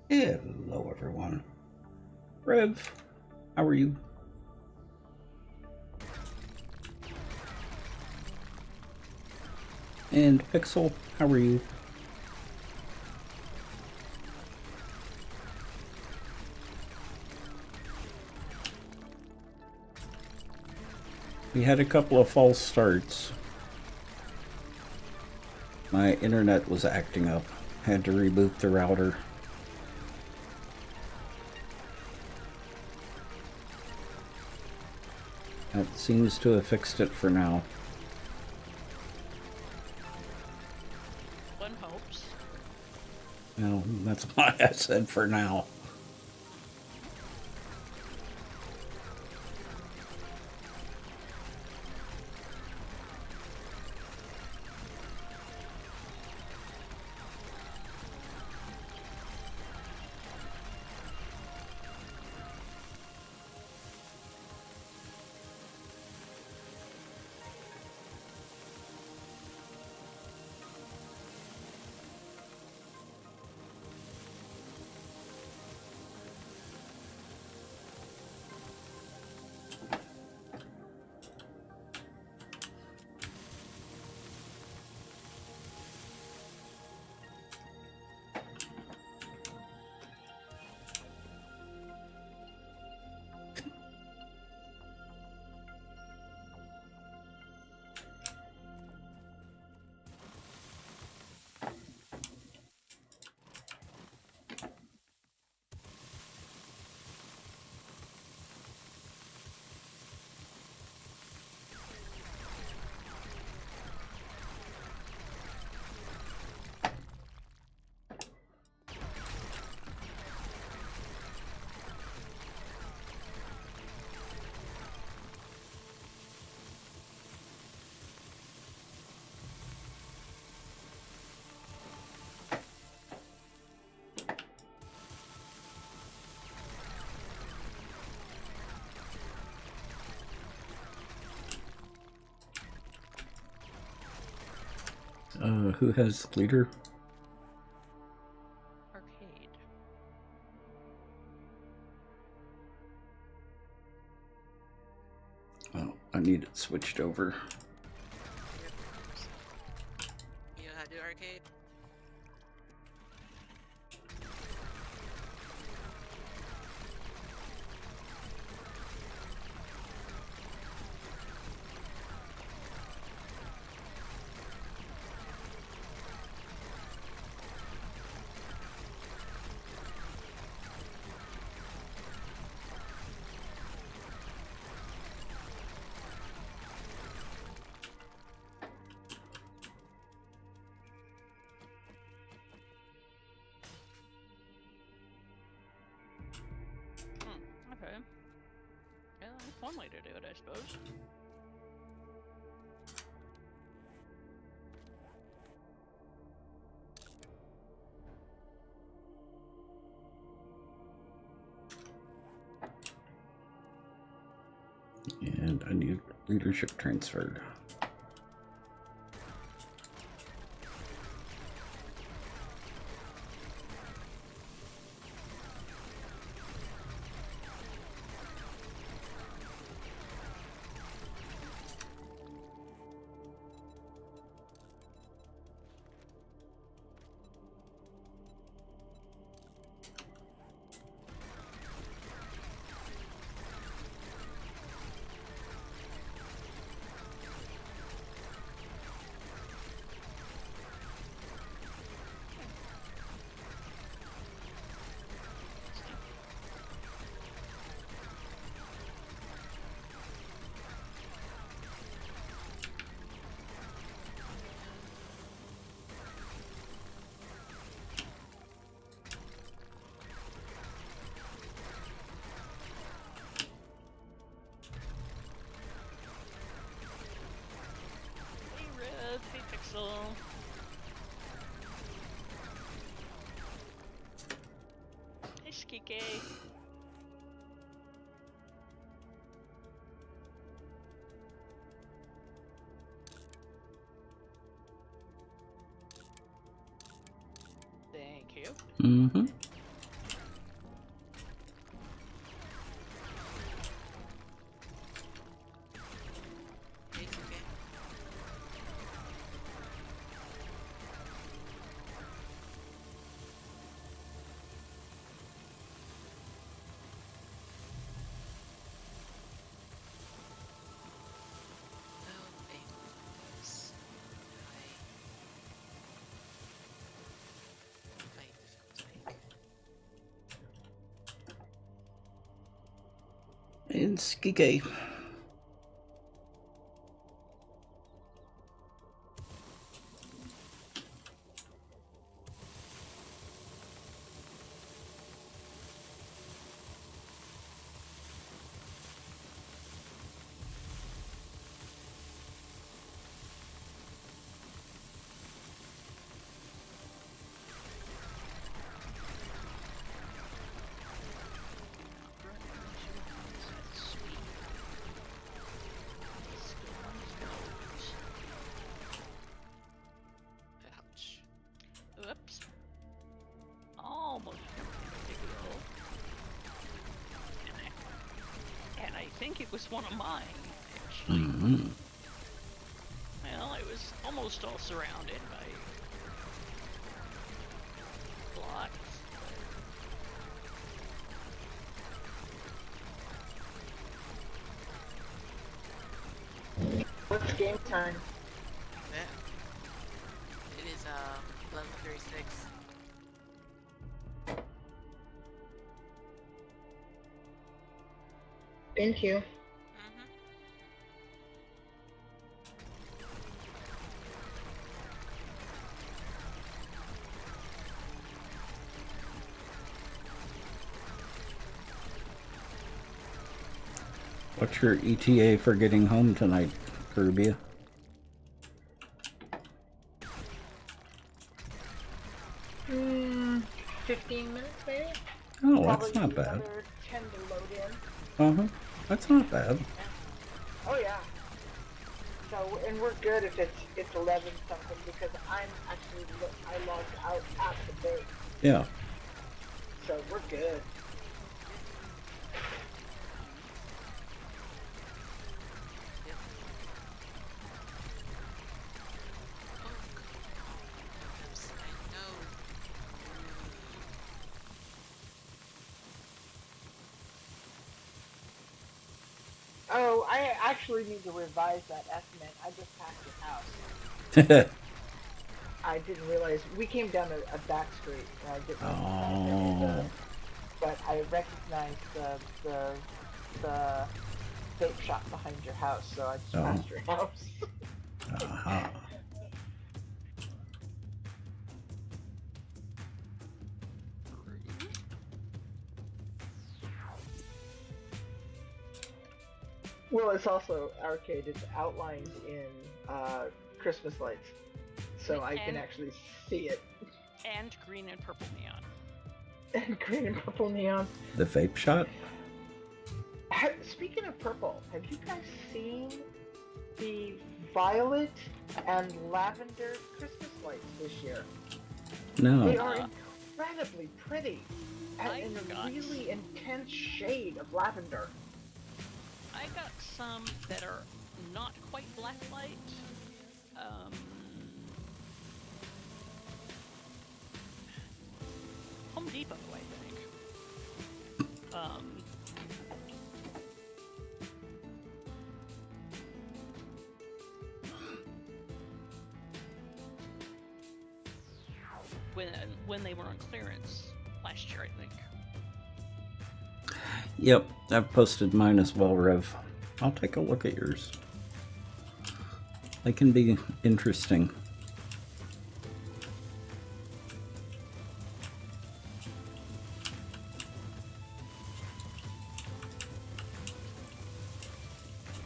Hello, everyone. Rev, how are you? And Pixel, how are you? We had a couple of false starts. My internet was acting up. Had to reboot the router. That seems to have fixed it for now. One hopes. Well, that's why I said for now. Who has the leader? Arcade. Oh, I need it switched over. You know how to do arcade? Okay. Yeah, that's one way to do it, I suppose. And I need leadership transferred. Hey Red, hey Pixel. Hey Skike. Thank you. Mm-hmm. Skike. Ouch. Oops. Almost ridiculous. And I think it was one of mine, actually. Mm-hmm. Well, I was almost all surrounded by blocks. What's game time? It is 11:36. Thank you. What's your ETA for getting home tonight, Kirby? 15 minutes maybe? Oh, Probably that's not bad. another 10 to load in. Uh-huh. That's not bad. Oh yeah. So, and we're good if it's 11 something because I logged out at the base. Yeah. So we're good. I know. Oh, I actually need to revise that estimate. I just passed your house. I didn't realize we came down a back street and I didn't recognize Oh. but I recognized the vape shop behind your house, so I just passed your house. Uh-huh. Well, it's also arcade. It's outlined in Christmas lights, so I can And- actually see it. And green and purple neon. And green and purple neon. The vape shot? Speaking of purple, have you guys seen the violet and lavender Christmas lights this year? No. They are incredibly pretty and I in a got- really intense shade of lavender. I got some that are not quite black light. Home Depot, I think. When they were on clearance last year, I think. Yep, I've posted mine as well, Rev. I'll take a look at yours. They can be interesting.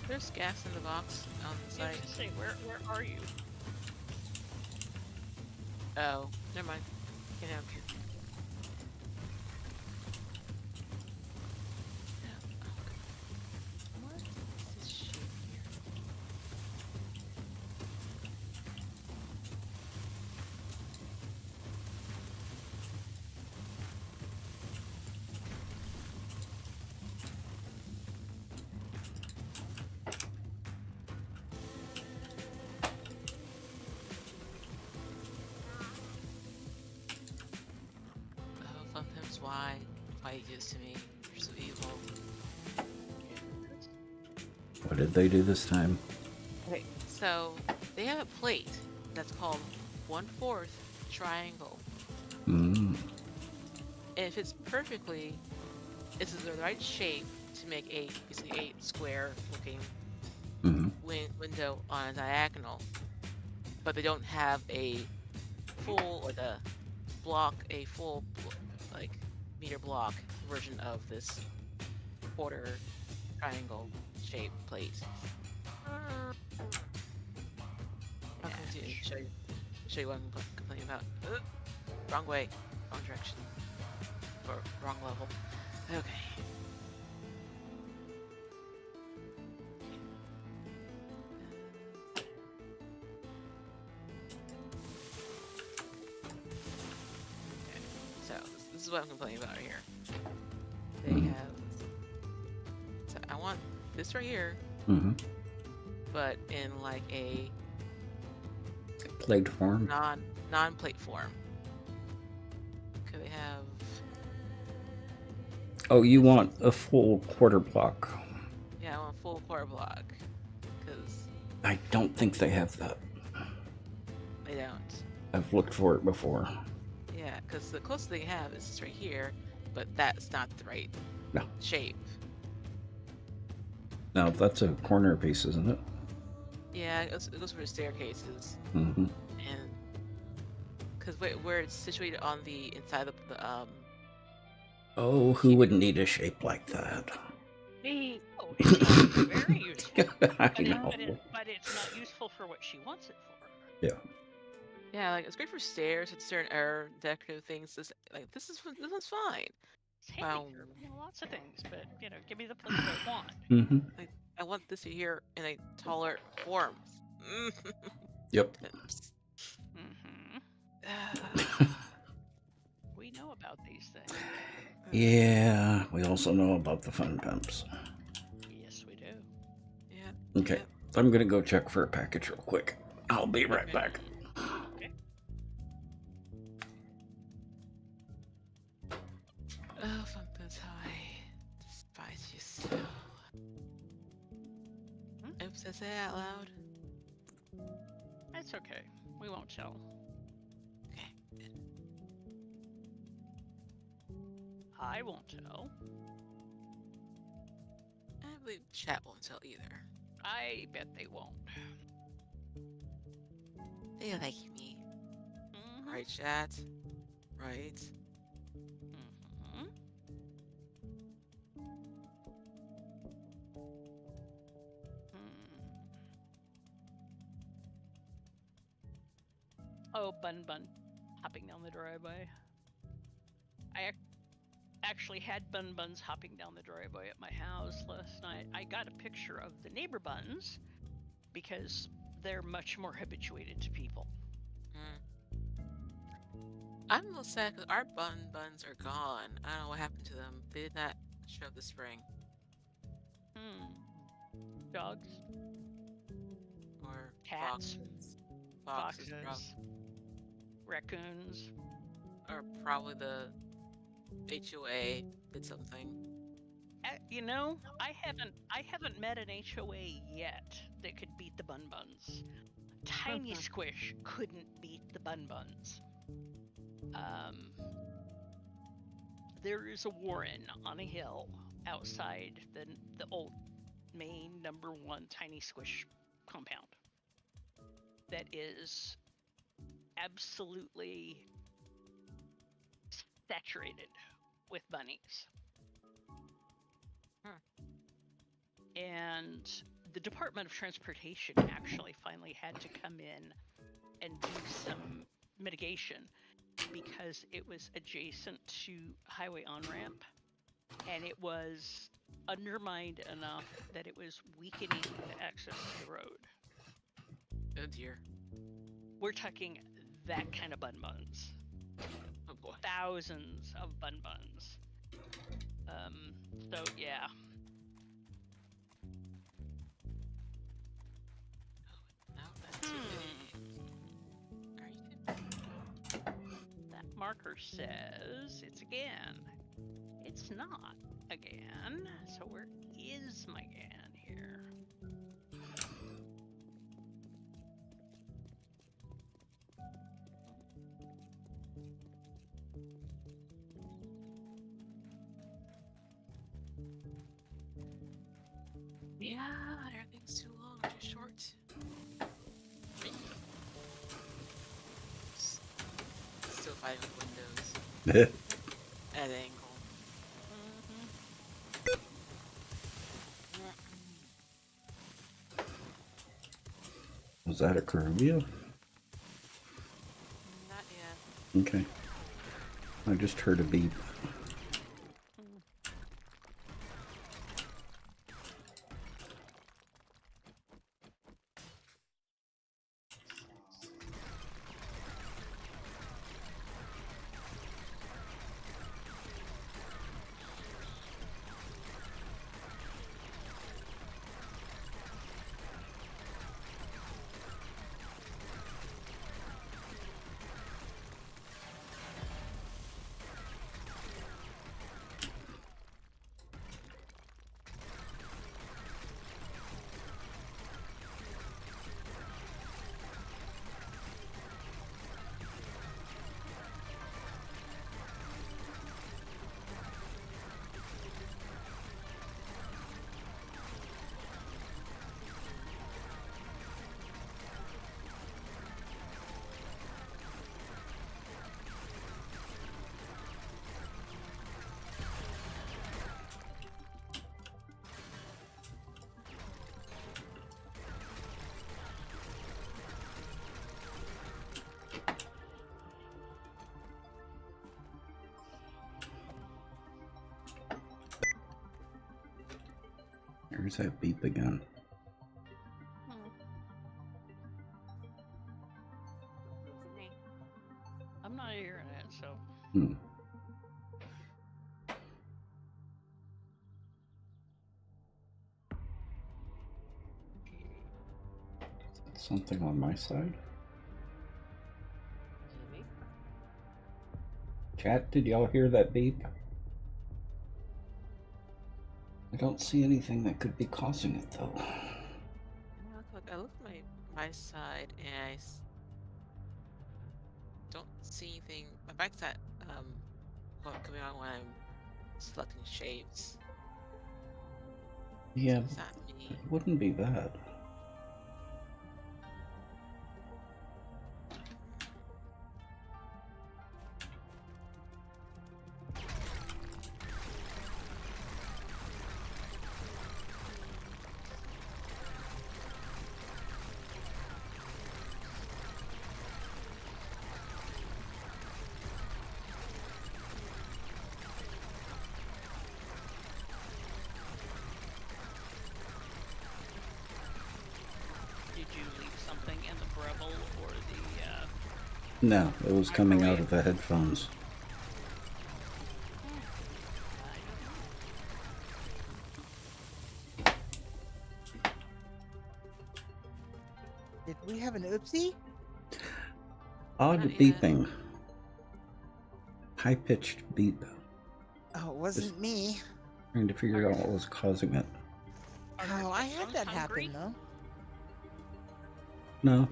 There's gas in the box on the I was site. gonna say, where are you? Oh, never mind. You know. What is this shit here? Oh, sometimes why you do this to me? You're so evil. What did they do this time? Okay, so they have a plate that's called 1/4 triangle. Mm. And it fits perfectly. It's the right shape to make basically a square looking Mm-hmm. window on a diagonal, but they don't have a full like meter block version of this quarter triangle shaped plate. I'll continue to show you what I'm complaining about. Wrong way, wrong direction, or wrong level. Okay. So this is what I'm complaining about right here. They Mhm. have. So I want this right here, Mm-hmm. but in like a Plate form. non-plate form. Could they have? Oh, you want a full quarter block. Yeah, I want a full quarter block, because I don't think they have that. they don't. I've looked for it before. Yeah, because the closest they have is this right here, but that's not the right No. shape. Now, that's a corner piece, isn't it? Yeah, it goes for the staircases, Mm-hmm. and because where it's situated on the inside of the Oh, who would need a shape like that? Me. Oh, it's useful, very useful. I But, know. but it's not useful for what she wants it for. Yeah. yeah, like it's great for stairs and certain decorative things. This one's fine. It's handy for lots of things, but give me the place I want. Mm-hmm. Like I want this here in a taller form. Yep. Mm-hmm. We know about these things. Yeah, we also know about the fun pumps. Yes, we do. Yeah. Okay, Yeah. I'm gonna go check for a package real quick. I'll be right Okay. back. Okay. Oh, Funkboots, how I despise you so. Oops, I say it out loud. That's okay. We won't tell. Okay, good. I won't tell. I believe chat won't tell either. I bet they won't. They like me. Mm-hmm. Right, chat? Right? Mm-hmm. Oh, Bun Bun hopping down the driveway. I actually had Bun Buns hopping down the driveway at my house last night. I got a picture of the neighbor buns because they're much more habituated to people. I'm a little sad because our buns are gone. I don't know what happened to them. They did not show up this spring. Dogs, Or cats, foxes, foxes, raccoons. or probably the HOA did something. I haven't met an HOA yet that could beat the Bun Buns. Tiny Squish couldn't beat the Bun Buns. There is a warren on a hill outside the old main #1 Tiny Squish compound that is absolutely saturated with bunnies. And the Department of Transportation actually finally had to come in and do some mitigation because it was adjacent to highway on-ramp and it was undermined enough that it was weakening the access to the road. Oh dear. We're talking that kind of bun buns. Oh boy. Thousands of bun buns. So yeah. No, that's too big. Are you? That marker says it's again. It's not again. So where is my GAN here? Yeah, everything's too long, too short. Still fighting with Windows at an angle. Was that a Caribbean? Not yet. Okay. I just heard a beep. There's that beep again. I'm not hearing it, so. Hmm. Is that something on my side? Chat, did y'all hear that beep? I don't see anything that could be causing it, though. I look at my side and don't see anything. My backside coming on when I'm selecting shapes. Yeah, So is that me? it wouldn't be that. Did you leave something in the Breville or the, No, it was coming out Microwave. of the headphones. Did we have an oopsie? Odd Not yet. beeping. High-pitched beep. Oh, it wasn't me. Trying to figure out what was causing it. Are your Oh, I had headphones that hungry? happen though. No.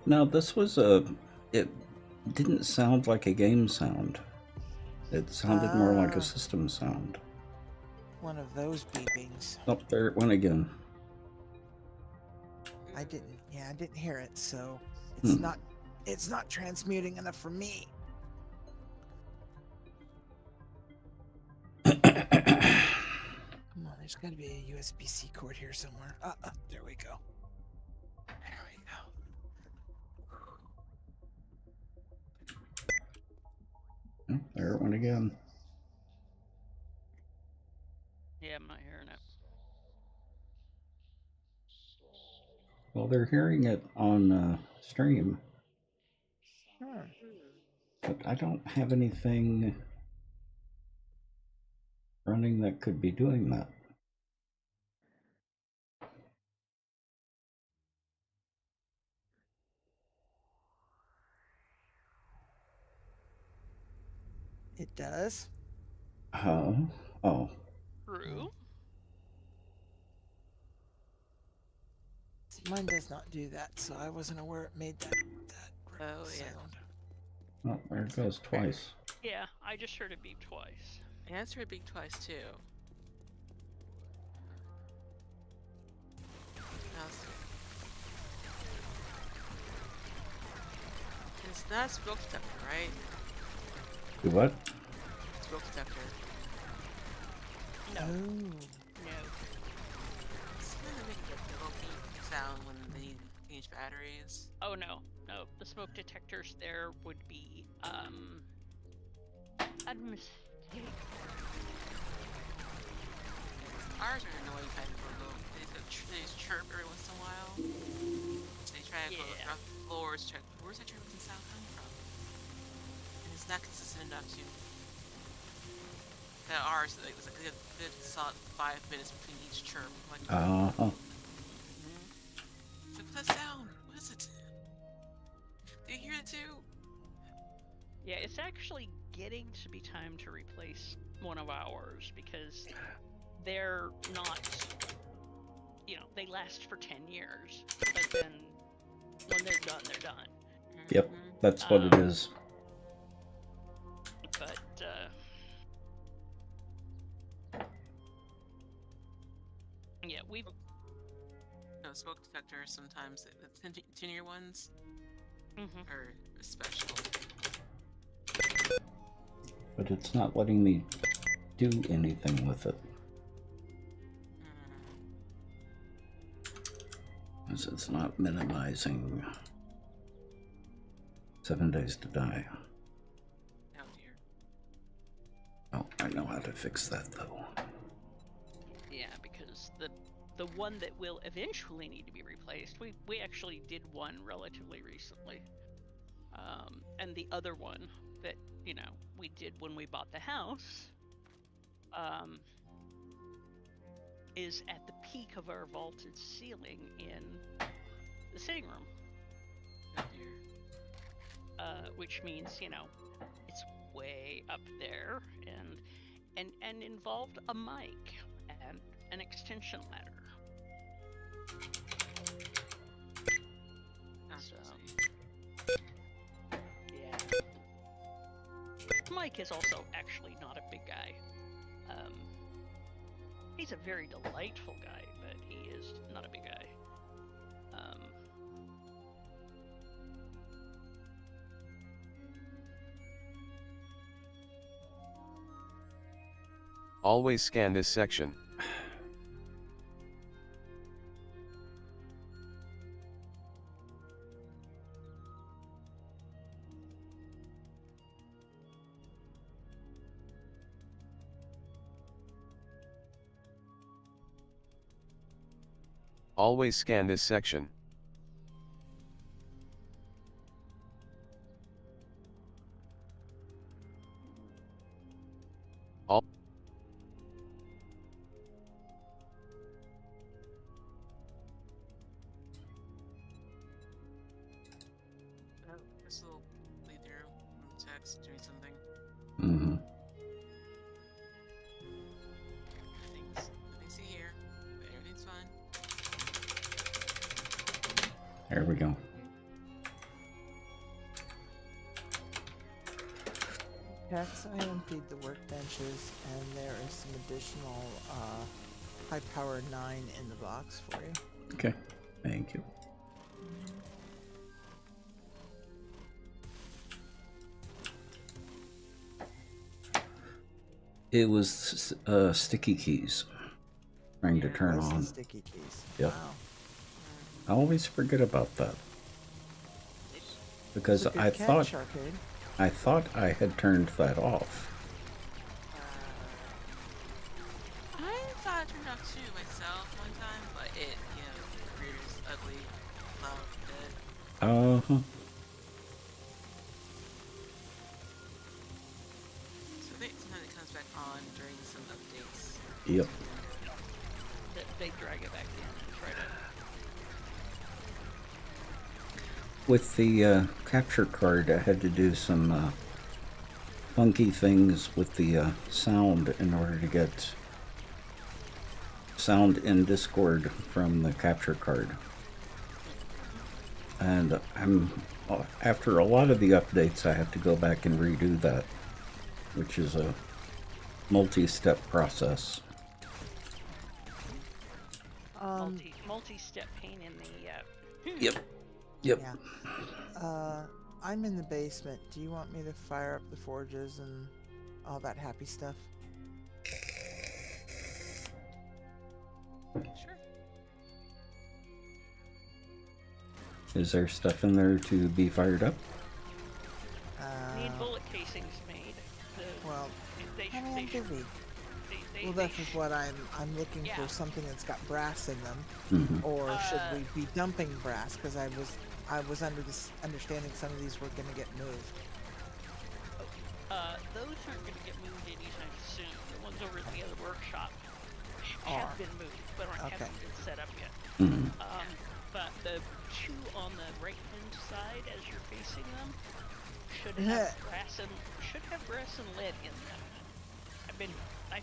No, this was it didn't sound like a game sound. It sounded more like a Ah. system sound. One of those beepings. Oh, there it went again. I didn't hear it, so it's not transmuting enough for me. Come on, there's gotta be a USB-C cord here somewhere. There we go. There we go. Oh, there it went again. Yeah, I'm not hearing it. Well, they're hearing it on stream, but I don't have anything running that could be doing that. It does. Oh. True. Mine does not do that, so I wasn't aware it made that Oh, yeah. sound. Oh, there it goes twice. Yeah, I just heard it beep twice. Yeah, it's heard beep twice too. It's not a smoke detector, right? Do what? Smoke detector. No. Oh. No. Something that make a little beep sound when they change batteries. Oh no. No. The smoke detectors there would be a mistake. Ours are annoying kind of little. They just chirp every once in a while. They try to go Yeah. drop floors, check where's that chirping sound coming from? And it's not consistent enough to. That ours, like, it's like a good solid 5 minutes between each chirp. Like, Uh-huh. It's like, what's that sound? What is it? Do you hear it too? Yeah, it's actually getting to be time to replace one of ours because they're not, they last for 10 years, but then when they're done, they're done. Yep, that's what it is. But, yeah, we've... No, smoke detectors sometimes, the 10-year ones Mhm. are special. But it's not letting me do anything with it. As it's not minimizing 7 days to die. Oh dear. Oh, I know how to fix that though. Yeah, because the one that will eventually need to be replaced, we actually did one relatively recently. And the other one that, we did when we bought the house, is at the peak of our vaulted ceiling in the sitting room. Oh dear. Which means, it's way up there and involved a mic and an extension ladder. That's So, so. yeah. Mike is also actually not a big guy. He's a very delightful guy, but he is not a big guy. Always scan this section. Always scan this section. This will lead through text doing something. Mm-hmm. Nothing see here, but everything's fine. There we go. Tex, I emptied the workbenches, and there is some additional high power 9 in the box for you. Okay, thank you. It was sticky keys trying to turn What's the on. sticky keys? Yep. Wow. I always forget about that because It's a good I catch, thought Arcade. I had turned that off. I thought I turned off too myself one time, but it, weird, ugly, loud, dead. Uh-huh. So I think sometimes it comes back on during some updates. Yep. They drag it back in and try to... With the capture card, I had to do some funky things with the sound in order to get sound in Discord from the capture card. And after a lot of the updates, I have to go back and redo that. which is a multi-step process. Multi-step pain in the. Yep. Yep. Yeah. I'm in the basement. Do you want me to fire up the forges and all that happy stuff? Sure. Is there stuff in there to be fired up? Need bullet casings made. Well, They I mean, I'm should. busy. They Well, that is what I'm looking Yeah. for, something that's got brass in them. Mm-hmm. Or should we be dumping brass? Because I was under this understanding some of these were going to get moved. Those aren't going to get moved anytime soon. The ones over at the other workshop Are. have been moved, but haven't been set up yet. Mm-hmm. But the two on the right-hand side, as you're facing them, should have brass and lead in them. I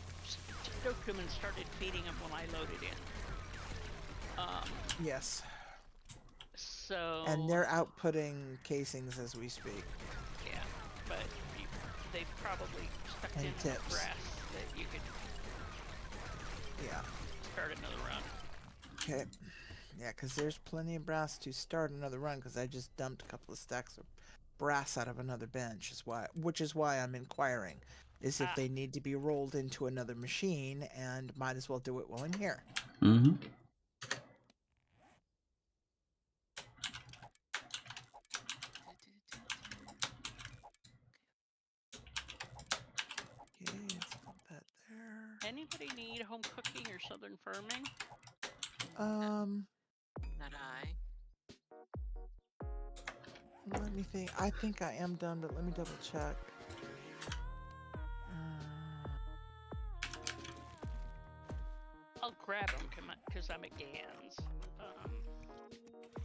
stoked them and started feeding them when I loaded in. Yes. So. And they're outputting casings as we speak. Yeah, but they've probably stuck And in tips. brass that you could Yeah. start another run. Okay. Yeah, because there's plenty of brass to start another run, because I just dumped a couple of stacks of brass out of another bench, which is why I'm inquiring, is if they need to be rolled into another machine, and might as well do it while I'm here. Mm-hmm. Okay, let's put that there. Anybody need home cooking or southern farming? Not I. Let me think. I think I am done, but let me double check. I'll grab them because I'm at Gans.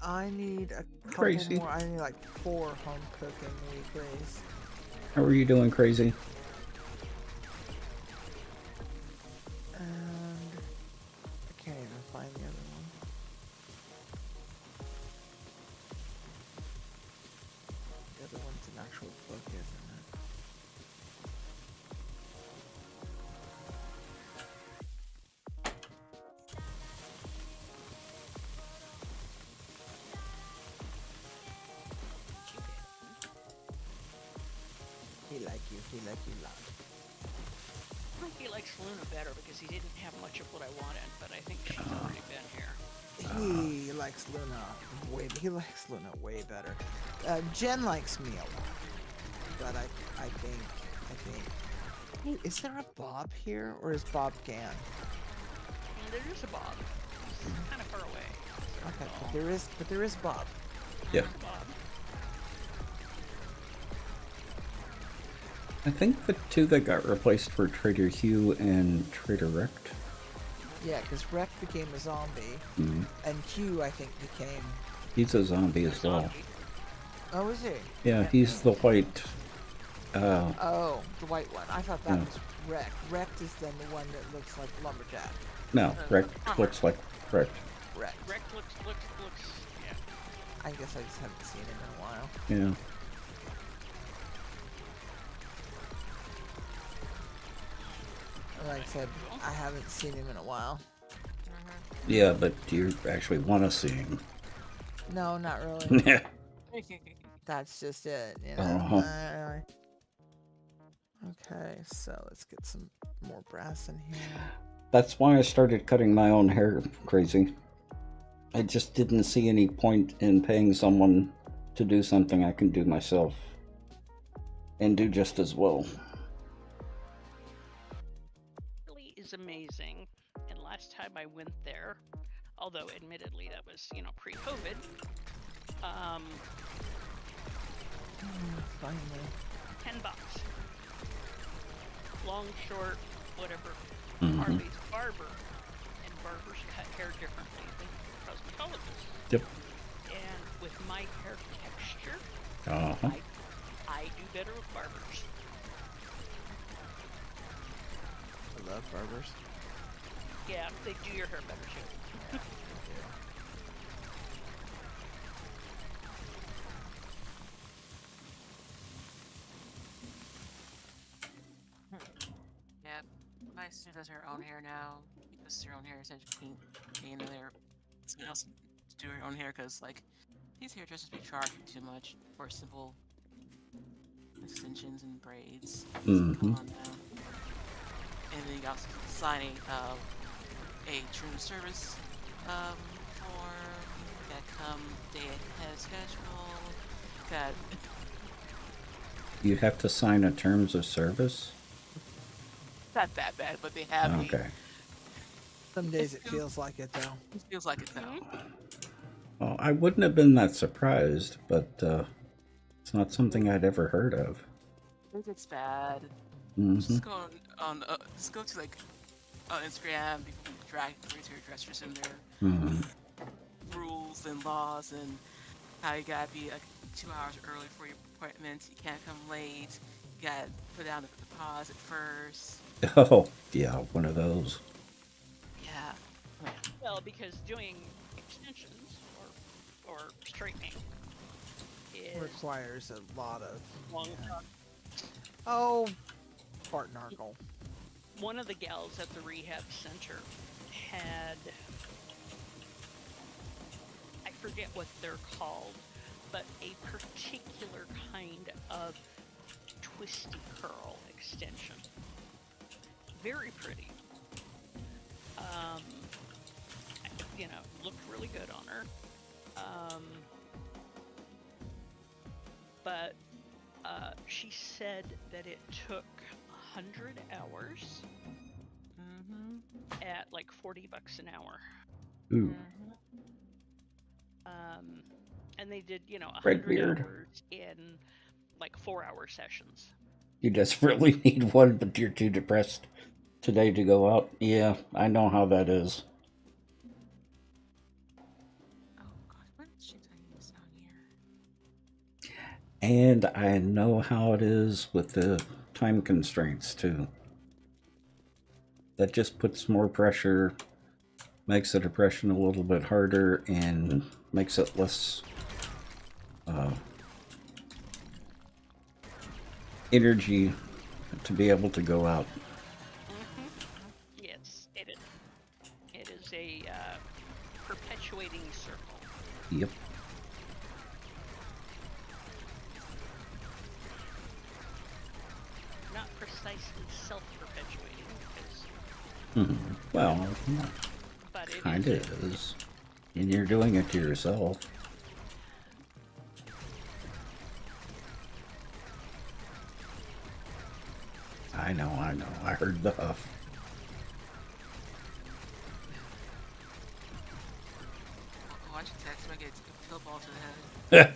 I need a couple Crazy. more. I need like 4 home cooking weeklies. How are you doing, Crazy? And I can't even find the other one. The other one's an actual book, isn't it? He like you lot. I think he likes Luna better because he didn't have much of what I wanted, but I think she's already been here. He likes Luna way better. Jen likes me a lot, but I think. Hey, is there a Bob here, or is Bob Gan? And there's a Bob. He's kind of far away. Okay, but there is Bob. Yeah. Bob. I think the two that got replaced were Trader Hugh and Trader Rect. Yeah, because Rex became a zombie, Mm-hmm. and Q, I think, became... He's a zombie as well. Zombie. Oh, is he? Yeah, he's the white. Oh, the white one. I thought that Yeah. was Rex. Rex is then the one that looks like Lumberjack. No, Rect looks like Rect. Rex. Rick looks, yeah. I guess I just haven't seen him in a while. Yeah. Like I said, I haven't seen him in a while. Yeah, but do you actually want to see him? No, not really. Yeah. That's just it, you know. Uh-huh. Okay, so let's get some more brass in here. That's why I started cutting my own hair, Crazy. I just didn't see any point in paying someone to do something I can do myself. And do just as well. Really is amazing. And last time I went there, although admittedly that was, pre-COVID, Finally. $10. Long, short, whatever. Mhm. Harvey's barber, and barbers cut hair differently than cosmetologists. Yep. And with my hair texture, Uh-huh. I do better with barbers. I love barbers. Yeah, they do your hair better too. sister does her own hair now. She does her own hair instead of paying someone else to do her own hair because, like, these hairdressers be charging too much for simple extensions and braids. Mhm. Come on now. And then you got signing a trim service form that come day ahead of schedule. That You have to sign a terms of service? not that bad, but they have a. Okay. Some days it feels like it, though. It feels like it though. Well, I wouldn't have been that surprised, but it's not something I'd ever heard of. If it's bad, Mhm. just go just go to like on Instagram. You can drag to your dressers in there. Mhm. Rules and laws and how you gotta be like 2 hours early for your appointments. You can't come late. You gotta put down the deposit first. Oh, yeah, one of those. Yeah. Well, because doing extensions or straightening is Requires a lot of. long. Oh, Bart Nargle. One of the gals at the rehab center had, I forget what they're called, but a particular kind of twisty curl extension. Very pretty. Looked really good on her. But she said that it took 100 hours at like $40 an hour. Ooh. And they did, Red 100 beard. hours in like 4-hour sessions. You desperately need one, but you're too depressed today to go out. Yeah, I know how that is. Oh God, what did she tell you this down here? And I know how it is with the time constraints, too. That just puts more pressure, makes the depression a little bit harder, and makes it less energy to be able to go out. Yes, it is. It is a perpetuating circle. Yep. Not precisely self-perpetuating, because, Well, but it kind is. of is. And you're doing it to yourself. I know. I heard the huff. Why don't you text me? I get a pill ball to the head.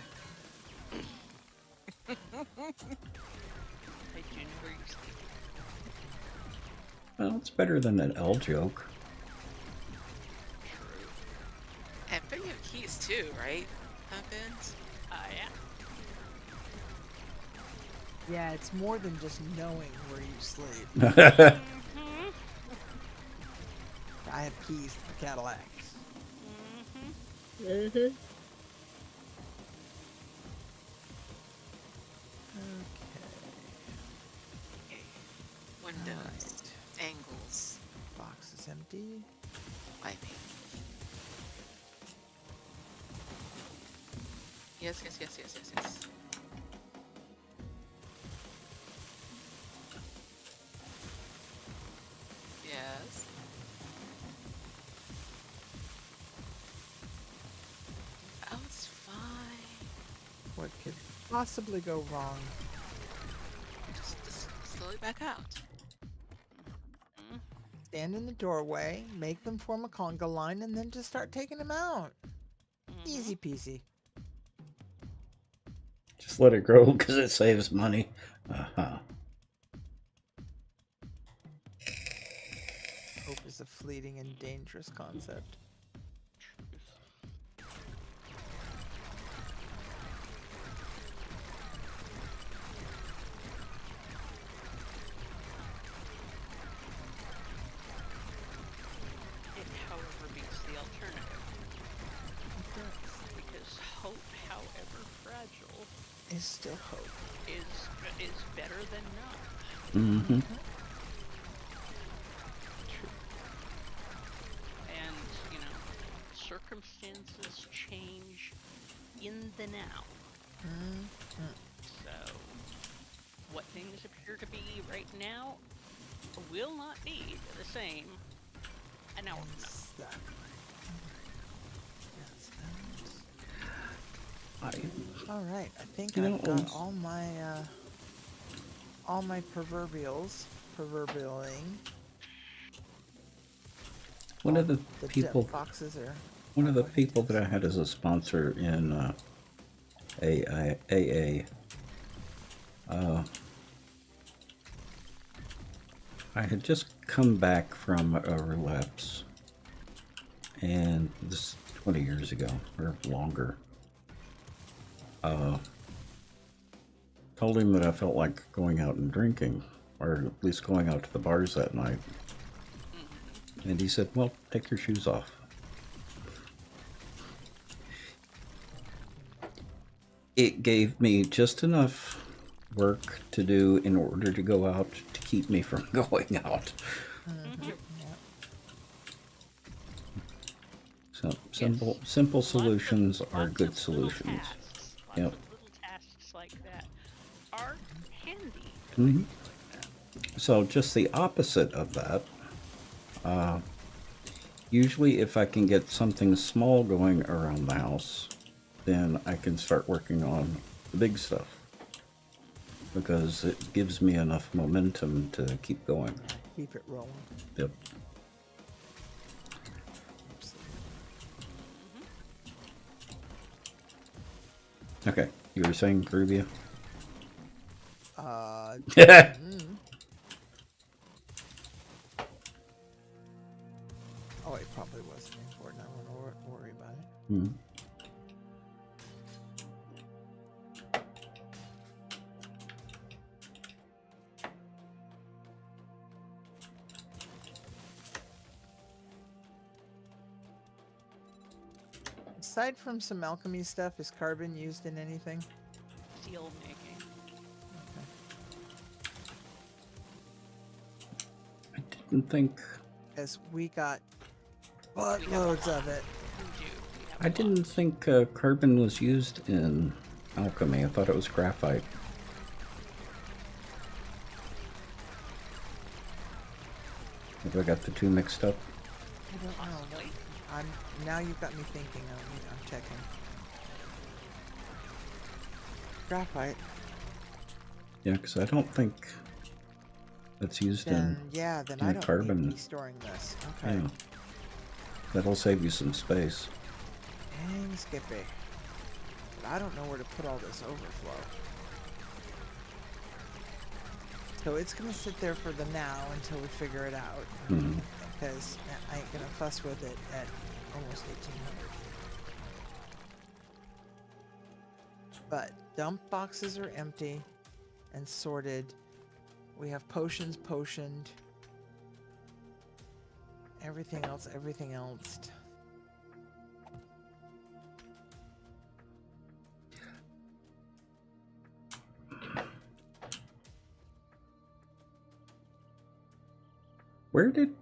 Hey, June, where you sleep? Well, it's better than an L joke. True. And I bet you have keys too, right? Happens. Yeah. Yeah, it's more than just knowing where you sleep. I have keys to the Cadillac. Mm-hmm. Okay. Windows. Angles. Box is empty. Wiping. Yes. Yes. Oh, it's fine. What could possibly go wrong? Just slowly back out. Stand in the doorway, make them form a conga line, and then just start taking them out. Easy peasy. Just let it grow because it saves money. Hope is a fleeting and dangerous concept. It, however, beats the alternative. Because hope, however fragile, Is still hope. is better than none. Mm-hmm. right now will not be the same an hour from now. That's that. That's that. I, All right, I think You I've know, got all my proverbialing. one of the The people, boxes are. one of the Go ahead, people Tips. that I had as a sponsor in AA, I had just come back from a relapse, and this 20 years ago or longer. Told him that I felt like going out and drinking, or at least going out to the bars that night. And he said, well, take your shoes off. It gave me just enough work to do in order to go out to keep me from going out. Yeah. So simple Lots solutions of, are lots good of solutions. Little tasks, lots Yep. of little tasks like that are handy. Mhm. Like that. So just the opposite of that. Usually if I can get something small going around the house, then I can start working on the big stuff. Because it gives me enough momentum to keep going. Keep it rolling. Yep. Okay, you were saying Caribbean? Oh, it probably wasn't important. I won't worry about it. Hmm. Aside from some alchemy stuff, is carbon used in anything? Steel making. I didn't think... As we got buttloads of it. We do. We have I a lot. didn't think carbon was used in alchemy. I thought it was graphite. Have I got the two mixed up? I don't know. Possibly. Now you've got me thinking. I'm checking. Graphite. Yeah, because I don't think that's used Then in yeah, then in I don't carbon. need to be storing this. Okay. Yeah. That'll save you some space. Dang, Skippy. But I don't know where to put all this overflow. So it's gonna sit there for the now until we figure it out. Mhm. Because I ain't gonna fuss with it at almost 1800. But dump boxes are empty and sorted. We have potions potioned. Everything else. Where did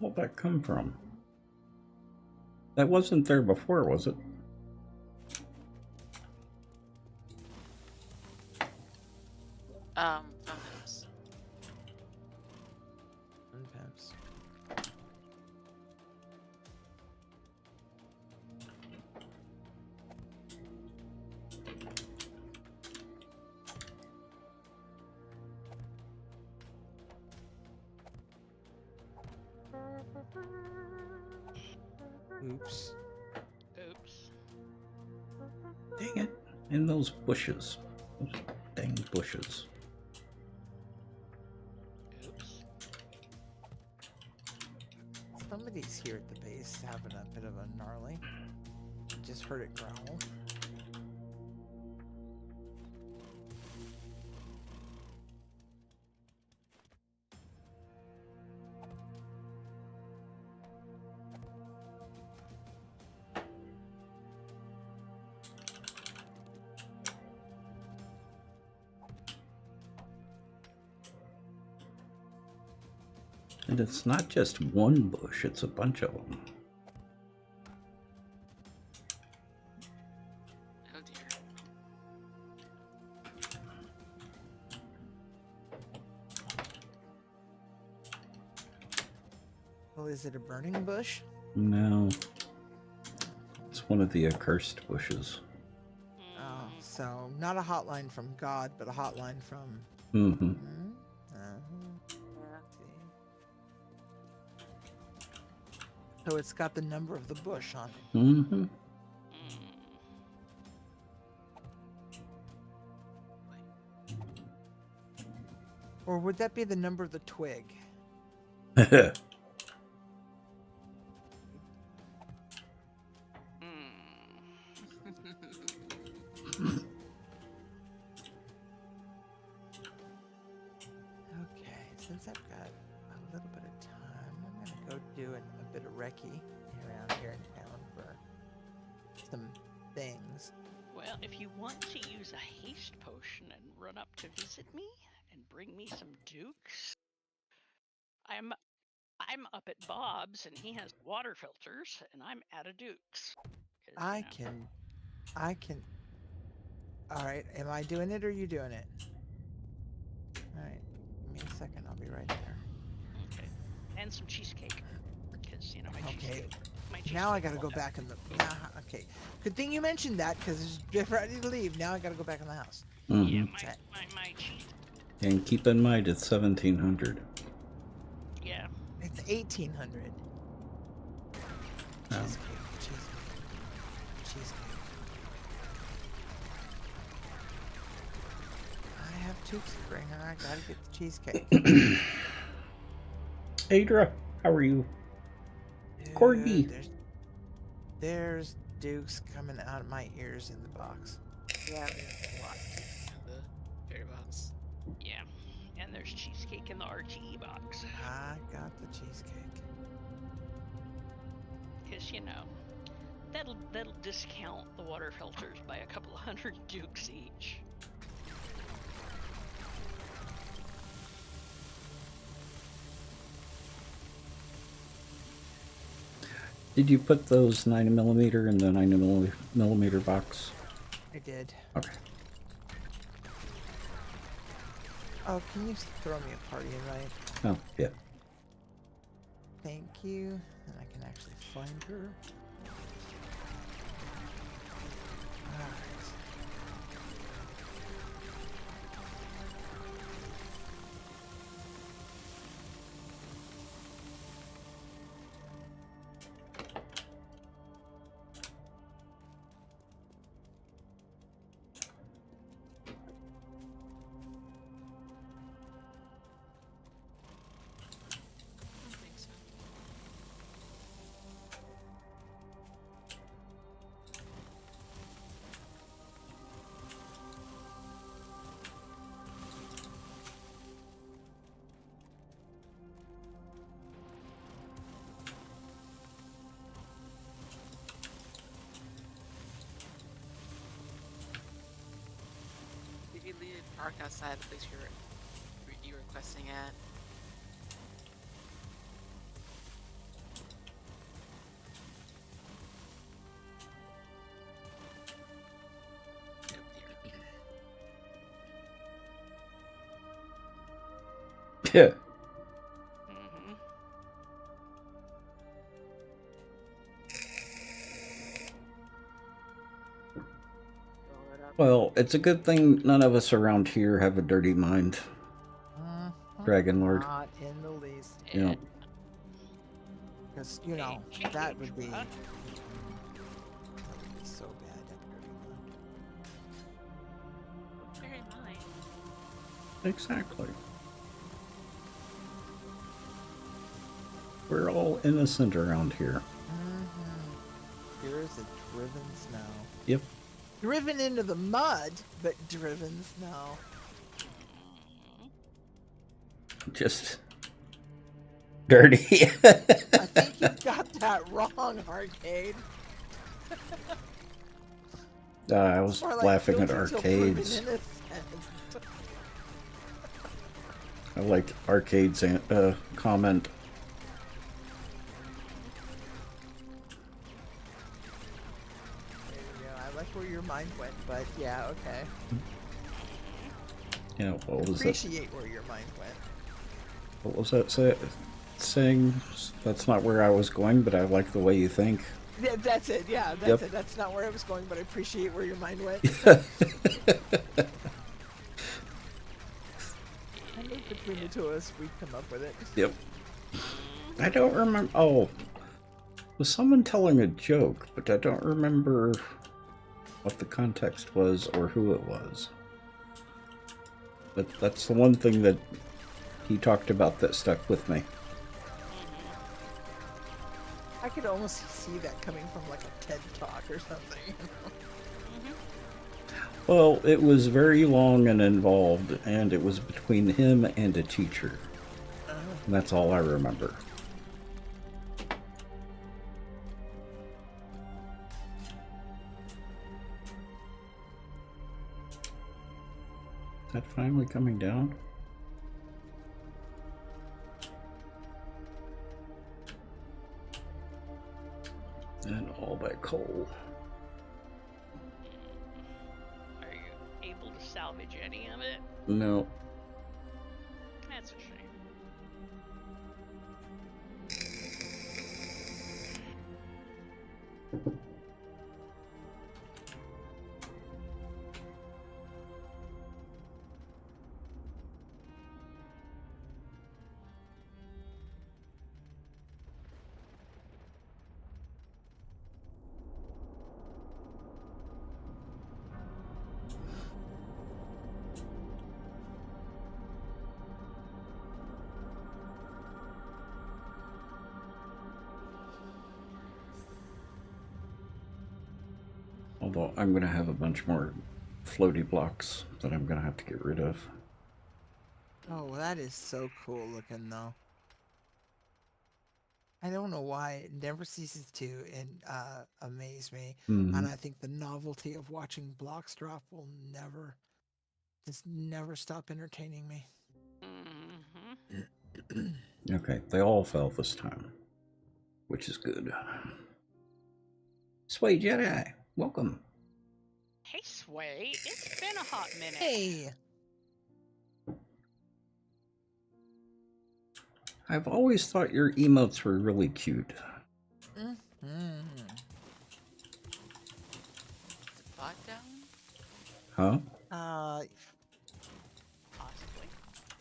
all that come from? That wasn't there before, was it? Sometimes. Pimps. Oops. Oops. Dang it. In those bushes. Those dang bushes. Oops. Somebody's here at the base having a bit of a gnarly. Just heard it growl. And it's not just one bush, it's a bunch of them. Oh dear. Well, is it a burning bush? No. It's one of the accursed bushes. Oh, so not a hotline from God, but a hotline from. Mm-hmm. See. So it's got the number of the bush on it. Mm-hmm. Or would that be the number of the twig? Okay, since I've got a little bit of time, I'm gonna go do a bit of recce around here in town for some things. Well, if you want to use a haste potion and run up to visit me and bring me some dukes, I'm up at Bob's and he has water filters and I'm out of dukes. 'Cause, I you know, can. All right, am I doing it or are you doing it? All right, give me a second. I'll be right there. Okay. And some cheesecake. Because, you know, my Okay. cheesecake. Now I gotta go back in the. Okay, good thing you mentioned that because it's ready to leave. Now I gotta go back in the house. Yeah, Mm-hmm. my cheese. And keep in mind it's 1700. Yeah. It's 1800. Oh. Cheesecake. I have tubes to bring her. I gotta get the cheesecake. Adra, how are you? Corgi. There's dukes coming out of my ears in the box. Yeah, there's a lot in the fairy box. Yeah. And there's cheesecake in the RTE box. I got the cheesecake. Because, you know, that'll discount the water filters by a couple of hundred dukes each. Did you put those 9mm in the 9mm box? I did. Okay. Oh, can you throw me a party invite? Oh, yeah. Thank you. And I can actually find her. Alright. I don't think so. Did you leave a park outside the place you were questing at? Oh dear. Yeah. Mm-hmm. Well, it's a good thing none of us around here have a dirty mind. Dragon Lord. Not in the least. Yeah. Because, you know, that would be so bad. Bear in mind. Exactly. We're all innocent around here. Here is a driven snow. Yep. Driven into the mud, but driven snow. Just dirty. I think you've got that wrong, Arcade. I was More like laughing at guilty till proven arcades. innocent. I liked arcades comment. There you go. I like where your mind went, but yeah, okay. Yeah, what was that? Appreciate where your mind went. What was that say? saying that's not where I was going, but I like the way you think. Yeah, that's it. Yeah, that's Yep. it. That's not where I was going, but I appreciate where your mind went. I think between the two of us, we come up with it. Yep. I don't remember. Oh, was someone telling a joke, but I don't remember what the context was or who it was. But that's the one thing that he talked about that stuck with me. I could almost see that coming from like a TED talk or something. Well, it was very long and involved, and it was between him and a teacher. And that's all I remember. Is that finally coming down? And all that coal. Are you able to salvage any of it? No. That's a shame. Although I'm going to have a bunch more floaty blocks that I'm going to have to get rid of. Oh, well, that is so cool looking, though. I don't know why it never ceases to amaze me, and I think the novelty of watching blocks drop will never stop entertaining me. Okay, they all fell this time, which is good. Sway Jedi, welcome. Hey, Sway, it's been a hot minute. Hey! I've always thought your emotes were really cute. Is the bot down? Huh? Possibly.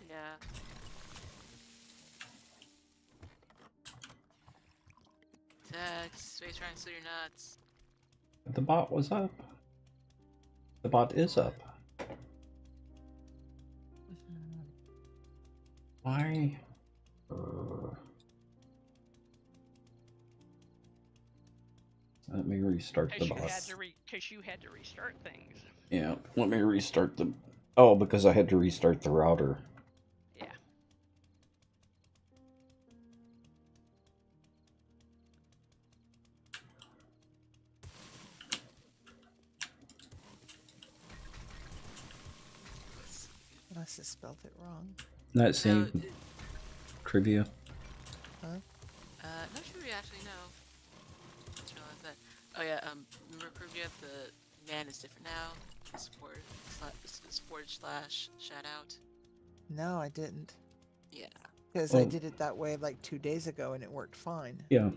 Yeah. Text, space trying to you're nuts. The bot was up. The bot is up. Why? Let me restart the bot. Because you had to restart things. Yeah, let me restart the... Oh, because I had to restart the router. Yeah. I must have spelled it wrong. That same trivia. Not sure we actually know. Just realized that. Oh yeah, remember trivia? The man is different now. It's forward/shout out. No, I didn't. Yeah. Because I did it that way like 2 days ago and it worked fine. Yeah,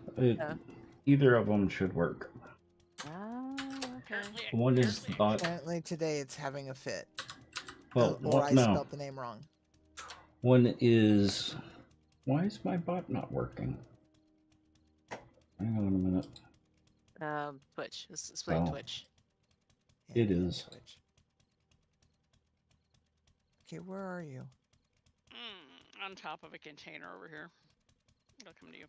either of them should work. Apparently, One is the bot. Apparently today it's having a fit. Well, or I no. spelled the name wrong. One is... Why is my bot not working? Hang on a minute. Twitch. Let's explain Twitch. It is. Twitch. Okay, where are you? On top of a container over here. I'll come to you.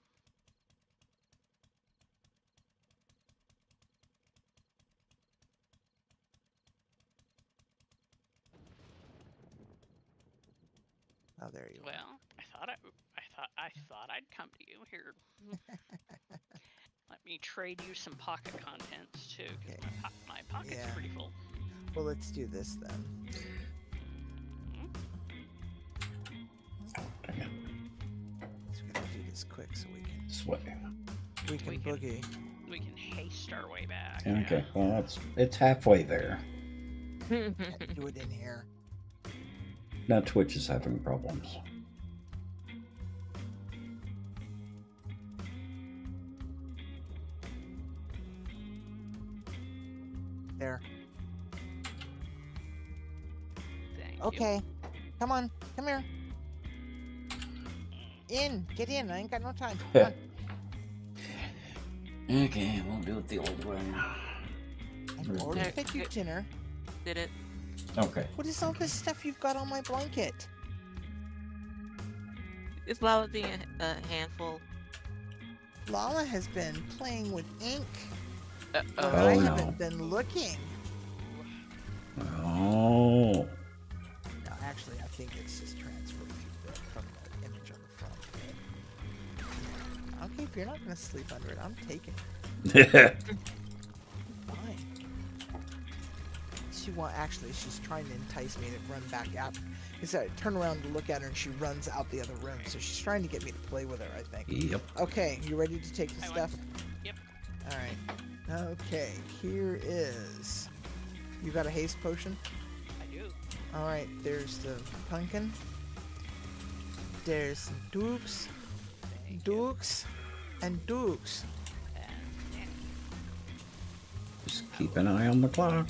Oh, there you are. Well, I thought I'd come to you here. Let me trade you some pocket contents too, because my pocket's pretty full. Well, let's do this then. So we're gonna do this quick so we can Sway. we can boogie. We can haste our way back. Okay, well it's halfway there. Can't do it in here. Now Twitch is having problems. There. Thank you. Okay. Come on. Come here. In. Get in. I ain't got no time. Come on. Okay, we'll do it the old way. I've already There- fed you there- dinner. Did it? Okay. What is all this stuff you've got on my blanket? Is Lala being a handful? Lala has been playing with ink. But Oh, I no. haven't been looking. Oh. No, actually, I think it's just transfer feedback from the image on the front. Okay, if you're not going to sleep under it, I'm taking it. Fine. She's trying to entice me to run back out. Because I turn around to look at her and she runs out the other room. So she's trying to get me to play with her, I think. Yep. Okay, you ready to take the I want- stuff? Yep. Alright. Okay, here is... You got a haste potion? I do. Alright, there's the pumpkin. There's some dukes. Thank you. Dukes. And dukes. And Danny. Just keep an eye on the clock.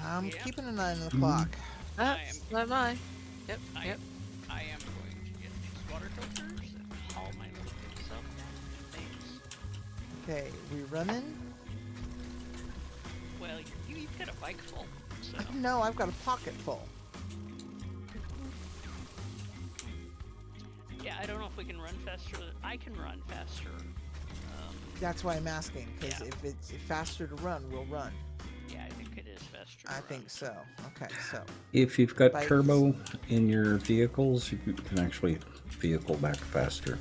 I'm Yeah. keeping an eye on the clock. that's not mine. Yep, I, yep. I am going to get these water filters and haul my little things up. Thanks. Okay, we running? Well, you've got a bike full, so No, I've got a pocket full. yeah. I don't know if we can run faster. I can run faster. That's why I'm asking, because Yeah. if it's faster to run, we'll run. Yeah, I think it is faster. to I run. think so. Okay, so. If you've got Bikes. turbo in your vehicles, you can actually vehicle back faster.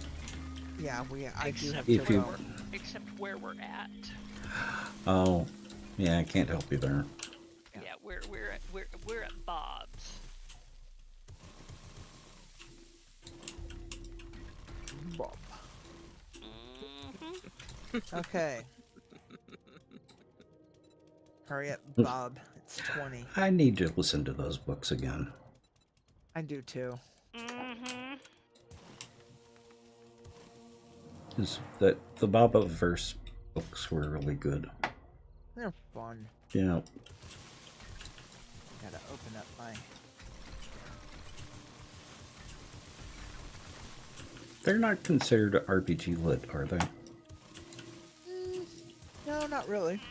Yeah, I do have Except If you- turbo. Except where we're at. Oh, yeah, I can't help you there. Yeah. Yeah, we're at Bob's. Bob. Mm-hmm. Okay. Hurry up, Bob. It's 20. I need to listen to those books again. I do too. Mm-hmm. The Baba verse books were really good. They're fun. Yeah. Gotta open up my... They're not considered RPG lit, are they? No, not really.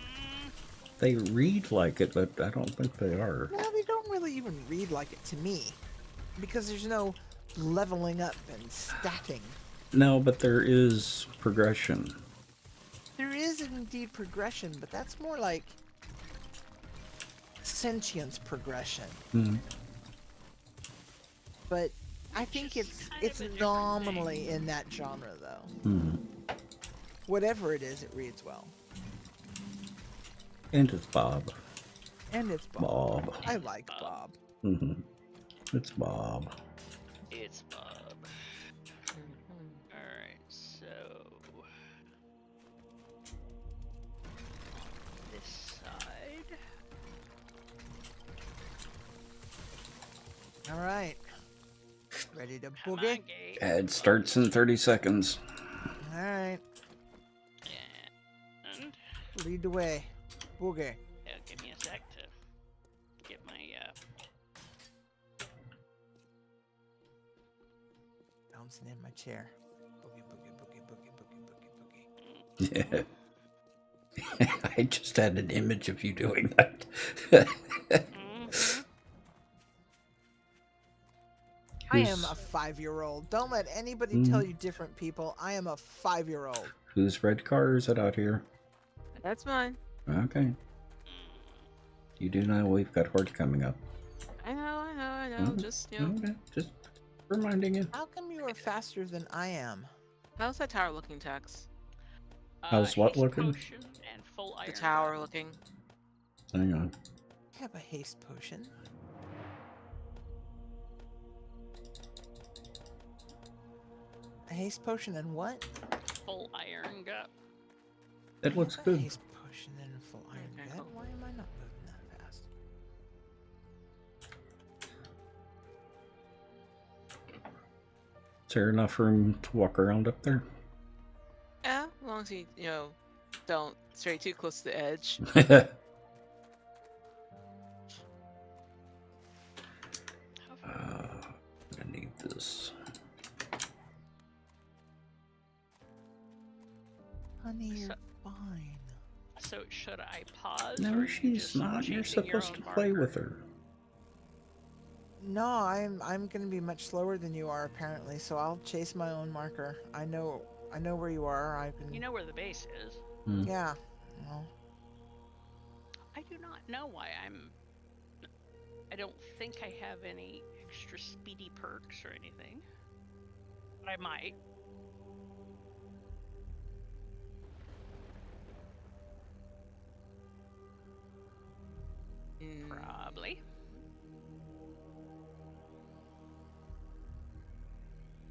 They read like it, but I don't think they are. No, they don't really even read like it to me. Because there's no leveling up and statting. No, but there is progression. There is indeed progression, but that's more like sentience progression. Hmm. But I think it's kind of a different nominally thing. in that genre though. Hmm. Whatever it is, it reads well. And it's Bob. And it's Bob. Bob. I like Bob. Hmm. It's Bob. It's Bob. Alright, so this side. Alright. Ready to Come on, boogie? Gate. It starts in 30 seconds. Alright. And Lead the way. Boogie. yeah, give me a sec to get my Bouncing in my chair. Boogie, boogie, boogie, boogie, boogie, boogie, boogie. Yeah. I just had an image of you doing that. mhm. I am a 5-year-old. Don't let anybody tell you different, people. I am a 5-year-old. Whose red car is it out here? That's mine. Okay. You do know we've got Horde coming up. I know. Just, you know. Okay, just reminding you. How come you are faster than I am? How's that tower looking, Tex? How's what haste looking? potion and full The iron tower gun. looking. Hang on. I have a haste potion. A haste potion and what? Full iron gut. It looks A good. haste potion and a full iron Okay, gut. cool. Why am I not moving that fast? Is there enough room to walk around up there? Yeah, as long as you, don't stray too close to the edge. Honey, you're So- fine. So should I pause? or No, are you she's just not. You're chasing your supposed to own play marker? with her. No, I'm gonna be much slower than you are apparently, so I'll chase my own marker. I know where you are. I can. You know where the base is. Hmm. Yeah. Well, I do not know why I don't think I have any extra speedy perks or anything. But I might. Probably.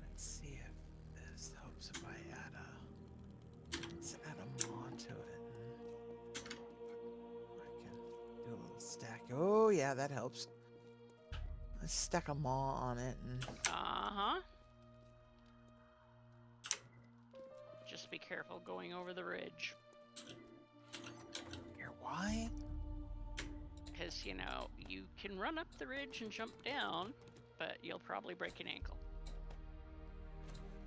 let's see if this helps if I let's add a mod to it. I can do a little stack. Oh yeah, that helps. Let's stack a maw on it and Uh-huh. Just be careful going over the ridge. here. Why? Because, you can run up the ridge and jump down, but you'll probably break an ankle.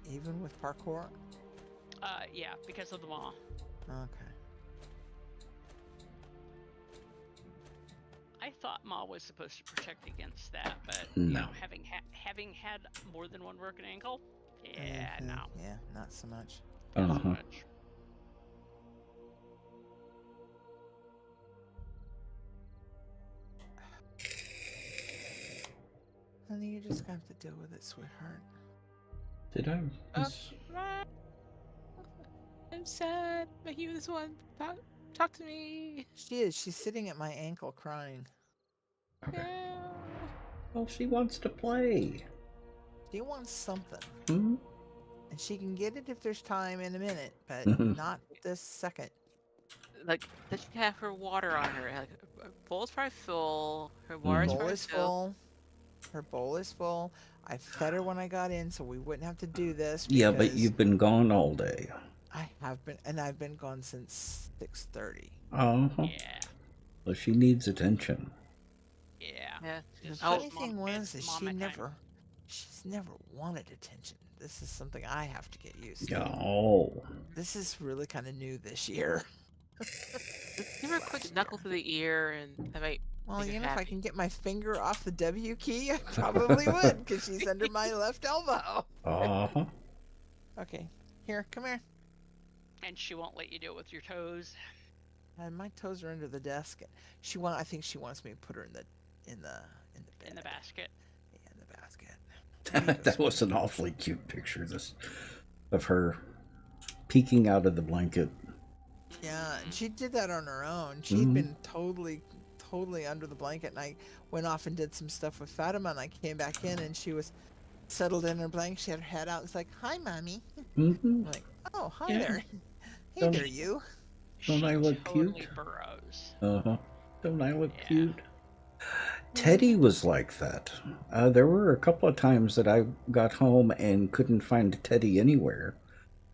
Even with parkour? Yeah, because of the maw. Okay. I thought maw was supposed to protect against that, but, No. having had more than one broken ankle, yeah, Mhm. no. Yeah, not so much. Not so Uh-huh. much. Honey, you're just gonna have to deal with it, sweetheart. Did I? I'm sad. My human's one. Talk to me. She is. She's sitting at my ankle crying. Okay. No. Well, she wants to play. She wants something. Hmm? And she can get it if there's time in a minute, but Mhm. not this second. Like, does she have her water on her? Like, her bowl's probably full. Her Her water's bowl probably is full. Her bowl is full. I fed her when I got in, so we wouldn't have to do this. Yeah, but because you've been gone all day. I have been, and I've been gone since 6:30. Uh-huh. Yeah, Well, she needs attention. yeah. Yeah. The It's funny just thing was, is mama she's never wanted attention. This is something I have to get used to. Oh. This is really kind of new this year. Just give her a quick knuckle to the ear, and that might. Well, Make her if I happy. can get my finger off the W key, I probably would, because she's under my left elbow. Uh-huh. Okay, here, come here. And she won't let you do it with your toes. And my toes are under the desk. I think she wants me to put her in the bed. In the basket. Yeah, in the basket. That was an awfully cute picture of her peeking out of the blanket. Yeah, and she did that on her own. She'd been totally under the blanket, and I went off and did some stuff with Fatima, and I came back in, and she was settled in her blanket. She had her head out. It's like, "Hi, mommy." Mm-hmm. I'm like, "Oh, hi Yeah. there. Hey Don't- there, you." Don't She I look totally cute? burrows. Uh-huh. Don't I look Yeah. cute? Teddy was like that. There were a couple of times that I got home and couldn't find Teddy anywhere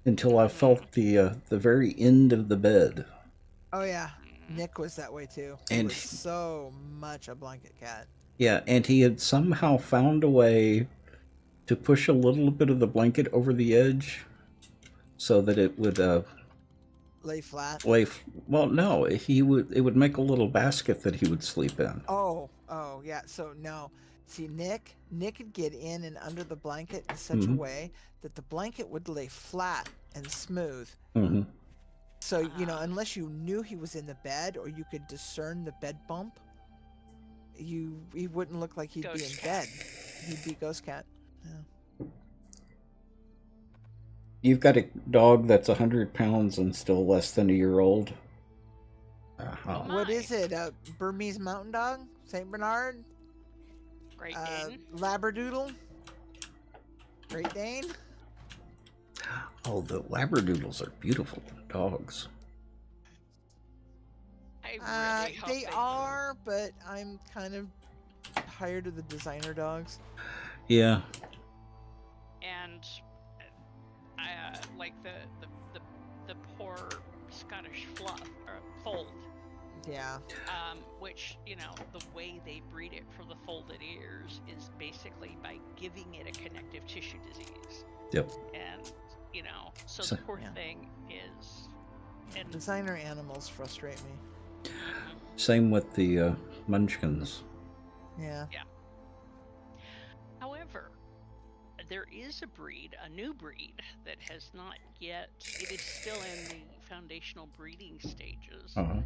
until I felt the very end of the bed. Oh yeah, Nick was that way too. He And was so much a blanket cat. Yeah, and he had somehow found a way to push a little bit of the blanket over the edge so that it would Lay flat. well, no, it would make a little basket that he would sleep in. Oh yeah. So no, see, Nick could get in and under the blanket in such a Mhm. way that the blanket would lay flat and smooth. Hmm. So unless you knew he was in the bed or you could discern the bed bump, he wouldn't look like he'd be Ghost in cat. bed. He'd be ghost cat. Yeah. You've got a dog that's 100 pounds and still less than a year old. Oh, What my. is it? A Burmese mountain dog? Saint Bernard? Great Dane. Labradoodle? Great Dane? Oh, the Labradoodles are beautiful dogs. I really hope They are, but I'm kind of tired of the designer dogs. Yeah. And I like the poor Scottish fluff or fold. Yeah. Which, the way they breed it for the folded ears is basically by giving it a connective tissue disease. Yep. And, so So- the poor Yeah. thing is And Designer animals frustrate me. Same with the munchkins. Yeah. however, there is a new breed that has not yet. It is still in the foundational breeding stages. Uh-huh.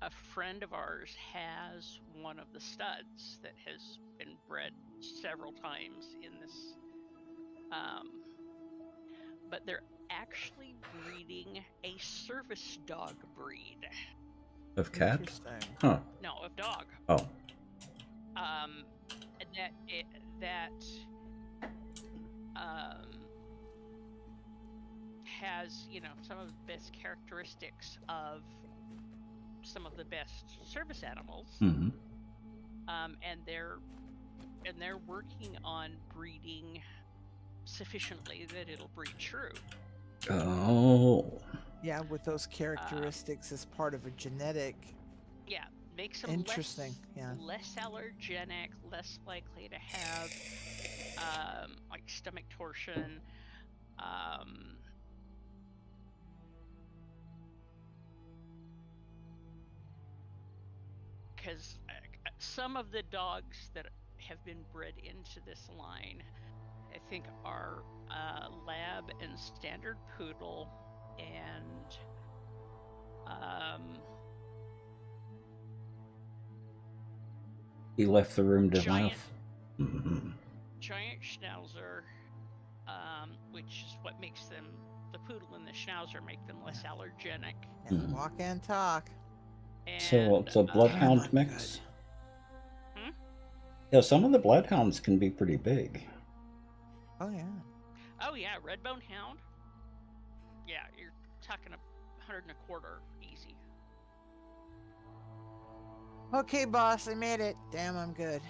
A friend of ours has one of the studs that has been bred several times in this, but they're actually breeding a service dog breed. Of cat? Interesting. Huh. No, of dog. Oh. That has, you know, some of the best characteristics of some of the best service animals. Mm-hmm. And they're working on breeding sufficiently that it'll breed true. Oh. Yeah, with those characteristics as part of a genetic. Yeah, makes them Interesting. less allergenic, less likely to have like stomach torsion. Because some of the dogs that have been bred into this line, I think, are lab and standard poodle, and He left the room to Giant- laugh. Mm-hmm. giant schnauzer, which is what makes them, the poodle and the schnauzer make them less allergenic. And Mhm. walk and talk. And, So it's a bloodhound I'm mix. Hmm? Yeah, some of the bloodhounds can be pretty big. Oh yeah. Oh yeah, red bone hound. Yeah, you're talking 125 easy. Okay, boss, I made it. Damn, I'm good.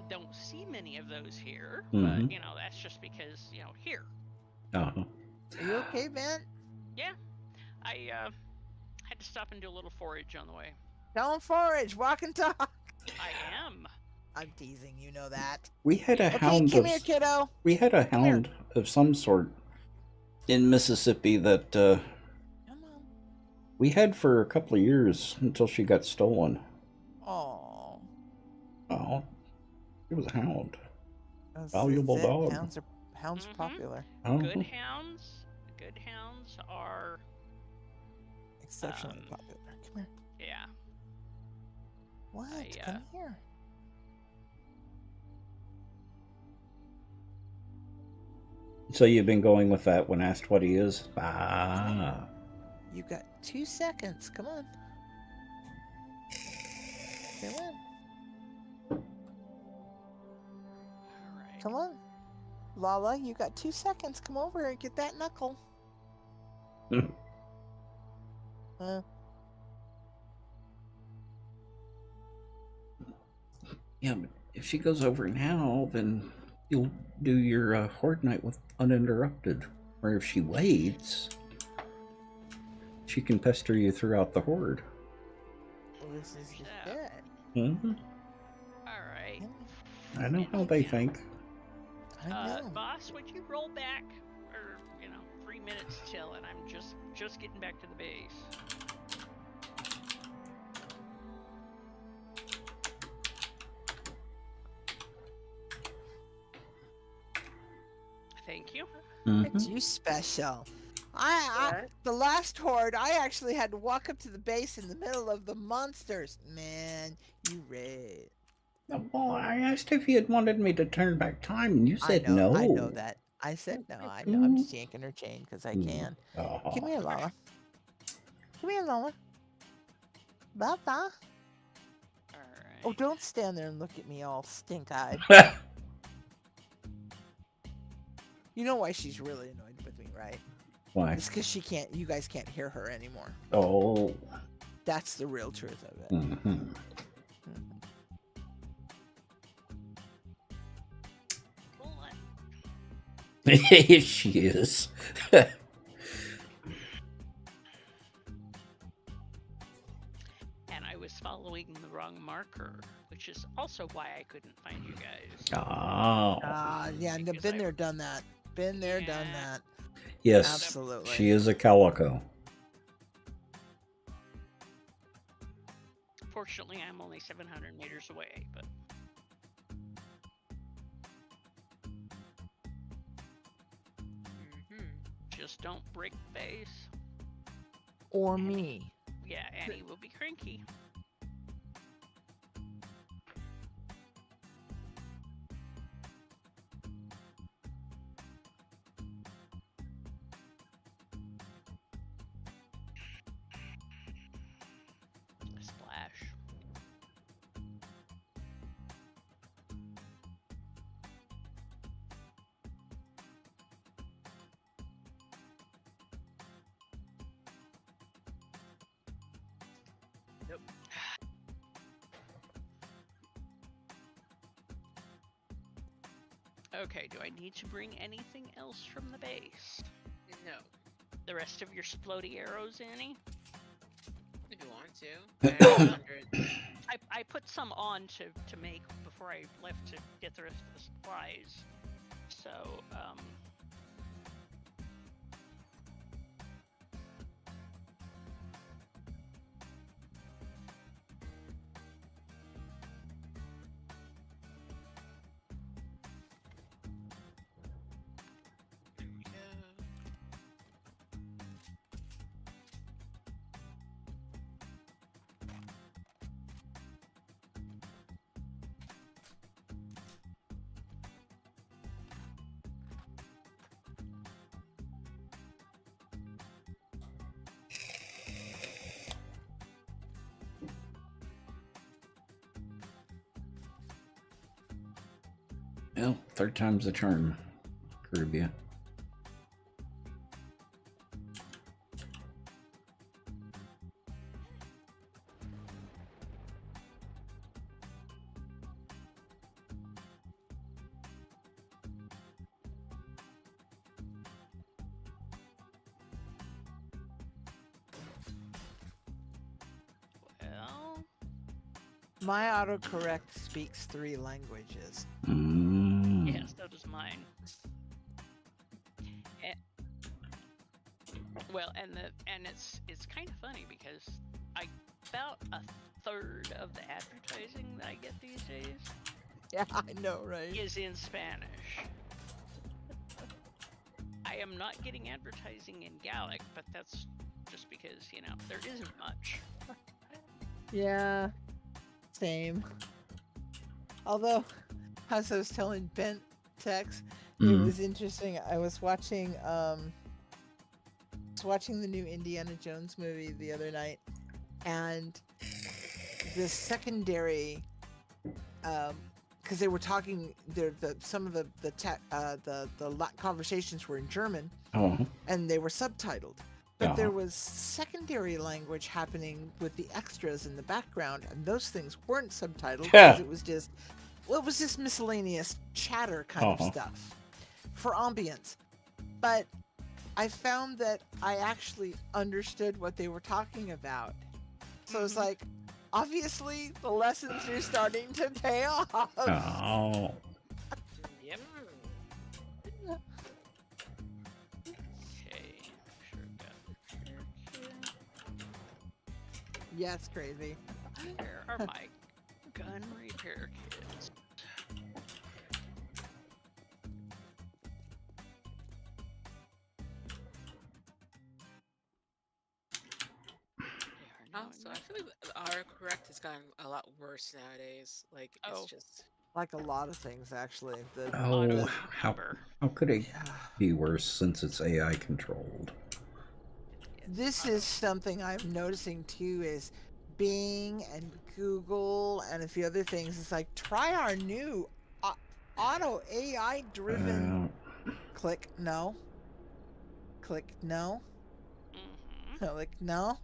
Don't see many of those here, Mhm. but you know that's just because, you know, here. Uh-huh. Are you okay, Ben? Yeah, I had to stop and do a little forage on the way. Don't forage, walk and talk. I am. I'm teasing, you know that. We had a Okay, hound come of here, kiddo. we had a Come here. hound of some sort in Mississippi that Come on. we had for a couple of years until she got stolen. Oh. Oh, it was a hound. That's Valuable it. dog. Hounds Mhm. popular. Oh. Good hounds are, Exceptionally Um, popular. Come here. yeah. What? Come here. So you've been going with that when asked what he is? Ah. You got 2 seconds. Come on. Come on. All right. Come on. Lala, you got 2 seconds. Come over and get that knuckle. Yeah, but if she goes over now, then you'll do your horde night with uninterrupted. Or if she waits, she can pester you throughout the horde. Well, this is just Yeah. good. Mm-hmm. All right. I know how they think. I know. Boss, would you roll back, or 3 minutes till, and I'm just getting back to the base. Thank you. Mm-hmm. It's you special. The last horde, I actually had to walk up to the base in the middle of the monsters. Man, you red. Well, I asked if you had wanted me to turn back time, and you said no. I know that. I said no. I know. I'm just yanking her chain because I can. Oh. Come here, Lola. Come here, Lola. Baba. All right. Oh, don't stand there and look at me all stink-eyed. You know why she's really annoyed with me, right? Why? It's because you guys can't hear her anymore. Oh. That's the real truth of it. Mm-hmm. Hold on. She is. And I was following the wrong marker, which is also why I couldn't find you guys. Oh. Yeah, Because been there, done that. Been there, done Yeah. that. Yes. Absolutely. She is a calico. Unfortunately, I'm only 700 meters away, but just don't break base. Or me. Yeah, Annie will be cranky. Splash. Nope. Okay, do I need to bring anything else from the base? No. The rest of your splody arrows, Annie? If you want to. I have 100. I put some on to make before I left to get the rest of the supplies. So, There we go. Well, third time's the charm, Caribbean. well, My autocorrect speaks 3 languages. yeah, so does mine. Well, and it's kind of funny because about a third of the advertising that I get these days Yeah, I know, right? is in Spanish. I am not getting advertising in Gallic, but that's just because, there isn't much. Yeah, same. Although, as I was telling Ben Tex, it was interesting. I was watching the new Indiana Jones movie the other night, and the secondary, because they were talking, some of the conversations were in German, and they were subtitled. But there was secondary language happening with the extras in the background, and those things weren't subtitled because it was just miscellaneous chatter kind of stuff for ambience. But I found that I actually understood what they were talking about. So it's like, obviously, the lessons are starting to pay off. Oh. Yep. Okay, sure got repair kit. Yes, crazy. Where are my gun repair kits? They are not Also, I feel like the autocorrect has gotten a lot worse nowadays. Like, Oh. it's just. Like a lot of things, actually. auto how cover. could it be worse since it's AI controlled? This is something I'm noticing too, is Bing and Google and a few other things. It's like, try our new auto AI driven click no. Click no. Click no.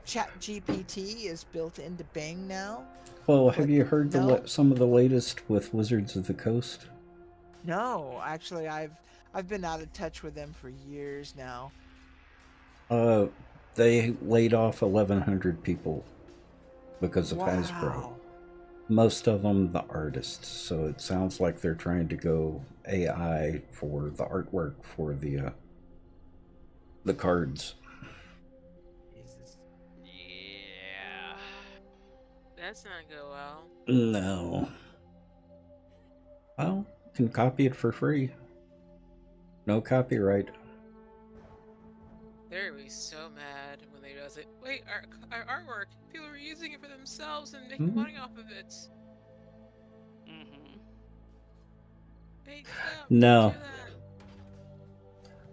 Chat GPT is built into Bing now. Well, have you heard some of the latest with Wizards of the Coast? No, actually, I've been out of touch with them for years now. They laid off 1,100 people because of Hasbro. Most of them the artists, so it sounds like they're trying to go AI for the artwork for the cards. Jesus. That's not go well. No. Well, you can copy it for free. No copyright. They're gonna be so mad when they realize it. Wait, our artwork. People are using it for themselves and making Mhm. money off of it. Mm-hmm. Hey, stop! No. Don't do that.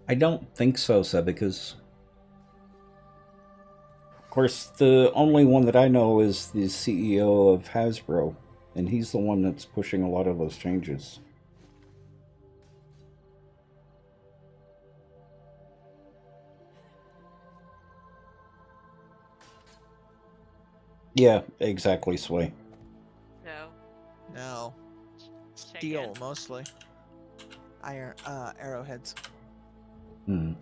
I don't think so, Seb, because of course the only one that I know is the CEO of Hasbro, and he's the one that's pushing a lot of those changes. Yeah, exactly, Sway. No. No. Say Steel, again? mostly. Iron, arrowheads. Hmm. No.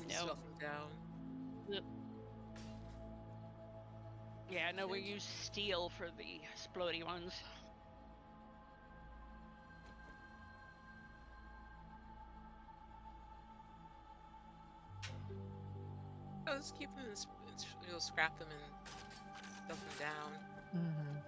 No. Smelt them down. Yeah, no, we use steel for the explodey ones. Oh, just keep them you'll scrap them and dump them down. Mm-hmm.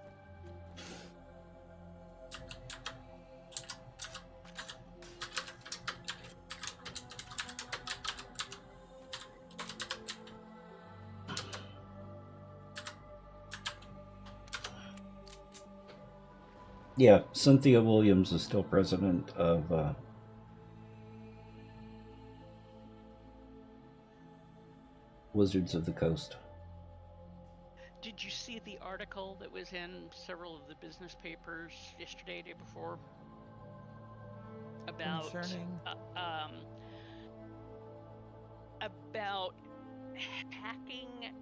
Yeah, Cynthia Williams is still president of Wizards of the Coast. Did you see the article that was in several of the business papers yesterday, day before? About Concerning. About hacking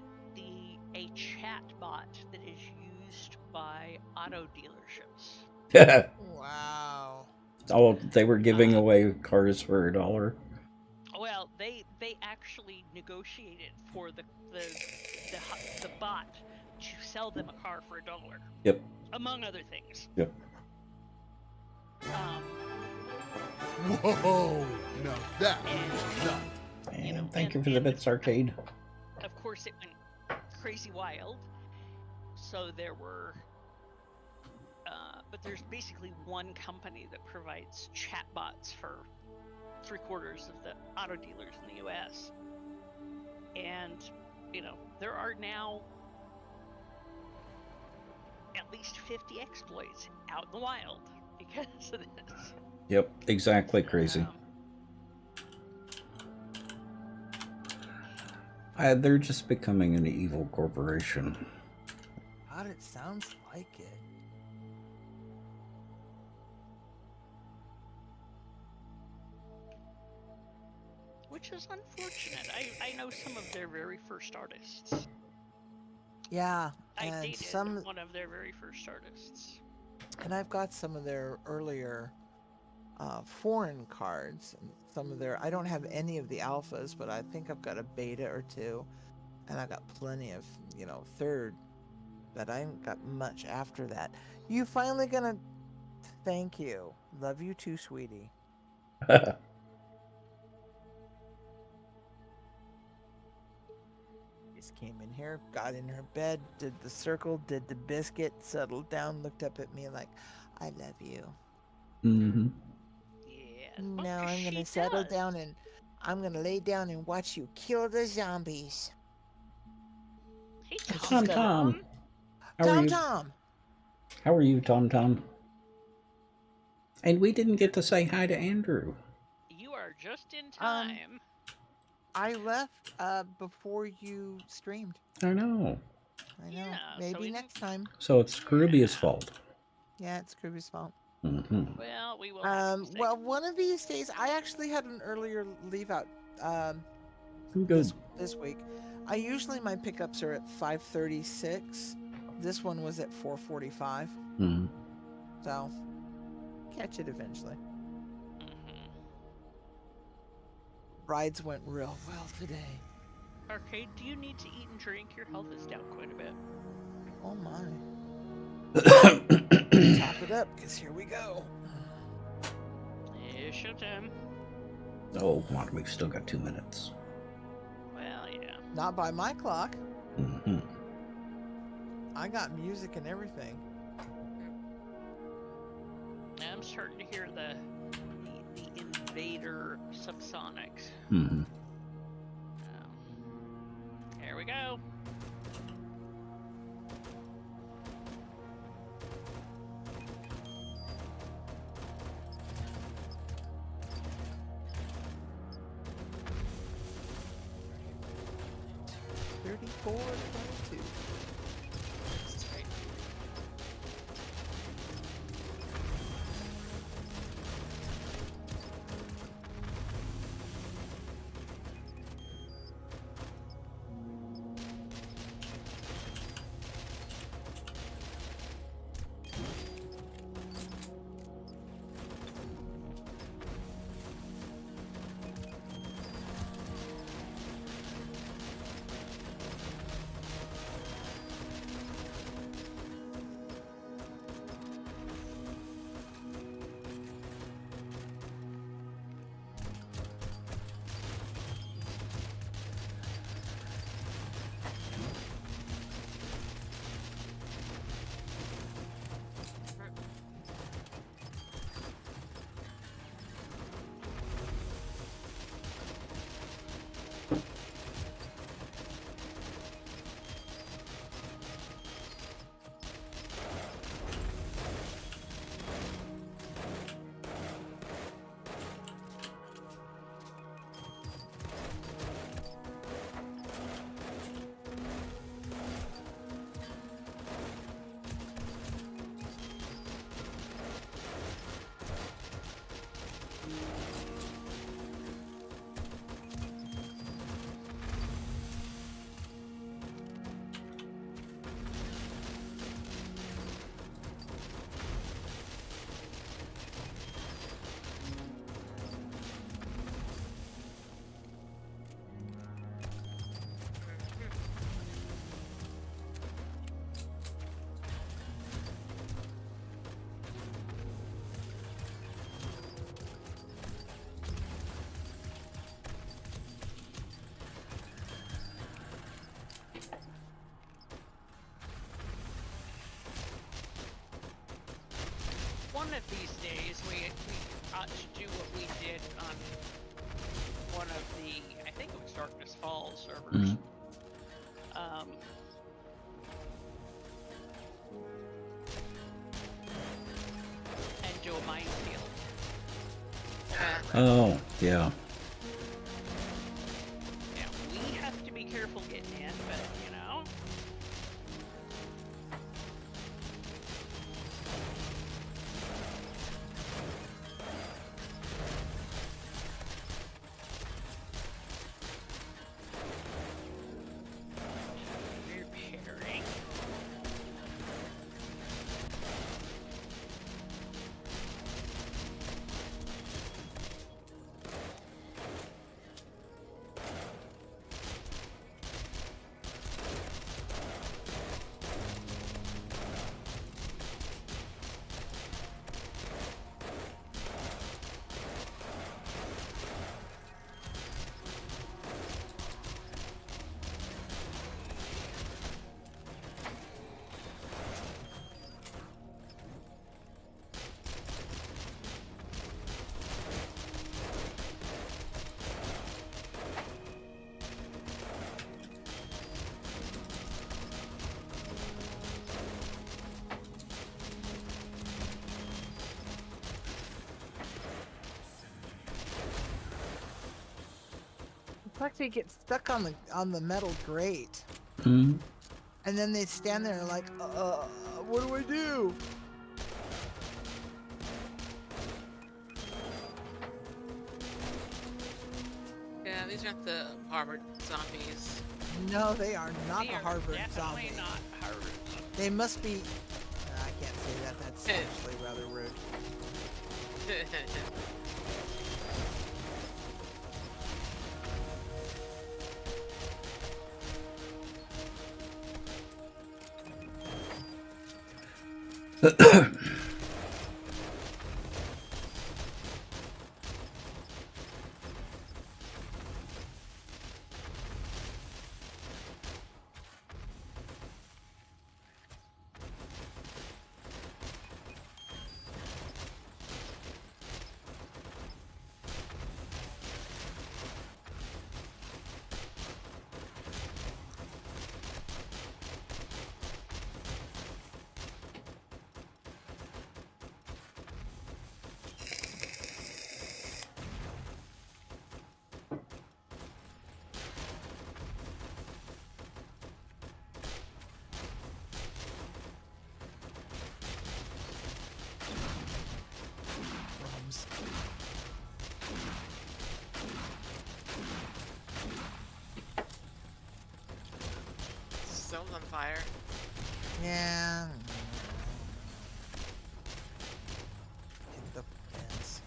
a chat bot that is used by auto dealerships. Wow. Oh, they were giving away cars for $1. Well, they actually negotiated for the bot to sell them a car for $1. Yep. Among other things. Yep. Whoa! Now that is nuts. And thank you for the bits, Arcade. Of course, it went crazy wild. So there were, but there's basically one company that provides chatbots for 3/4 of the auto dealers in the U.S. And there are now at least 50 exploits out in the wild because of this. Yep, exactly, crazy. They're just becoming an evil corporation. God, it sounds like it. Which is unfortunate. I know some of their very first artists. Yeah, I and dated one of their very first artists. And I've got some of their earlier foreign cards. And some of their, I don't have any of the alphas, but I think I've got a beta or two. And I got plenty of, third. But I haven't got much after that. You finally gonna... Thank you. Love you too, sweetie. Just came in here, got in her bed, did the circle, did the biscuit, settled down, looked up at me like, I love you. Mm-hmm. Yeah. Now I'm gonna settle down and I'm gonna lay down and watch you kill the zombies. Hey, Tom. Tom. How are you? Tom. How are you, Tom? And we didn't get to say hi to Andrew. You are just in time. I left before you streamed. I know. Yeah, Maybe next time. So it's Karubia's fault. Yeah, it's Karubia's fault. Mm-hmm. Well, we will. Well, one of these days, I actually had an earlier leave out. Good. This week, I usually my pickups are at 5:36. This one was at 4:45. Mm-hmm. So, catch it eventually. Rides went real well today. Arcade, do you need to eat and drink? Your health is down quite a bit. Oh my. Top it up, because here we go. It's your time. Oh, come on, we've still got 2 minutes. Well, yeah. Not by my clock. Mm-hmm. I got music and everything. I'm starting to hear the invader subsonics. Mm-hmm. Here we go. $34.22. That's right. One of these days, we ought to do what we did on one of the, I think it was Darkness Falls servers. Mhm. And do a minefield. Oh, yeah. Yeah, we have to be careful getting in, but you know. Repairing. It's like they get stuck on the metal grate, Mm-hmm. and then they stand there like, what do I do? Yeah, these aren't the Harvard zombies. No, they are not They the are Harvard definitely zombie. not Harvard. They must be. I can't say that. That's actually rather rude. was on fire. Yeah. Hit the fence.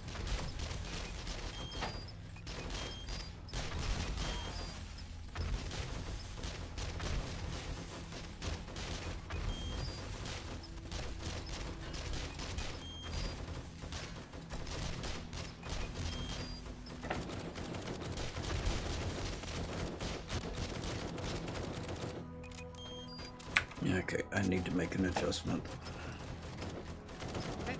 Yeah, okay, I need to make an adjustment. Okay.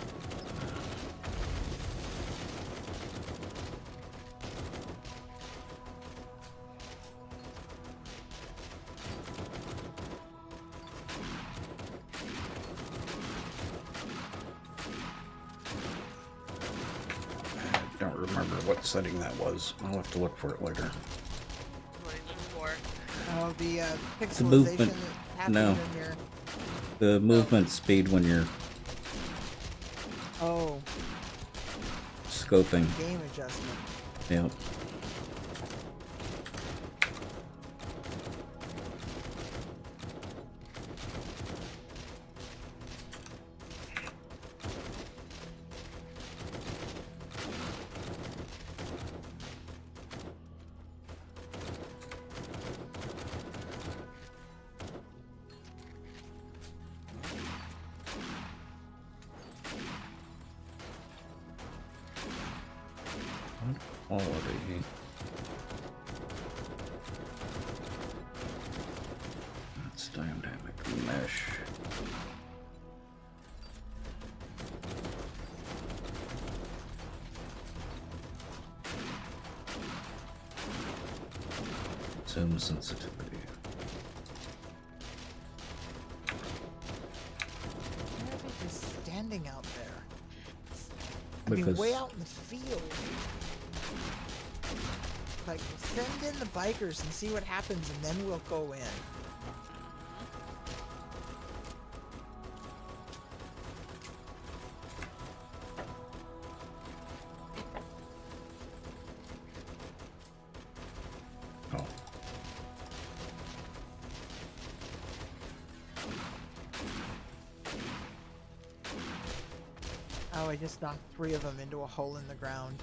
I don't remember what setting that was. I'll have to look for it later. What are you looking for? Oh, the pixelization movement- that happened no. in your... The movement speed when you're Oh, scoping. game adjustment. Yeah. Quality. That's dynamic mesh. Zoom sensitivity. Why are they just standing out there? I mean, Because way out in the field. Like, send in the bikers and see what happens, and then we'll go in. oh, Oh, I just knocked 3 of them into a hole in the ground.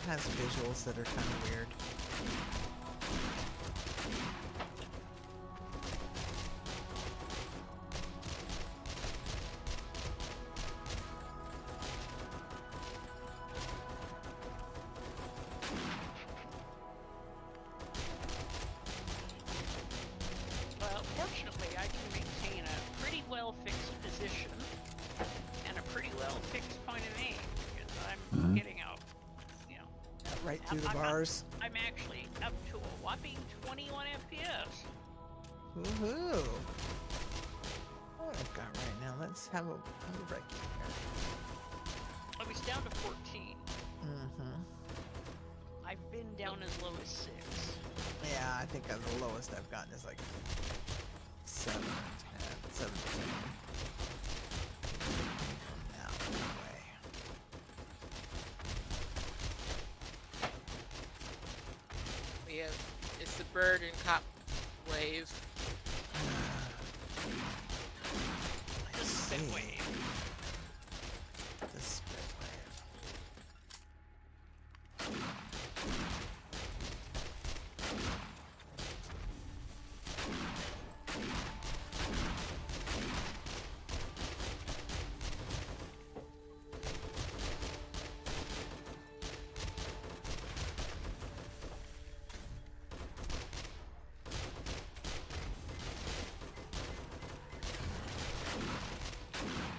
That has visuals that are kind of weird. Well, fortunately, I can maintain a pretty well fixed position and a pretty well fixed point of aim because I'm getting out, you know, Right through the I'm- bars. I'm actually up to a whopping 21 FPS. Woohoo! What I've got right now, let's have a break here. I was down to 14. Mm-hmm. I've been down as low as 6. Yeah, I think the lowest I've gotten is like 7 or 10. 7 to 10. Now, that way. We have it's the bird and cop wave. I The see. spin wave. The spit wave.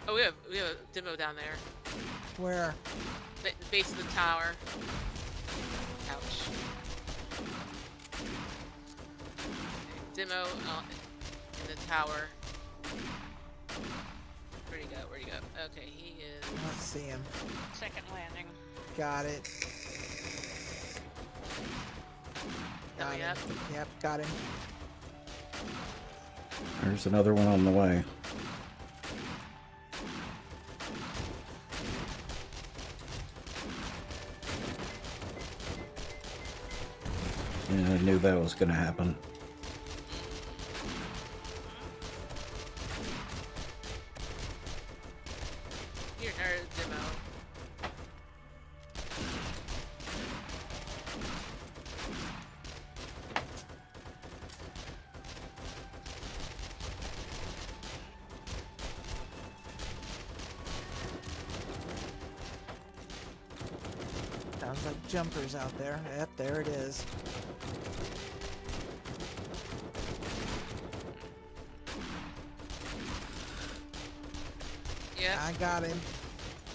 Oh, we have a demo down there. Where? The base of the tower. Ouch. Demo in the tower. Where'd he go? Where'd he go? Okay, he is. Let's see him. Second landing. Got it. Oh, Got yep. him. Yep, got him. there's another one on the way. And I knew that was going to happen. Your nerd demo. Sounds like jumpers out there. Yep, there it is. Yep. I got him.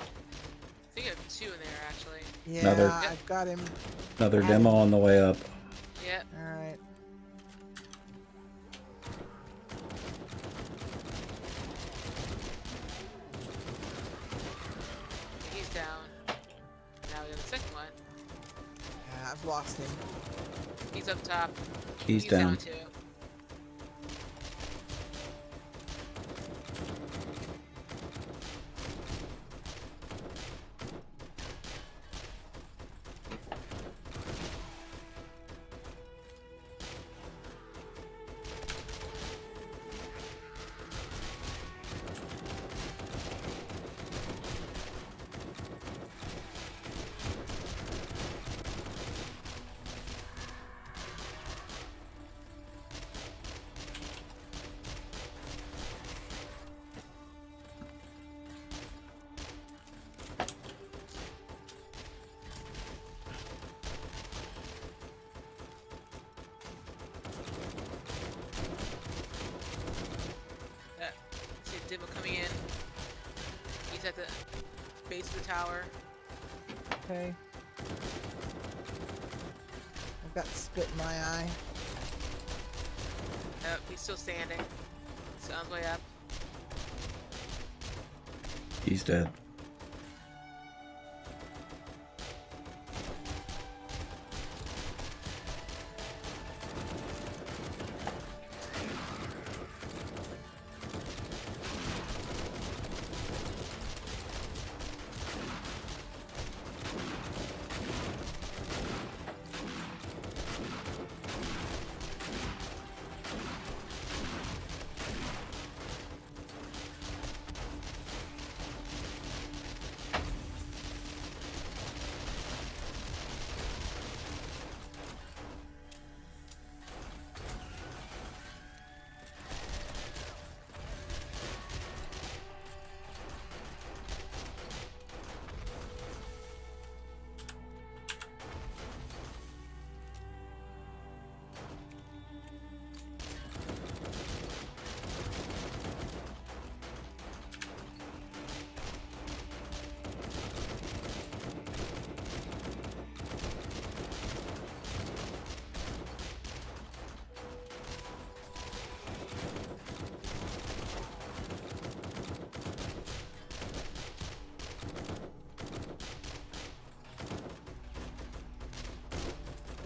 I think I have 2 in there actually. Yeah, Another- I've got him. Another demo on the way up. Yep. Alright. He's down. Now we have the second one. Yeah, I've lost him. He's up top. He's down. too. See a demo coming in. He's at the base of the tower. Okay. I've got spit in my eye. He's still standing. So on his way up. He's dead.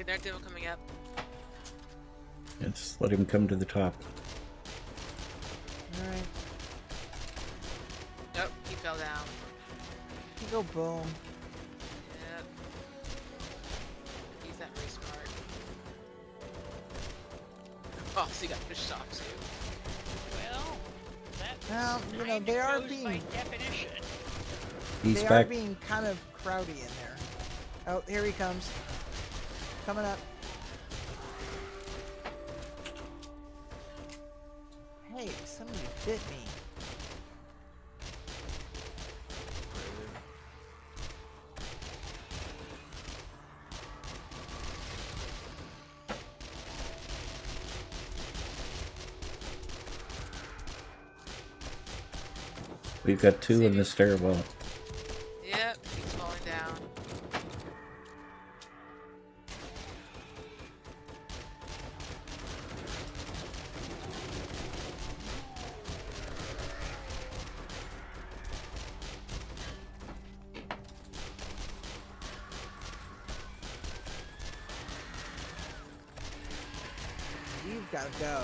Another demo coming up. Yeah, just let him come to the top. Alright. Nope, he fell down. You go boom. Yep. He's not very smart. Oh, so he got pushed off too. Well, that Well, you know, kinda they are goes by being definition. He's they are back. being kind of crowdy in there. Oh, here he comes. Coming up. Hey, somebody bit me. We've got 2 in the stairwell. Yep, he's falling down. You've got to go.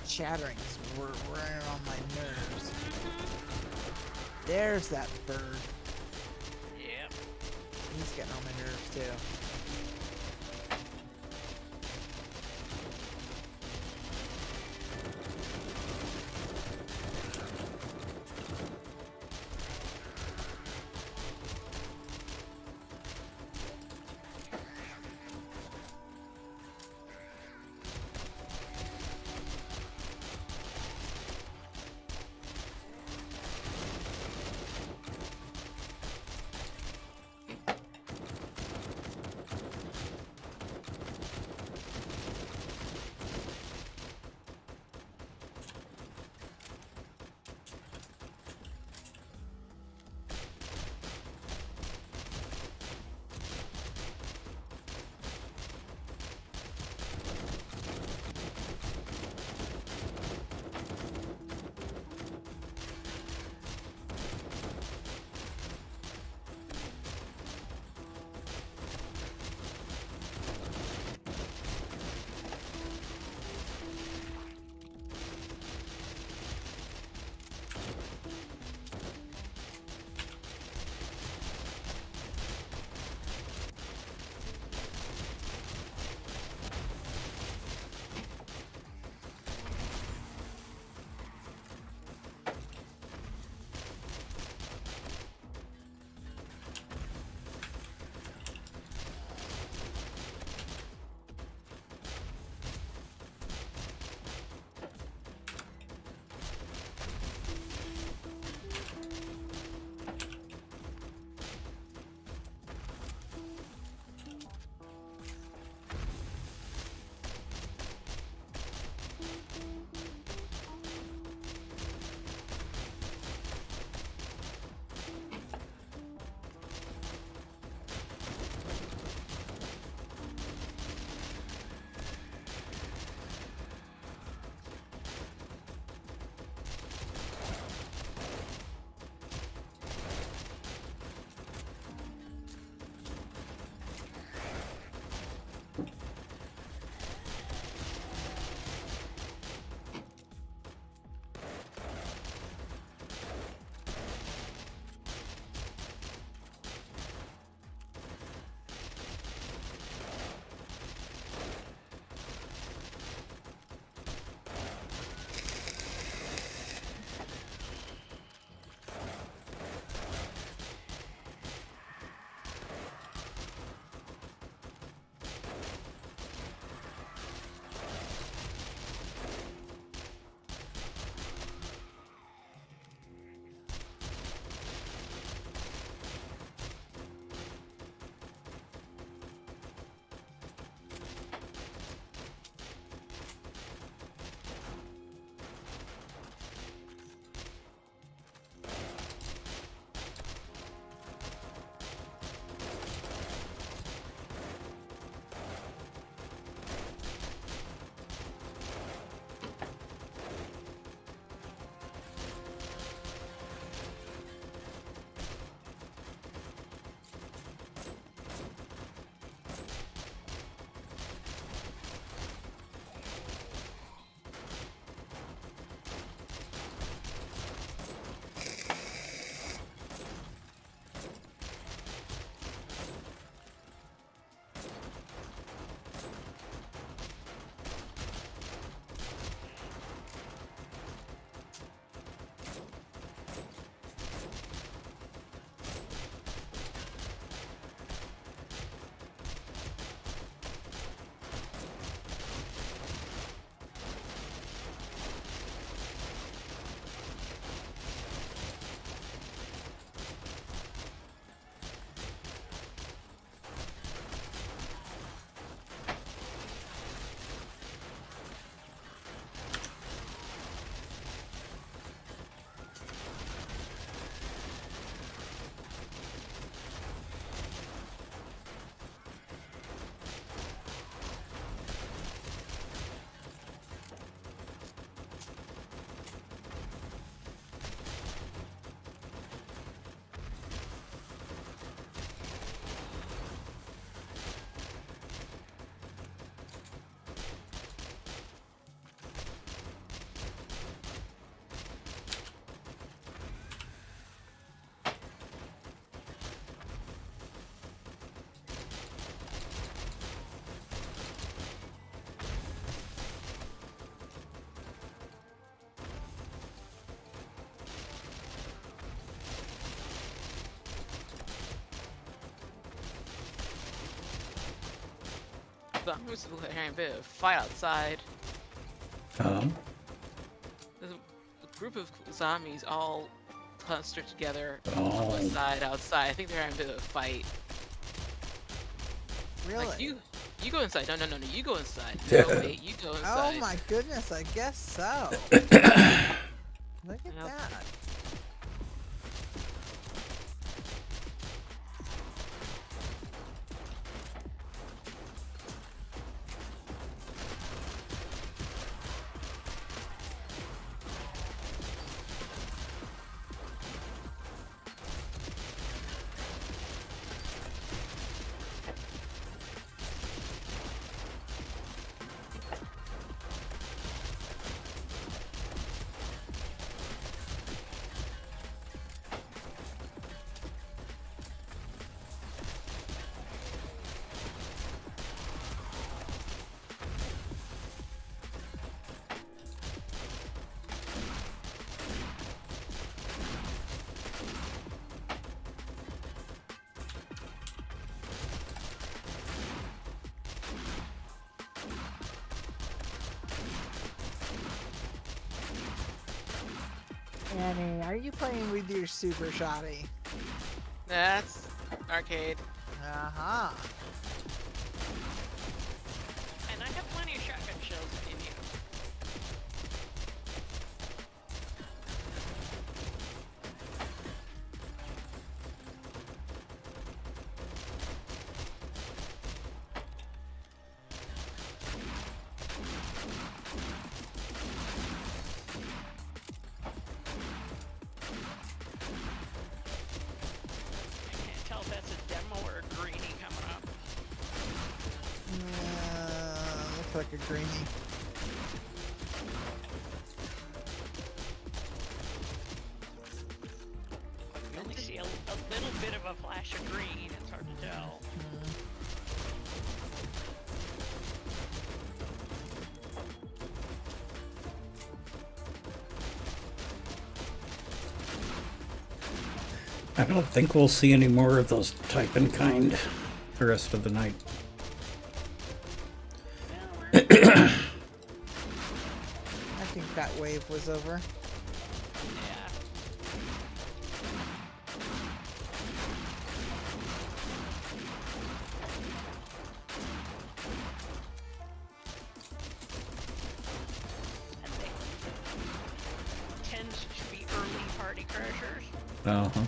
Chattering is wearing on my nerves. There's that bird. Yep. He's getting on my nerves too. zombies were having a bit of a fight outside. There's a group of zombies all clustered together on one side outside. I think they're having a bit of a fight. Really? Like, you go inside. No, you go inside. No, wait, you go inside. Oh my goodness, I guess so. Look at that. Annie, are you playing with your super shotty? That's arcade. Uh-huh. And I have plenty of shotgun shells if you need them. I can't tell if that's a demo or a greenie coming up. Looks like a greenie. You only see a little bit of a flash of green. It's hard to tell. I don't think we'll see any more of those type and kind the rest of the night. Well, I think that wave was over. yeah. And they tend to be early party crashers. Uh-huh.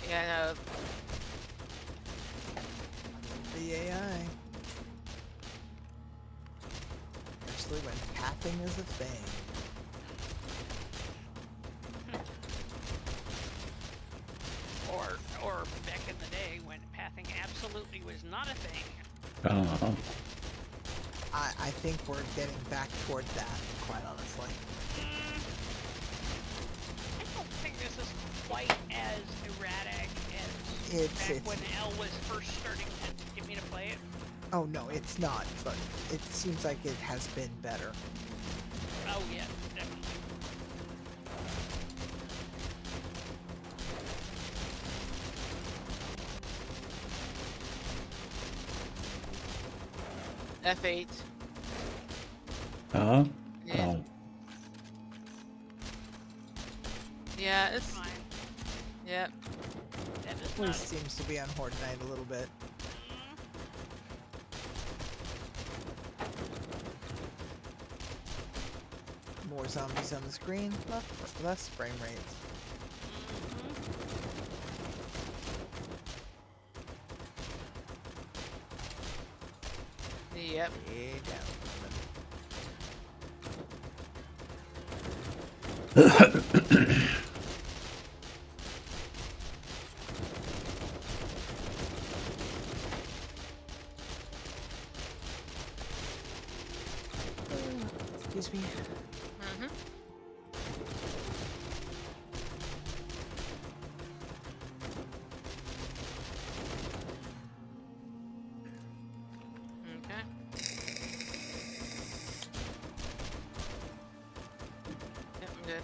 Yeah, The AI. Especially when pathing is a thing. Or back in the day when pathing absolutely was not a thing. Uh-huh. I think we're getting back toward that, quite honestly. I don't think this is quite as erratic as It's back when L was first starting to get me to play it. Oh no, it's not, but it seems like it has been better. Oh yeah, definitely. F8. Uh-huh. Yeah. Oh. Yeah, it's Fine. yep. That is Police not. seems to be on Horde Night a little bit. More zombies on the screen, less frame rates. Yep. Way down. Excuse me. Mm-hmm. Okay. Yep, I'm good.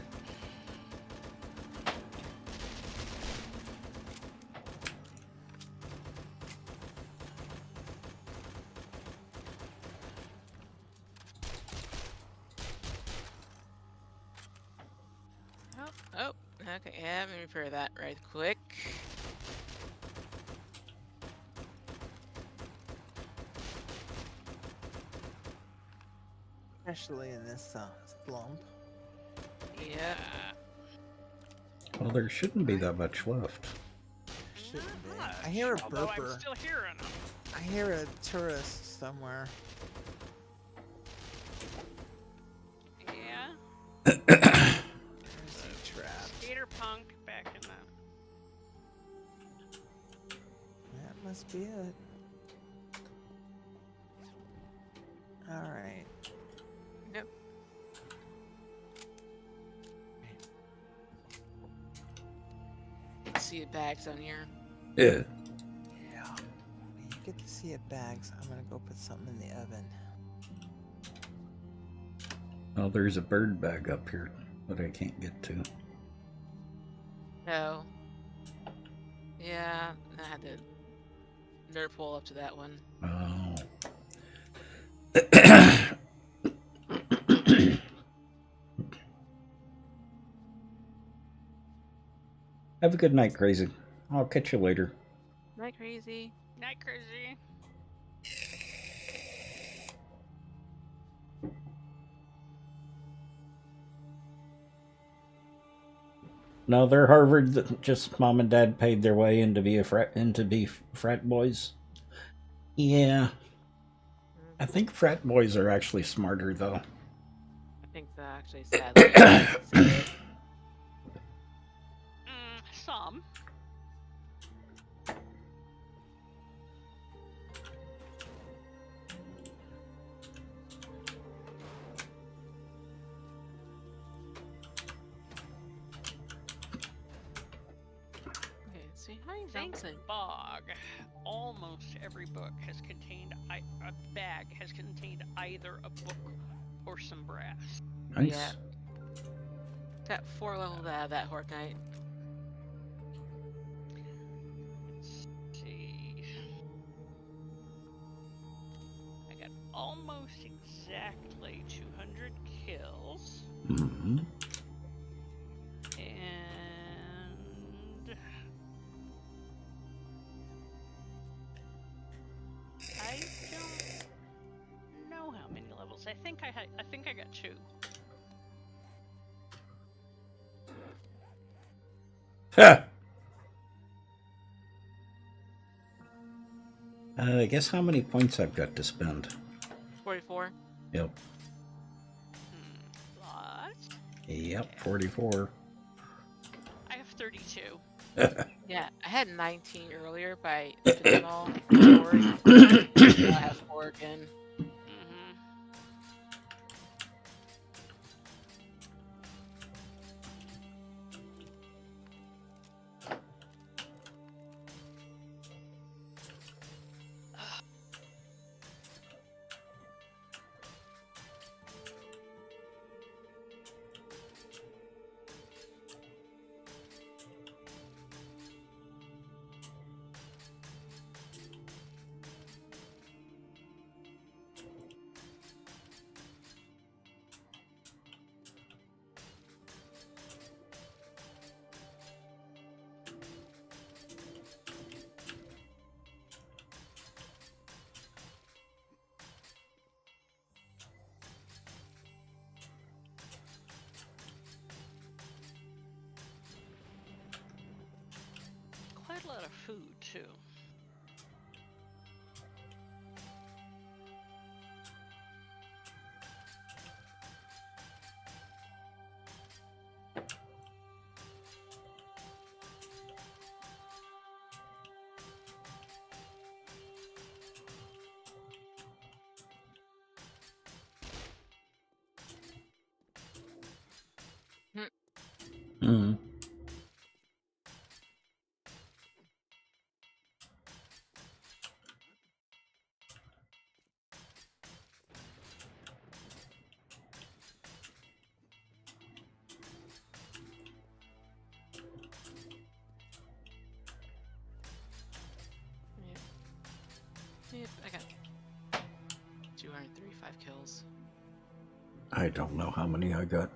Oh, okay, yeah, let me repair that right quick. Especially in this slump. Yeah. Well, there shouldn't be that much left. Shouldn't be. Not I hear a much, although I'm burper. still hearing them. I hear a tourist somewhere. Yeah. There's a trap. Skater punk back in the. That must be it. Alright. Yep. See the bags on here. Yeah. Yeah. When you get to see it bags, I'm gonna go put something in the oven. Well, there's a bird bag up here that I can't get to. No. Yeah, I had to nerd pull up to that one. Oh. Have a good night, Crazy. I'll catch you later. Night crazy. Night crazy. No, they're Harvard. Just mom and dad paid their way in to be frat boys. Yeah, I think frat boys are actually smarter though. I think so, actually, sadly. Some. Okay, let's see how you Thanks, bouncing. Bog. Almost every book has contained a bag has contained either a book or some brass. Nice. Yeah. Got 4 levels out of that Horde Knight. Let's see. I got almost exactly 200 kills. Mm-hmm. And I don't know how many levels. I think I got 2. Ha! I guess how many points I've got to spend. 44. Yep. What? Yep, 44. I have 32. Yeah, I had 19 earlier by them all. Now I have 4 again. Mm-hmm. of food too. Hmm. Yep, I got 235 kills. I don't know how many I got.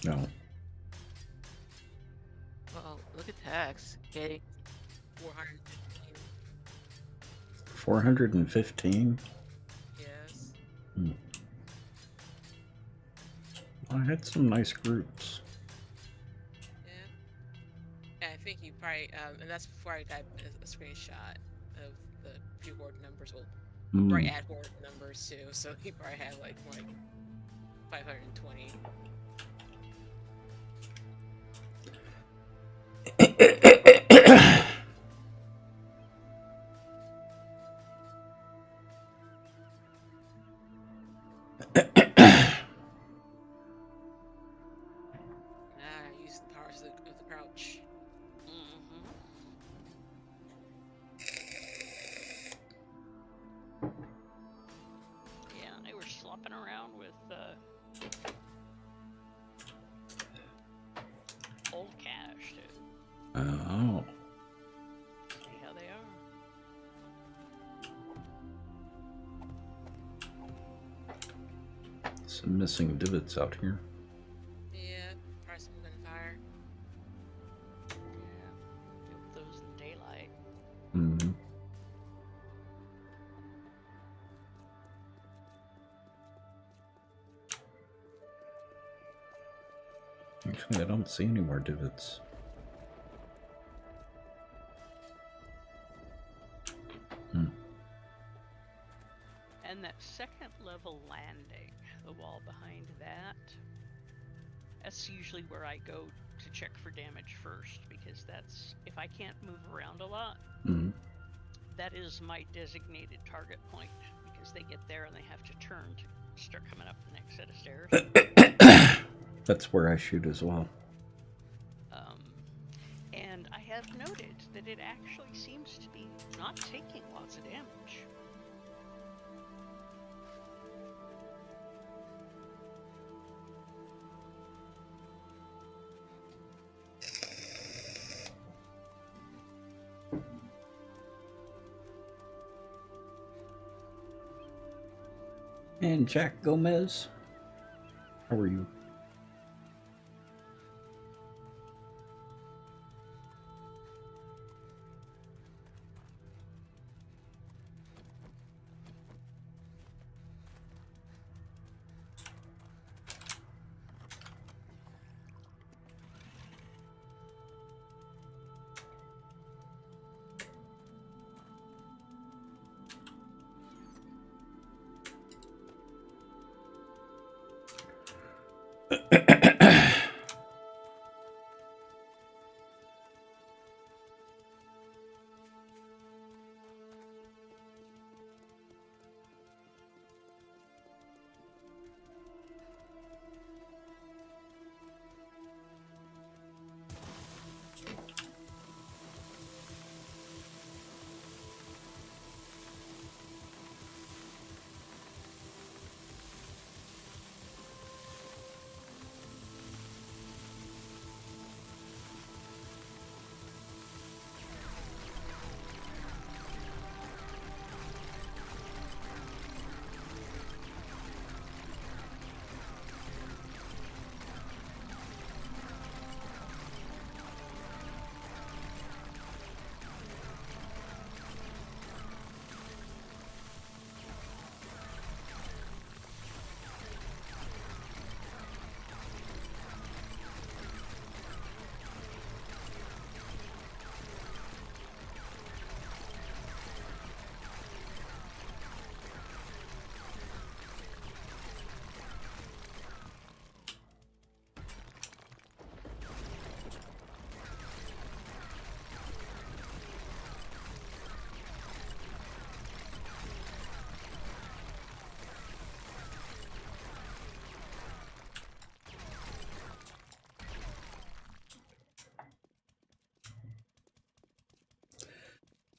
No. Well, look at Tex getting 415. 415? Yes. I had some nice groups. Yeah. And I think you probably, and that's before I got a screenshot of the pre-horde numbers. Well, right at horde numbers too. So he probably had like more like 520. I use the powers of the crouch. Mm-hmm. Yeah, they were slopping around with old cash too. Oh. See how they are. Some missing divots out here. Yeah, probably some gunfire. Yeah, deal with those in daylight. Mm-hmm. Actually, I don't see any more divots. And that second level landing, the wall behind that's usually where I go to check for damage first, because that's, if I can't move around a lot, that is my designated target point, because they get there and they have to turn to start coming up the next set of stairs. That's where I shoot as well. And I have noted that it actually seems to be not taking lots of damage. And Jack Gomez, how are you?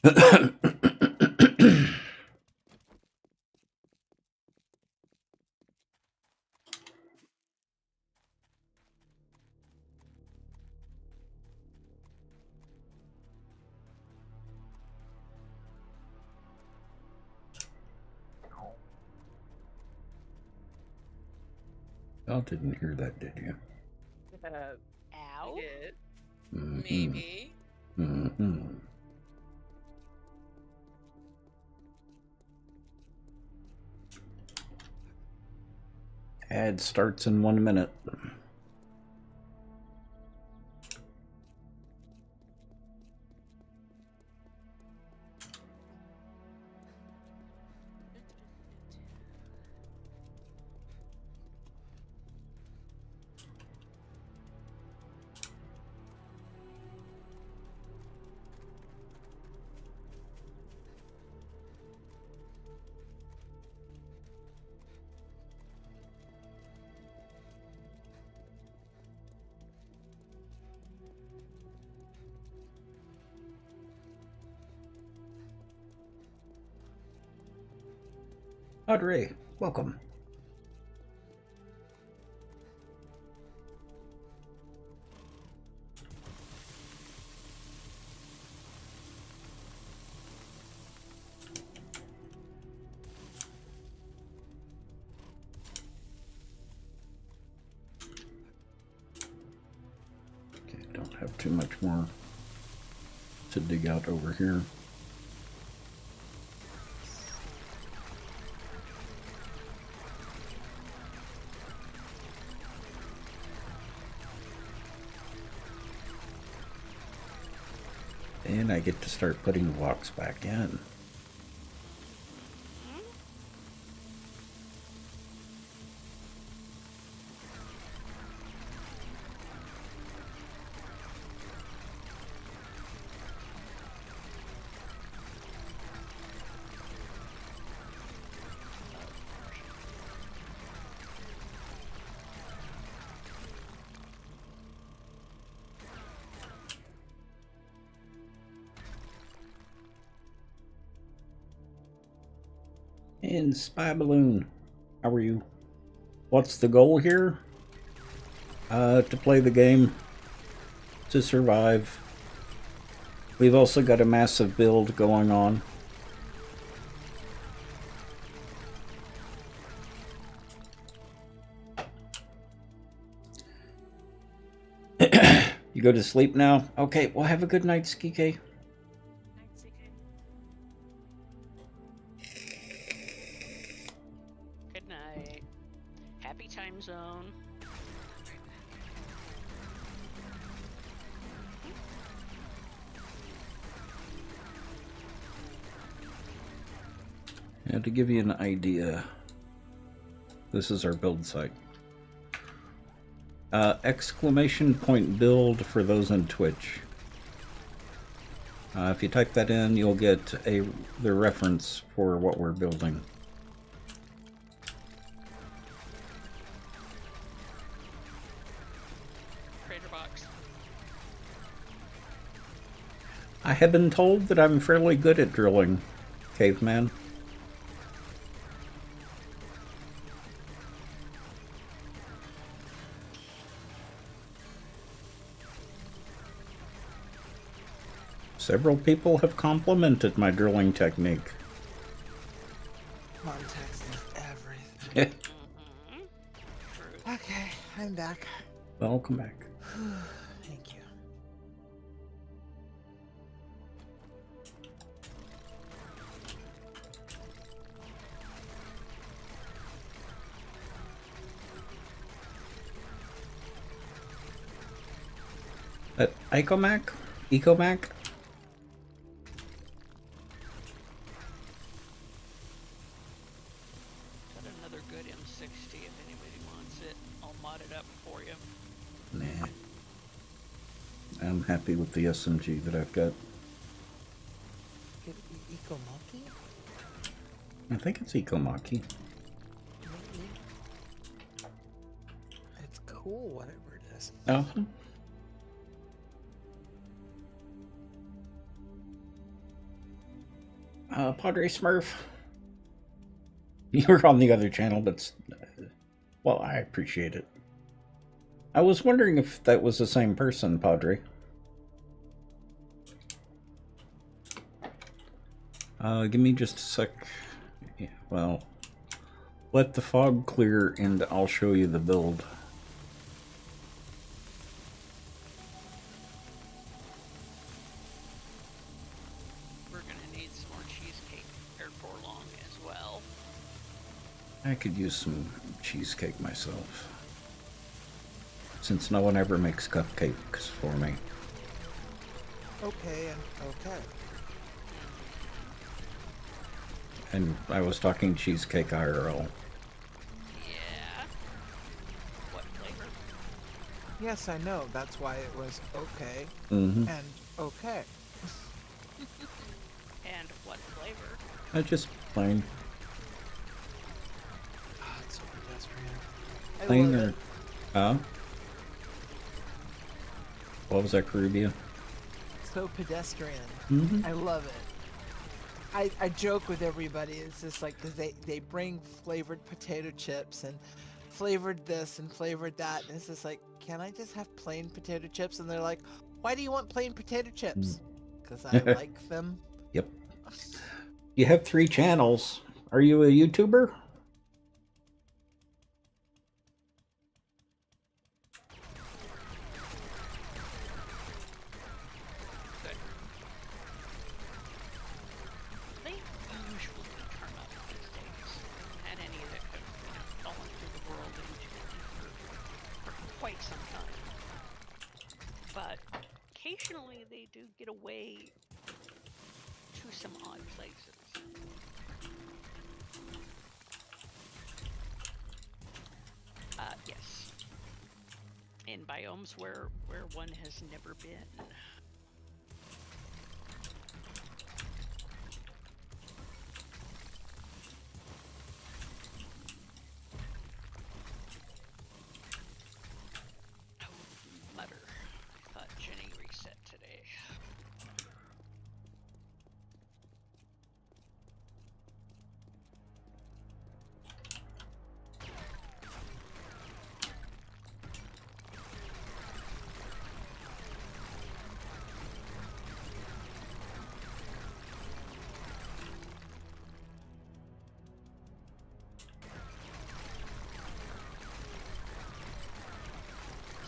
Y'all didn't hear that, did you? Ow. Did. Mm-hmm. Maybe. Mm-hmm. Ad starts in 1 minute. Audrey, welcome. Okay, don't have too much more to dig out over here. And I get to start putting blocks back in. And Spy Balloon, how are you? What's the goal here? To play the game, to survive. We've also got a massive build going on. You go to sleep now? Okay, well have a good night, Skike. Good night. Happy time zone. And to give you an idea, this is our build site. Exclamation point build for those on Twitch. If you type that in, you'll get the reference for what we're building. Crater box. I have been told that I'm fairly good at drilling, caveman. Several people have complimented my drilling technique. Context is everything. Mm-hmm. Okay, I'm back. Welcome back. Thank you. Ecomac? Got another good M60 if anybody wants it. I'll mod it up for you. Nah. I'm happy with the SMG that I've got. Ecomonkey? I think it's Ecomaki. It's cool, whatever it is. Uh-huh. Padre Smurf. You're on the other channel, but well, I appreciate it. I was wondering if that was the same person, Padre. Give me just a sec. Yeah, well, let the fog clear and I'll show you the build. We're gonna need some more cheesecake before long as well. I could use some cheesecake myself, since no one ever makes cupcakes for me. Okay, and okay. And I was talking cheesecake IRL. Yeah. What flavor? Yes, I know. That's why it was okay Mm-hmm. and okay. And what flavor? Just plain. Oh, it's so pedestrian. I Plain love or... it. What was that, Caribbean? So pedestrian. Mm-hmm. I love it. I joke with everybody. It's just like, because they bring flavored potato chips and flavored this and flavored that. And it's just like, can I just have plain potato chips? And they're like, why do you want plain potato chips? Because I like them. Yep. You have 3 channels. Are you a YouTuber? They usually turn up these days. Had any that could have fallen through the world into the ether for quite some time. But occasionally they do get away to some odd places. Yes. In biomes where one has never been. Mutter. I thought Jenny reset today.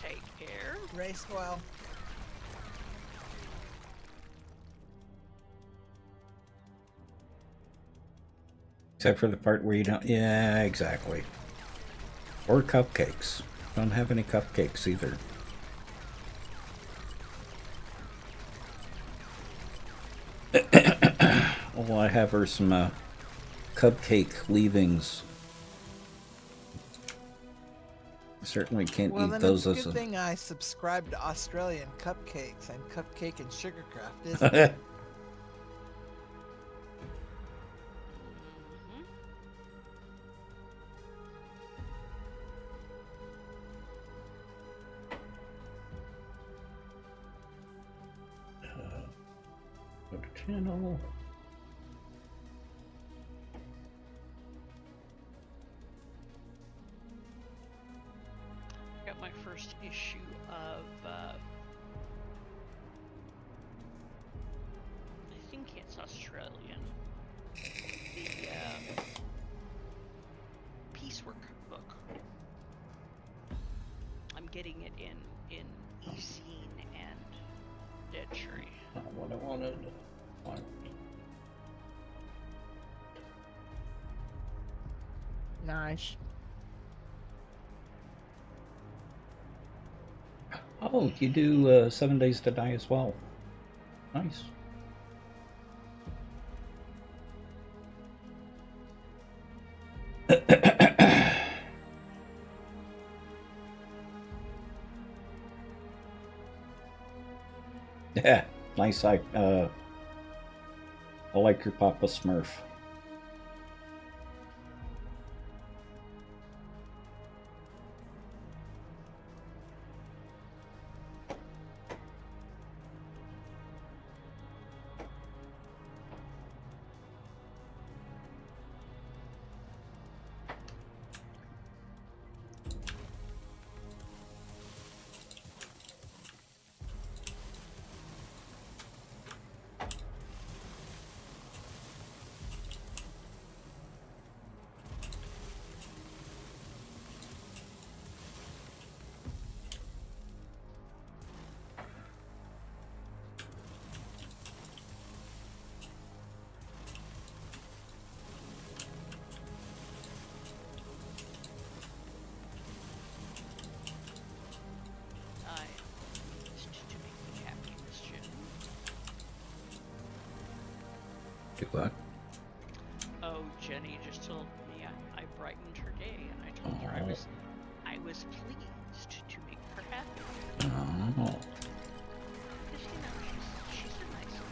Take care. Race well. Except for the part where you don't... Yeah, exactly. Or cupcakes. Don't have any cupcakes either. All I have are some cupcake leavings. Certainly can't Well, eat then those it's a as good a... thing I subscribed to Australian cupcakes and Cupcake and Sugarcraft, isn't it? Go to channel. Got my first issue of I think it's Australian. The piecework book. I'm getting it in E-Scene and Dead Tree. Not what I wanted. Nice. Oh, you do 7 Days to Die as well. Nice. Yeah, nice. I like your Papa Smurf. Do what? Oh, Jenny just told me I brightened her day, and I told her I was pleased to make her happy. Oh. Because, you know, she's a nice lady.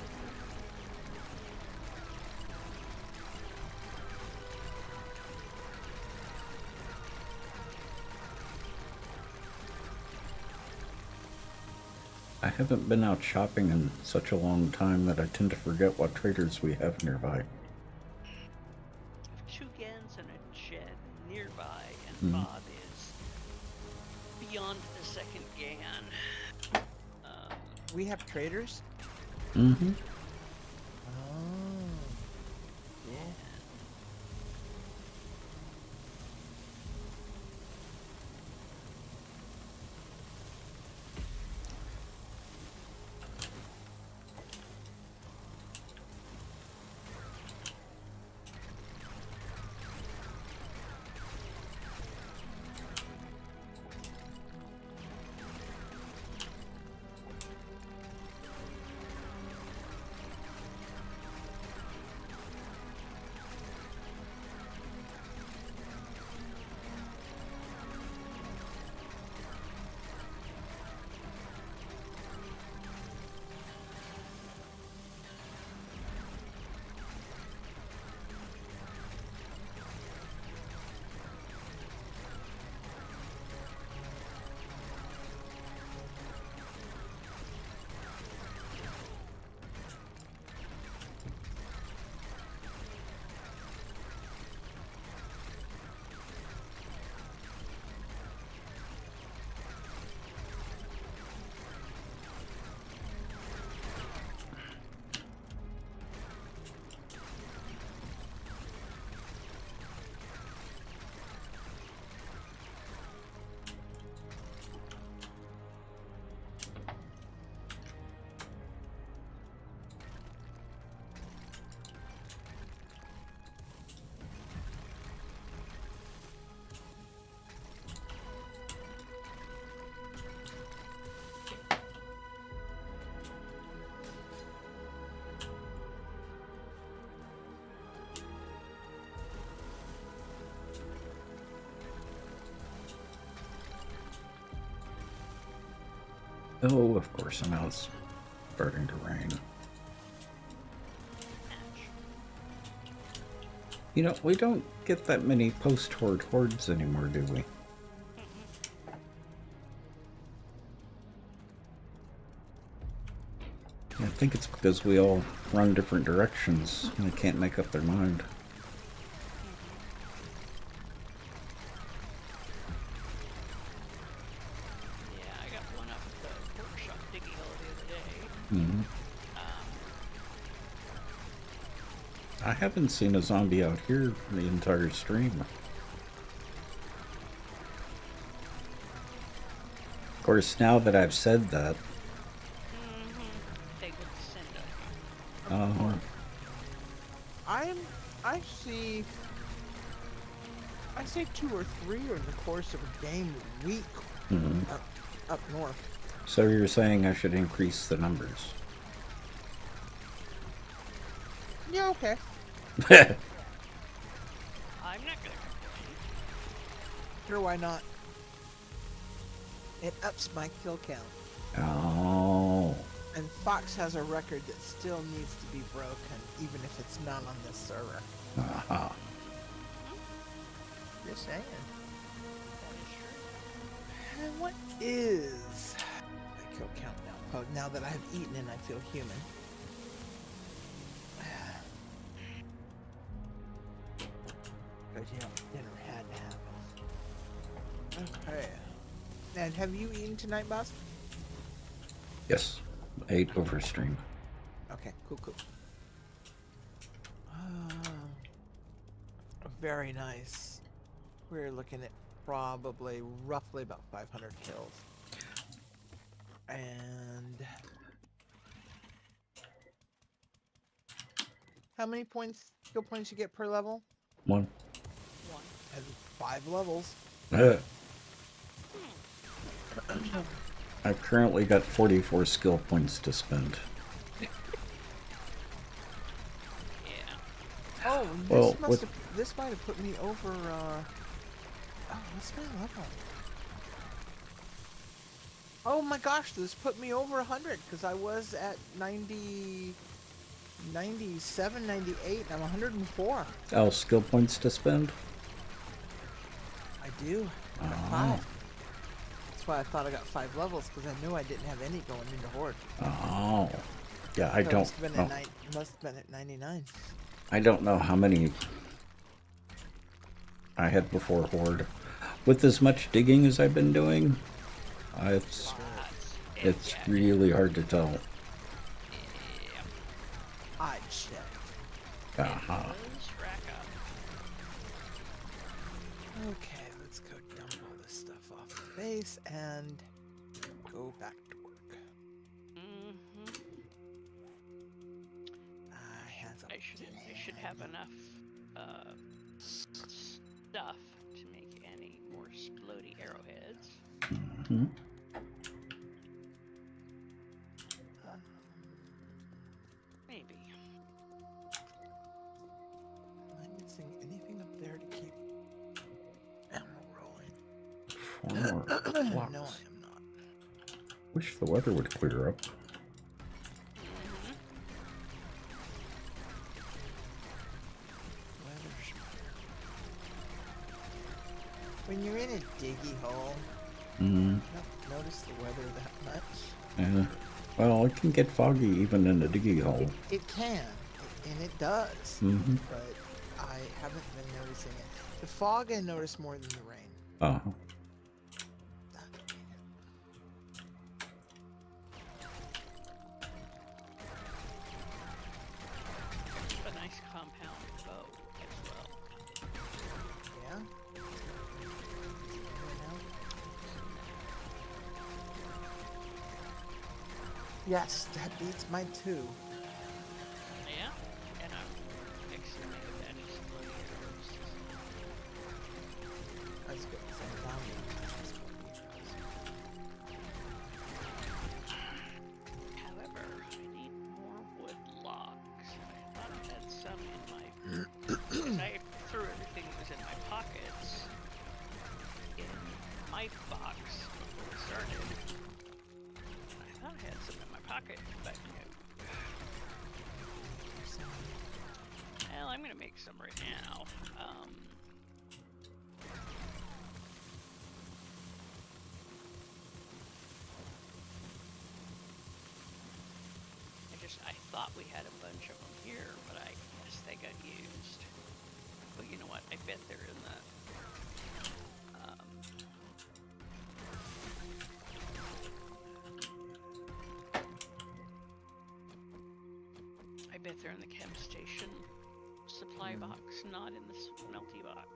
I haven't been out shopping in such a long time that I tend to forget what traders we have nearby. Two Gans and a Jed nearby, and Bob is beyond the second Gan. We have traders? Mm-hmm. Oh. Yeah. Oh, of course, and now it's starting to rain. You know, we don't get that many post-horde hordes anymore, do we? I think it's because we all run different directions and they can't make up their mind. Yeah, I got one up at the workshop digging hill the other day. Mm-hmm. I haven't seen a zombie out here the entire stream. Of course, now that I've said that, They would send up. I see 2 or 3 in the course of a game week up north. so you're saying I should increase the numbers? Yeah, okay. I'm not gonna complain. Sure, why not? It ups my kill count. Oh. And Fox has a record that still needs to be broken, even if it's not on this server. Uh-huh. Just saying. That is true. And what is my kill count now? Oh, now that I've eaten and I feel human. But yeah, dinner had to happen. Okay. And have you eaten tonight, boss? Yes. 8 over stream. Okay, cool. Very nice. We're looking at probably roughly about 500 kills. And how many skill points you get per level? 1. And 5 levels. I've currently got 44 skill points to spend. Yeah. Oh, Well, this might have put me over. Oh, what's my level? Oh my gosh, this put me over 100 because I was at 90, 97, 98, and I'm 104. Oh, skill points to spend? I do. I got 5. That's why I thought I got 5 levels, because I knew I didn't have any going into Horde. Oh. Yeah, I So don't must have been know. Must have been at 99. I don't know how many I had before Horde. With as much digging as I've been doing, it's really hard to tell. I checked. Uh-huh. Okay, let's go dump all this stuff off the base and go back to work. I should have enough stuff to make any more explodey arrowheads. Maybe. Am I missing anything up there to keep ammo rolling? 4 more blocks. No, I am not. Wish the weather would clear up. When you're in a diggy hole, Mm-hmm. you don't notice the weather that much. Yeah. Well, it can get foggy even in a diggy hole. It can, and it does. Mm-hmm. But I haven't been noticing it. The fog I notice more than the rain. Uh-huh. A nice compound bow as well. Yeah? Yes, that beats mine too. Yeah, and I'm fixing to make a batch of explodey arrows. That's good, 'cause I'm down to However, I need more wood logs. I thought I had some in my... I threw everything that was in my pockets in my box before we started. I thought I had some in my pocket, but no. Well, I'm gonna make some right now. I thought we had a bunch of them here, but I guess they got used. But you know what? I bet they're in the I bet they're in the chem station supply box, not in the smelty box.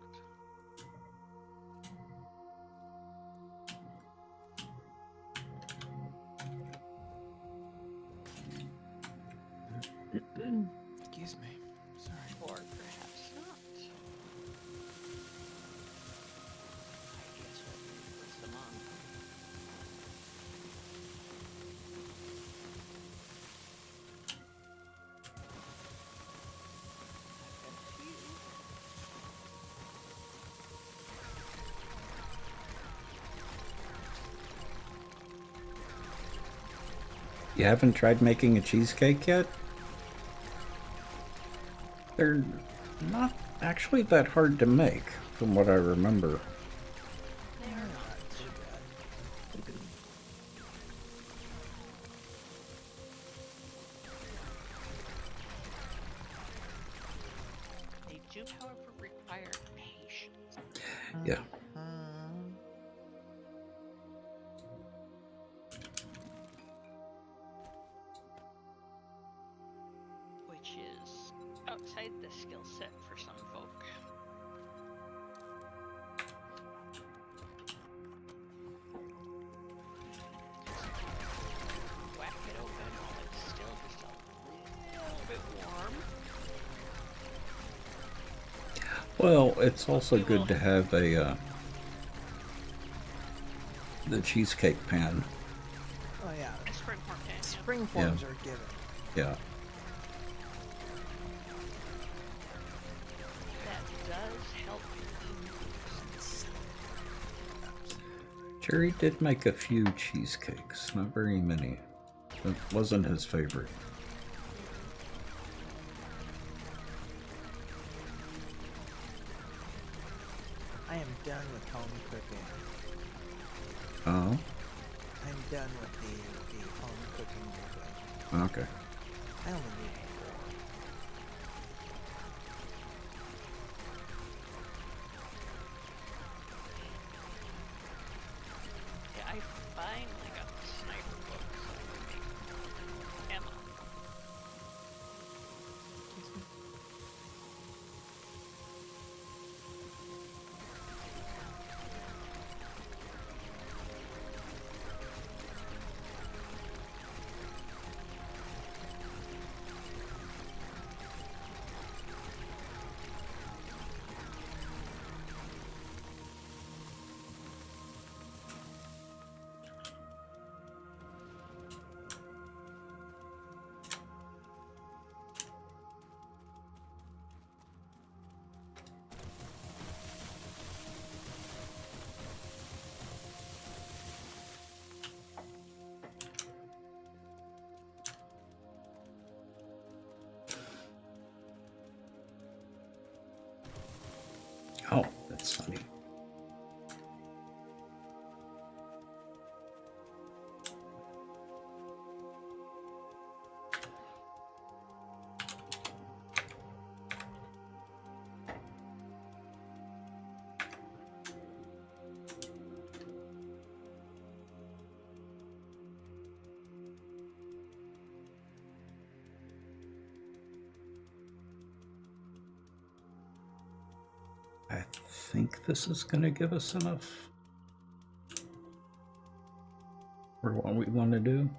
Excuse me. Sorry. Or perhaps not. I guess what puts them on. I've got a few. You haven't tried making a cheesecake yet? They're not actually that hard to make, from what I remember. They are not. They do, however, require patience. Yeah. Which is outside the skill set for some folk. Whack it open while it's still just a little bit warm. Well, it's also good to have a the cheesecake pan. Oh yeah. And springform pan, yeah. Spring forms are given. Yeah. Jerry did make a few cheesecakes, not very many. It wasn't his favorite. I am done with home cooking. Oh? I'm done with the home cooking routine. Okay. I only need 4. Yeah, I finally got the sniper book, so I can make ammo. Oh, that's funny. I think this is going to give us enough for what we want to do.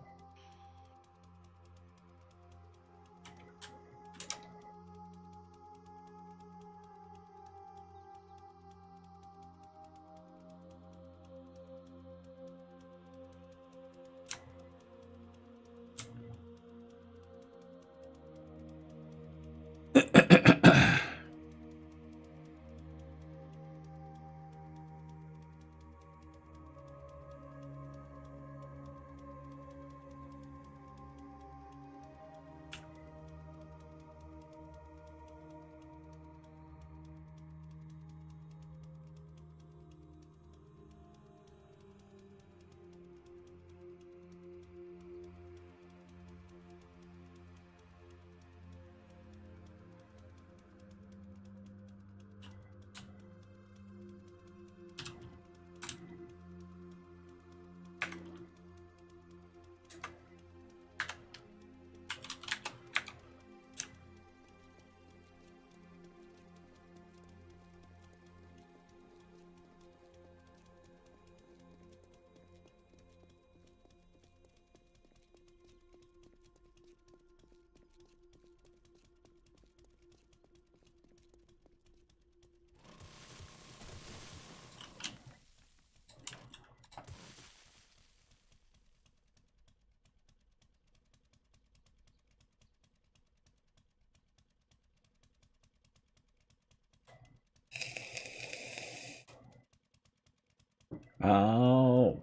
Oh,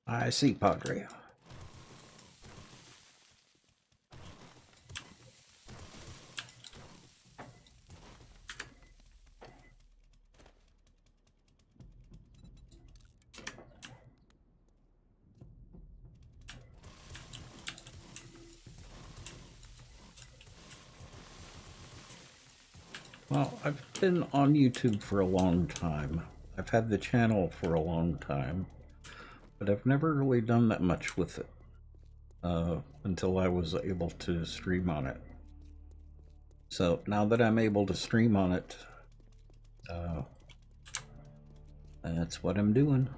I see, Padre. Well, I've been on YouTube for a long time. I've had the channel for a long time, but I've never really done that much with it until I was able to stream on it. So now that I'm able to stream on it, that's what I'm doing.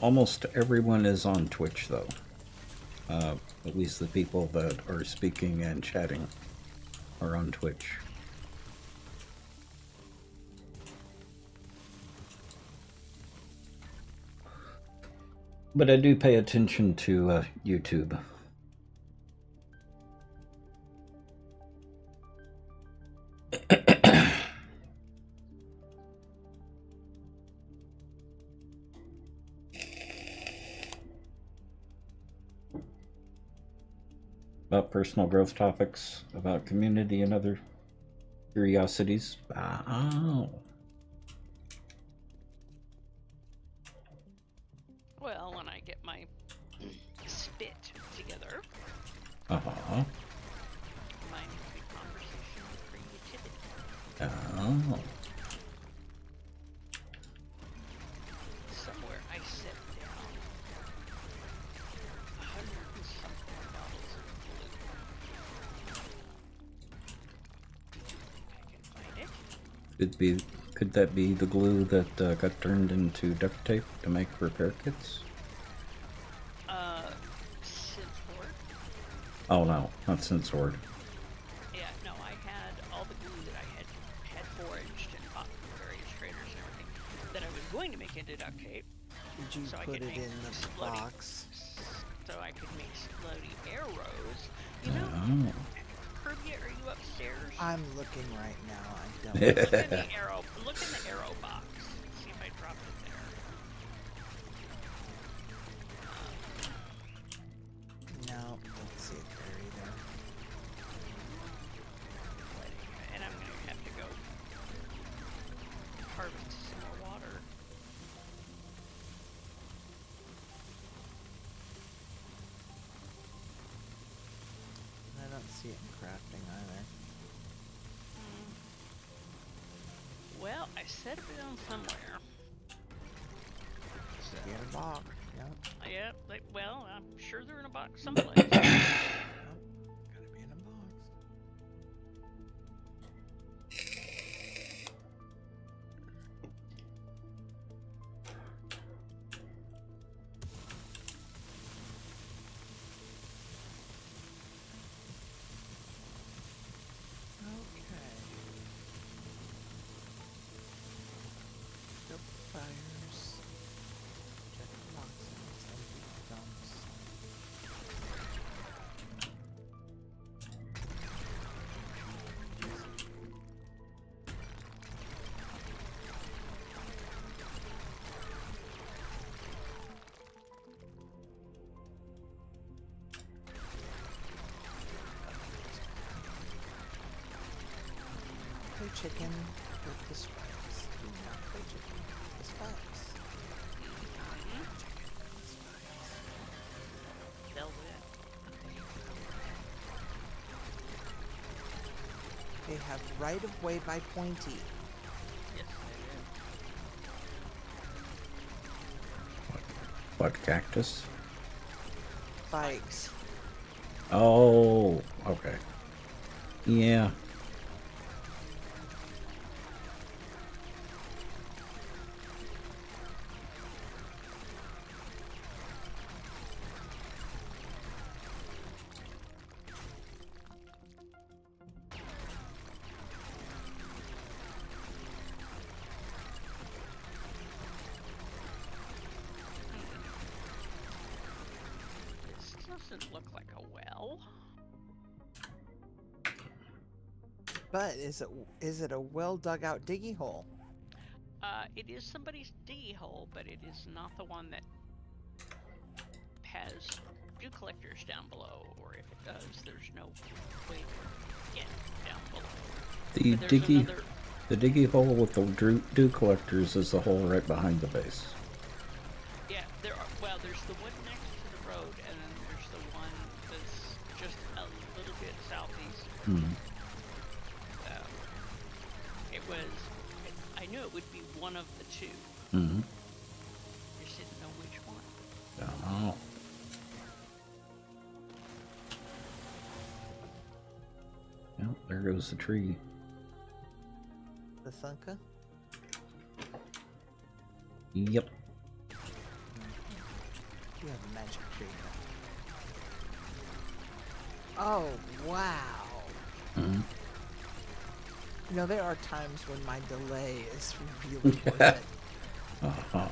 Almost everyone is on Twitch, though. At least the people that are speaking and chatting are on Twitch. But I do pay attention to YouTube. About personal growth topics, about community and other curiosities. Oh. Well, when I get my spit together, Uh-huh. mine will be conversation and creativity. Oh. Somewhere I set down 100 and something bottles of glue. I can find it. Could that be the glue that got turned into duct tape to make repair kits? Synthwort. Oh no, not Sensord. Yeah, no, I had all the glue that I had foraged and bought from various traders and everything that I was going to make into duct tape. Did you So I put could it make in the exploding- box? So I could make exploding arrows. You know, Oh. Kirby, are you upstairs? I'm looking right now. I don't. Look in the arrow. Look in the arrow box. See if I dropped it there. No, don't see it there either. And I'm gonna have to go harvest some more water. I don't see it in crafting either. Well, I set it down somewhere. So, Be in a box. Yep. yeah, well, I'm sure they're in a box someplace. Yep. Gotta be in a box. Okay. Go fires. Check the boxes. Empty dumps. Play chicken with the spikes. Do not play chicken with the spikes. Chicken with the spikes. They'll win. They have right of way by Pointy. Yes, they What, cactus? Spikes. Oh, okay. Yeah. This doesn't look like a well. But is it a well dug out diggy hole? It is somebody's diggy hole, but it is not the one that has dew collectors down below, or if it does, there's no way to get down below. The But there's diggy, another- the diggy hole with the dew collectors is the hole right behind the base. Yeah, there's the one next to the road, and then there's the one that's just a little bit southeast. Hmm. I knew it would be one of the two. Mm-hmm. Just didn't know which one. Oh. Well, there goes the tree. The Thunka? Yep. You have a magic tree. Oh, wow. Mm-hmm. You know, there are times when my delay is really worth it. Uh-huh.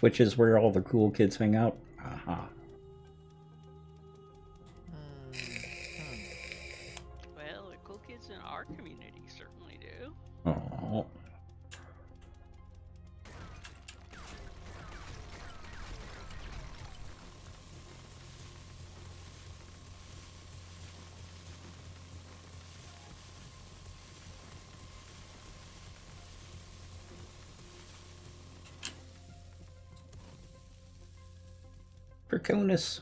Twitch is where all the cool kids hang out? Uh-huh. Well, the cool kids in our community certainly do. Oh. Draconis.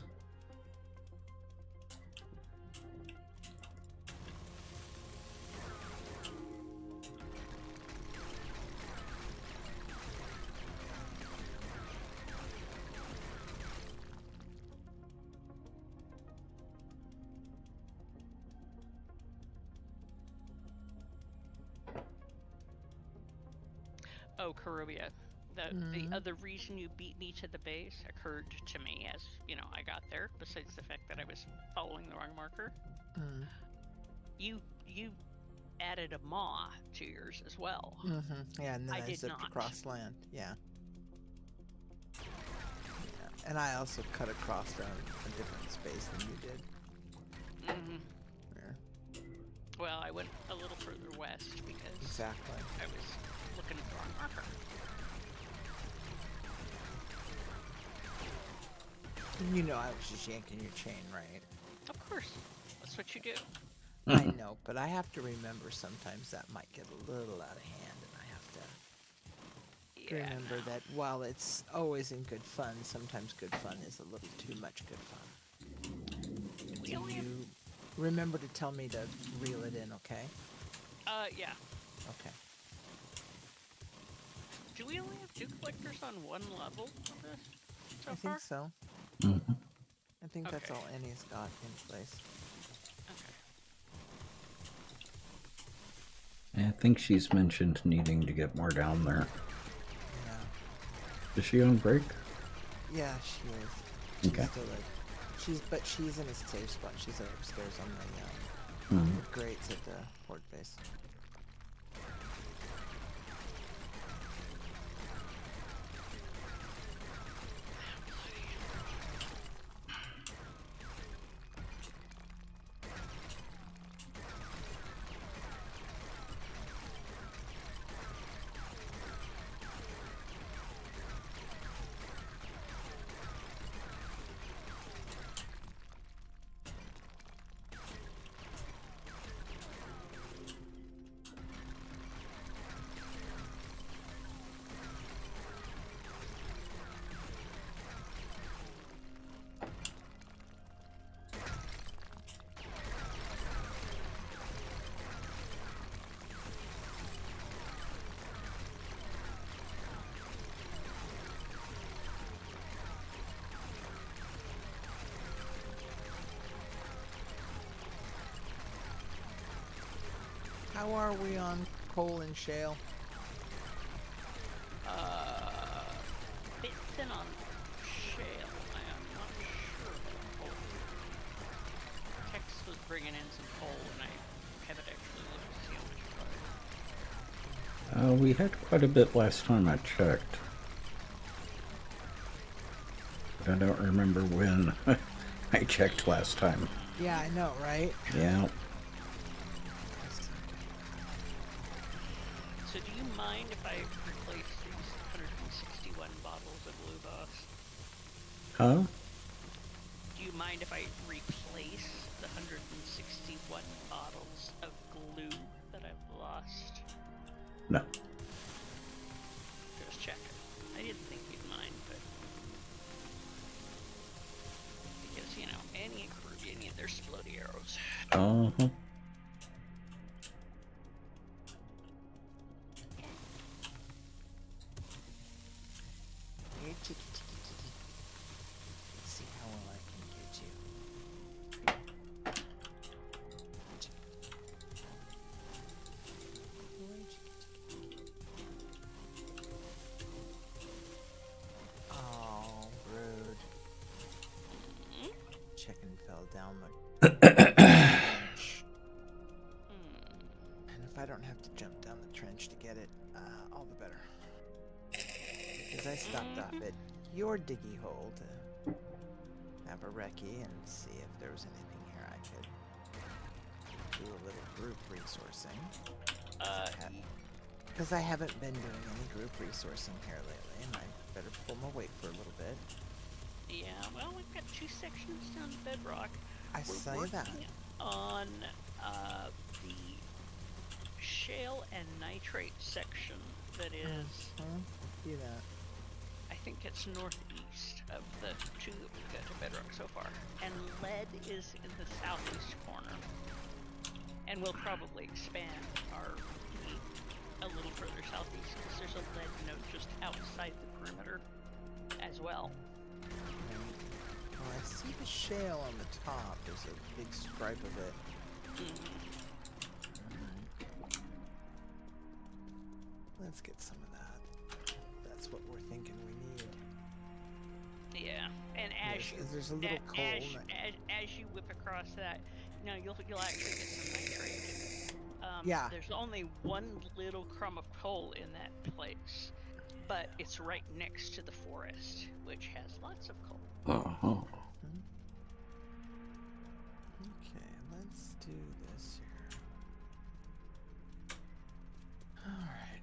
Oh, Karubia. The other reason you beat me to the base occurred to me as, I got there, besides the fact that I was following the wrong marker. You added a maw to yours as well. Yeah, and then I did zipped not. across land. Yeah. And I also cut across a different space than you did. Yeah. Well, I went a little further west because Exactly. I was looking at the wrong marker. You know I was just yanking your chain, right? Of course. That's what you do. I know, but I have to remember sometimes that might get a little out of hand, and I have to remember that while it's always in good fun, sometimes good fun is a little too much good fun. Do you remember to tell me to reel it in, okay? Yeah. Okay. Do we only have 2 collectors on 1 level of this so I far? think so. I think that's all Annie's got in place. I think she's mentioned needing to get more down there. Yeah. Is she on break? Yeah, she is. She's Okay. still but she's in a safe spot. She's upstairs on the grates at the port base. How are we on coal and shale? Bit thin on shale. I am not sure about coal. Tex was bringing in some coal, and I haven't actually looked to see how much it was. We had quite a bit last time I checked. But I don't remember when I checked last time. Yeah, I know, right? Yeah. So do you mind if I replace these 161 bottles of Blue Boss? Huh? Do you mind if I replace the 161 bottles of glue that I've lost? No. Just checking. I didn't think you'd mind, but... Because, Annie and Caribbean need their explodey arrows. Uh-huh. Let's see how well I can get you. Oh, rude. Chicken fell down the trench. And if I don't have to jump down the trench to get it, all the better. Because I stopped off at your diggy hole to have a recce and see if there was anything here I could do a little group resourcing. Because I haven't been doing any group resourcing here lately, and I better pull my weight for a little bit. Yeah, well, we've got 2 sections down to Bedrock. I saw you that. On the shale and nitrate section that is, Do that. I think it's northeast of the 2 that we've got to Bedrock so far. And lead is in the southeast corner. And we'll probably expand our fleet a little further southeast because there's a lead node just outside the perimeter as well. Well, I see the shale on the top. There's a big stripe of it. Let's get some of that. That's what we're thinking we need. Yeah, and there's a little coal. As you whip across that, you'll actually get some nitrate. Yeah. There's only one little crumb of coal in that place, but it's right next to the forest, which has lots of coal. Okay, let's do this here. Alright.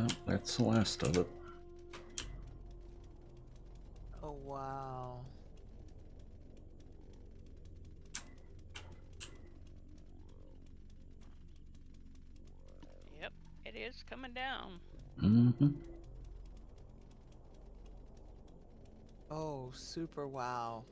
Oh, that's the last of it. Oh, wow. Yep, it is coming down. Mm-hmm. Oh, super wow.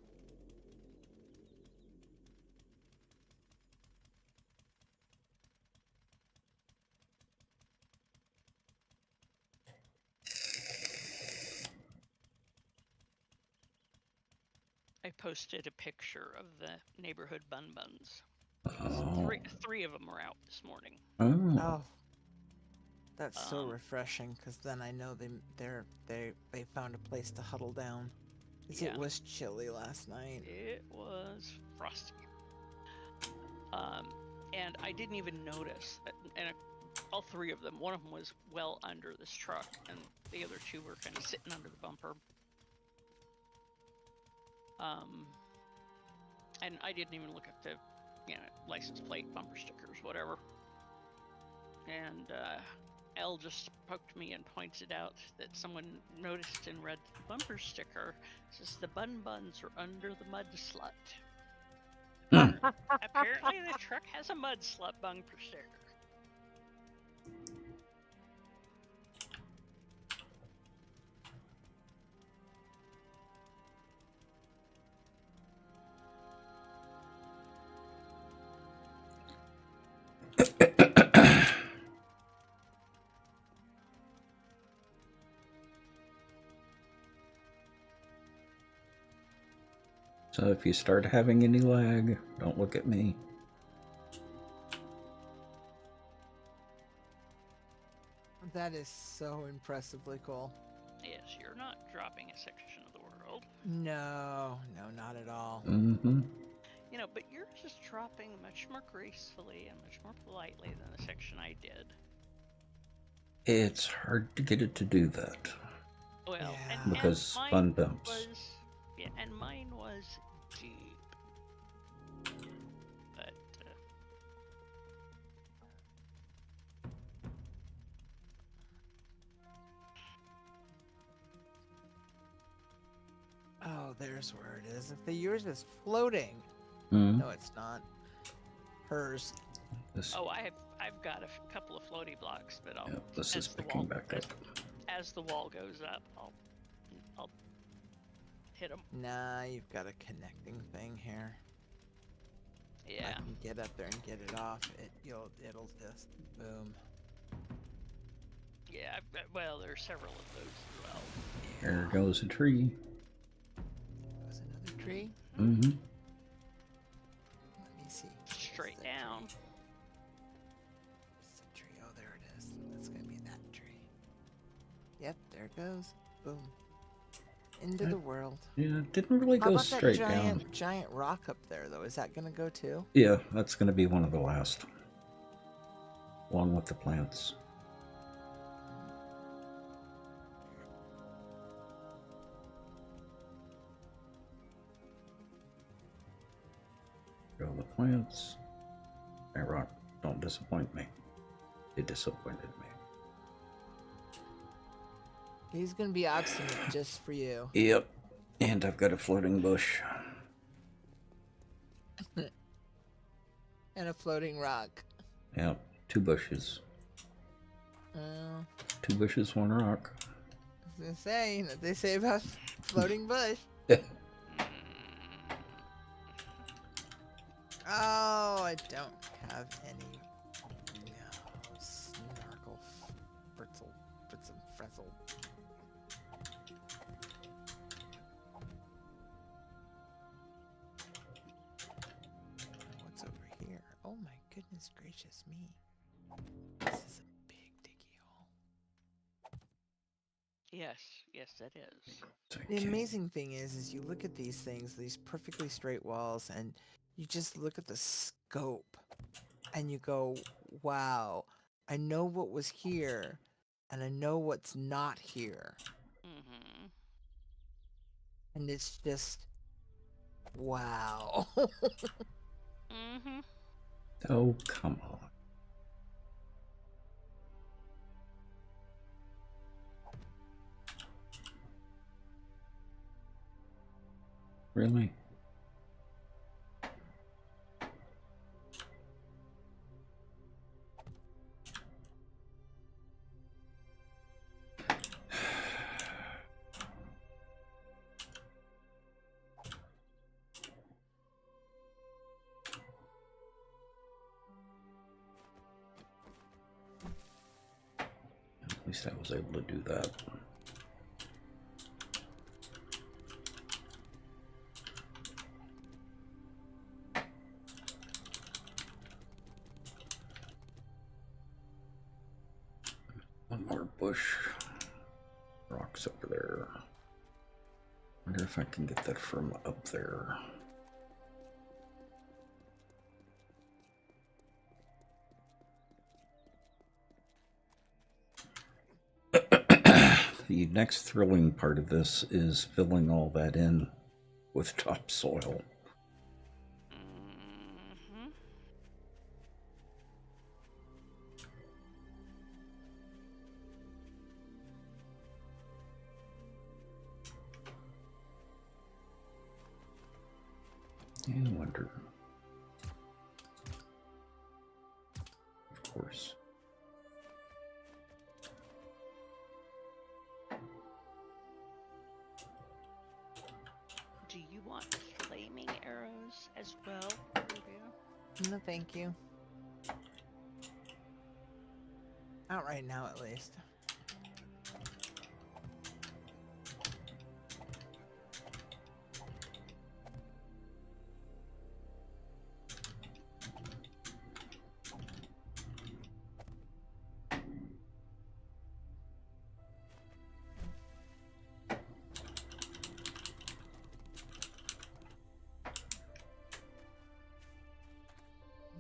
I posted a picture of the neighborhood bun buns. Oh. Three of them were out this morning. Oh. Oh, that's so refreshing, because then I know they found a place to huddle down. 'Cause Yeah. it was chilly last night. It was frosty. And I didn't even notice that, and all three of them, one of them was well under this truck, and the other two were kind of sitting under the bumper. And I didn't even look at the, license plate, bumper stickers, whatever. And Elle just poked me and pointed out that someone noticed and read the bumper sticker. It says the buns are under the mud slut. Apparently the truck has a mud slut bumper sticker. So if you start having any lag, don't look at me. That is so impressively cool. Yes, you're not dropping a section of the world. No, not at all. Mm-hmm. But yours is dropping much more gracefully and much more politely than the section I did. It's hard to get it to do that. Well, Yeah. Because fun bumps. And mine was deep. But, Oh, there's where it is. If the yours is floating. Mm. No, it's not. Hers. I've got a couple of floaty blocks, but this is picking back up. As the wall goes up, I'll hit them. Nah, you've got a connecting thing here. Yeah. I can get up there and get it off. It'll just boom. Yeah. Well, there's several of those as well. There goes a tree. There's another tree. Mm-hmm. Let me see. Straight down. It's a tree. Oh, there it is. That's gonna be that tree. Yep, there it goes. Boom. Into the world. Yeah, it didn't really How go about straight that down. giant rock up there, though? Is that gonna go too? Yeah, that's going to be one of the last. Along with the plants. Go the plants. Hey, rock, don't disappoint me. It disappointed me. He's gonna be obstinate just for you. Yep. And I've got a floating bush. And a floating rock. Yep, 2 bushes. Well, 2 bushes, 1 rock. I was gonna say, what they say about floating bush. Oh, I don't have any. No, snarkle, fritzel, fretzel. What's over here? Oh my goodness gracious me! This is a big diggy hole. Yes, that is. The amazing thing is you look at these things, these perfectly straight walls, and you just look at the scope, and you go, wow, I know what was here, and I know what's not here. Mm-hmm. And it's just, wow. Mm-hmm. Oh, come on. Really? At least I was able to do that. One more bush. Rocks over there. Wonder if I can get that from up there. The next thrilling part of this is filling all that in with topsoil. Mm-hmm. I wonder. Of course. Do you want flaming arrows as well, Rubio? No, thank you. Not right now, at least.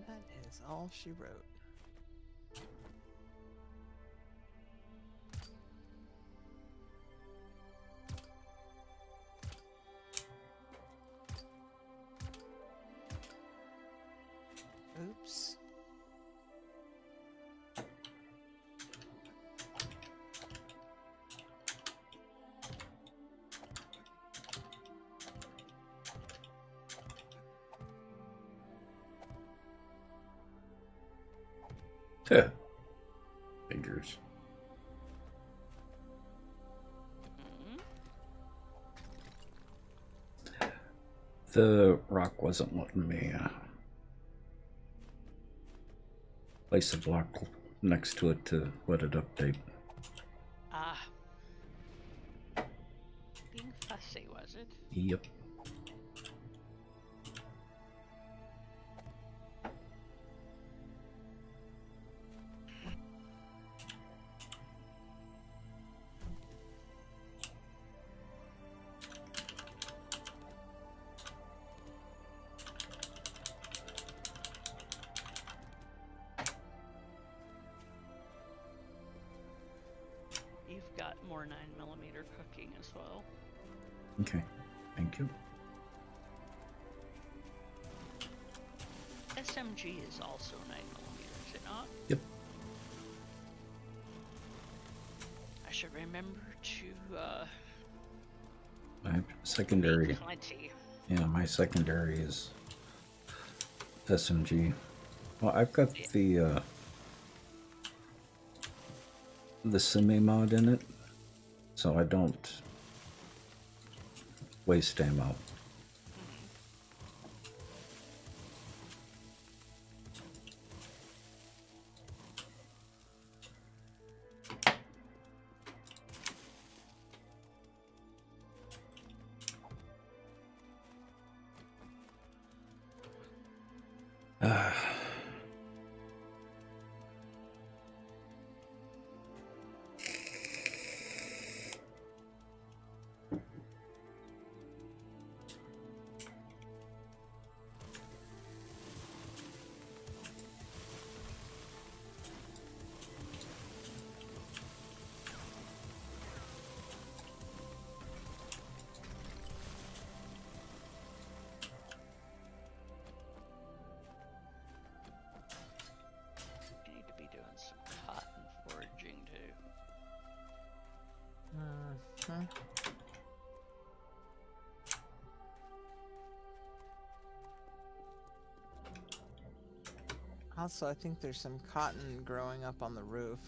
That is all she wrote. Oops. Figures. Mm-hmm. The rock wasn't letting me place a block next to it to let it update. Ah. Being fussy, was it? Yep. You've got more 9mm cooking as well. Okay. Thank you. SMG is also 9mm, is it not? Yep. I should remember to My secondary. make plenty. Yeah, my secondary is SMG. Well, I've got the semi mod in it, so I don't waste ammo. Also, I think there's some cotton growing up on the roof.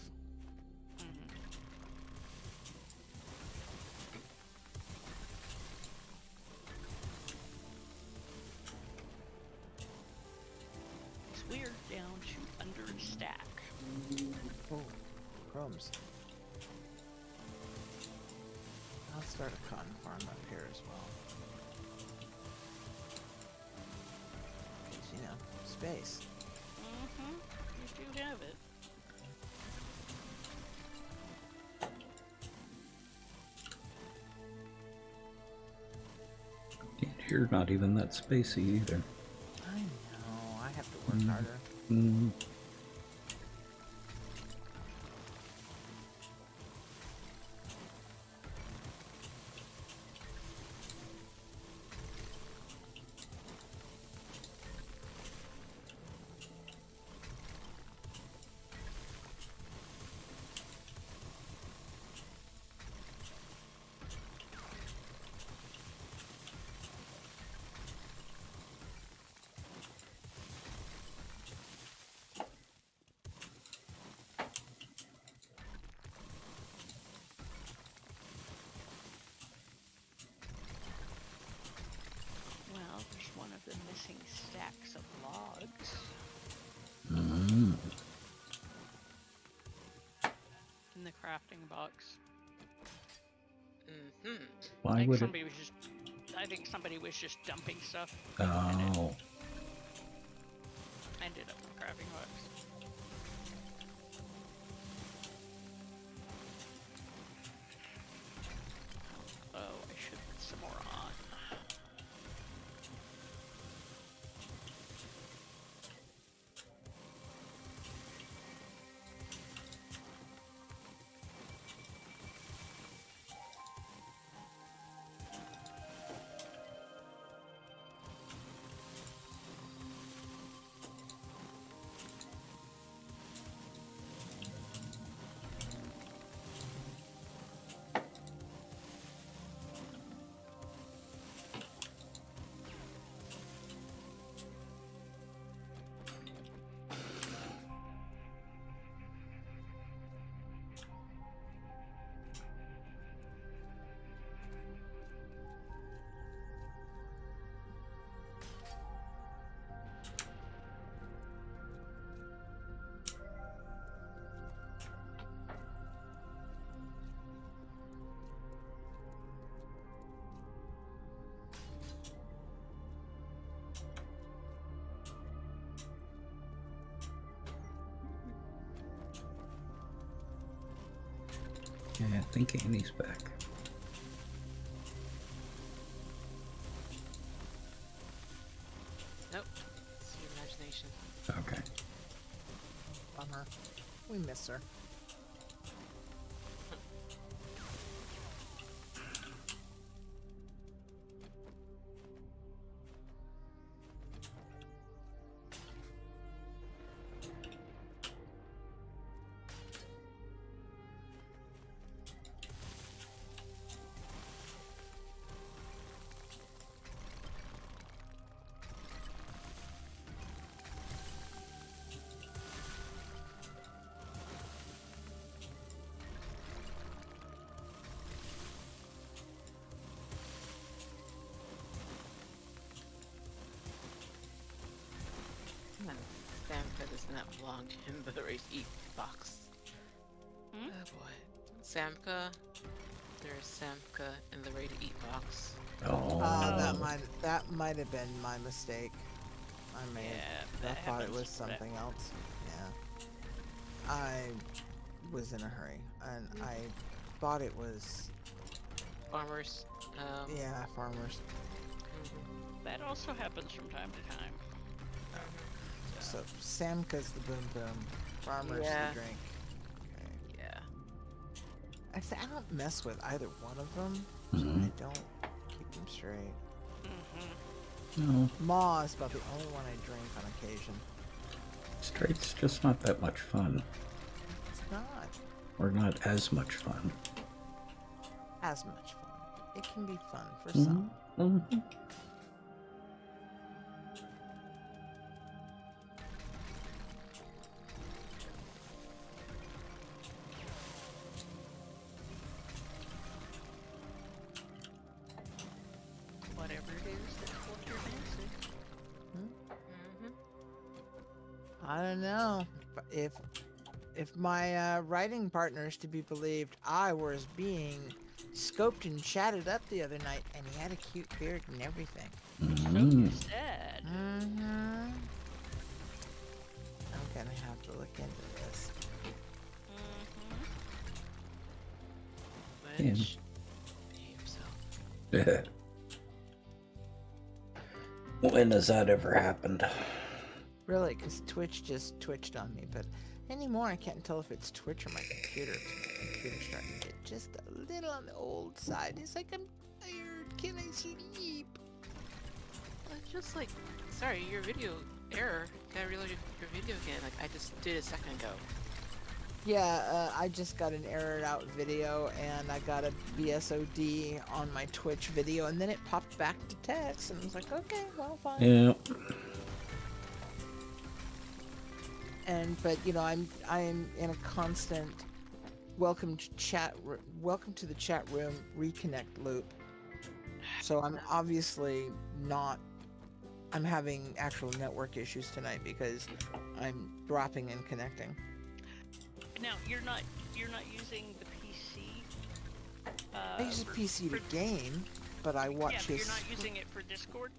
So we're down to under a stack. Oh, crumbs. I'll start a cotton farm up here as well. 'Cause, you know, space. You do have it. You're not even that spacey either. I know. I have to work harder. Mm. Well, there's one of the missing stacks of logs. In the crafting box. Why would it? Somebody was just. I think somebody was just dumping stuff. Oh. Ended up in the crafting box. Oh, I should put some more on. Yeah, I think Annie's back. Nope. It's your imagination. Okay. Bummer. We miss her. No, Samka does not belong in the race eat box. Hmm? Oh boy. Samka. There's Samka in the ready to eat box. Oh. That might have been my mistake. I thought it was something else. Yeah. I was in a hurry, and I thought it was. Farmers. Yeah, farmers. That also happens from time to time. So Samka's the boom boom, farmers Yeah. the drink. Okay. Yeah. I say I don't mess with either one of them. Mhm. I don't keep them straight. No, Ma is about the only one I drink on occasion. straight's just not that much fun. It's not Or not as much fun. as much fun. It can be fun for some. Mhm. whatever it is that caught your fancy. I don't know. If my writing partner is to be believed, I was being scoped and chatted up the other night, and he had a cute beard and everything. So you said. I'm gonna have to look into this. Which behave himself. When has that ever happened? Really, because Twitch just twitched on me, but anymore I can't tell if it's Twitch or my computer. 'Cause my computer's starting to get just a little on the old side. It's like, I'm tired. Can I sleep? Just like, sorry, your video error. Gotta reload your video again. Like I just did a second ago. Yeah, I just got an errored out video, and I got a BSOD on my Twitch video, and then it popped back to text, and I was like, okay, well, fine. Yeah. But you know, I'm in a constant welcome to the chat room reconnect loop. So I'm obviously not. I'm having actual network issues tonight because I'm dropping and connecting. Now you're not using the PC. I use a PC to game, but I watch but his. you're not using it for Discord.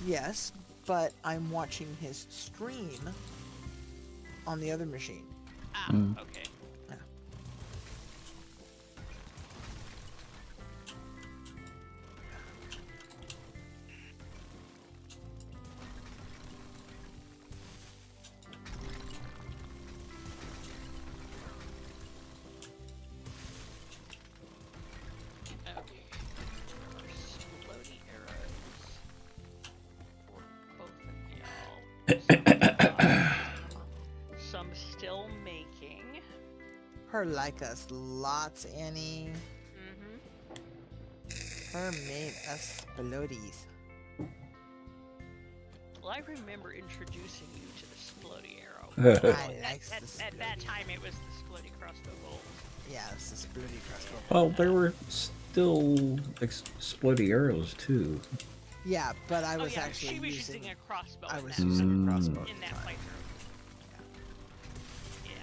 Yes, but I'm watching his stream on the other machine. Ah, okay. Yeah. Okay. Explodey arrows for both of y'all. Some still making. Her like us lots, Annie. Her made us explodies. Well, I remember introducing you to the Splody arrow. At that time, it was the Splody crossbow bolt. Yeah, it's the explodey crossbow. Well, there were still explodey arrows too. Yeah, but I was yeah, actually she was using a crossbow. I in was that using a crossbow in at that the time. playthrough. Yeah.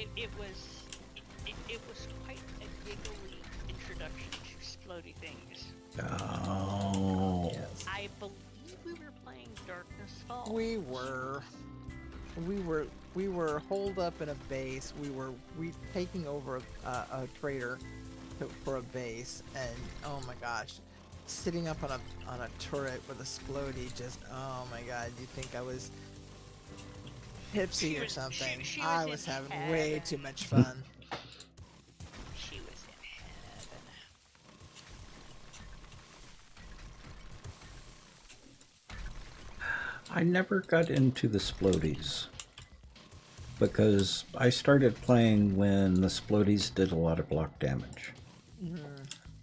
And it was quite a giggly introduction to explodey things. Oh. Yes. I believe we were playing Darkness Falls. We were holed up in a base. We taking over a trader for a base, and oh my gosh, sitting up on a turret with a splody. Just oh my god, you think I was tipsy or something? She I was was in having way heaven. too much fun. She was in heaven. I never got into the Splodies because I started playing when the Splodies did a lot of block damage.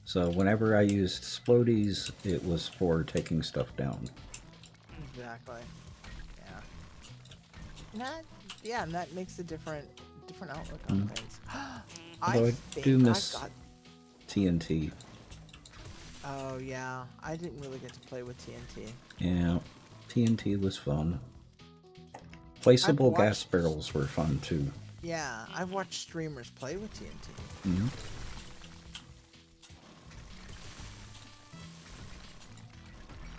So whenever I used Splodies, it was for taking stuff down. Exactly. Yeah. And that makes a different outlook on things. Although I do miss TNT. Oh yeah, I didn't really get to play with TNT. Yeah, TNT was fun. Placeable gas barrels were fun too. Yeah, I've watched streamers play with TNT.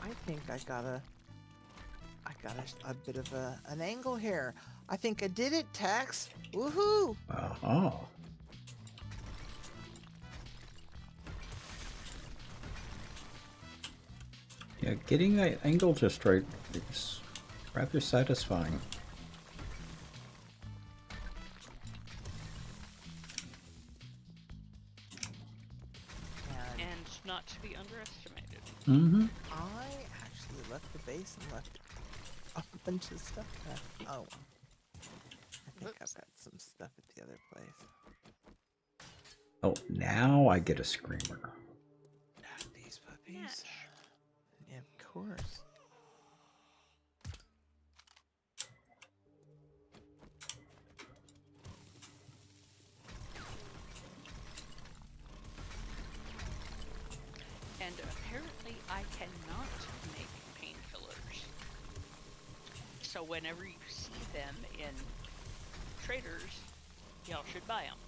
I think I got a bit of an angle here. I think I did it, Tex. Woohoo! Oh. Yeah, getting that angle just right is rather satisfying. And not to be underestimated. I actually left the base and left a bunch of stuff there. Oh, well. I think I've got some stuff at the other place. Oh, now I get a screamer. These puppies. Yeah, of course. And apparently I cannot make painkillers. So whenever you see them in traders, y'all should buy them.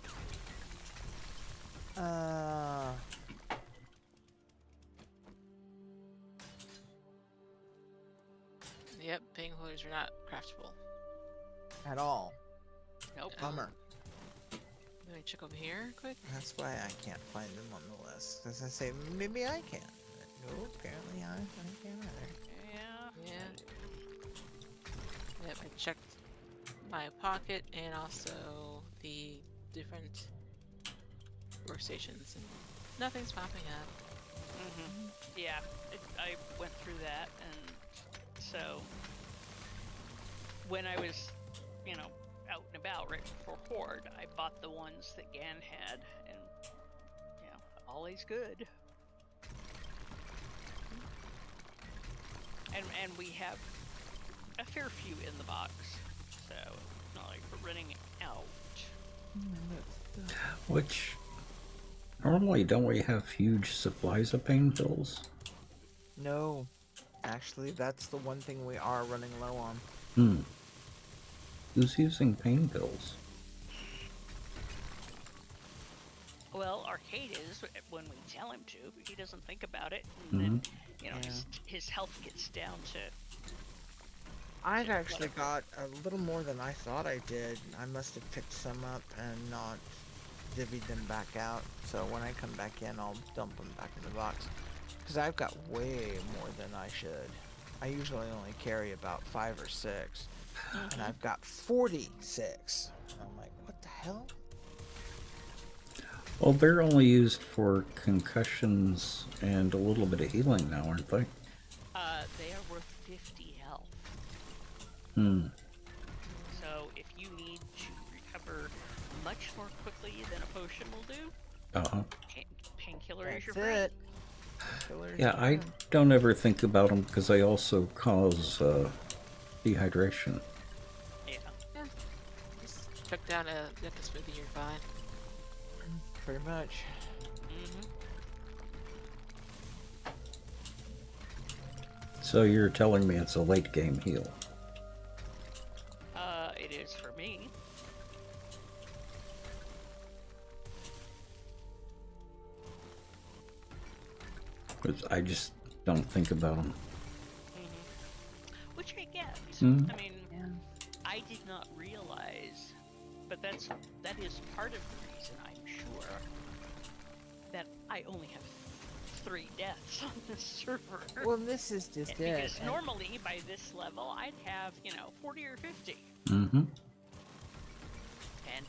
Yep, painkillers are not craftable. At all. Nope. Bummer. Let me check over here quick. That's why I can't find them on the list. As I say, maybe I can. No, apparently I can't either. Yeah. Yep, I checked my pocket and also the different workstations, and nothing's popping up. Yeah, I went through that, and so when I was, out and about right before Horde, I bought the ones that Gan had, and always good. And we have a fair few in the box, so it's not like we're running out. Which, normally don't we have huge supplies of pain pills? No. Actually, that's the one thing we are running low on. Who's using pain pills? Well, Arcade is when we tell him to, but he doesn't think about it, and then his health gets down to. I've actually got a little more than I thought I did. I must have picked some up and not divvied them back out. So when I come back in, I'll dump them back in the box. Because I've got way more than I should. I usually only carry about 5 or 6. And I've got 46. I'm like, what the hell? Well, they're only used for concussions and a little bit of healing now, aren't they? They are worth 50 health. So if you need to recover much more quickly than a potion will do, painkiller is your friend. Yeah, I don't ever think about them because they also cause dehydration. Yeah. Just chuck down a Yucca smoothie, you're fine. Pretty much. So you're telling me it's a late game heal? It is for me. Because I just don't think about them. Which I get. I mean, I did not realize, but that is part of the reason, I'm sure, that I only have 3 deaths on this server. Well, this is just it. Because normally, by this level, I'd have, 40 or 50. And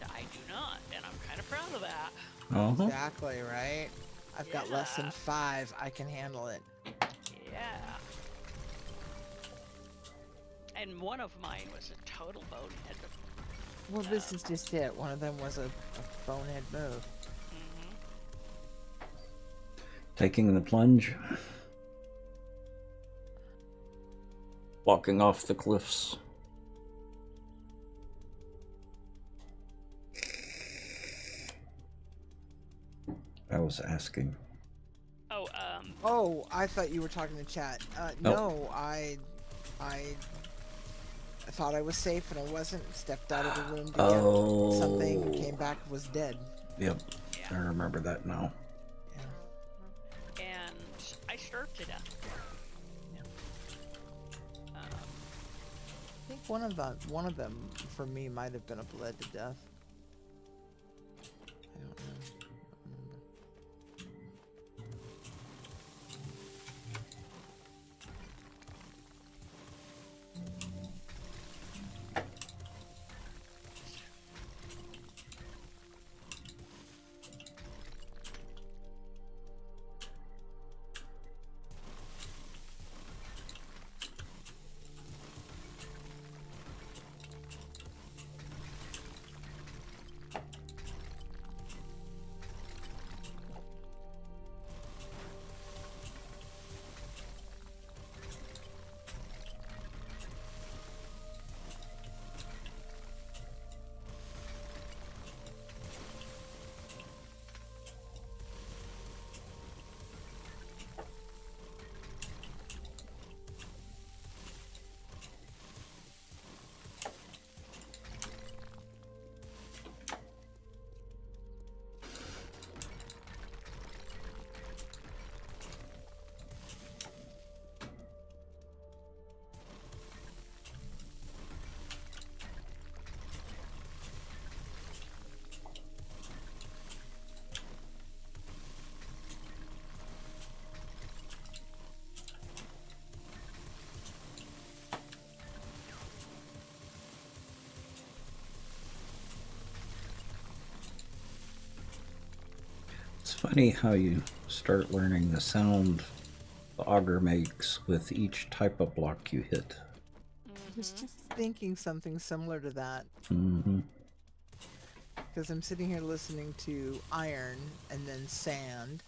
I do not, and I'm kind of proud of that. Exactly, right? I've got less than 5. I can handle it. Yeah. And one of mine was a total bonehead. Well, this is just it. One of them was a bonehead move. Taking the plunge. Walking off the cliffs. I was asking. Oh, I thought you were talking to chat. No, I thought I was safe and I wasn't. Stepped out of the room to get something, came back, was dead. Yep, I remember that now. Yeah. And I starved to death. I think one of them for me might have been a bled to death. I don't know. funny how you start learning the sound the auger makes with each type of block you hit. I was just thinking something similar to that. Mm-hmm. Because I'm sitting here listening to iron and then sand.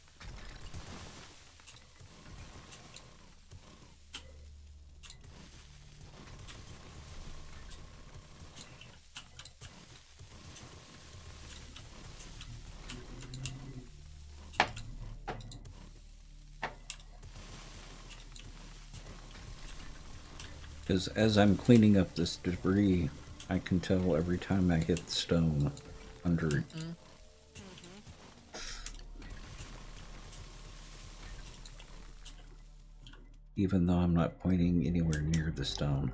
Because as I'm cleaning up this debris, I can tell every time I hit stone under it. Even though I'm not pointing anywhere near the stone.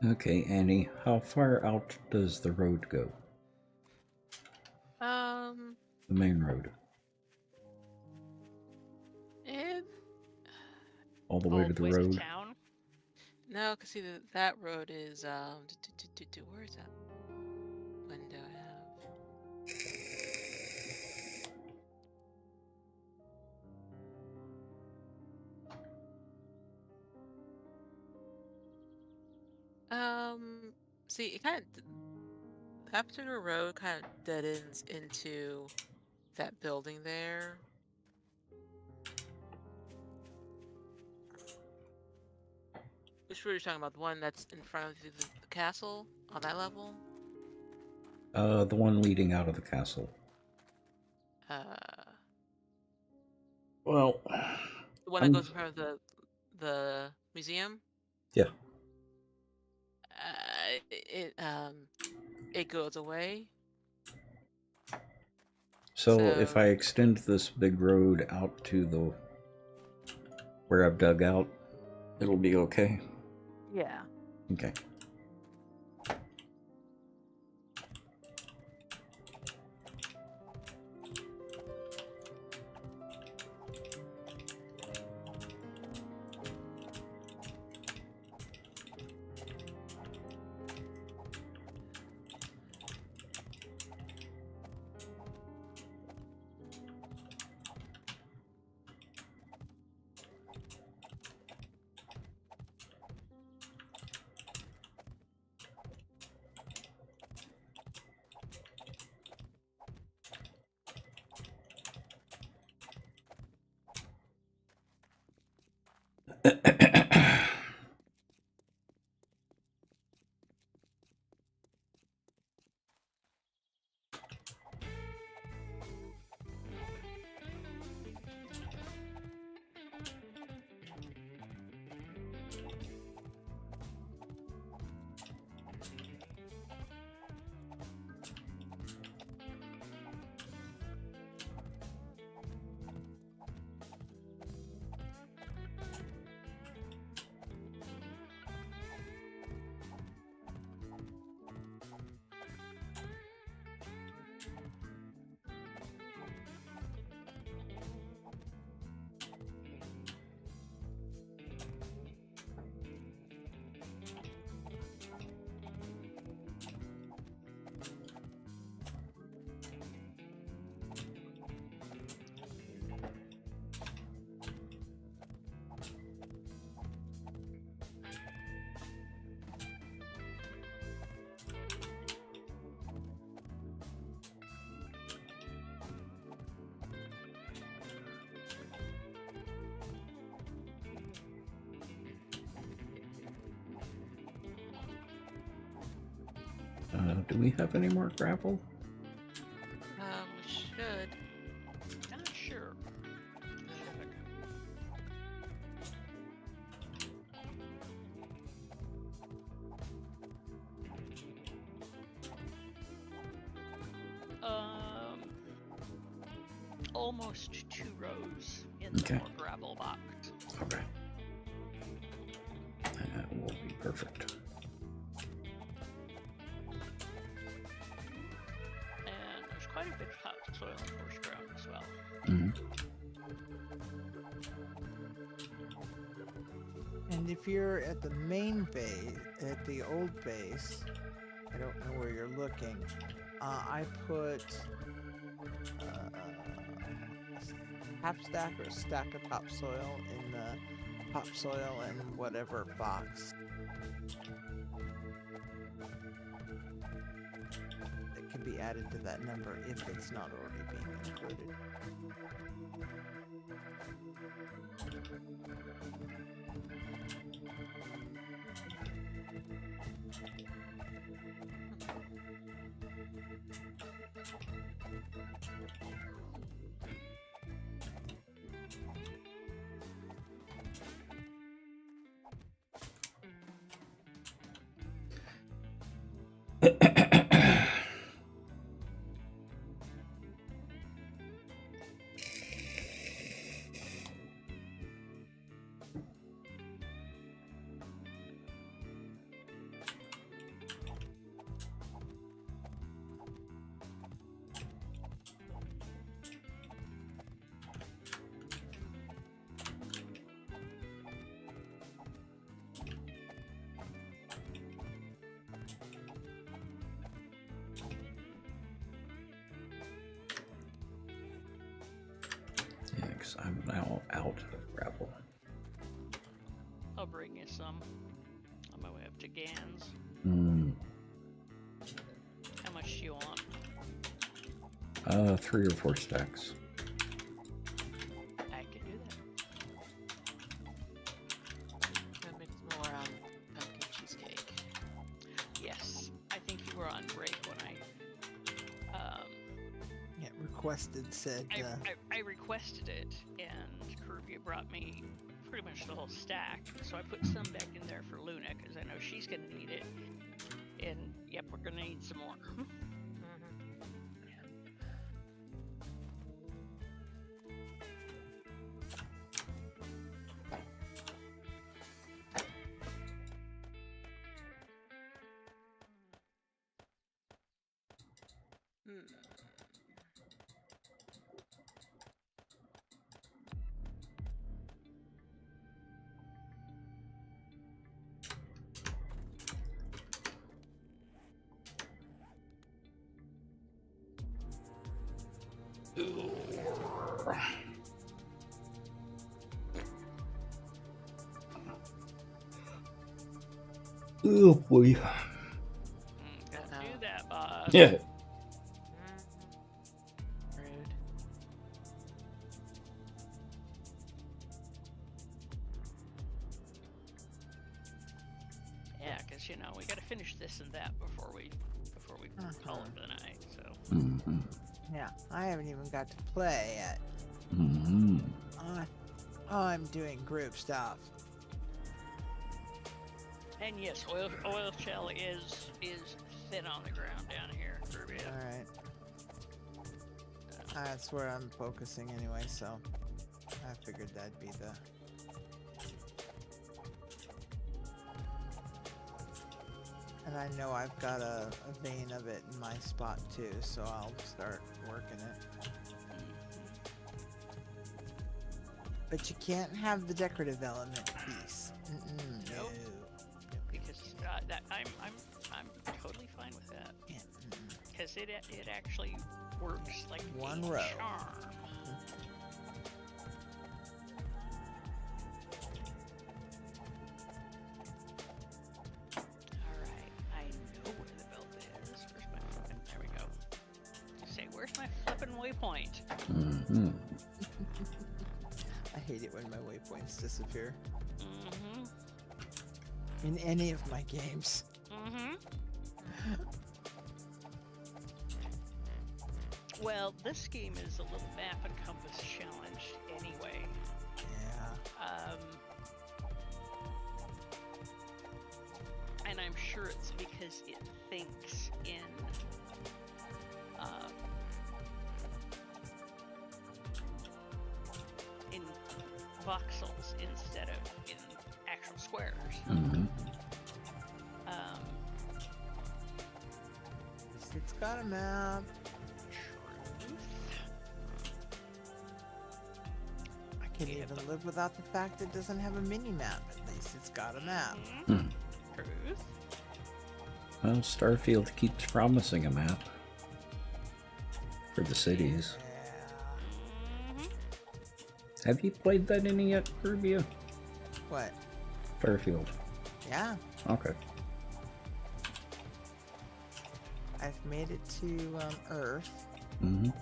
Okay, Annie, how far out does the road go? The main road. All the way to the ways road? to town? No, because see that road is where is that window I have? See, it kind of that particular road kind of dead ends into that building there. Which road are you talking about? The one that's in front of the castle on that level? The one leading out of the castle. Well, the one that goes in front of the museum? Yeah. It goes away. So if I extend this big road out to the where I've dug out, it'll be okay? Yeah. Okay. Do we have any more gravel? We should. Not sure. Almost 2 rows in the Okay. more gravel box. Okay. That will be perfect. And there's quite a bit of topsoil in first ground as well. And if you're at the main base, at the old base, I don't know where you're looking. I put half stack or a stack of topsoil in the topsoil and whatever box. It can be added to that number if it's not already being included. Yeah, because I'm now out of gravel. I'll bring you some on my way up to Gans. How much do you want? 3 or 4 stacks. I can do that. Gonna make some more pumpkin cheesecake. Yes, I think you were on break when Yeah, requested said. I requested it, and Kirby brought me pretty much the whole stack. So I put some back in there for Luna because I know she's gonna need it. And yep, we're gonna need some more. Oh boy. Don't do that, boss. Yeah. Rude. Yeah, because you know we got to finish this and that before we call it the night. So. Mm-hmm. Yeah, I haven't even got to play yet. Mm-hmm. I'm doing group stuff. And yes, oil shell is thin on the ground down here, Kirby. All right. That's where I'm focusing anyway, so I figured that'd be the. And I know I've got a vein of it in my spot too, so I'll start working it. But you can't have the decorative element piece. Nope. No. Because that I'm totally fine with that. Yeah, Because it actually works like One a row. charm. Alright, I know where the belt is. Where's my flippin'? There we go. Say, where's my flippin' waypoint? Mm-hmm. I hate it when my waypoints disappear. Mm-hmm. In any of my games. Mm-hmm. Well, this game is a little map and compass challenged anyway. Yeah. And I'm sure it's because it thinks in voxels instead of in actual squares. It's got a map. Truth. I can even live without the fact it doesn't have a mini map. At least it's got a map. Truth. Well, Starfield keeps promising a map for the cities. Yeah. Have you played that any yet, Kirby? What? Starfield. Yeah. Okay. I've made it to Earth. And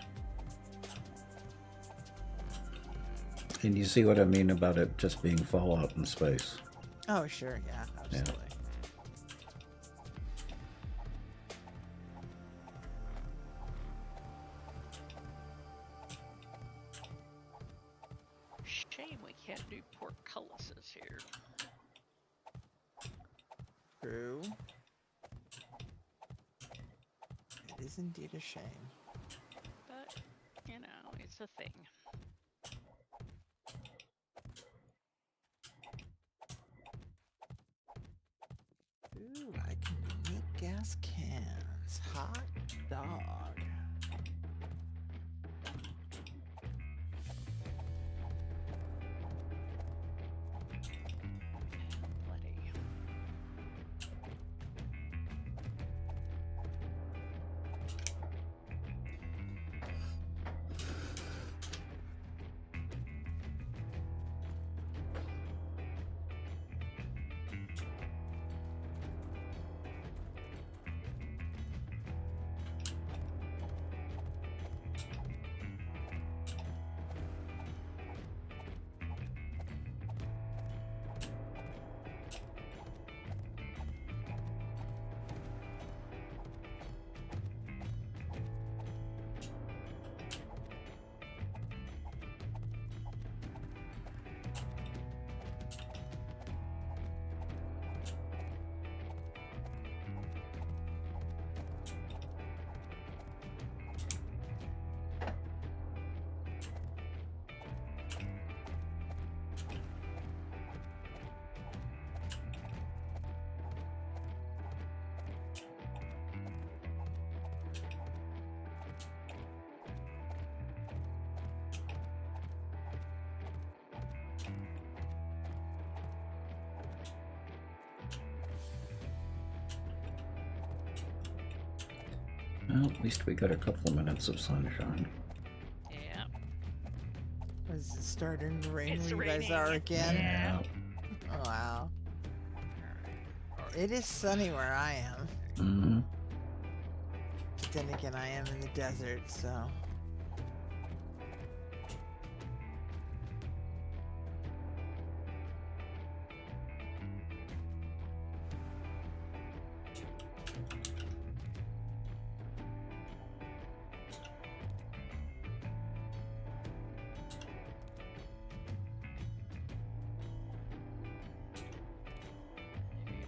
you see what I mean about it just being Fallout in space. Oh, sure. Yeah, absolutely. Shame we can't do portcullises here. True. It is indeed a shame. But, you know, it's a thing. Ooh, I can make gas cans. Hot dog. Bloody. Well, at least we got a couple of minutes of sunshine. Yeah. Is it starting to rain It's where you guys raining. are again? Yeah. Oh, wow. It is sunny where I am. But then again, I am in the desert, so...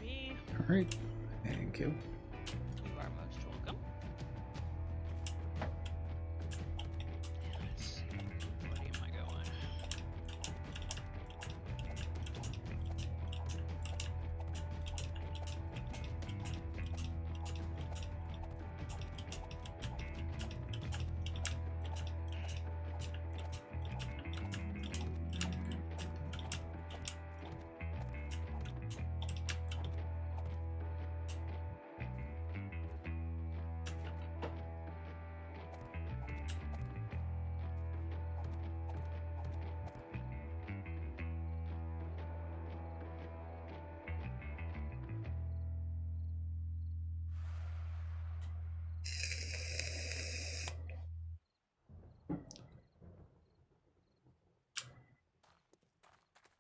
Maybe. Alright. Thank you. You are most welcome. Let's see. What am I going?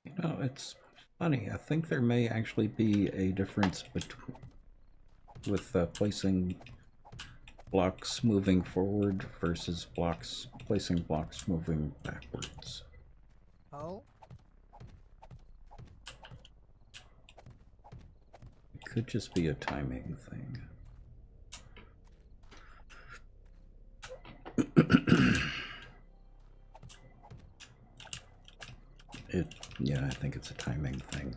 You know, it's funny. I think there may actually be a difference with placing blocks moving forward versus placing blocks moving backwards. Oh? It could just be a timing thing. Yeah, I think it's a timing thing.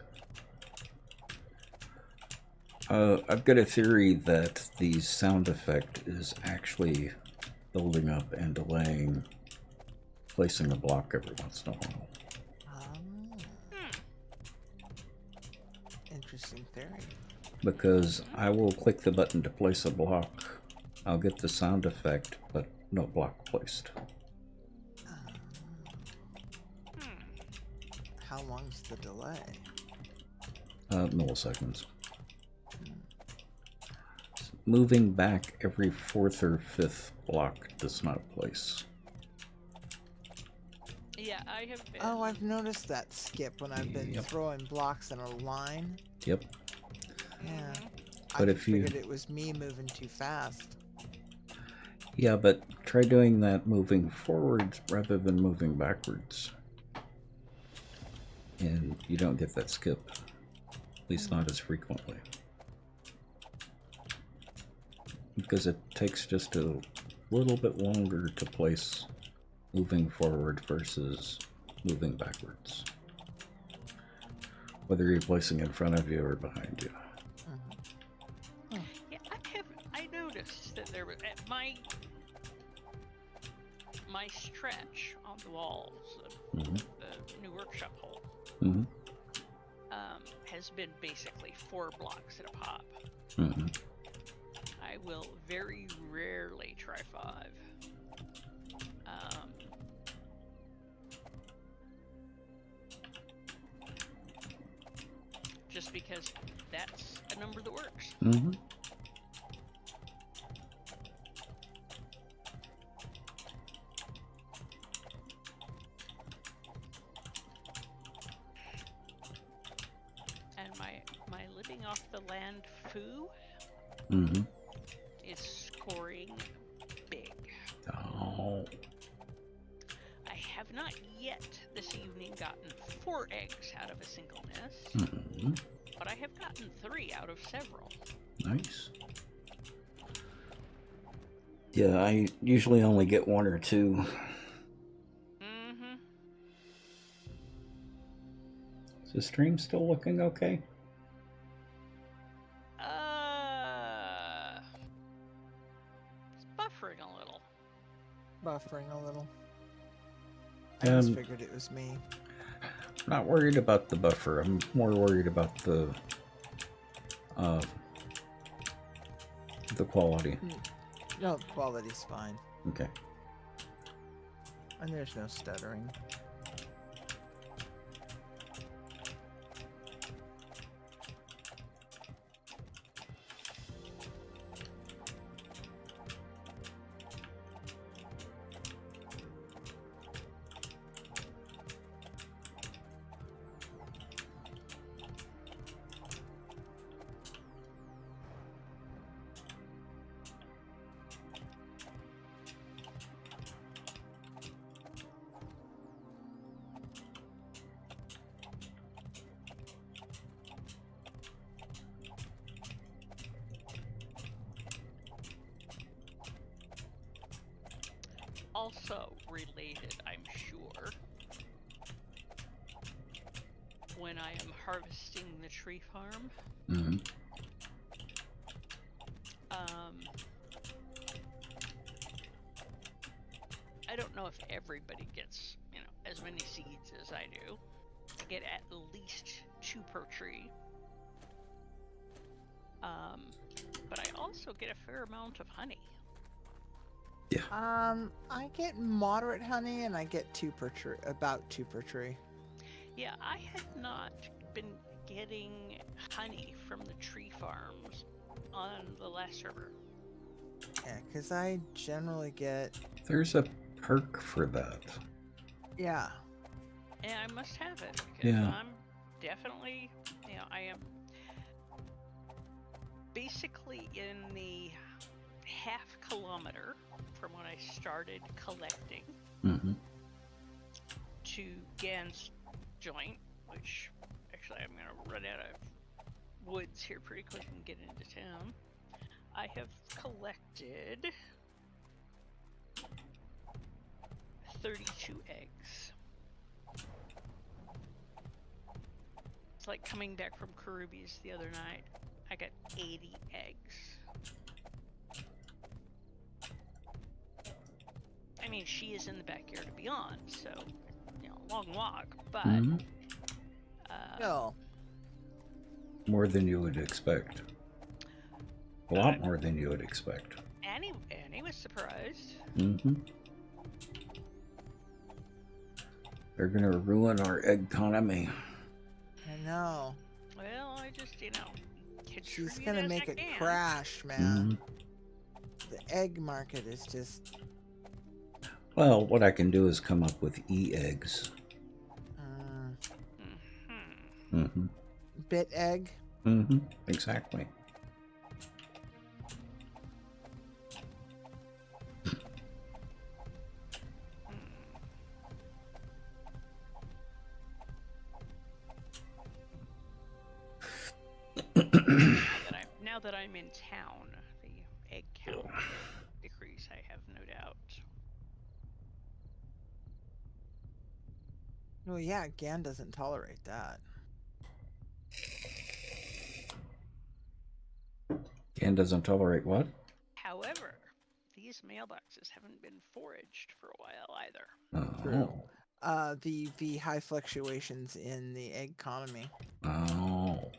I've got a theory that the sound effect is actually building up and delaying placing a block every once in a while. Interesting theory. Because I will click the button to place a block, I'll get the sound effect, but no block placed. How long's the delay? Milliseconds. Moving back every 4th or 5th block does not place. Yeah, I have been. Oh, I've noticed that skip when I've been throwing blocks in a line. Yep. Yeah. But I if you figured it was me moving too fast. Yeah, but try doing that moving forwards rather than moving backwards. And you don't get that skip. At least not as frequently. Because it takes just a little bit longer to place moving forward versus moving backwards. Whether you're placing in front of you or behind you. Yeah, I noticed that there was at my stretch on the walls of the new workshop hole has been basically 4 blocks at a pop. I will very rarely try 5. Just because that's a number that works. And my living off the land foo is scoring big. Oh. I have not yet this evening gotten 4 eggs out of a single nest, but I have gotten 3 out of several. Nice. Yeah, I usually only get 1 or 2. Is the stream still looking okay? It's buffering a little. Buffering a little. I just figured it was me. Not worried about the buffer. I'm more worried about the quality. No, the quality's fine. Okay. And there's no stuttering. Also related, I'm sure, when I am harvesting the tree farm, I don't know if everybody gets, as many seeds as I do. I get at least 2 per tree. But I also get a fair amount of honey. Yeah. I get moderate honey, and I get 2 per tree, about 2 per tree. Yeah, I had not been getting honey from the tree farms on the last server. Yeah, because I generally get... There's a perk for that. Yeah. And I must have it, because Yeah. I'm definitely, I am basically in the half kilometer from when I started collecting Mm-hmm. to Gan's joint, which actually I'm gonna run out of woods here pretty quick and get into town. I have collected 32 eggs. It's like coming back from Karubi's the other night. I got 80 eggs. I mean, she is in the backyard of Beyond, so, you know, long walk, but... Mm-hmm. No. More than you would expect. A lot more than you would expect. Annie was surprised. Mm-hmm. They're gonna ruin our egg economy. I know. Well, I just, you know, She's contribute gonna as make I it can. crash, man. The egg market is just. Well, what I can do is come up with e-eggs. Mm-hmm. Bit egg? Mm-hmm. Exactly. Now that I'm in town, the egg count will decrease, I have no doubt. Well, yeah, Gan doesn't tolerate that. Gan doesn't tolerate what? However, these mailboxes haven't been foraged for a while either. Oh. True. The high fluctuations in the egg economy. Oh.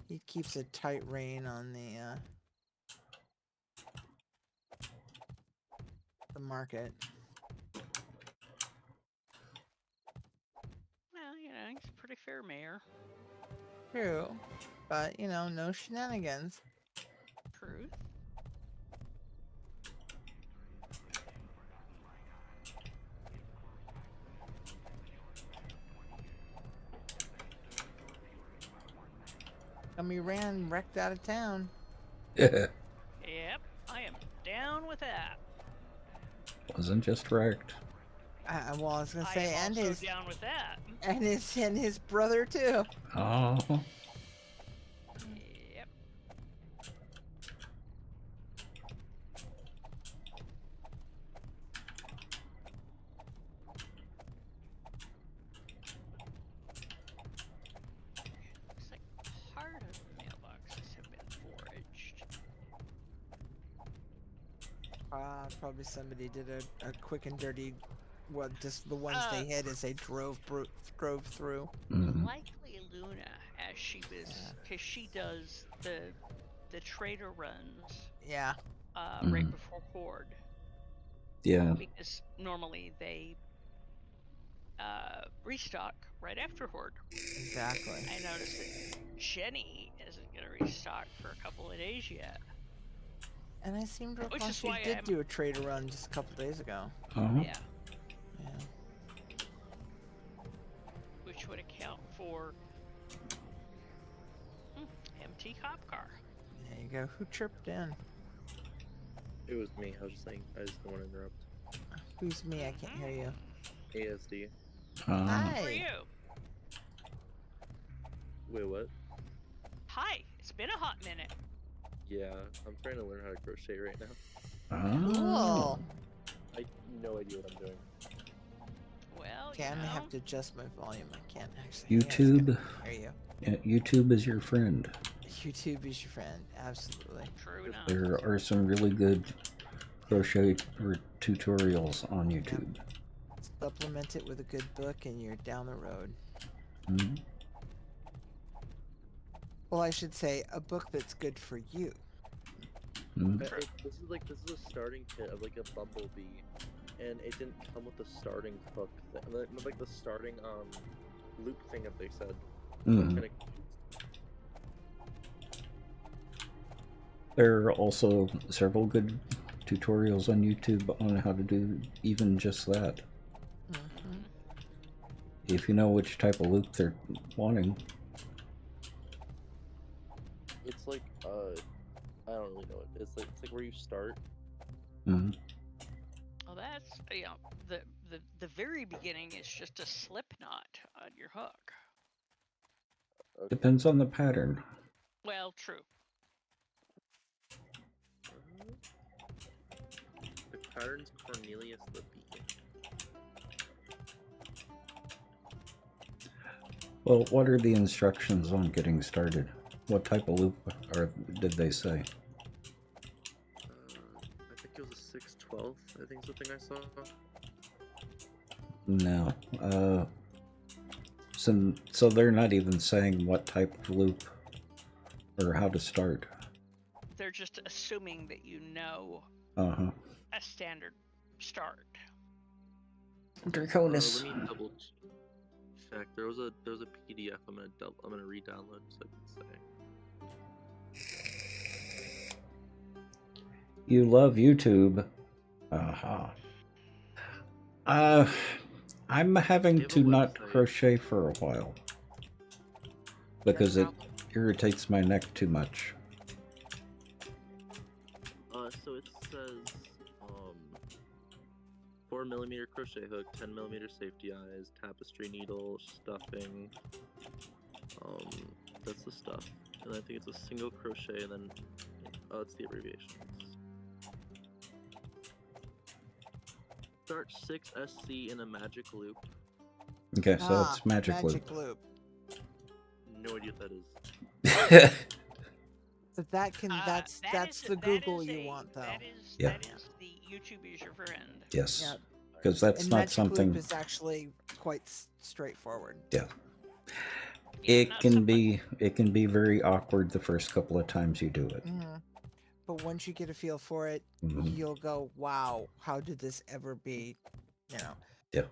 He keeps a tight rein on the market. Well, you know, he's a pretty fair mayor. True. But, you know, no shenanigans. Truth. And we ran wrecked out of town. Yep, I am down with that. Wasn't just wrecked. Well, I was gonna say, I am and also his down with that. and his brother too. Oh. Yep. Looks like part of the mailboxes have been foraged. Probably somebody did a quick and dirty. Well, just the ones they hit as they drove through. Mm-hmm. Likely Luna, as she was, because she does the trader runs. Yeah. Right before Horde. Yeah. Because normally they restock right after Horde. Exactly. I noticed that Jenny isn't going to restock for a couple of days yet. And I seem to Which recall is she why did do a trader run just a couple days ago. Uh-huh. Yeah. Yeah. Which would account for empty cop car. There you go. Who chirped in? It was me. I was just saying. I just don't want to interrupt. Who's me? I can't hear you. ASD. Hi. For you. Wait, what? Hi. It's been a hot minute. Yeah, I'm trying to learn how to crochet right now. Oh. Cool. I have no idea what I'm doing. Well, Okay, you I'm gonna know, have to adjust my volume. I can't actually. YouTube. Hear Yeah, YouTube is your friend. you. YouTube is your friend. Absolutely. true enough. There are some really good crochet tutorials on YouTube. Supplement it with a good book, and you're down the road. Mm-hmm. Well, I should say a book that's good for you. Mm-hmm. This is a starting kit of like a bumblebee, and it didn't come with the starting hook, like the starting loop thing that they said. Mm-hmm. Kinda... There are also several good tutorials on YouTube on how to do even just that. Mm-hmm. If you know which type of loop they're wanting. It's like don't really know what it is. It's like where you start. Mhm. Well, that's the very beginning is just a slip knot on your hook. Okay. Depends on the pattern. Well, true. The pattern's Cornelius the Bee. Well, what are the instructions on getting started? What type of loop did they say? I think it was a 612. I think something I saw. No. So they're not even saying what type of loop or how to start. They're just assuming that you know Uh-huh. a standard start. Draconis. Let me double check. There was a PDF. I'm gonna re-download so I can say. You love YouTube. Uh-huh. I'm having to not crochet for a while because it irritates my neck too much. So it says 4mm crochet hook, 10mm safety eyes, tapestry needle, stuffing. That's the stuff, and I think it's a single crochet, and then it's the abbreviations. Start 6 SC in a magic loop. Okay, so it's magic loop. No idea what that is. But that can that's the Google you want though. That is the YouTube is your friend. Yes. Because that's not something. Loop is actually quite straightforward. Yeah. It can be very awkward the first couple of times you do it. Mm-hmm. But once you get a feel for it, you'll go, "Wow, how did this ever be?" You know. Yeah.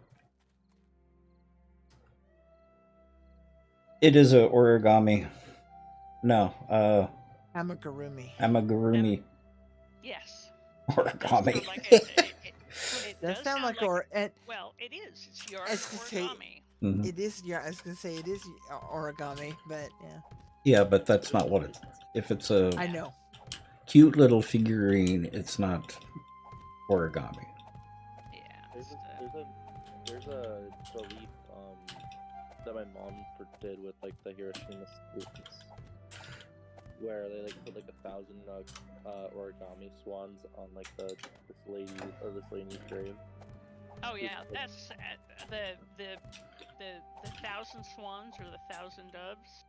It is a origami. No. Amigurumi. Amigurumi. Yes. Origami. It does sound like well, it is. It's your origami. It is. Yeah, I was gonna say it is origami, but yeah. Yeah, but that's not what it's. If it's a. I know. Cute little figurine, it's not origami. Yeah. There's a belief that my mom did with like the Hiroshima students, where they like put like 1,000 origami swans on like this lady's grave. Oh yeah, that's the 1,000 swans or the 1,000 doves.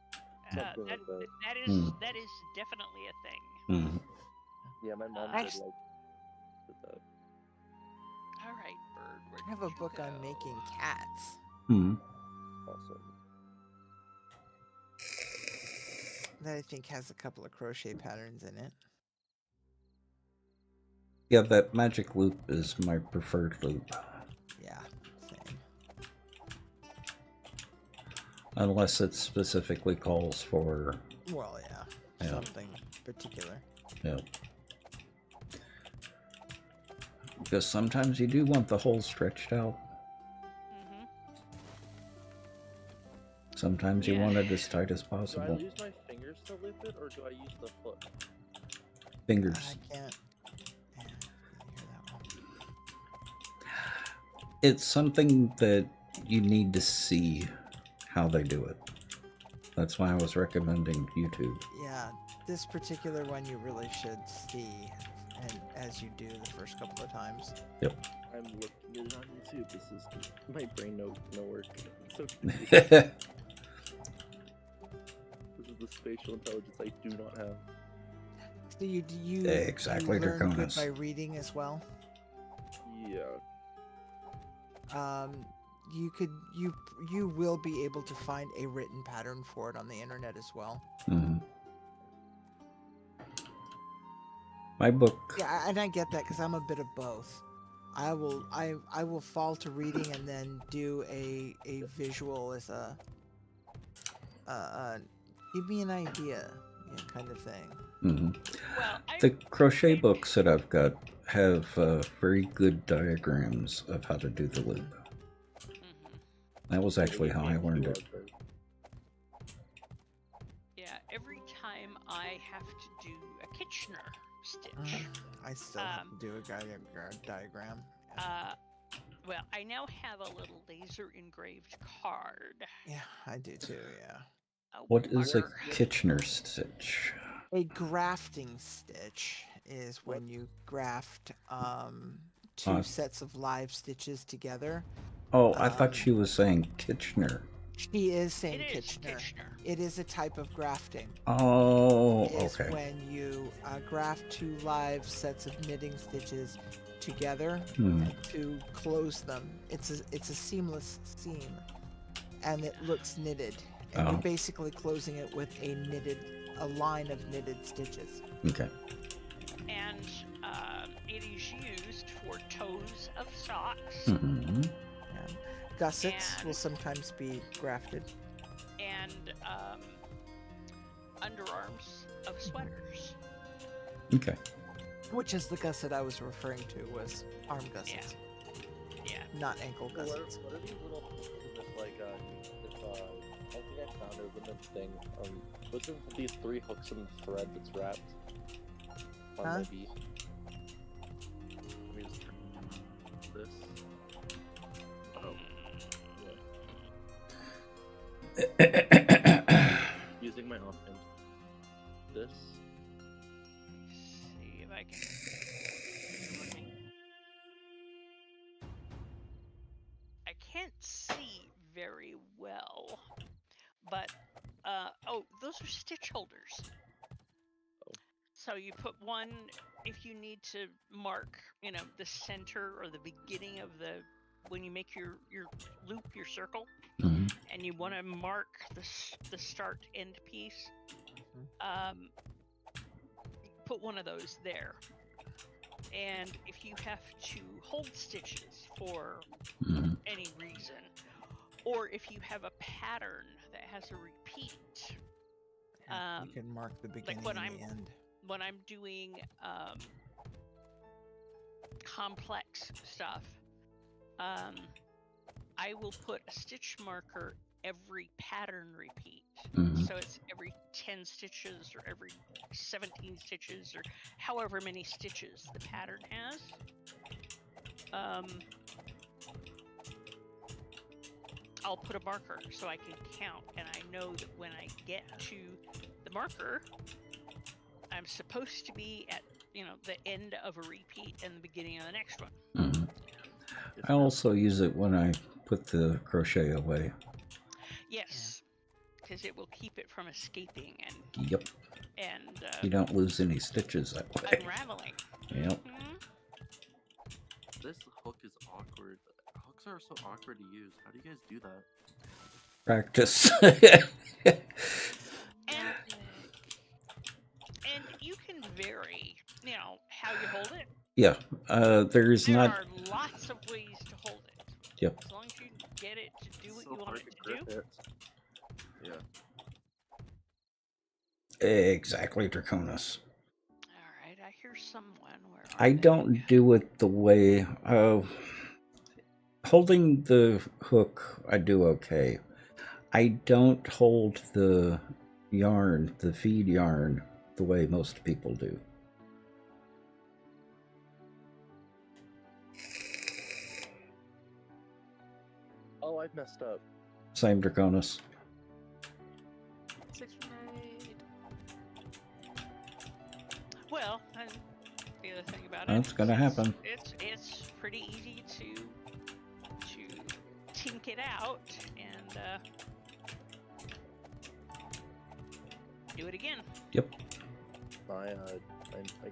That is definitely a thing. Mm-hmm. Yeah, my mom did that. All right, Bird. I have a book on making cats. Mm-hmm. Awesome. That I think has a couple of crochet patterns in it. Yeah, that magic loop is my preferred loop. Yeah, same. Unless it specifically calls for... Well, yeah. Something particular. Yeah. Because sometimes you do want the hole stretched out. Mm-hmm. Sometimes you want it as tight as possible. Do I use my fingers to loop it, or do I use the foot? Fingers. I can't. Yeah, hear that one. It's something that you need to see how they do it. That's why I was recommending YouTube. Yeah, this particular one you really should see, and as you do the first couple of times. Yep. I'm looking at it on YouTube. This is my brain no work. So This is the spatial intelligence I do not have. So you exactly, you learn good Draconis. by reading as well. Yeah. You will be able to find a written pattern for it on the internet as well. Mm-hmm. My book. Yeah, and I get that because I'm a bit of both. I will fall to reading and then do a visual as a give me an idea, kind of thing. Mm-hmm. Well, The crochet books that I've got have very good diagrams of how to do the loop. That was actually how I learned it. Yeah, every time I have to do a kitchen Kitchener stitch. I still have to do a diagram. Yeah. Well, I now have a little laser engraved card. Yeah, I do too. Yeah. Oh, What is a bugger. Kitchener stitch? A grafting stitch is when you graft two sets of live stitches together. Oh, I thought she was saying Kitchener. She is saying It is Kitchener. Kitchener. It is a type of grafting. Oh, Is okay. when you graft two live sets of knitting stitches together to close them. It's a seamless seam, and it looks knitted. And you're basically closing it with a line of knitted stitches. Okay. And it is used for toes of socks. Mm-hmm. Gussets will sometimes be grafted. And underarms of sweaters. Okay. Which is the gusset I was referring to, was arm gussets. Yeah. Not ankle gussets. What are these little pieces of like I think I found a random thing. What's in these 3 hooks and thread that's wrapped on my beat? Let me just turn this. Using my offhand. This. See if I can. I can't see very well, but those are stitch holders. So you put one if you need to mark, the center or the beginning of when you make your loop, your circle, and you want to mark the start end piece. Put one of those there. And if you have to hold stitches for any reason, or if you have a pattern that has a repeat, you can mark the beginning like and the end. When I'm doing complex stuff, I will put a stitch marker every pattern repeat. So it's every 10 stitches or every 17 stitches or however many stitches the pattern has. I'll put a marker so I can count, and I know that when I get to the marker, I'm supposed to be at the end of a repeat and the beginning of the next one. I also use it when I put the crochet away. Yes, because it will keep it from escaping and You don't lose any stitches that way. Unraveling. Yep. This hook is awkward. Hooks are so awkward to use. How do you guys do that? Practice. And you can vary, how you hold it. Yeah. There are lots of ways to hold it. Yep. As long as you get it to do what you want it to do. Yeah. Exactly, Draconis. Alright, I hear someone. Where I don't do it the way... holding the hook, I do okay. I don't hold the yarn, the feed yarn, the way most people do. Oh, I've messed up. Same, Draconis. 6 grenade. Well, and the other thing about That's gonna happen. It's pretty easy to tink it out and do it again. Yep. My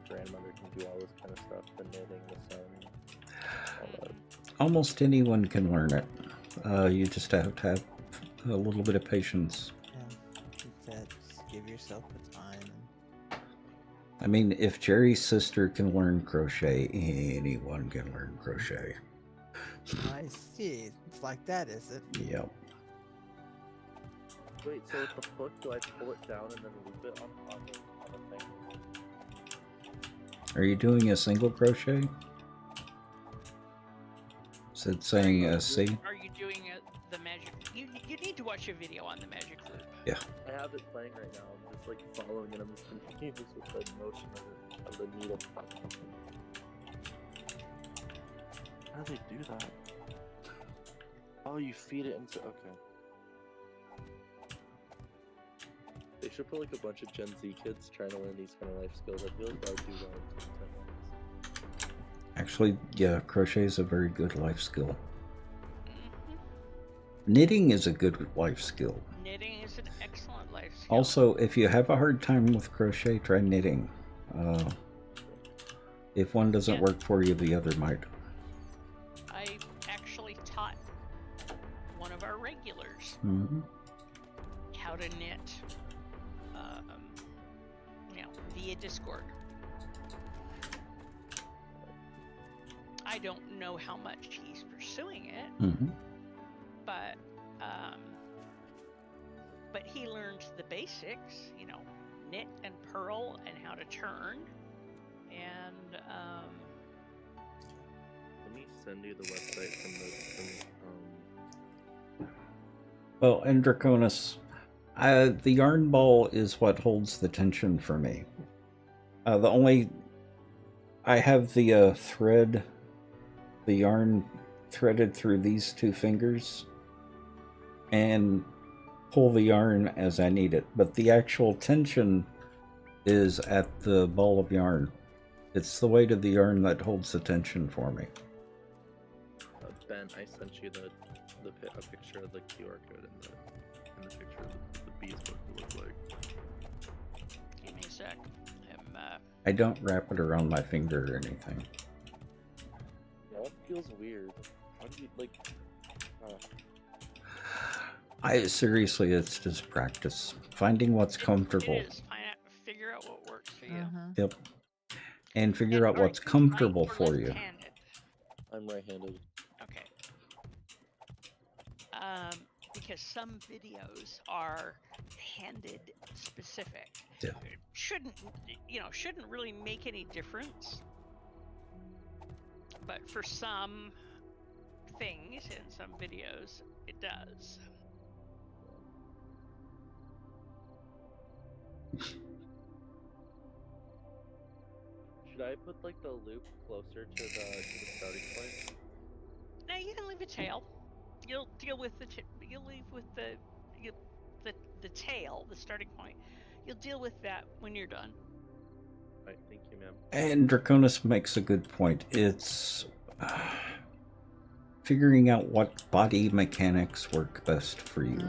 grandmother can do all this kind of stuff, the knitting, the sewing, all that. Almost anyone can learn it. You just have to have a little bit of patience. Just give yourself the time. I mean, if Jerry's sister can learn crochet, anyone can learn crochet. I see. It's like that, is it? Yep. Wait, so with the hook, do I pull it down and then loop it on the thing? Are you doing a single crochet? Is it saying a C? Are you doing the magic? You need to watch a video on the magic loop. Yeah. I have it playing right now. I'm just like following and I'm confused with the motion of the needle. How do they do that? Oh, you feed it into. Okay. They should put like a bunch of Gen Z kids trying to learn these kind of life skills. I feel like that would do well. Actually, yeah, crochet is a very good life skill. Knitting is a good life skill. Knitting is an excellent life skill. Also, if you have a hard time with crochet, try knitting. If one doesn't work for you, the other might. I actually taught one of our regulars how to knit, via Discord. I don't know how much he's pursuing it, but he learned the basics, knit and purl and how to turn, and let me send you the website from Well, and Draconis, the yarn ball is what holds the tension for me. I have the thread, the yarn threaded through these two fingers, and pull the yarn as I need it. But the actual tension is at the ball of yarn. It's the weight of the yarn that holds the tension for me. Ben, I sent you a picture of the QR code in the picture of the bees what it looks like. Give me a sec. I don't wrap it around my finger or anything. Yeah, that feels weird. How do you Seriously, it's just practice. Finding what's comfortable. It is. Figure out what works for you. Yep. And figure out what's comfortable for you. I'm right-handed. Okay. Because some videos are handed specific. Yeah. Shouldn't really make any difference. But for some things in some videos, it does. Should I put like the loop closer to the starting point? No, you can leave a tail. You'll deal with you'll leave with the tail, the starting point. You'll deal with that when you're done. Alright, thank you, ma'am. And Draconis makes a good point. It's figuring out what body mechanics work best for you.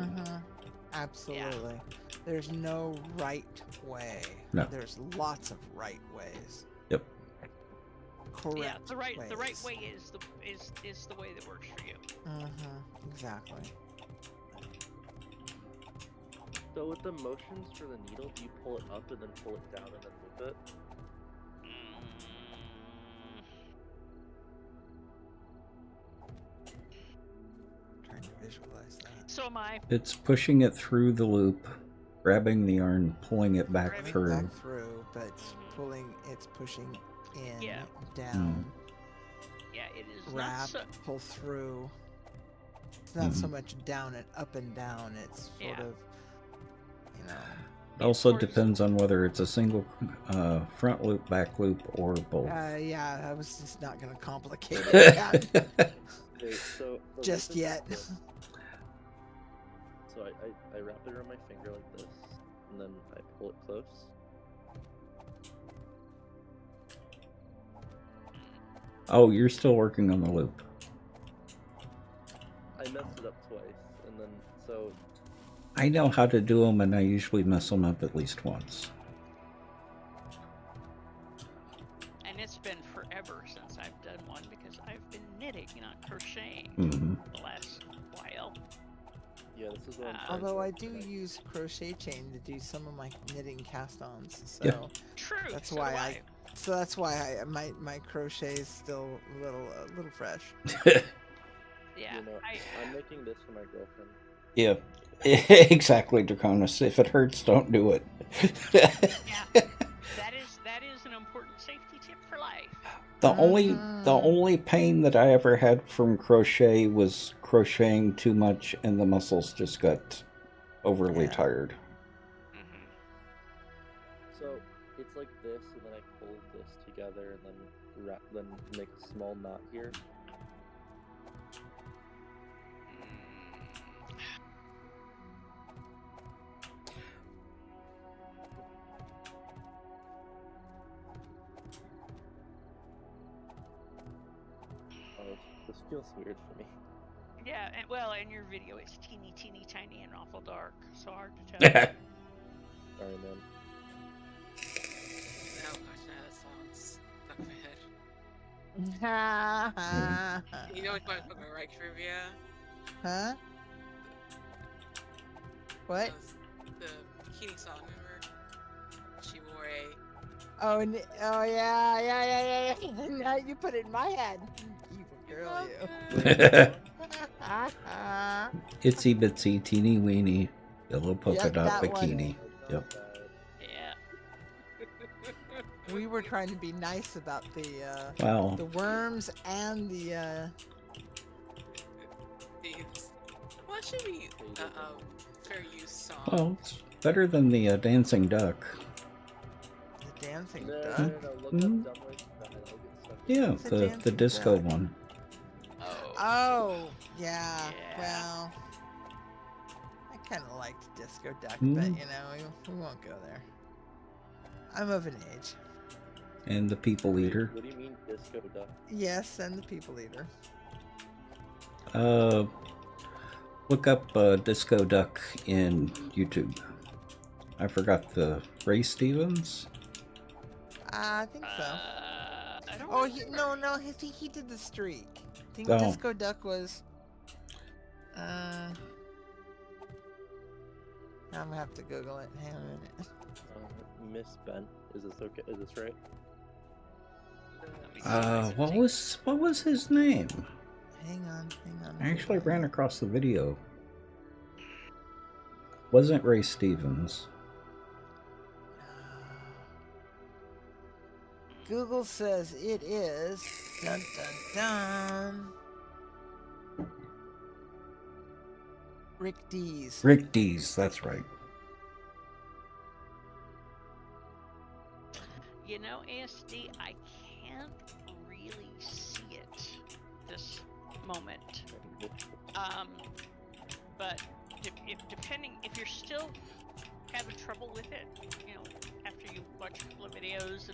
Absolutely. Yeah. There's no right way. No. There's lots of right ways. Yep. Correct. Yeah, the right ways. way is the way that works for you. Exactly. So with the motions for the needle, do you pull it up and then pull it down and then loop it? Trying to visualize that. So am I. It's pushing it through the loop, grabbing the yarn, pulling it back through. But it's pushing in, Yeah. down. Yeah, it is. Wrap, pull through. It's not so much down and up and down. It's sort of, It also depends on whether it's a single front loop, back loop, or both. Yeah, I was just not going to complicate it. Okay, so just yet. So I wrap it around my finger like this, and then I pull it close. Oh, you're still working on the loop. I messed it up twice, and then so... I know how to do them, and I usually mess them up at least once. And it's been forever since I've done one because I've been knitting, not crocheting, the last while. Yeah, this is what although I do use crochet chain to do some of my knitting cast-ons, so yeah. True. That's why that's why my crochet is still a little fresh. Yeah, I'm making this for my girlfriend. Yeah, exactly, Draconis. If it hurts, don't do it. Yeah, that is an important important safety tip for life. The only pain that I ever had from crochet was crocheting too much, and the muscles just got overly tired. So it's like this, and then I pull this together, and then make a small knot here. Oh, this feels weird for me. Yeah, and well, in your video, it's teeny, tiny, and awful dark, so hard to tell. Sorry, man. Oh gosh, now that song's stuck in my head. You know what's my fucking right trivia? Huh? What? The bikini song, remember? She wore a. Oh, yeah. Now you put it in my head. Evil girl, you. Itsy bitsy teeny weeny yellow polka Yep, dot that one. bikini. Yep. Yeah. We were trying to be nice about the Wow. the worms and the These. Well, it should be fair use song. Well, it's better than the dancing duck. dancing No, duck. no, look up Mhm. Dumb Ways to Die, I'll get stuff. Yeah, It's a the dancing disco duck. one. Oh, yeah. Yeah. Well, I kind of liked Disco Duck, Mhm. but you know, we won't go there. I'm of an age. And the people eater. What do you mean disco duck? Yes, and the People Eater. Look up Disco Duck in YouTube. I forgot the Ray Stevens. I think so. I don't Oh, remember. no, he did the streak. I think Oh. Disco Duck was. I'm gonna have to Google it. Hang on a minute. Miss Ben, is this okay? Is this right? What was his name? Hang on. I actually ran across the video. Wasn't Ray Stevens. Google says it is. Dun dun dun. Rick Dees. Rick Dees, that's right. You know, ASD, I can't really see it this moment. But depending, if you're still having trouble with it, you know, after you watch a couple of videos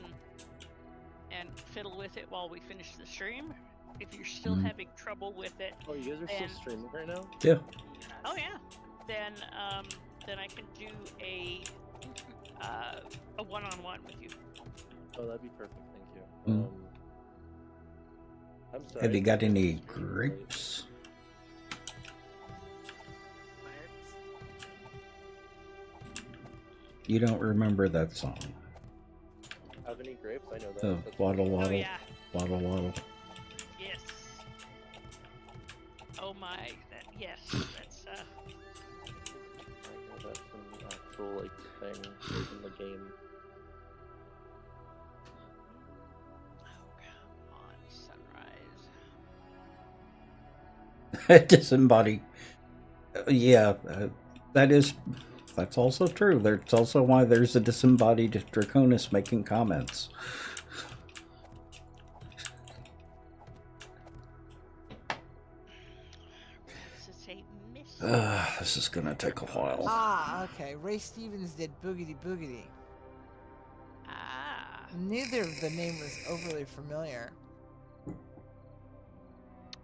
and fiddle with it while we finish the stream, if you're still having trouble with it, Oh, you guys are still streaming right now? Yeah. oh yeah, then I can do a one-on-one with you. Oh, that'd be perfect. Thank you. Mm. I'm sorry. Have you got any Streaming late. grapes? You don't remember that song? Have any grapes? I know that. The That's waddle right. Oh waddle, yeah, waddle waddle. yes. Oh my, yes, that's I know that's an actual like thing in the game. Oh come on, sunrise. Disembodied. That's also true. That's also why there's a disembodied Draconis making comments. This is a miss. This is gonna take a while. Ah, okay. Ray Stevens did Boogity Boogity. Ah. Neither of the name was overly familiar.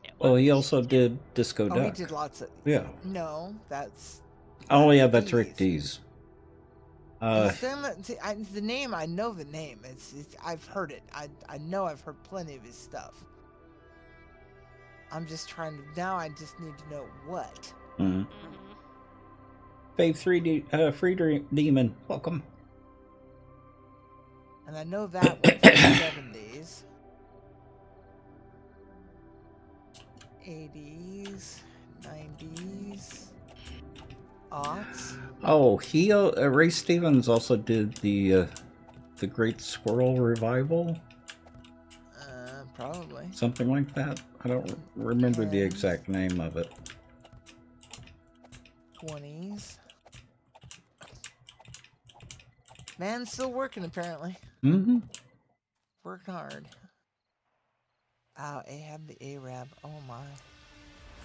It Well, he was- also did Disco Oh, Duck. he did lots of. Yeah. No, that's. Oh yeah, that's Rick Dees. Dees. The name, I know the name. It's I've heard it. I know I've heard plenty of his stuff. I'm just trying to now. I just need to know what. Mhm. Mhm. Fave 3D, Free Demon, welcome. And I know that one from the 70s, 80s, 90s, aughts. Oh, Ray Stevens also did the the Great Squirrel Revival? Probably. Something like that. I don't remember the exact name of it. 20s. Man's still working, apparently. Mm-hmm. Working hard. Oh, Ahab the Arab. Oh, my.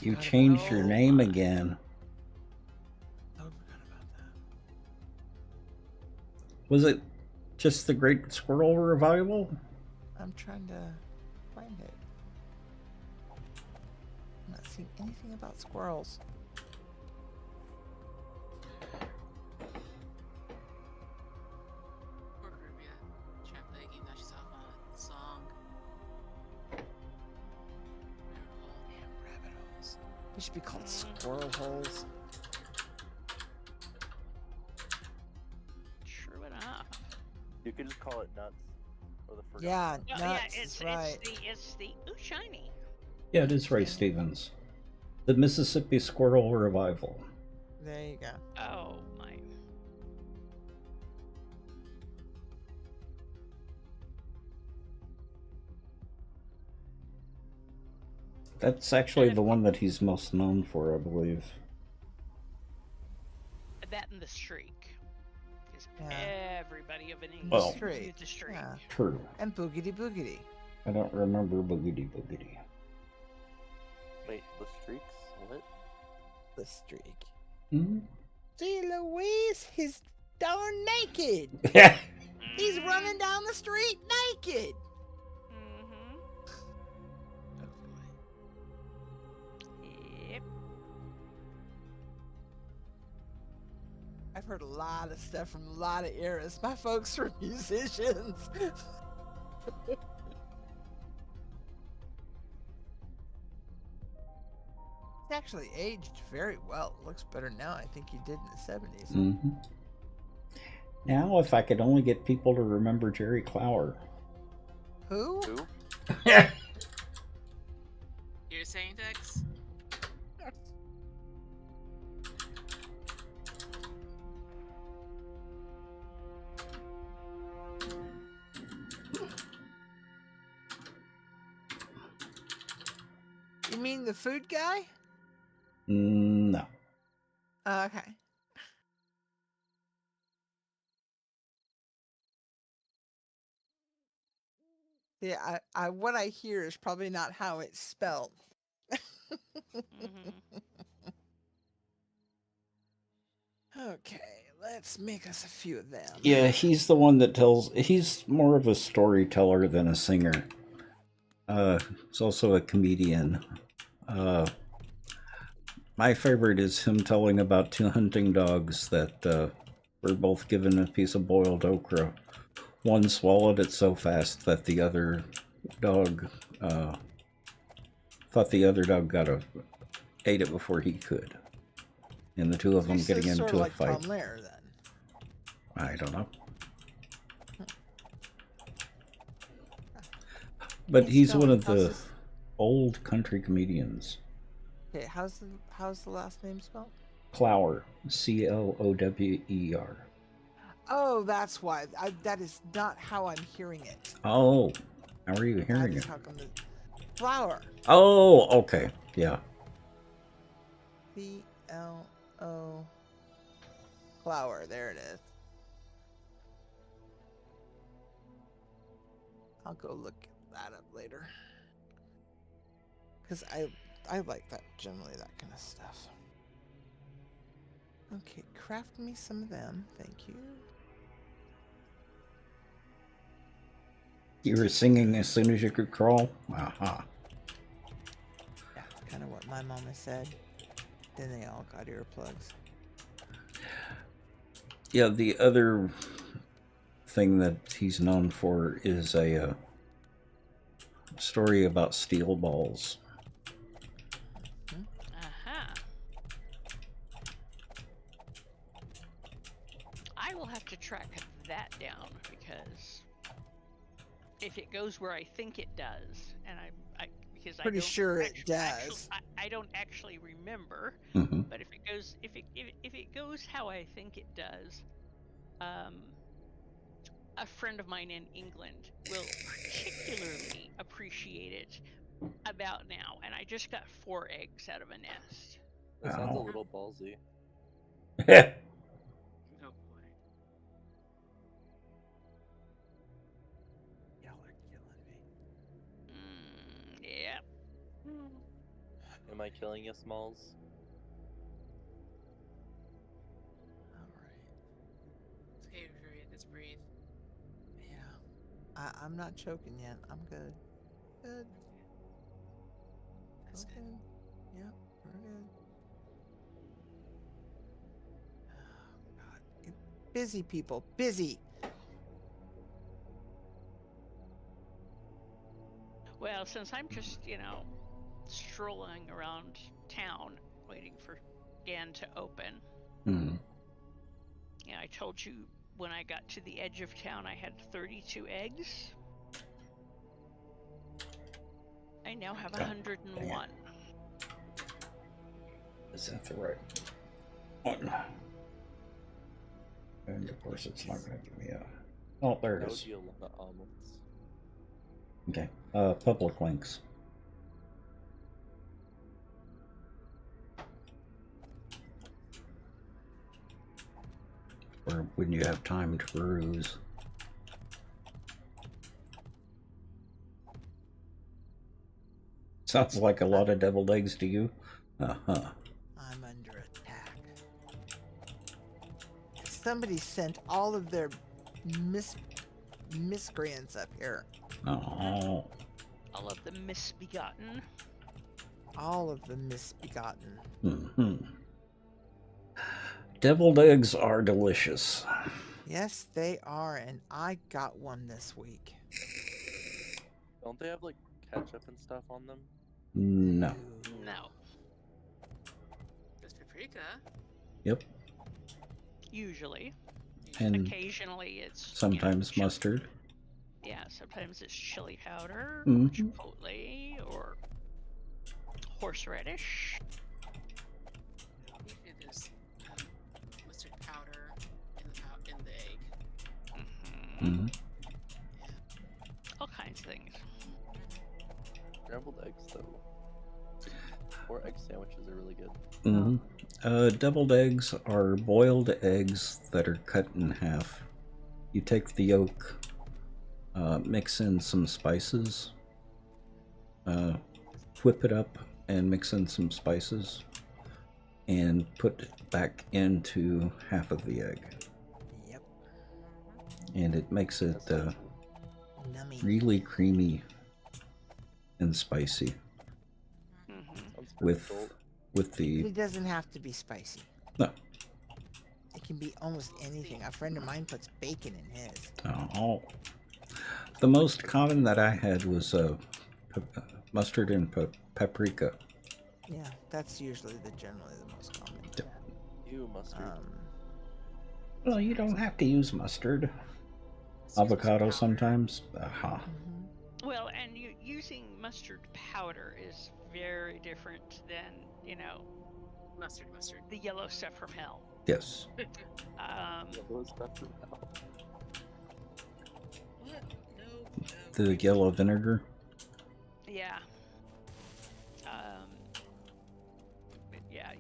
You Forgot changed about- your oh, name my. again. Oh, forgot about that. Was it just the Great Squirrel Revival? I'm trying to find it. I'm not seeing anything about squirrels. Poor Caribbean. Trying to play a game that she's off on a song. Damn rabbit holes. They should be called squirrel holes. True enough. You could just call it nuts. Or the forgotten Yeah, nuts. Well, nuts. yeah, it's right. it's the ooh shiny. Yeah, it is Ray Stevens. The Mississippi Squirrel Revival. There you go. Oh my. That's actually the one that he's most known for, I believe. That and the streak. Because Yeah. everybody of an age Well, knew the streak. Yeah. True. And boogity boogity. I don't remember Boogity Boogity. Wait, the streaks? What? The streak. Hmm? See, Louise, he's darn naked. Yeah. He's running down the street naked. Mm-hmm. Yep. I've heard a lot of stuff from a lot of eras. My folks were musicians. It's actually aged very well. It looks better now, I think, he did in the 70s. Mm-hmm. Now, if I could only get people to remember Jerry Clower. Who? Who? You're saying, Dex? You mean the food guy? No. Okay. Yeah, I what I hear is probably not how it's spelled. Mm-hmm. Okay, let's make us a few of them. Yeah, he's the one that tells. He's more of a storyteller than a singer. He's also a comedian. My favorite is him telling about two hunting dogs that were both given a piece of boiled okra. One swallowed it so fast that the other dog thought the other dog ate it before he could. And the two of them This getting is into sort of a like fight. Tom Lehrer, then. I don't know. But he's one of the old country comedians. Okay, how's the last name spelled? Clower. Clower. Oh, that's why. That is not how I'm hearing it. Oh, how are you That hearing is it? how come the flower. Oh, okay. Yeah. CLO flower. There it is. I'll go look that up later. Because I like that, generally, that kind of stuff. Okay, craft me some of them. Thank you. You were singing as soon as you could crawl? Aha. That's kind of what my mama said. Then they all got earplugs. Yeah, the other thing that he's known for is a story about steel balls. Uh-huh. I will have to track that down because if it goes where I think it does, and because Pretty I don't sure it actu- does. I don't actually remember, Mm-hmm. but if it goes how I think it does, a friend of mine in England will particularly appreciate it about now, and I just got 4 eggs out of a nest. That sounds a Ow. little ballsy. Yeah. Oh boy. Y'all are killing me. Yeah. Am I killing you, Smalls? All right. It's okay, Fury. Just breathe. Yeah. I'm not choking yet. I'm good. Good. That's good. Okay. Yep, we're good. Oh, God. Busy people. Busy. Well, since I'm just, strolling around town waiting for Gan to open. Hmm. Yeah, I told you when I got to the edge of town I had 32 eggs. I now have 101. Is that the right one? And of course, it's not going to give me a. Oh, there it That is. would be a lot of omelets. Okay. Public links. Or when you have time to peruse. Sounds like a lot of deviled eggs to you. Uh-huh. I'm under attack. Somebody sent all of their miscreants up here. Oh. All of the misbegotten. All of the misbegotten. Mm-hmm. Deviled eggs are delicious. Yes, they are, and I got one this week. Don't they have like ketchup and stuff on them? No. No. There's paprika. Yep. Usually. And occasionally it's sometimes chili. mustard. Yeah, sometimes it's chili powder, or Mhm. chipotle, or horseradish. Usually there's mustard powder in the egg. Mm-hmm. All kinds of things. Scrambled eggs, though. Or egg sandwiches are really good. Mm-hmm. Deviled eggs are boiled eggs that are cut in half. You take the yolk, mix in some spices, whip it up and mix in some spices, and put it back into half of the egg. Yep. And it makes it Nummy. really creamy and spicy. Sounds pretty cool. With the It doesn't have to be spicy. no. It can be almost anything. A friend of mine puts bacon in his. Oh. The most common that I had was mustard and paprika. Yeah, that's usually generally the most common. Ew, mustard. Well, you don't have to use mustard. Avocado sometimes. Aha. Well, and using mustard powder is very different than, Mustard. the yellow stuff from hell. Yes. Yellow stuff from hell. What? No. The yellow vinegar. Yeah. But yeah,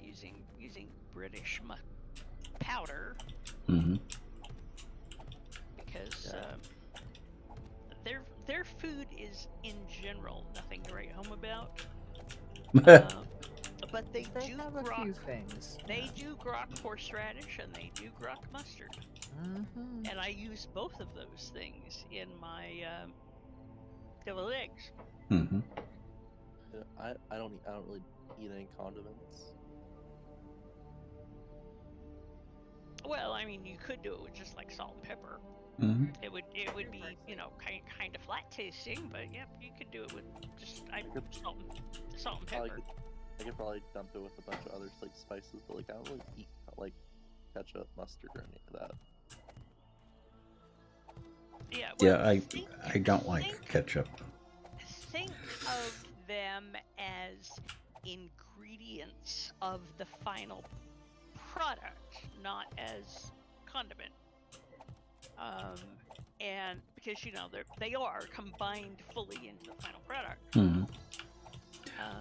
using British powder Mm-hmm. because their food is in general nothing to write home about. But they do have grok. a few things. They do grok horseradish and they do grok mustard, and I use both of those things in my deviled eggs. Mm-hmm. Yeah, I don't really eat any condiments. Well, I mean, you could do it with just like salt and pepper. Mm-hmm. It would be kind of flat tasting, but yep, you could do it with just salt and pepper. I could probably dump it with a bunch of other like spices, but like I don't really eat like ketchup, mustard, or any of that. Yeah. Yeah, Well, I don't like ketchup. Think of them as ingredients of the final product, not as condiment. and because they are combined fully into the final product.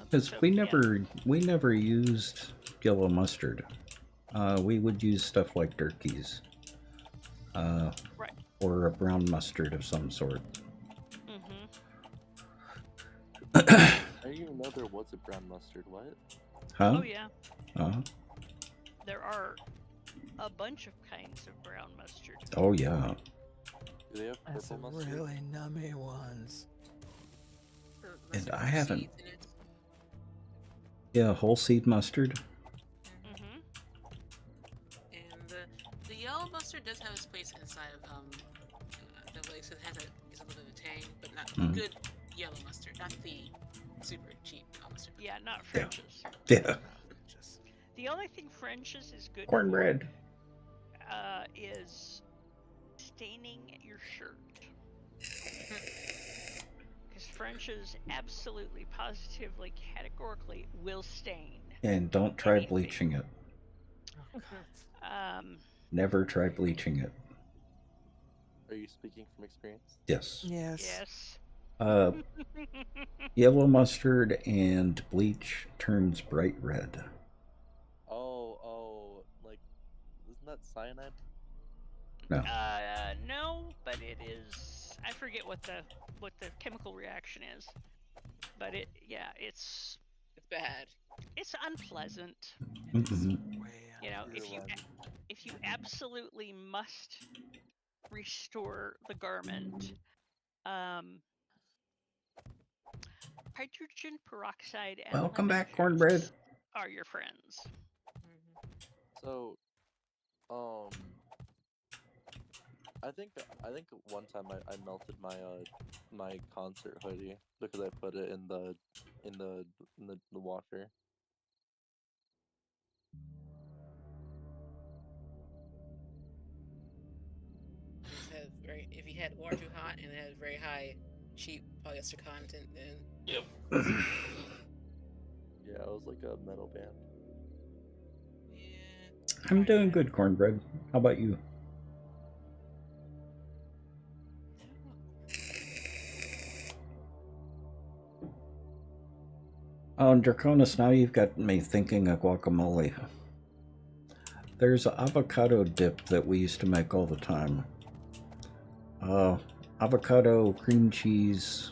Because So, we yeah. never used yellow mustard. We would use stuff like turkeys, Right. or a brown mustard of some sort. Mm-hmm. I didn't even know there was a brown mustard. What? Huh? Oh yeah. Uh-huh. There are a bunch of kinds of brown mustard. Oh yeah. Do they have That's purple the mustard? really nummy ones. And Mustard I with haven't. seeds in it. Yeah, whole seed mustard. Mm-hmm. And the yellow mustard does have its place inside of the place. It has gives a little bit of tang, but not good yellow mustard, not the super cheap yellow mustard. Yeah, not French's. Yeah. The only thing French's is good Cornbread. for is staining your shirt. Because French's absolutely, positively, categorically will stain. And don't try anything. bleaching it. Never try bleaching it. Are you speaking from experience? Yes. Yes. Yellow mustard and bleach turns bright red. Oh, like, isn't that cyanide? No. No, but it is. I forget what the chemical reaction is, but it's bad. It's unpleasant. Mm-hmm. If you absolutely must restore the garment, hydrogen peroxide and Welcome lemon back, juice cornbread. are your friends. So, I think one time I melted my my concert hoodie because I put it in the washer. If you had water too hot and it had very high, cheap polyester content, then Yeah, it was like a metal band. Yeah. I'm doing good, cornbread. How about you? Oh, Draconis, now you've got me thinking of guacamole. There's an avocado dip that we used to make all the time. Avocado, cream cheese,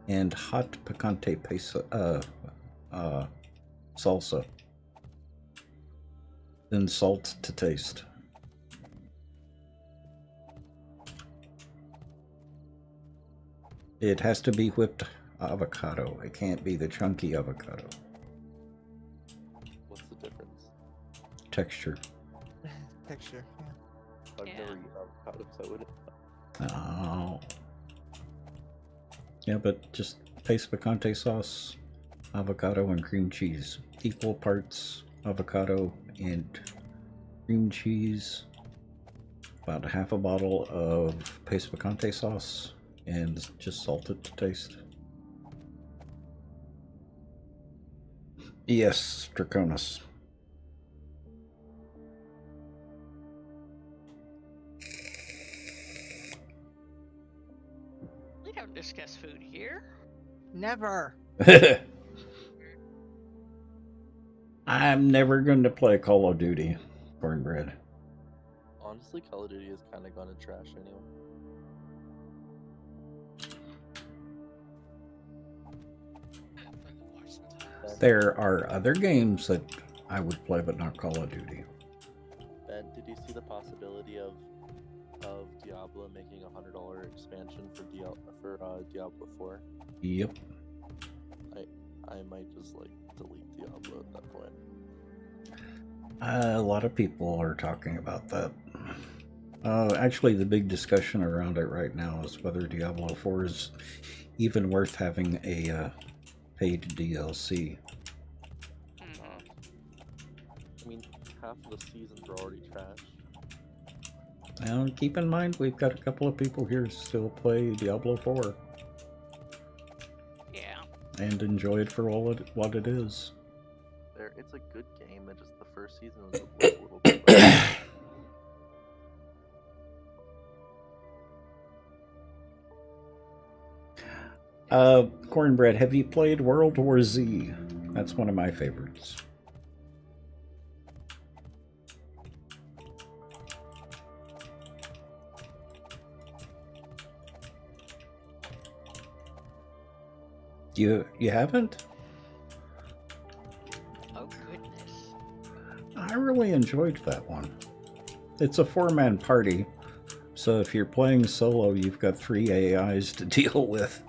and hot picante salsa. Then salt to taste. It has to be whipped avocado. It can't be the chunky avocado. What's the difference? Texture. Texture, yeah. I've never eaten avocado, so I wouldn't. Oh. Yeah, but just paste picante sauce, avocado, and cream cheese. Equal parts avocado and cream cheese. About half a bottle of paste picante sauce, and just salt it to taste. Yes, Draconis. We don't discuss food here. Never. I'm never going to play Call of Duty, cornbread. Honestly, Call of Duty has kind of gone to trash anyway. There are other games that I would play, but not Call of Duty. Ben, did you see the possibility of Diablo making $100 expansion for Diablo 4? Yep. I might just like delete Diablo at that point. A lot of people are talking about that. Actually, the big discussion around it right now is whether Diablo 4 is even worth having a paid DLC. I mean, half of the seasons are already trash. Now, keep in mind, we've got a couple of people here still play Diablo 4. Yeah. And enjoy it for what it is. It's a good game, and just the first season was a little bit. Cornbread, have you played World War Z? That's one of my favorites. You haven't? Oh goodness. I really enjoyed that one. It's a 4-man party, so if you're playing solo, you've got 3 AIs to deal with.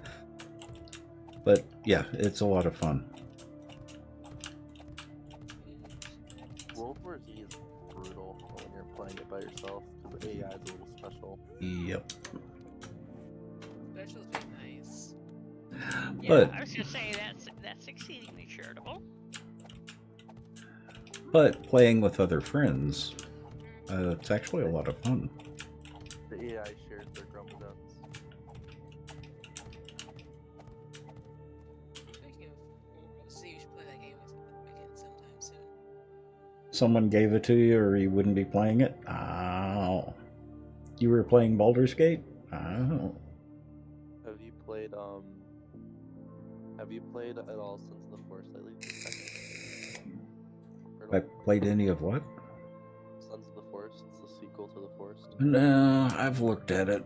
But yeah, it's a lot of fun. World War Z is brutal when you're playing it by yourself because the AI is a little special. Yep. Special's been nice. Yeah, But I was gonna say that's exceedingly charitable. But playing with other friends, it's actually a lot of fun. The AI shares their grumble guns. Speaking of World War Z, you should play that game again sometime soon. Someone gave it to you, or you wouldn't be playing it? Oh. You were playing Baldur's Gate? Oh. Have you played at all Sons of the Forest lately? I played any of what? Sons of the Forest. It's the sequel to The Forest. No, I've looked at it.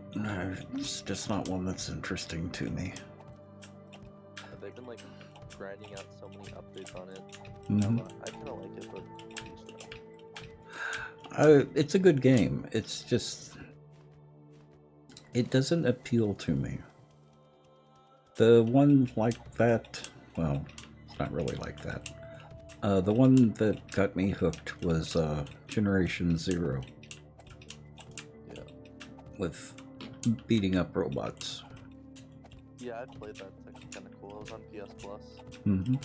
It's just not one that's interesting to me. They've been like grinding out so many updates on it. Mm-hmm. I kind of like it, but It's a good game. It's just... it doesn't appeal to me. The one like that... well, it's not really like that. The one that got me hooked was Generation Zero. yeah. With beating up robots. Yeah, I played that. It's actually kind of cool. It was on PS Plus. Mm-hmm.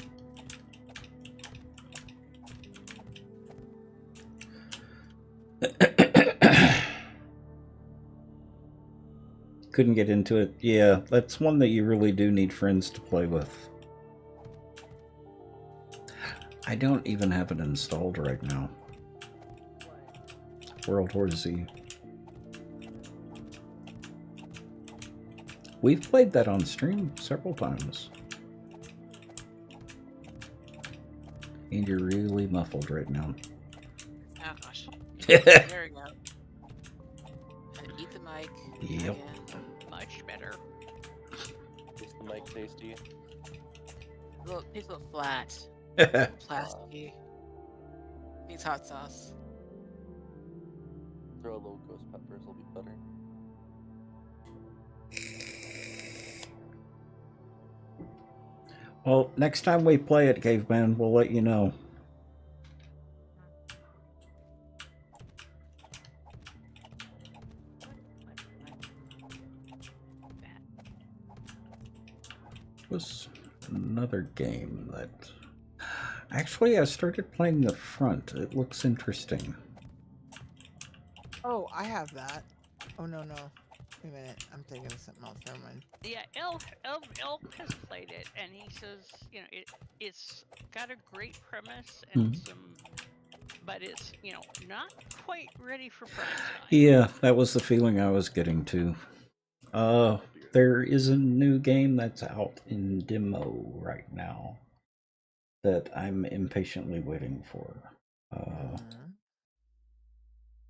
Couldn't get into it. Yeah, that's one that you really do need friends to play with. I don't even have it installed right now. World War Z. We've played that on stream several times. And you're really muffled right now. Oh gosh. There we go. Eat the mic. Yep. Again. Much better. Is the mic tasty? It's a little flat. Plasticky. Needs hot sauce. Throw a little ghost peppers will be better. Well, next time we play it, Caveman, we'll let you know. Was another game that... actually, I started playing the front. It looks interesting. Oh, I have that. Oh, no. Wait a minute. I'm thinking of something else. Never mind. Yeah, Elf has played it, and he says, you know, it's got a great premise and but it's, you know, not quite ready for prime time. Yeah, that was the feeling I was getting to. There is a new game that's out in demo right now that I'm impatiently waiting for.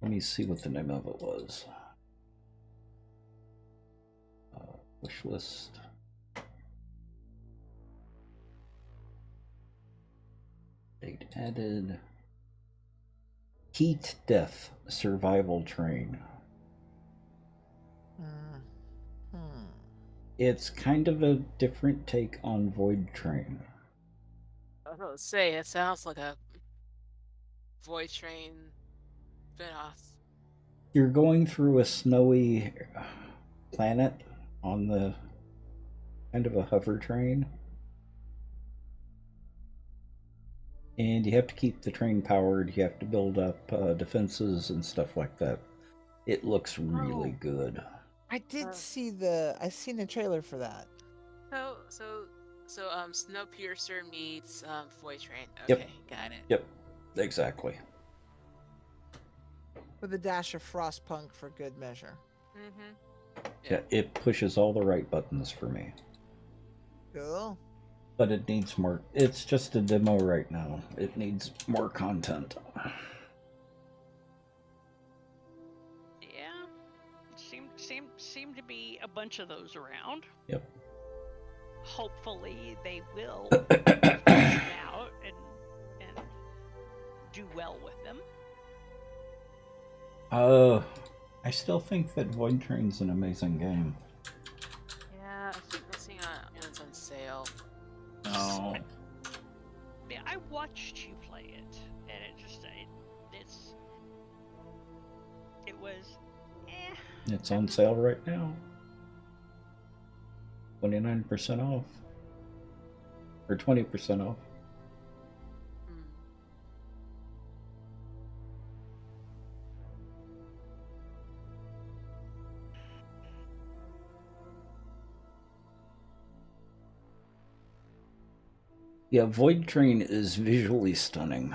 Let me see what the name of it was. Wish list. Date added. Heat Death Survival Train. It's kind of a different take on Void Train. I was going to say, it sounds like a Void Train spin-off. You're going through a snowy planet on the kind of a hover train. And you have to keep the train powered. You have to build up defenses and stuff like that. It looks really good. I did see I seen the trailer for that. So Snowpiercer meets Void Train. Yep. Okay, got it. Yep, exactly. With a dash of Frostpunk for good measure. Yeah, it pushes all the right buttons for me. Cool. But it needs more. It's just a demo right now. It needs more content. Yeah, seem to be a bunch of those around. Yep. Hopefully they will flesh them out and do well with them. I still think that Void Train's an amazing game. Yeah, I've seen it's on sale. Oh. Yeah, I watched you play it, and it was, eh. It's on sale right now. 29% off. Or 20% off. Yeah, Void Train is visually stunning.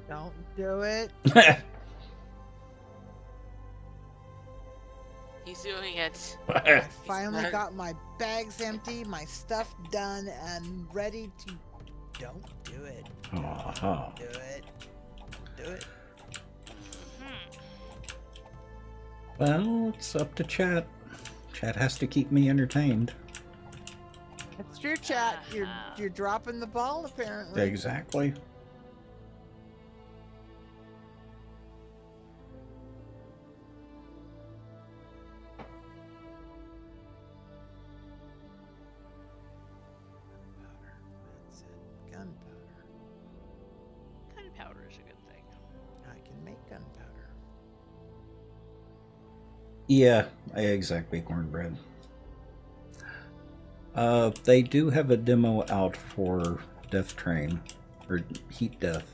Don't do it. He's doing it. I finally got my bags empty, my stuff done, and ready to. Don't do it. Uh-huh. Do it. Do it. Well, it's up to chat. Chat has to keep me entertained. It's true, chat. You're dropping the ball, apparently. Exactly. That's it. Gunpowder. Gunpowder is a good thing. I can make gunpowder. Yeah, I exactly cornbread. They do have a demo out for Death Train, or Heat Death.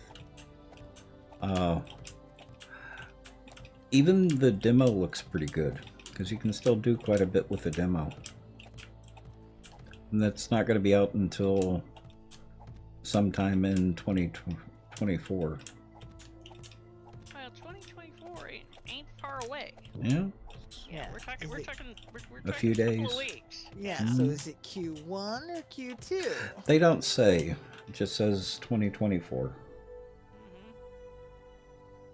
Even the demo looks pretty good, because you can still do quite a bit with the demo. And that's not going to be out until sometime in 2024. Well, 2024 ain't far away. Yeah. Yeah, we're talking A few couple days. of weeks. Yeah, so is it Q1 or Q2? They don't say. It just says 2024.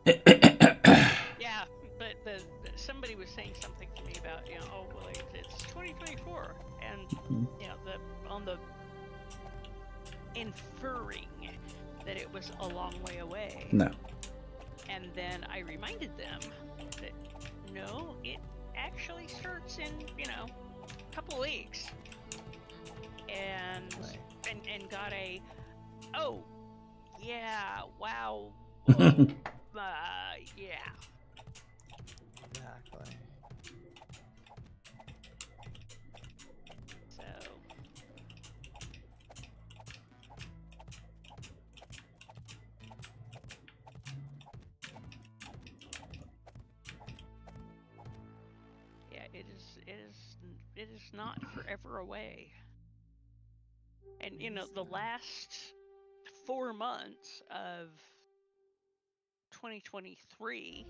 Yeah, but somebody was saying something to me about, oh, well, it's 2024, and on the inferring that it was a long way away. No. And then I reminded them that no, it actually starts in a couple of weeks, and got a, oh yeah, wow, well, yeah. Exactly. So. Yeah, it is not forever away. And the last 4 months of 2023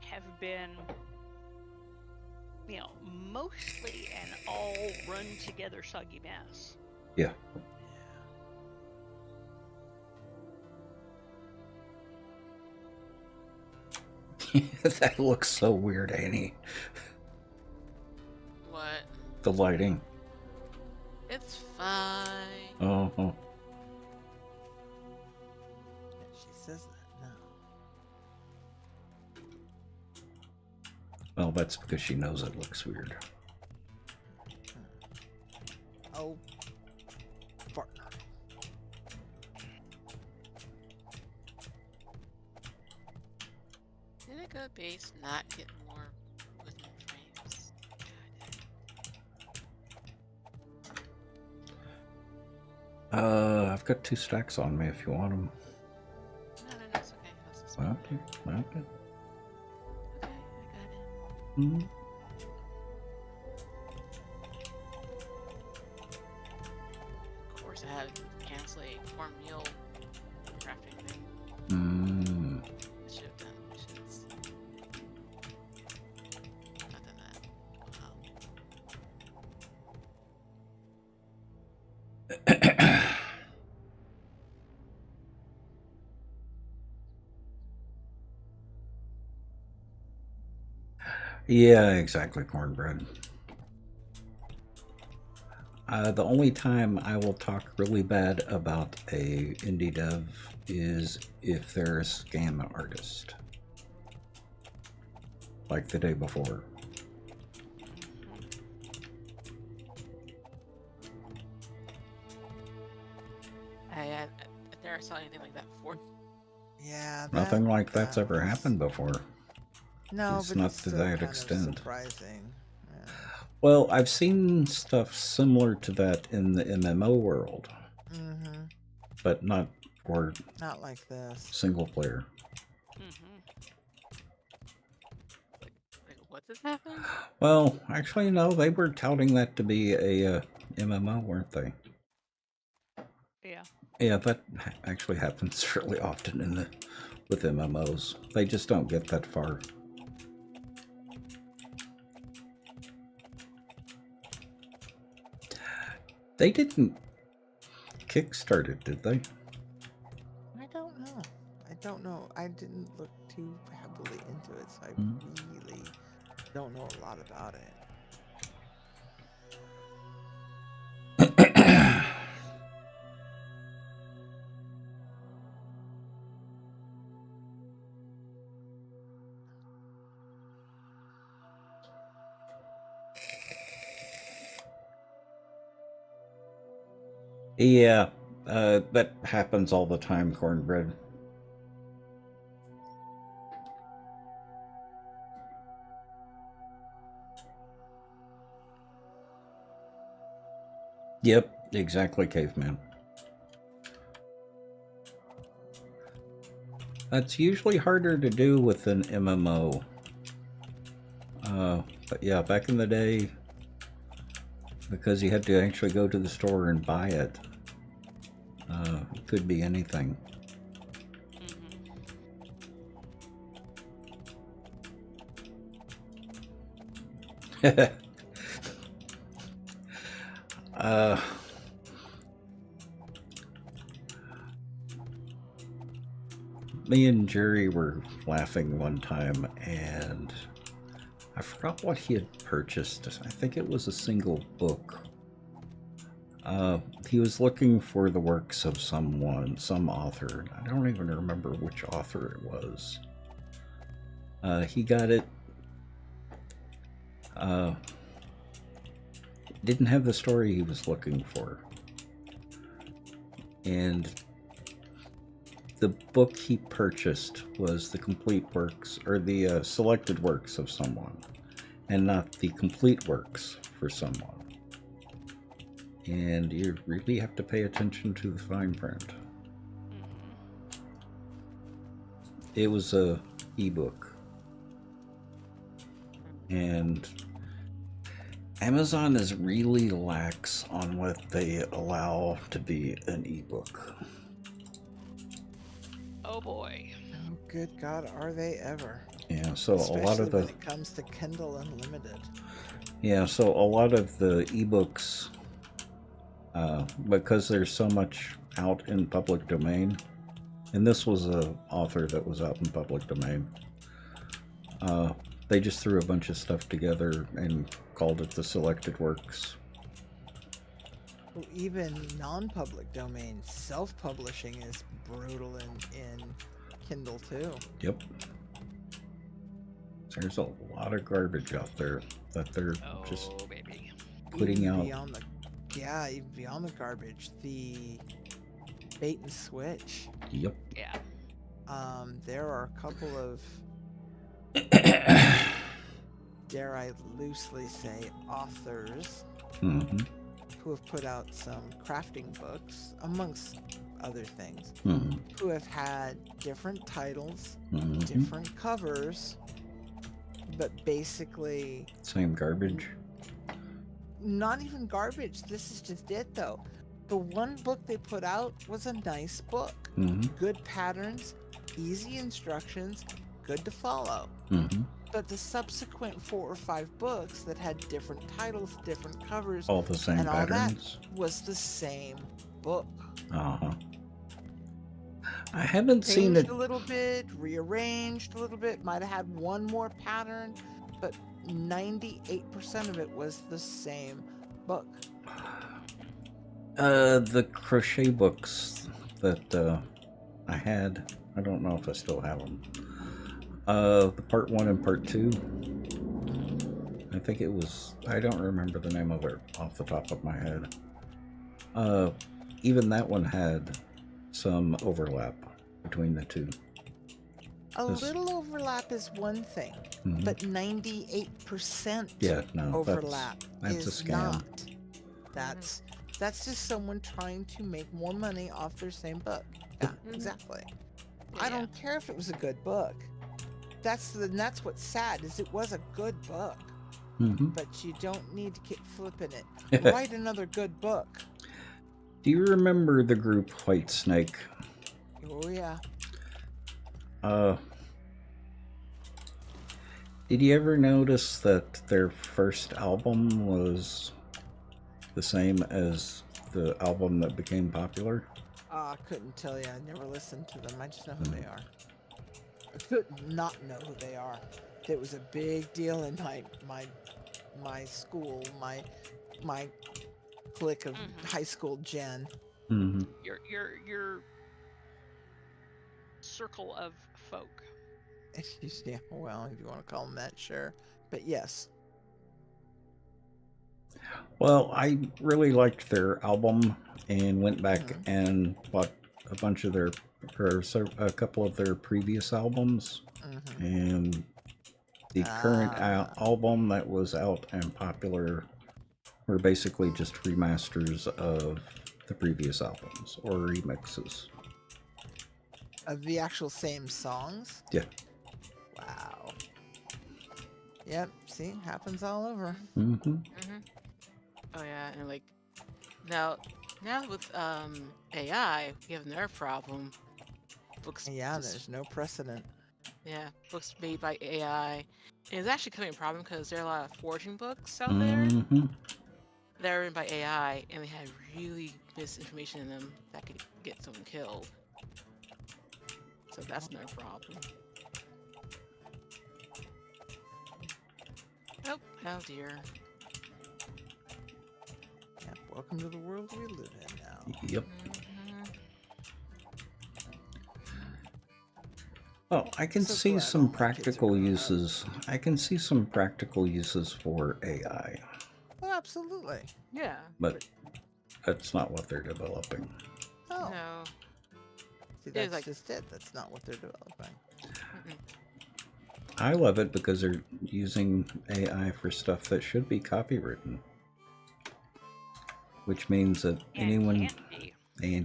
have been mostly an all run together soggy mess. Yeah. That looks so weird, Annie. What? The lighting. It's fine. Oh. She says that now. Well, that's because she knows it looks weird. Oh. Fart. Did a good base not get more within frames? I've got 2 stacks on me if you want them. No, it's okay. That's just Okay. Okay, I got it. Mm-hmm. Of course, I had to cancel a cornmeal crafting thing. Mm. Yeah, exactly, cornbread. The only time I will talk really bad about a indie dev is if they're a scam artist. Like the day before. I never saw anything like that before. Yeah, Nothing like that's ever happened before. No, It's but not it's to still that kind extent. of surprising. Yeah. Well, I've seen stuff similar to that in the MMO world. Mm-hmm. But not for Not like this. single player. Like, what just happened? Well, actually, no, they were touting that to be a MMO, weren't they? Yeah. Yeah, that actually happens fairly often in with MMOs. They just don't get that far. They didn't kickstart it, did they? I don't know. I don't know. I didn't look too heavily into it, so I really don't know a lot about it. Yeah, that happens all the time, cornbread. Yep, exactly, caveman. That's usually harder to do with an MMO. But yeah, back in the day, because you had to actually go to the store and buy it, it could be anything. Me and Jerry were laughing one time, and I forgot what he had purchased. I think it was a single book. He was looking for the works of some author. I don't even remember which author it was. He got it. Didn't have the story he was looking for. And the book he purchased was the complete works, or the selected works of someone, and not the complete works for someone. And you really have to pay attention to the fine print. It was a ebook. And Amazon is really lax on what they allow to be an ebook. Oh boy. Oh, good God, are they ever? Yeah, so especially a lot of when it comes to Kindle Unlimited. Yeah, so a lot of the ebooks, because there's so much out in public domain, and this was an author that was out in public domain, they just threw a bunch of stuff together and called it the selected works. Well, even non-public domain, self-publishing is brutal in Kindle too. Yep. There's a lot of garbage out there that they're just putting even out. Beyond even beyond the garbage, the bait and switch. Yep. Yeah. There are a couple of dare I loosely say authors who have put out some crafting books, amongst other things, who have had different titles, different covers, but basically same garbage. Not even garbage. This is just it though. The one book they put out was a nice book. Good patterns, easy instructions, good to follow. But the subsequent 4 or 5 books that had different titles, different covers, All the same and all that patterns. was the same book. Uh-huh. I haven't seen Changed it. a little bit, rearranged a little bit, might have had one more pattern, but 98% of it was the same book. The crochet books that I had, I don't know if I still have them. The part 1 and part 2. I think it was, I don't remember the name of it off the top of my head. Even that one had some overlap between the two. A little overlap is one thing, but 98% overlap that's is a scam. not. That's just someone trying to make more money off their same book. Yeah, exactly. I don't care if it was a good book. That's what's sad, is it was a good book. But you don't need to keep flipping it. Write another good book. Do you remember the group White Snake? Oh yeah. Did you ever notice that their first album was the same as the album that became popular? I couldn't tell you. I never listened to them. I just know who they are. I could not know who they are. It was a big deal in my school, my clique of high school gen. Your circle of folk. Yeah, well, if you want to call them that, sure. But yes. Well, I really liked their album and went back and bought a bunch of their, or a couple of their previous albums. And the current album that was out and popular were basically just remasters of the previous albums or remixes. Of the actual same songs? Yeah. Wow. Yep, see, happens all over. Oh yeah, and like now with AI, we have another problem. Books. Yeah, there's no precedent. Yeah, books made by AI. And it's actually becoming a problem because there are a lot of forging books out there that are written by AI, and they have really misinformation in them that could get someone killed. So that's no problem. Oh dear. Yep, welcome to the world we live in now. Yep. Well, I can see some practical uses. I can see some practical uses for AI. Oh, absolutely. Yeah. But that's not what they're developing. Oh. No. See, that's just it. That's not what they're developing. I love it because they're using AI for stuff that should be copywritten. Which means that anyone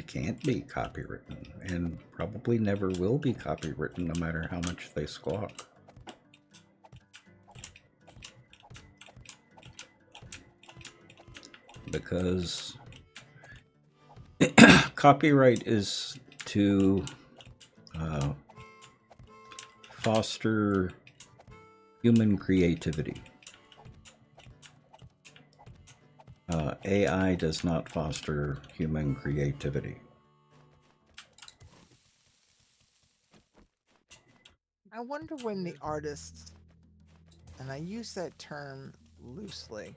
can't be copywritten and probably never will be copywritten no matter how much they squawk. Because copyright is to foster human creativity. AI does not foster human creativity. I wonder when the artists, and I use that term loosely,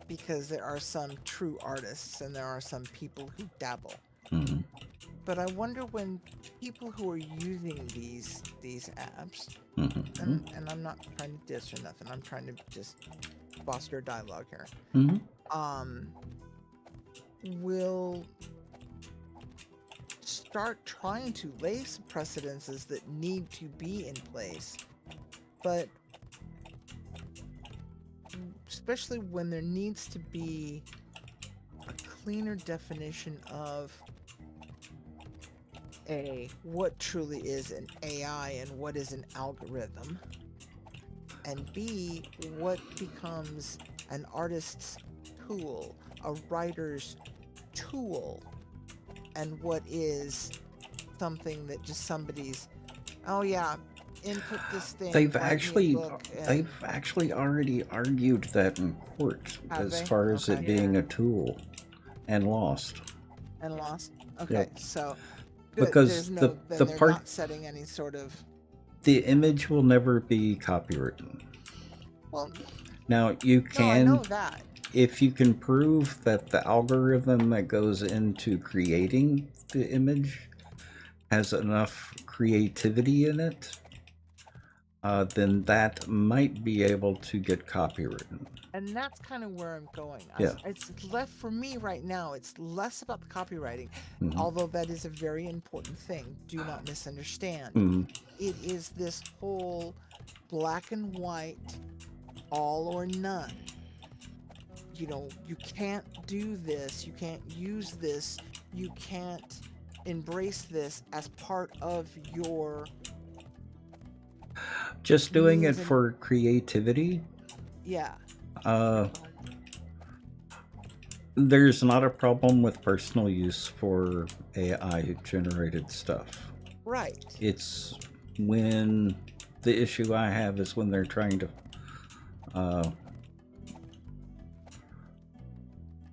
because there are some true artists and there are some people who dabble. But I wonder when people who are using these apps, and I'm not trying to diss or nothing, I'm trying to just foster dialogue here, will start trying to lay some precedences that need to be in place, but especially when there needs to be a cleaner definition of what truly is an AI and what is an algorithm, and B, what becomes an artist's tool, a writer's tool, and what is something that just somebody's, oh yeah, input this thing. They've write me a actually book, and they've actually already argued that in court Have as they? far as Okay. it being a tool, and lost. and lost. Okay, Yep. so good. Because There's no, the then they're part not setting any sort of. the image will never be copywritten. Well, Now you no, I can, know that. if you can prove that the algorithm that goes into creating the image has enough creativity in it, then that might be able to get copywritten. And that's kind of where I'm going. Yeah. It's left for me right now. It's less about the copywriting, Mhm. although that is a very important thing. Do not misunderstand. Mhm. It is this whole black and white, all or none. You know, you can't do this. You can't use this. You can't embrace this as part of your. Just doing it means and- for creativity, Yeah. there's not a problem with personal use for AI generated stuff. Right. It's when the issue I have is when they're trying to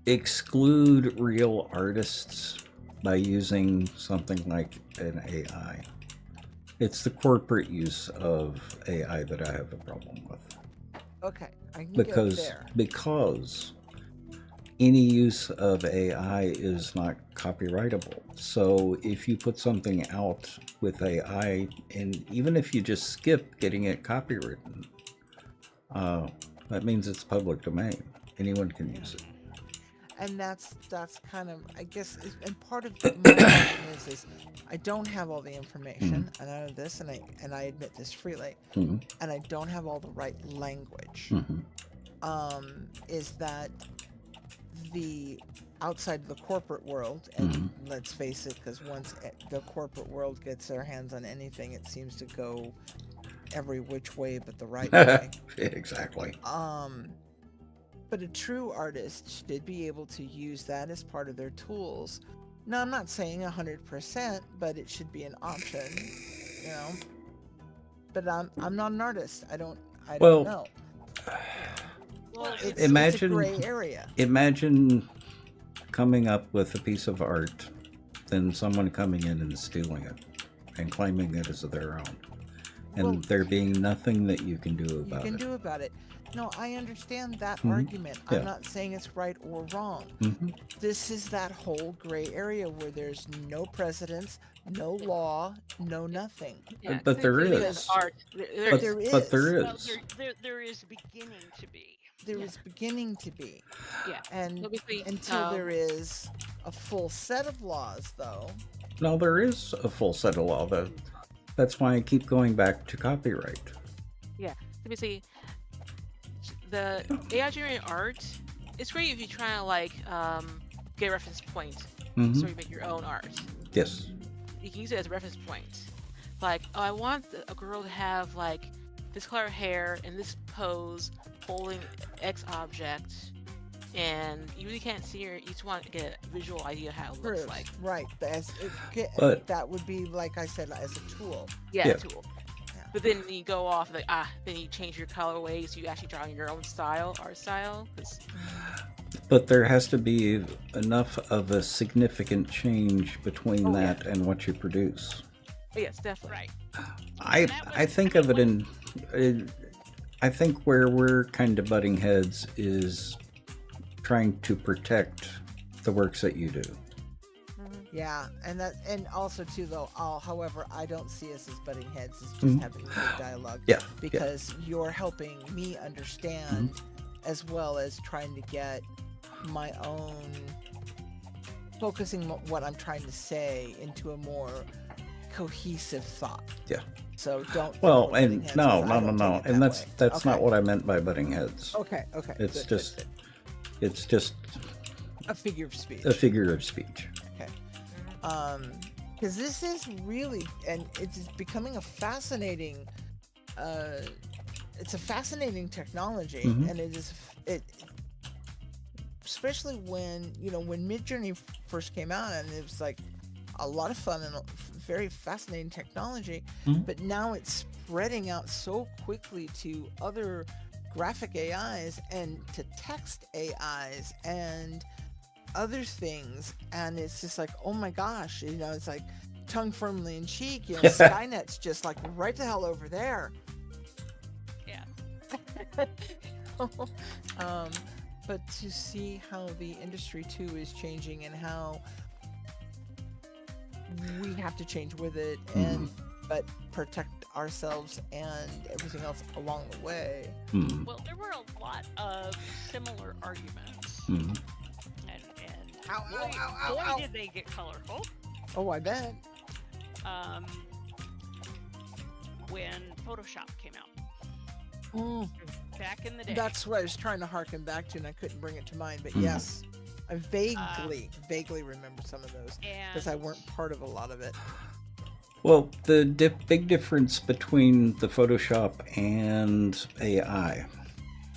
exclude real artists by using something like an AI. It's the corporate use of AI that I have a problem with. Okay. I can Because get there. because any use of AI is not copyrightable. So if you put something out with AI, and even if you just skip getting it copywritten, that means it's public domain. Anyone can use it. And that's kind of, I guess, and part of my problem is I don't have all the information, and I know this, and I admit this freely, Mhm. and I don't have all the right language. Mhm. Is that the outside of the corporate world, and let's face it, because once the corporate world gets their hands on anything, it seems to go every which way but the right way. Exactly. But a true artist should be able to use that as part of their tools. Now, I'm not saying 100%, but it should be an option, you know. But I'm not an artist. I don't Well, know. Well, It's imagine a gray area. Imagine coming up with a piece of art, then someone coming in and stealing it and claiming it as their own, and Well, there being nothing that you can do about you can it. do about it. No, I understand that Mhm. argument. Yeah. I'm not saying it's right or wrong. Mhm. This is that whole gray area where there's no precedence, no law, no nothing. yeah, But there clearly is. there's art. But there there is. Well, is. there is beginning to be. There Yeah. is beginning to be. Yeah. And So basically, until there is a full set of laws, though. No, there is a full set of law. That's why I keep going back to copyright. Yeah. So basically, the AI generated art, it's great if you try to like get a reference point, Mhm. so you make your own art. Yes. You can use it as a reference point. Like, oh, I want a girl to have like this color hair and this pose, holding X object, and you really can't see her. You just want to get a visual idea of how it looks Proof, like. right? But- that would be, like I said, as a tool. Yeah, Yeah. tool. But then you go off like then you change your colorways. You actually draw your own style, art style. 'Cause But there has to be enough of a significant change between Oh, yeah. that and what you produce. yes, definitely. Right. I think of it in. I think where we're kind of butting heads is trying to protect the works that you do. Yeah, and also too though. However, I don't see us as butting heads. It's just Mhm. having a good dialogue. Yeah. Because you're helping me understand, as well as trying to get my own focusing what I'm trying to say into a more cohesive thought. Yeah. So don't. think Well, we're butting and heads, no, 'cause I no, no, don't no, take it and that that's way. not Okay. what I meant by butting heads. Okay. It's good, just good. it's just A figure of speech. a figure of speech. Okay. Because this is really, and it's becoming a fascinating, it's a fascinating technology, Mhm. and especially when when Midjourney first came out, and it was like, a lot of fun and very fascinating technology, Mhm. but now it's spreading out so quickly to other graphic AIs and to text AIs and other things, and it's just like, oh my gosh, it's like tongue firmly in cheek, Skynet's just like right the hell over there. Yeah. But to see how the industry too is changing and how we have to change with it, and but protect ourselves and everything else along the way. Well, there were a lot of similar arguments, and Ow, boy, ow, ow, ow, boy ow. did they get colorful. Oh, I bet. When Photoshop came out Mm, back in the day. that's what I was trying to harken back to, and I couldn't bring it to mind. But yes, I vaguely remember some of those because I weren't part of a lot of it. Well, the big difference between the Photoshop and AI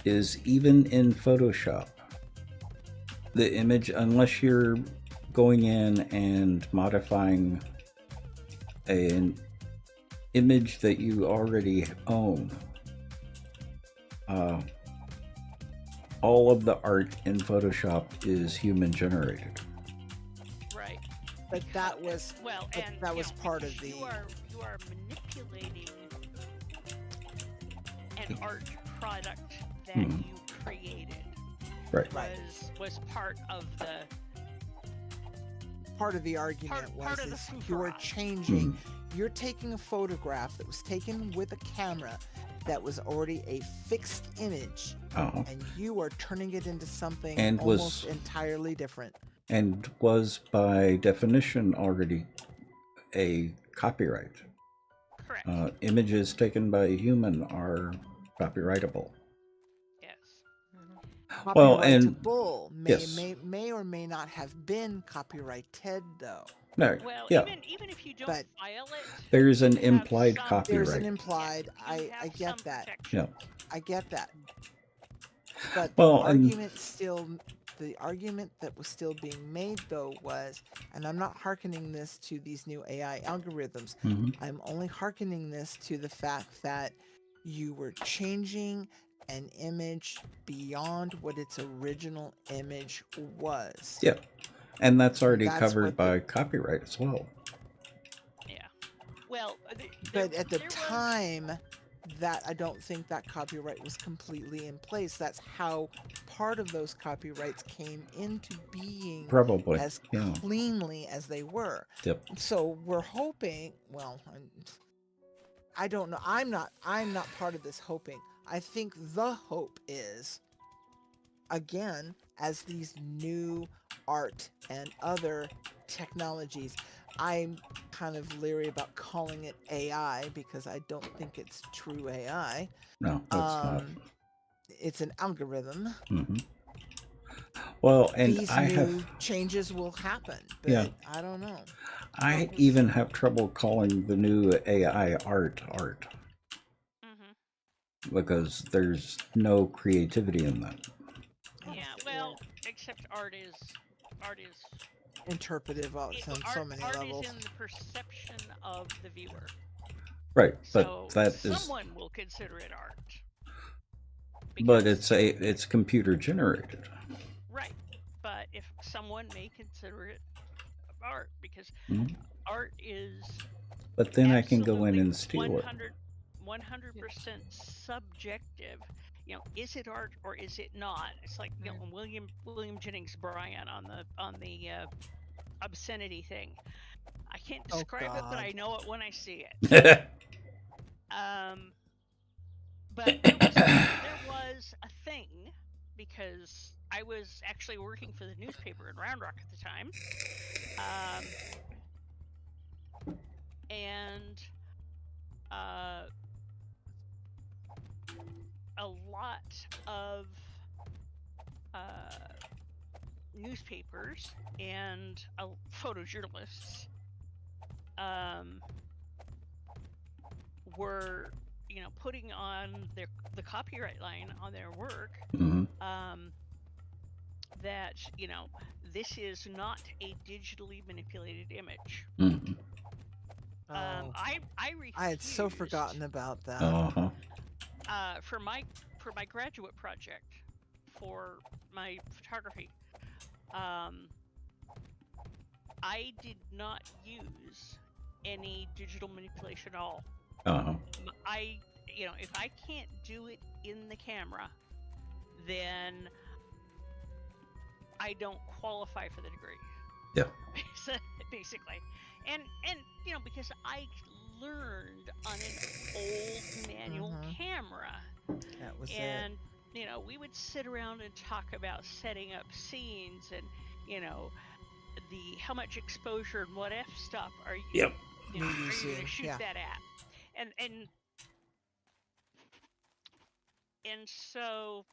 is even in Photoshop, the image, unless you're going in and modifying an image that you already own, all of the art in Photoshop is human generated. Right. But that was and was part of the. You are manipulating an art product that you created. Right. Was part of the argument part of the is food you're rot. changing. You're taking a photograph that was taken with a camera that was already a fixed image, and you are turning it into something And almost entirely different. And was by definition already a copyright. Correct. Images taken by a human are copyrightable. Yes. Well, and Copyrightable yes. may or may not have been copyrighted, though. No, Well, yeah. even if you don't But file it, There's an you have implied some- copyright. there's an implied. Yes, you I have get some that. protection. Yeah. I get that. But Well, the argument that was still being made, though, was, and I'm not hearkening this to these new AI algorithms, I'm only hearkening this to the fact that you were changing an image beyond what its original image was. Yeah. And that's already That's covered what by copyright as well. Yeah. Well, But at the time, that I don't think that copyright was completely in place. That's how part of those copyrights came into being, Probably. as Yeah. cleanly as they were. Yep. So we're hoping. Well, I don't know. I'm not part of this hoping. I think the hope is, again, as these new art and other technologies, I'm kind of leery about calling it AI because I don't think it's true AI. No, it's not. It's an algorithm. Well, and These I new have changes will happen, but Yeah. I don't know. I even have trouble calling the new AI art because there's no creativity in that. Yeah. Well, except art is interpretive on so many levels. Art is in the perception of the viewer. Right, but So that is. someone will consider it art. But it's computer generated. Right, but if someone may consider it art because art is. But then I can go in and steal 100% subjective. Is it art or is it not? It's like William Jennings Bryan on the obscenity thing. I can't describe it, but I know it when I see it. But there was a thing because I was actually working for the newspaper in Round Rock at the time, and a lot of newspapers and photojournalists were putting on the copyright line on their work that, you know, this is not a digitally manipulated image. Mm-hmm. I I had so refused, forgotten about that. Uh-huh. for my graduate project for my photography. I did not use any digital manipulation at all. Uh-huh. You know, if I can't do it in the camera, then I don't qualify for the degree. Yeah. Basically. And you know, because I learned on an old manual camera. That was And you know, we would sit around and talk about setting up scenes and, you know, how much exposure and what f-stop are you, Yep. you know, are you Using, going to shoot yeah. that at? And so,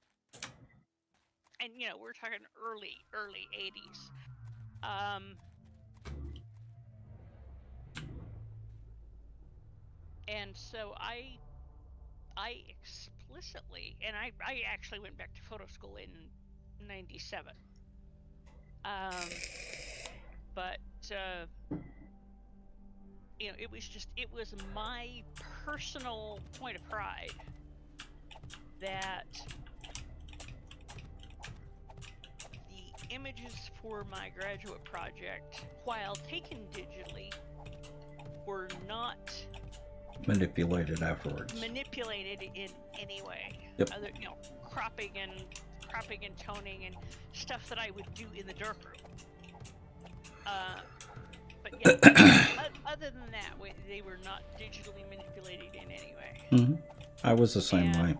and you know, we're talking early 80s. And so I explicitly, and I actually went back to photo school in 97. But you know, it was my personal point of pride that the images for my graduate project, while taken digitally, were not Manipulated afterwards. Manipulated in any way. Yep. Other, you know, cropping and toning and stuff that I would do in the darkroom. But yeah, other than that, they were not digitally manipulated in any way. Mm-hmm. I was the same way.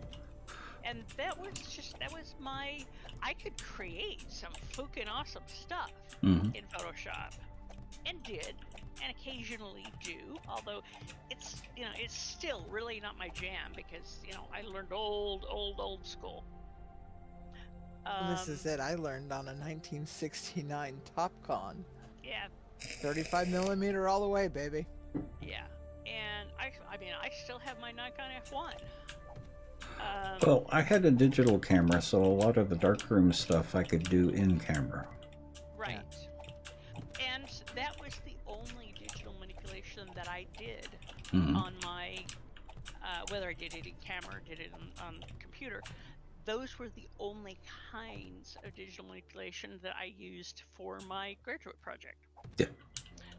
And that was my, I could create some fucking awesome stuff in Photoshop, and did, and occasionally do, although it's, you know, it's still really not my jam, because, you know, I learned old school. And this is it. I learned on a 1969 Topcon. Yeah. 35mm all the way, baby. Yeah. And I mean, I still have my Nikon F1. Well, I had a digital camera, so a lot of the darkroom stuff I could do in camera. Right. Yeah. And that was the only digital manipulation that I did on my, whether I did it in camera or did it on computer. Those were the only kinds of digital manipulation that I used for my graduate project. Yeah.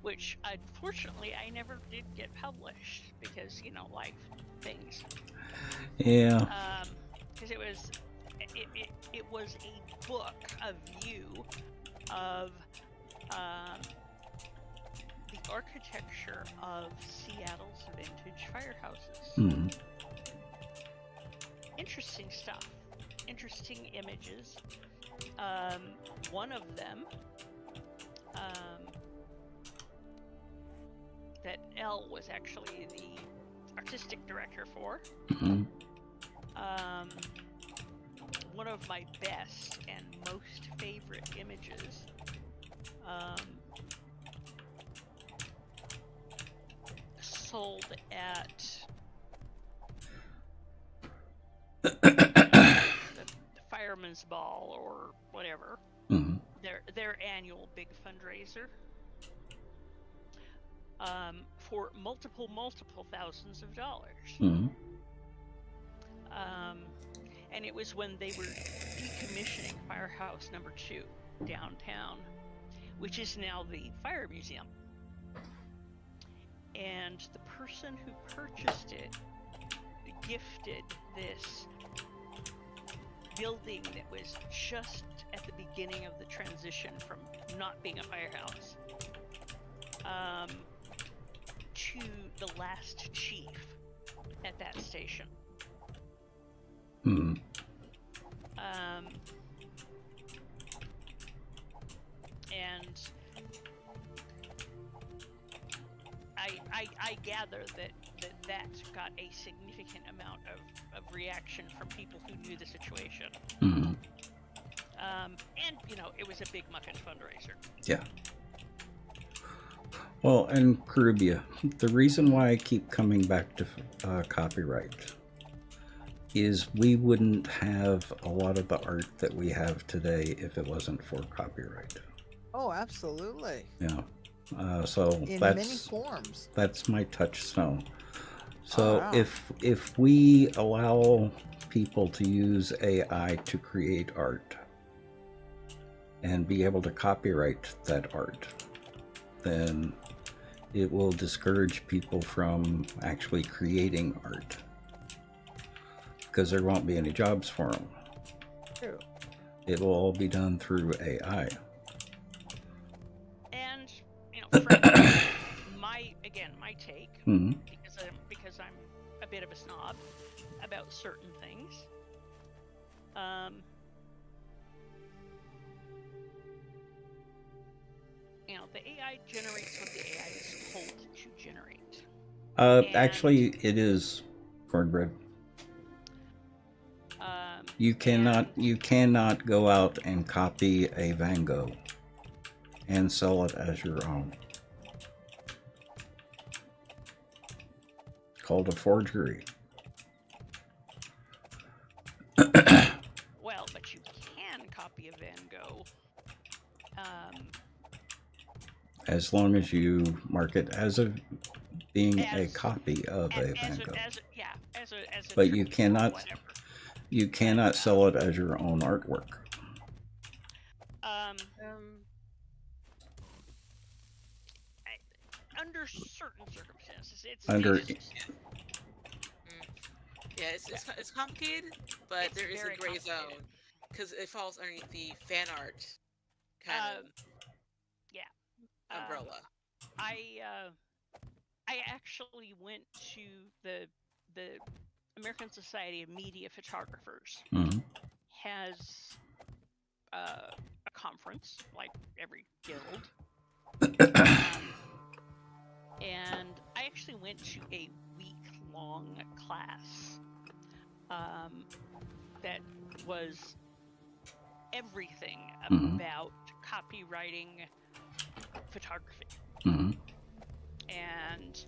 Which, unfortunately, I never did get published because, you know, life things. Yeah. Because it was a book, a view of the architecture of Seattle's vintage firehouses. Interesting stuff. Interesting images. One of them that Elle was actually the artistic director for. One of my best and most favorite images sold at the Fireman's Ball or whatever, their annual big fundraiser, for multiple thousands of dollars. And it was when they were decommissioning Firehouse Number 2 downtown, which is now the Fire Museum. And the person who purchased it gifted this building that was just at the beginning of the transition from not being a firehouse to the last chief at that station. And I gather that got a significant amount of reaction from people who knew the situation. And, you know, it was a big muckin' fundraiser. Yeah. Well, and Caribia, the reason why I keep coming back to copyright is we wouldn't have a lot of the art that we have today if it wasn't for copyright. Oh, absolutely. Yeah. So In that's many forms. That's my touchstone. So wow. if we allow people to use AI to create art and be able to copyright that art, then it will discourage people from actually creating art because there won't be any jobs for them. True. It will all be done through AI. And frankly, my take, Mhm. because I'm a bit of a snob about certain things. The AI generates what the AI is told to generate. Actually, it is cornbread. You cannot go out and copy a Van Gogh and sell it as your own. It's called a forgery. Well, but you can copy a Van Gogh. As long as you mark it as being a copy of a Van Gogh. But you cannot sell it as your own artwork. Under certain circumstances, it's complicated, but there is a gray zone because it falls underneath the fan art kind of umbrella. I actually went to the American Society of Media Photographers. Mm-hmm. Has a conference like every guild. And I actually went to a week-long class that was everything about copywriting photography. Mm-hmm. And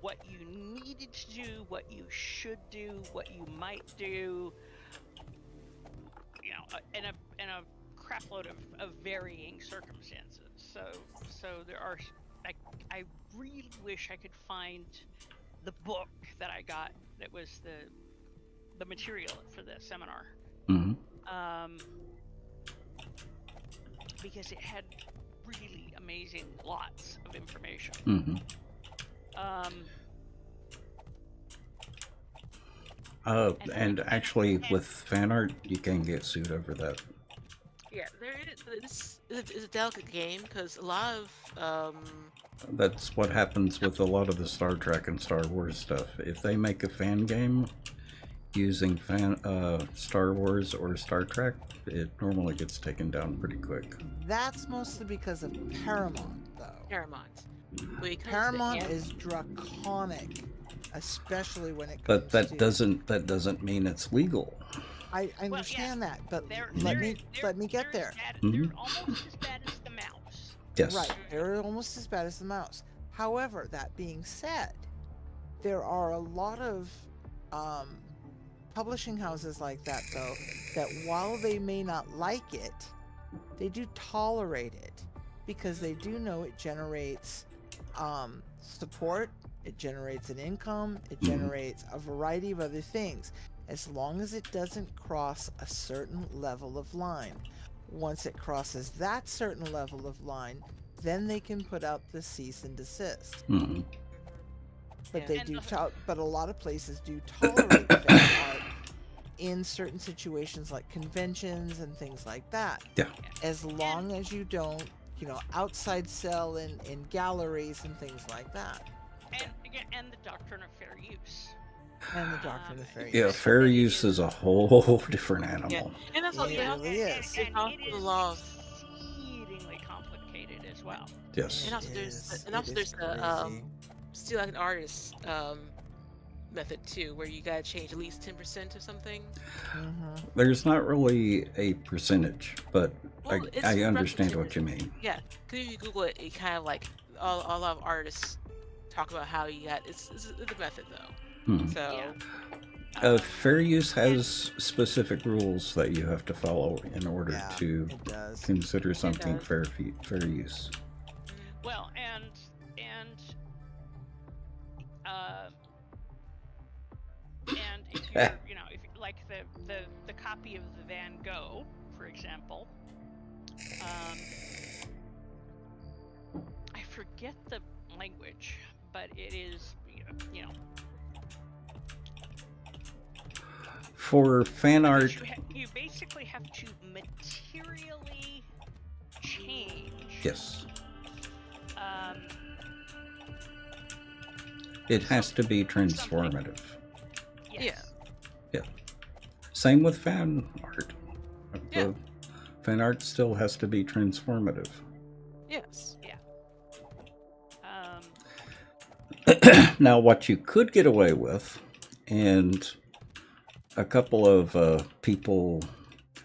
what you needed to do, what you should do, what you might do, in a crapload of varying circumstances. So there are, I really wish I could find the book that I got that was the material for the seminar. Mm-hmm. Because it had really amazing lots of information. Mm-hmm. And actually, with fan art, you can get sued over that. Yeah, this is a delicate game because a lot of That's what happens with a lot of the Star Trek and Star Wars stuff. If they make a fan game using Star Wars or Star Trek, it normally gets taken down pretty quick. That's mostly because of Paramount, though. Paramount is draconic, especially when it comes But that doesn't mean it's legal. I understand that, but let me get there. They're almost as bad as the mouse. Yes. Right, they're almost as bad as the mouse. However, that being said, there are a lot of publishing houses like that, though, that while they may not like it, they do tolerate it because they do know it generates support, it generates an income, it generates a variety of other things, as long as it doesn't cross a certain level of line. Once it crosses that certain level of line, then they can put out the cease and desist. Mm-hmm. But they do, but a lot of places do tolerate fan art in certain situations like conventions and things like that. Yeah. As long as you don't, outside sell in galleries and things like that. And the doctrine of fair use. And the doctrine of fair use. Yeah, fair use is a whole different animal. Yeah, and that's what it really is. And it is exceedingly complicated as well. Yes. And also there's the steal like an artist method too, where you gotta change at least 10% of something. There's not really a percentage, but I understand what you mean. Yeah, because if you Google it, it kind of like a lot of artists talk about how you got it's a method though. So Fair use has specific rules that you have to follow in order Yeah, to it does. consider something does. fair use. Well, and if you're, if like the copy of the Van Gogh, for example, I forget the language, but it is, For fan art, you basically have to materially change. yes. It has to be transformative. Yes. Yeah. Same with fan art. Yeah. Fan art still has to be transformative. Yes. Yeah. Now, what you could get away with, and a couple of people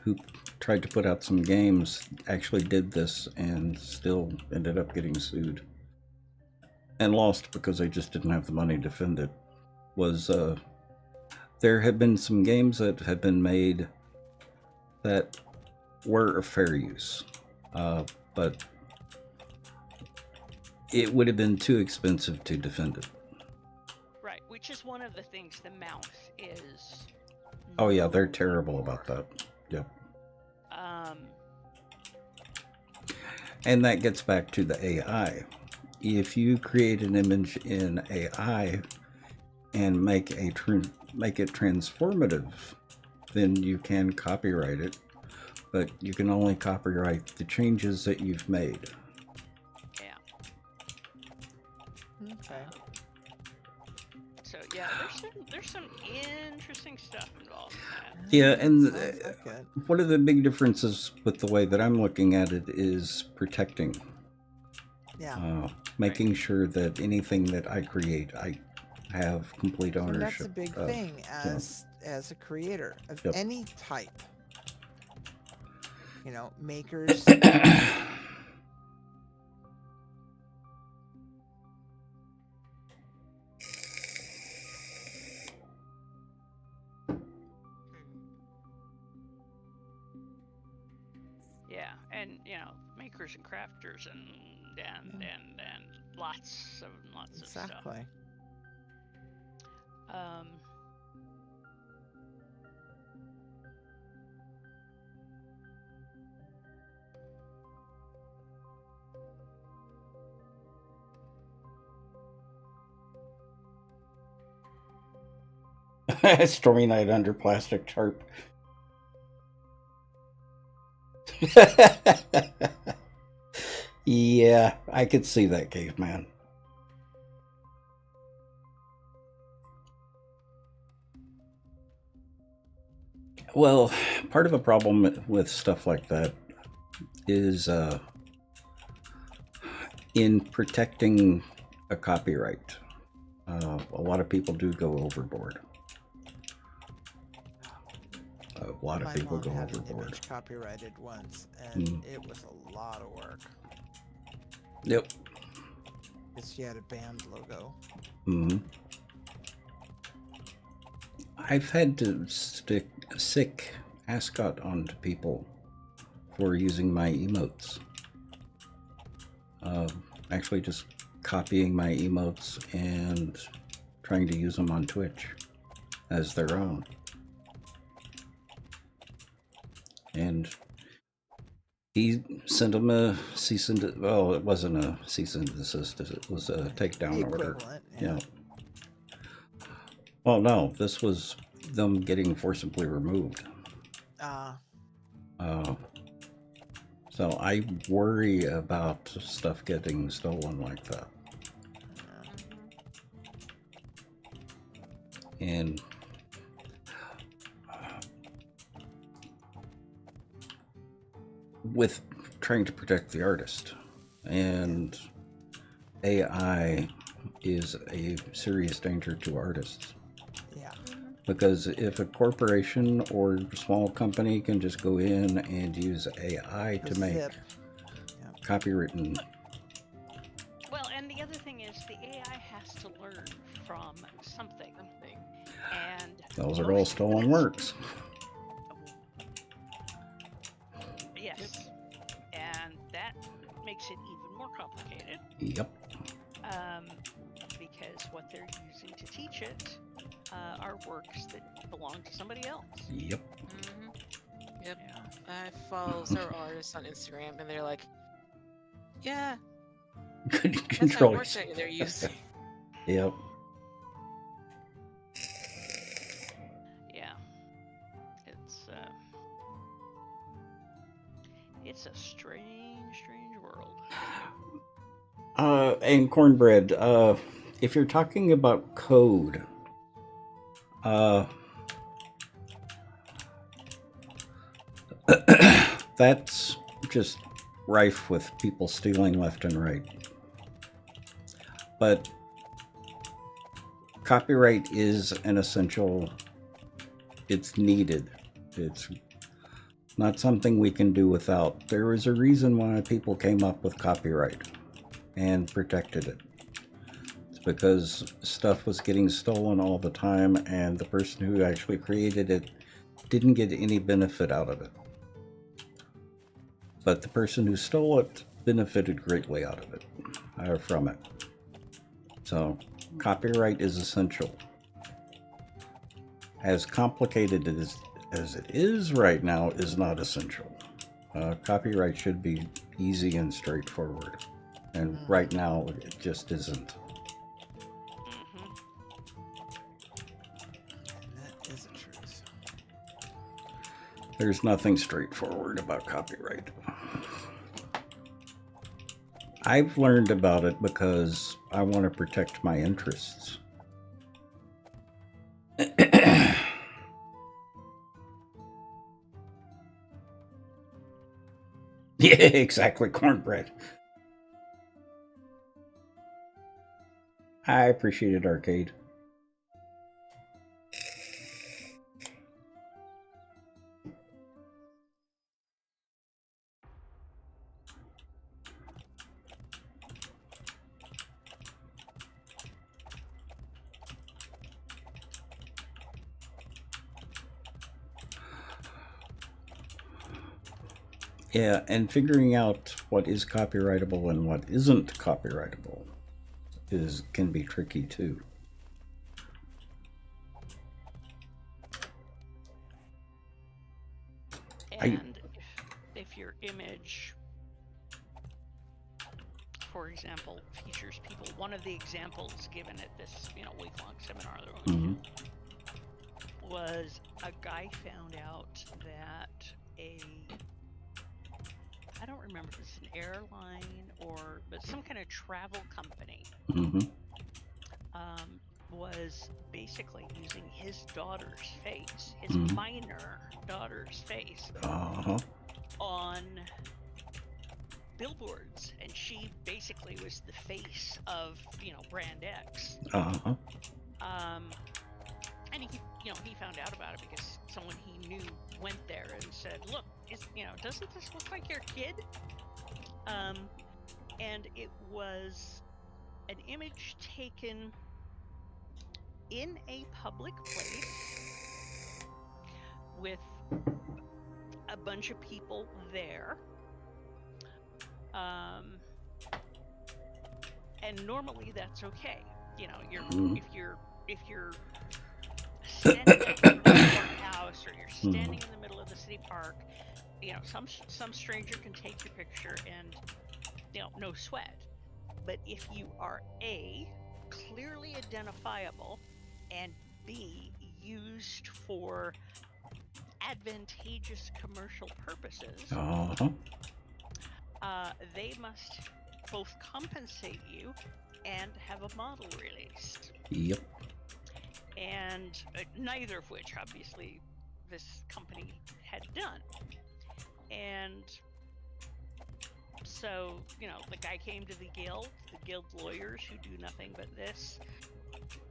who tried to put out some games actually did this and still ended up getting sued and lost because they just didn't have the money to defend it, was there had been some games that had been made that were fair use, but it would have been too expensive to defend it. Right, which is one of the things the Mouth is. Oh yeah, they're terrible about that. Yep. And that gets back to the AI. If you create an image in AI and make it transformative, then you can copyright it, but you can only copyright the changes that you've made. Yeah. Okay. So yeah, there's some interesting stuff involved in that. Yeah, and Sounds like it. one of the big differences with the way that I'm looking at it is protecting. Yeah. Making sure that anything that I create, I have complete ownership. And that's a big of. thing as a creator of Yep. any type. Makers. Yeah, and makers and crafters and lots of stuff. Exactly. Stormy night under plastic tarp. Yeah, I could see that, caveman. Well, part of the problem with stuff like that is in protecting a copyright. A lot of people do go overboard. A lot of people go My mom had an overboard. image copyrighted once, and it was a lot of work. Yep. Because she had a band logo. Mm-hmm. I've had to stick a sick ascot onto people for using my emotes. Actually just copying my emotes and trying to use them on Twitch as their own. And he sent him a cease and well, it wasn't a cease and desist, it was a takedown order. Yeah. Well, no, this was them getting forcibly removed. So I worry about stuff getting stolen like that. And with trying to protect the artist, and AI is a serious danger to artists. Yeah. Because if a corporation or small company can just go in and use AI to make copywritten. Well, and the other thing is the AI has to learn from something. And Those are all stolen works. Yes. And that makes it even more complicated. Yep. Because what they're using to teach it are works that belong to somebody else. Yep. Yep. I follow several artists on Instagram, and they're like, "Yeah, Good that's my control. work that they're using." Yep. Yeah. It's a strange, strange world. And Cornbread, if you're talking about code, that's just rife with people stealing left and right. But copyright is an essential, it's needed. It's not something we can do without. There is a reason why people came up with copyright and protected it. It's because stuff was getting stolen all the time, and the person who actually created it didn't get any benefit out of it. But the person who stole it benefited greatly out of it, from it. So, copyright is essential. As complicated as it is right now, is not essential. Copyright should be easy and straightforward. And right now, it just isn't. That is the truth. There's nothing straightforward about copyright. I've learned about it because I want to protect my interests. Yeah, exactly, Cornbread. I appreciated Arcade. Yeah, and figuring out what is copyrightable and what isn't copyrightable can be tricky too. And if your image, for example, features people, one of the examples given at this, week-long seminar that we went to was a guy found out that I don't remember if it's an airline but some kind of travel company was basically using his daughter's face, his minor daughter's face, on billboards, and she basically was the face of brand X. And he found out about it because someone he knew went there and said, "Look, doesn't this look like your kid?" And it was an image taken in a public place with a bunch of people there. And normally that's okay. If you're standing at the courthouse, or you're standing in the middle of the city park, some stranger can take your picture and no sweat. But if you are A, clearly identifiable, and B, used for advantageous commercial purposes, they must both compensate you and have a model released. Yep. And neither of which, obviously, this company had done. And so, the guy came to the guild lawyers, who do nothing but this,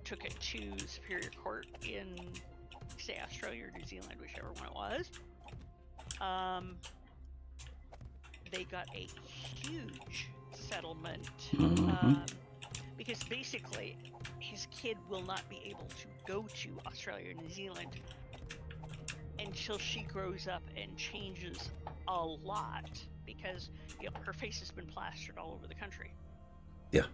took it to Superior Court in, say, Australia or New Zealand, whichever one it was. They got a huge settlement because basically his kid will not be able to go to Australia or New Zealand until she grows up and changes a lot, because her face has been plastered all over the country. Yeah.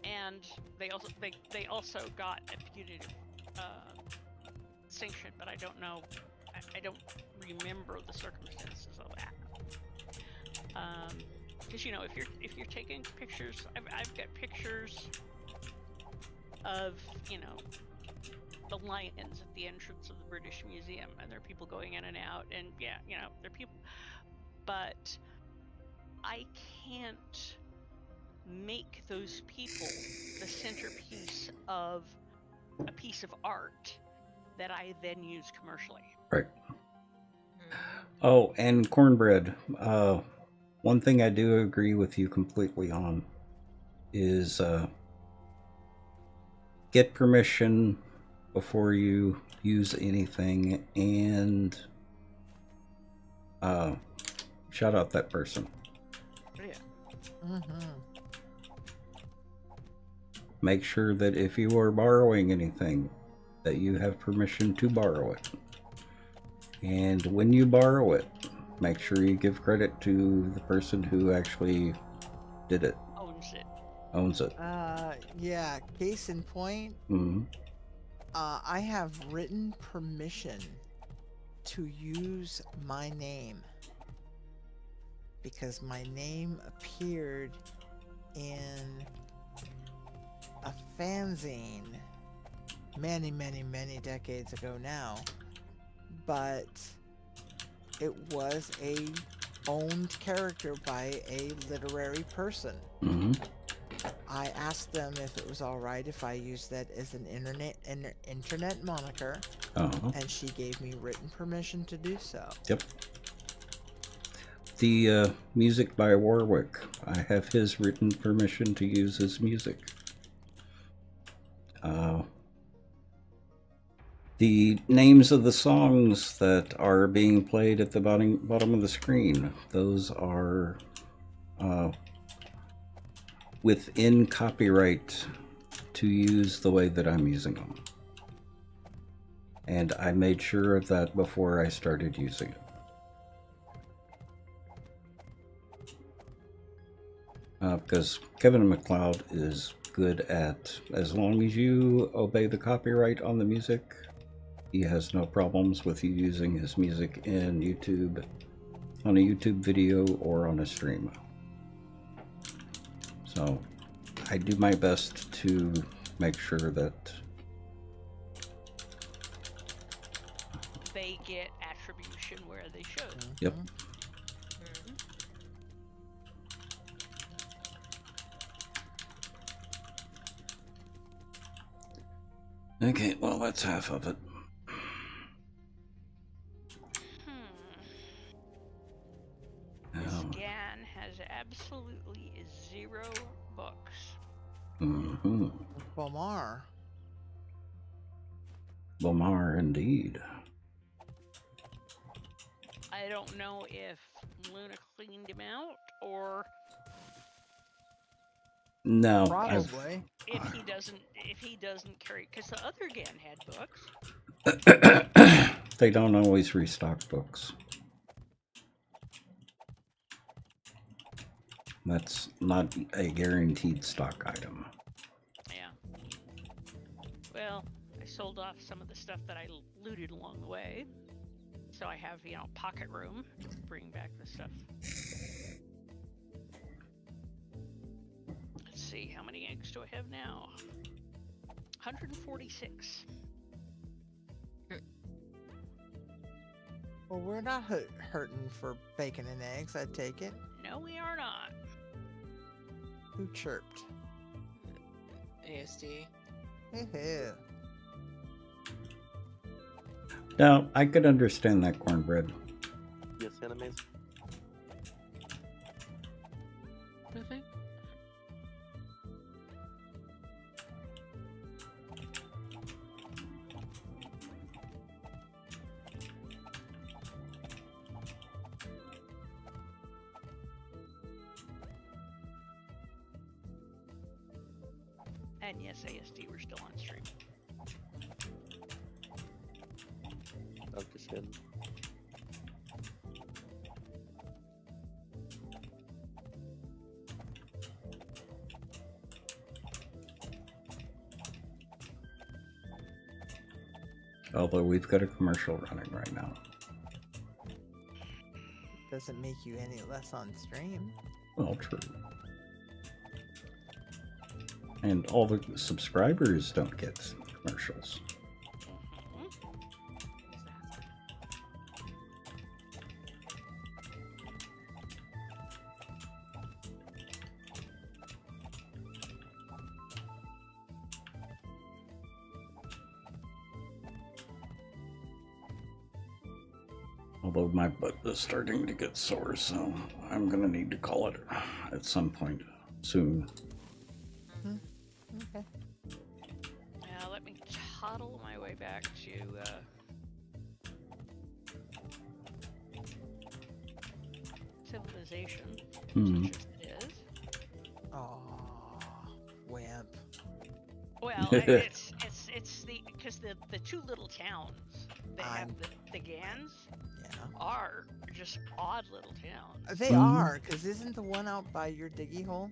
And they also got a punitive sanction, but I don't know. I don't remember the circumstances of that. Because if you're taking pictures, I've got pictures of the lions at the entrance of the British Museum, and there are people going in and out, and there are people, but I can't make those people the centerpiece of a piece of art that I then use commercially. Right. Oh, and cornbread. One thing I do agree with you completely on is get permission before you use anything, and shout out that person. Yeah. Mm-hmm. Make sure that if you are borrowing anything, that you have permission to borrow it. And when you borrow it, make sure you give credit to the person who actually did it. Owns it. Yeah, case in point, Mm-hmm. I have written permission to use my name because my name appeared in a fanzine many, many, many decades ago now, but it was a owned character by a literary person. Mm-hmm. I asked them if it was all right if I used that as an internet moniker, and she gave me written permission to do so. Yep. The music by Warwick, I have his written permission to use his music. The names of the songs that are being played at the bottom of the screen, those are within copyright to use the way that I'm using them. And I made sure of that before I started using it. Because Kevin MacLeod is good at, as long as you obey the copyright on the music, he has no problems with you using his music in YouTube, on a YouTube video, or on a stream. So I do my best to make sure that they get attribution where they should. Yep. Okay, well, that's half of it. This GAN has absolutely 0 books. Mm-hmm. Bomar. Bomar, indeed. I don't know if Luna cleaned him out or... No, probably. If he doesn't carry, because the other GAN had books. They don't always restock books. That's not a guaranteed stock item. Yeah. Well, I sold off some of the stuff that I looted along the way, so I have pocket room to bring back the stuff. Let's see, how many eggs do I have now? 146. Well, we're not hurting for bacon and eggs, I take it. No, we are not. Who chirped? ASD. Hey. Now, I could understand that, cornbread. Yes, enemies. Nothing. And yes, ASD, we're still on stream. Understand. Although we've got a commercial running right now. Doesn't make you any less on stream. Well, true. And all the subscribers don't get commercials. Although my butt is starting to get sore, so I'm gonna need to call it at some point soon. Okay. Now let me toddle my way back to civilization, such as it is. Oh, wimp. Well, it's because the two little towns that have the Gans are just odd little towns. They are, because isn't the one out by your diggy hole?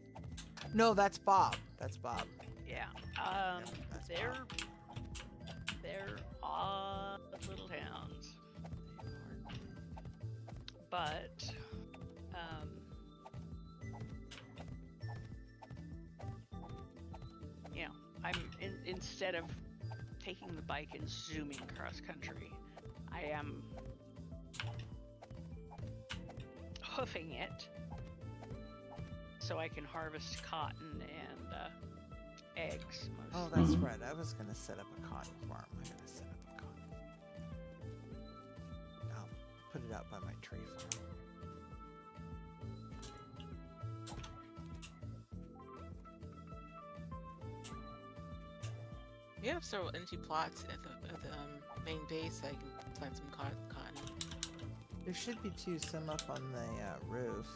No, that's Bob. That's Bob. Yeah. That's They're Bob. they're odd little towns, but you know, instead of taking the bike and zooming cross country, I am hoofing it so I can harvest cotton and eggs. Oh, that's right. I was gonna set up a cotton farm. I gotta set up a cotton. I'll put it out by my tree farm. You have several empty plots at the main base that you can plant some cotton. There should be two, some up on the roof.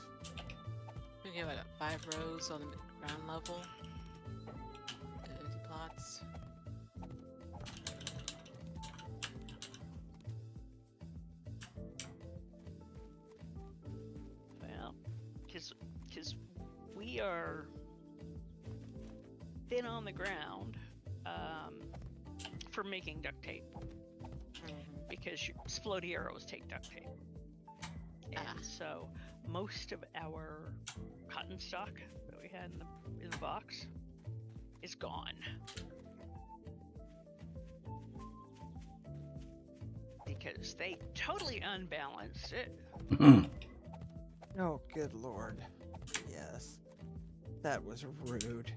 We can have like 5 rows on the ground level. Empty plots. Well, because we are thin on the ground for making duct tape, because floaty arrows take duct tape, and so most of our cotton stock that we had in the box is gone because they totally unbalanced it. Oh, good lord. Yes. That was rude.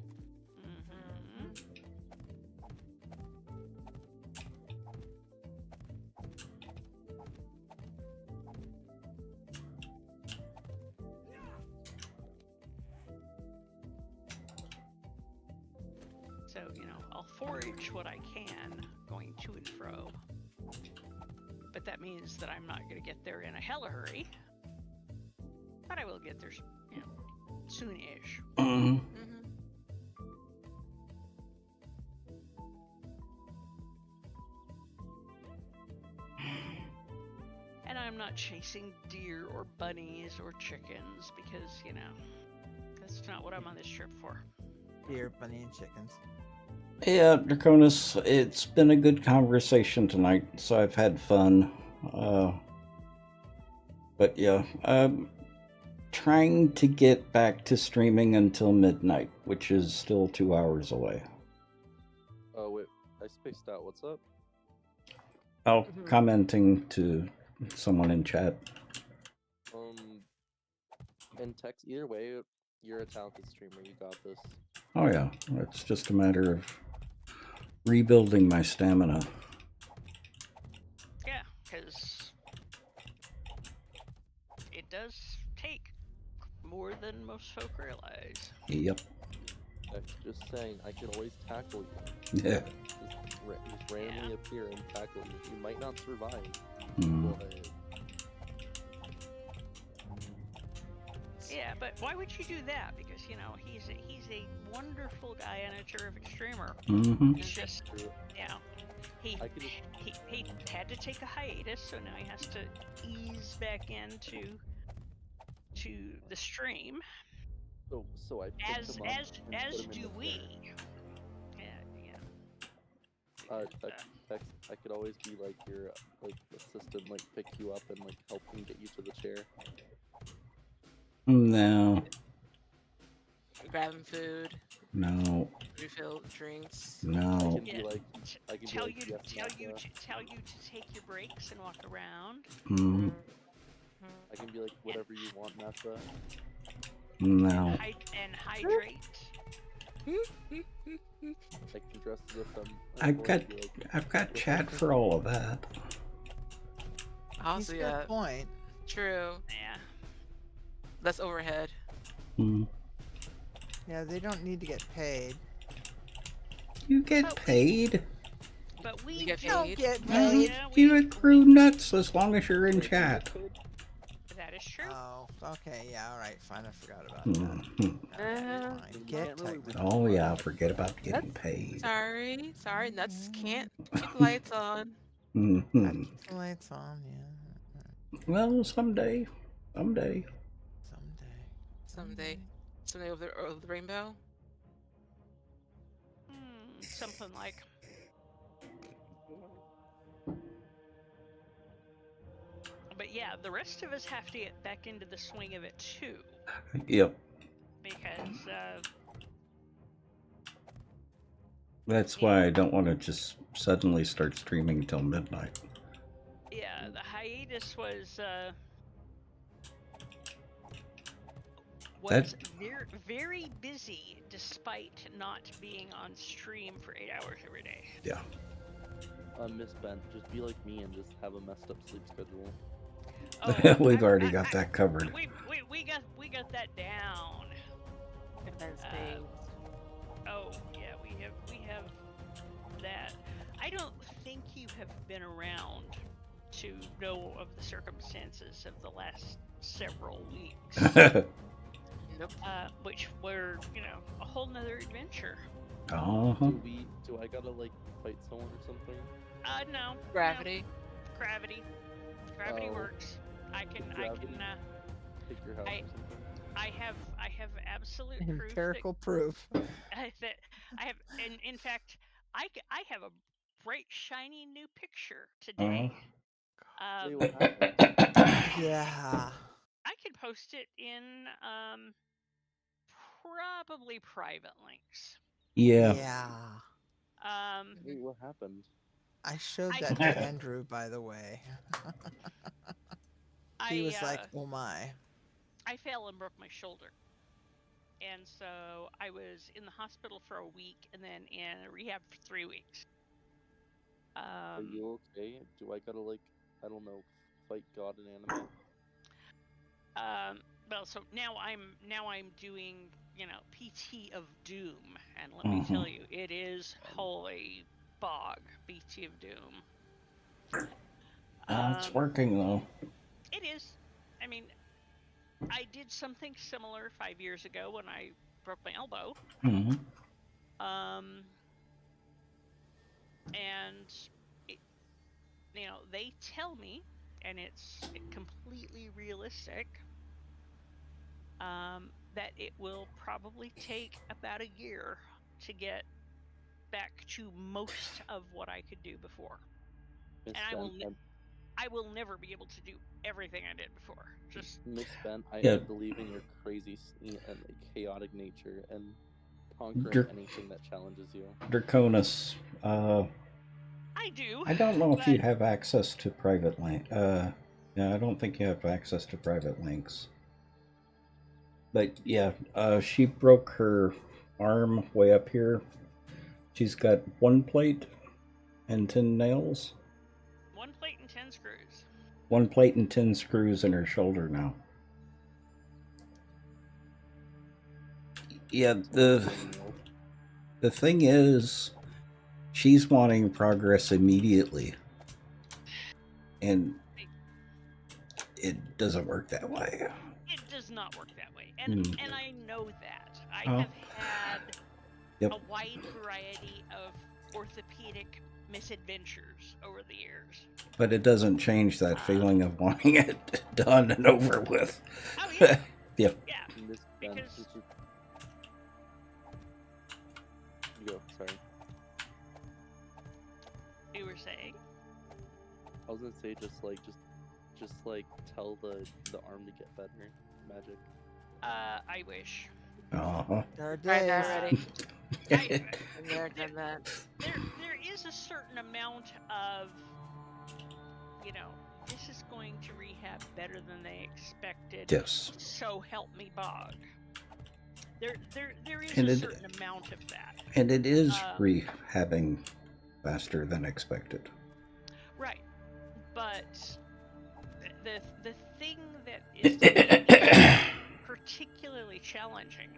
So, I'll forage what I can going to and fro. But that means that I'm not going to get there in a hella hurry. But I will get there, soon-ish. And I'm not chasing deer or bunnies or chickens because, that's not what I'm on this trip for. Deer, bunny, and chickens. Yeah, Draconis, it's been a good conversation tonight, so I've had fun. But yeah, I'm trying to get back to streaming until midnight, which is still 2 hours away. Oh, wait, I spaced out. What's up? Oh, commenting to someone in chat. In text, either way, you're a talented streamer. You got this. Oh yeah, it's just a matter of rebuilding my stamina. Yeah, because it does take more than most folk realize. Yep. Just saying, I can always tackle you. Yeah. Just randomly appear and tackle you. You might not survive. But Yeah, but why would you do that? Because he's a wonderful guy and a terrific streamer. He's just he had to take a hiatus, so now he has to ease back into the stream. So I picked him up and As put him in do the we. chair. Yeah. Text, I could always be like your assistant, like pick you up and like help him get you to the chair. No. Grabbing food. No. Refill drinks. No. Tell you to take your breaks and walk around. I can be like, whatever you want, Nessa. No. And hydrate. I can dress as if I've got chat for all of that. Also, He's got point. True. Yeah. That's overhead. Yeah, they don't need to get paid. You get paid. But we don't get paid. You accrue nuts as long as you're in chat. That is true. Oh, okay, yeah, alright, fine, I forgot about that. Fine. Get technical. Oh yeah, forget about getting paid. Sorry, nuts can't keep the lights on. Keep the lights on, yeah. Well, someday. Someday over the rainbow. Something like. But yeah, the rest of us have to get back into the swing of it too. Yep. Because that's why I don't want to just suddenly start streaming till midnight. Yeah, the hiatus was very, very busy despite not being on stream for 8 hours every day. Yeah. Miss Bent, just be like me and just have a messed up sleep schedule. Oh, We've already got that covered. We got that down. Oh yeah, we have that. I don't think you have been around to know of the circumstances of the last several weeks. Nope. Which were, a whole nother adventure. Do I gotta like fight someone or something? No. Gravity. No. Gravity works. I can take your house or something. I have absolute empirical proof. That I have, and in fact, I have a bright, shiny new picture today. What happened? Yeah. I can post it in probably private links. Yeah. Wait, what happened? I showed that to Andrew, by the way. He was like, oh my. I fell and broke my shoulder. And so I was in the hospital for a week and then in rehab for 3 weeks. Are you okay? Do I gotta I don't know, fight God in anime? Well, so now I'm doing, PT of Doom, and let me tell you, it is holy bog, PT of Doom. It's working though. It is. I mean, I did something similar 5 years ago when I broke my elbow. And they tell me, and it's completely realistic, that it will probably take about a year to get back to most of what I could do before. And I will never be able to do everything I did before. Just Miss Ben, I believe in your crazy and chaotic nature and conquering anything that challenges you. Draconis. I do. I don't know if you have access to private link. Yeah, I don't think you have access to private links. But yeah, she broke her arm way up here. She's got 1 plate and 10 nails. 1 plate and 10 screws. 1 plate and 10 screws in her shoulder now. Yeah, the thing is, she's wanting progress immediately. And it doesn't work that way. It does not work that way. and I know that. I have had a wide variety of orthopedic misadventures over the years. But it doesn't change that feeling of wanting it done and over with. Oh yeah. Yeah. Yeah. Because you go. Sorry. You were saying? I was gonna say just like tell the arm to get better. Magic. I wish. There are Tried that days. already. Been there, done that. There is a certain amount of, this is going to rehab better than they expected. Yes. So help me, Bog. There is And a certain amount of that. And it is rehabbing faster than expected. Right. But the thing that is particularly challenging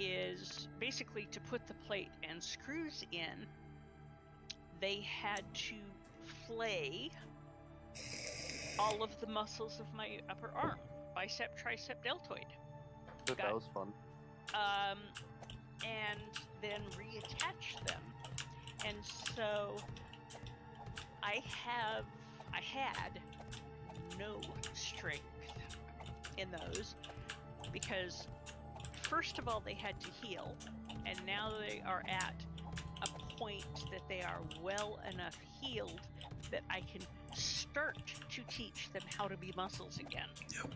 is basically to put the plate and screws in, they had to flay all of the muscles of my upper arm, bicep, tricep, deltoid. That was fun. And then reattach them. And so I had no strength in those because first of all they had to heal, and now they are at a point that they are well enough healed that I can start to teach them how to be muscles again. Yep.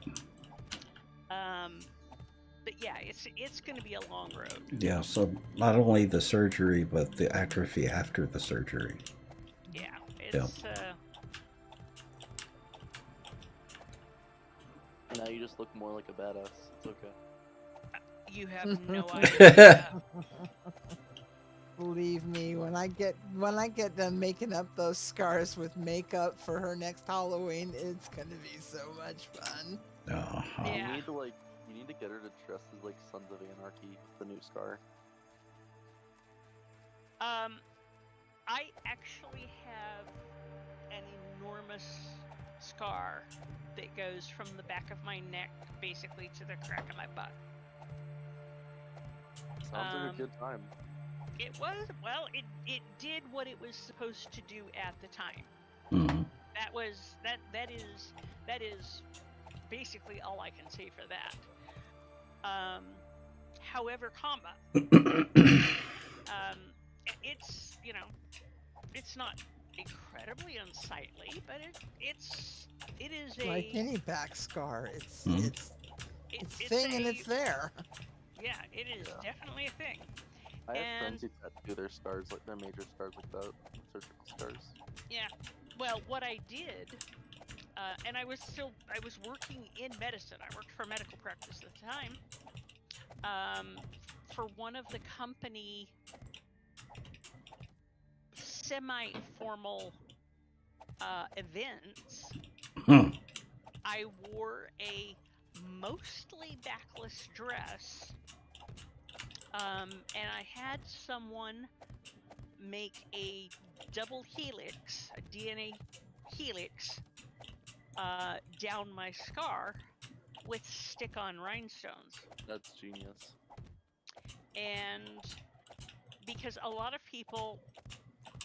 But yeah, it's going to be a long road. Yeah, so not only the surgery, but the atrophy after the surgery. Yeah, it's Now you just look more like a badass. It's okay. You have no idea. Believe me, when I get done making up those scars with makeup for her next Halloween, it's gonna be so much fun. Yeah. You need to get her to dress as like Sons of Anarchy with the new scar. I actually have an enormous scar that goes from the back of my neck basically to the crack of my butt. Sounds like a good time. It was, well, it did what it was supposed to do at the time. Mm-hmm. That is basically all I can say for that. However, it's it's not incredibly unsightly, but it is a like any back scar. It's there. Yeah, it is definitely a thing. I have friends who tattoo their scars, like their major scars like that, surgical scars. Yeah, well, what I did, and I was working in medicine. I worked for medical practice at the time. For one of the company semi-formal events, I wore a mostly backless dress, and I had someone make a double helix, a DNA helix, down my scar with stick-on rhinestones. That's genius. And because a lot of people,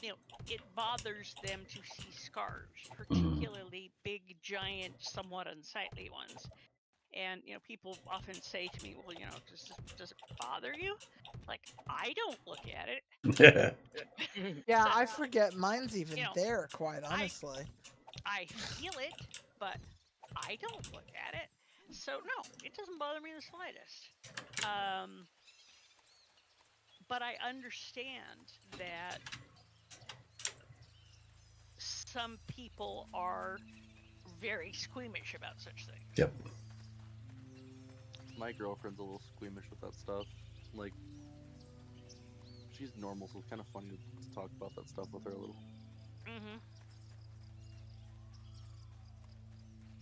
it bothers them to see scars, particularly big, giant, somewhat unsightly ones. And, people often say to me, well, does it bother you? Like, I don't look at it. Yeah, I forget mine's even there, quite honestly. I feel it, but I don't look at it. So, no, it doesn't bother me in the slightest. But I understand that some people are very squeamish about such things. Yep. My girlfriend's a little squeamish with that stuff. Like, she's normal, so it's kind of funny to talk about that stuff with her a little. Mm-hmm.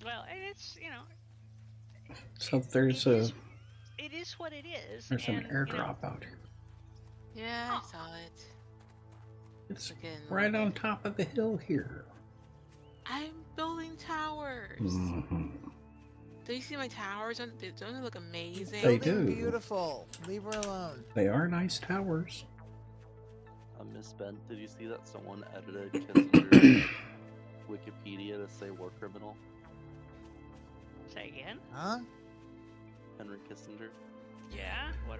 Well, and it's, So there's it is what it is. There's an airdrop out here. Yeah, I saw it. It's right on top of the hill here. I'm building towers. Mm-hmm. Do you see my towers? Don't they look amazing? They Building do. beautiful. Leave her alone. They are nice towers. Miss Ben, did you see that someone edited Kissinger's Wikipedia to say war criminal? Say again? Huh? Henry Kissinger. Yeah? What?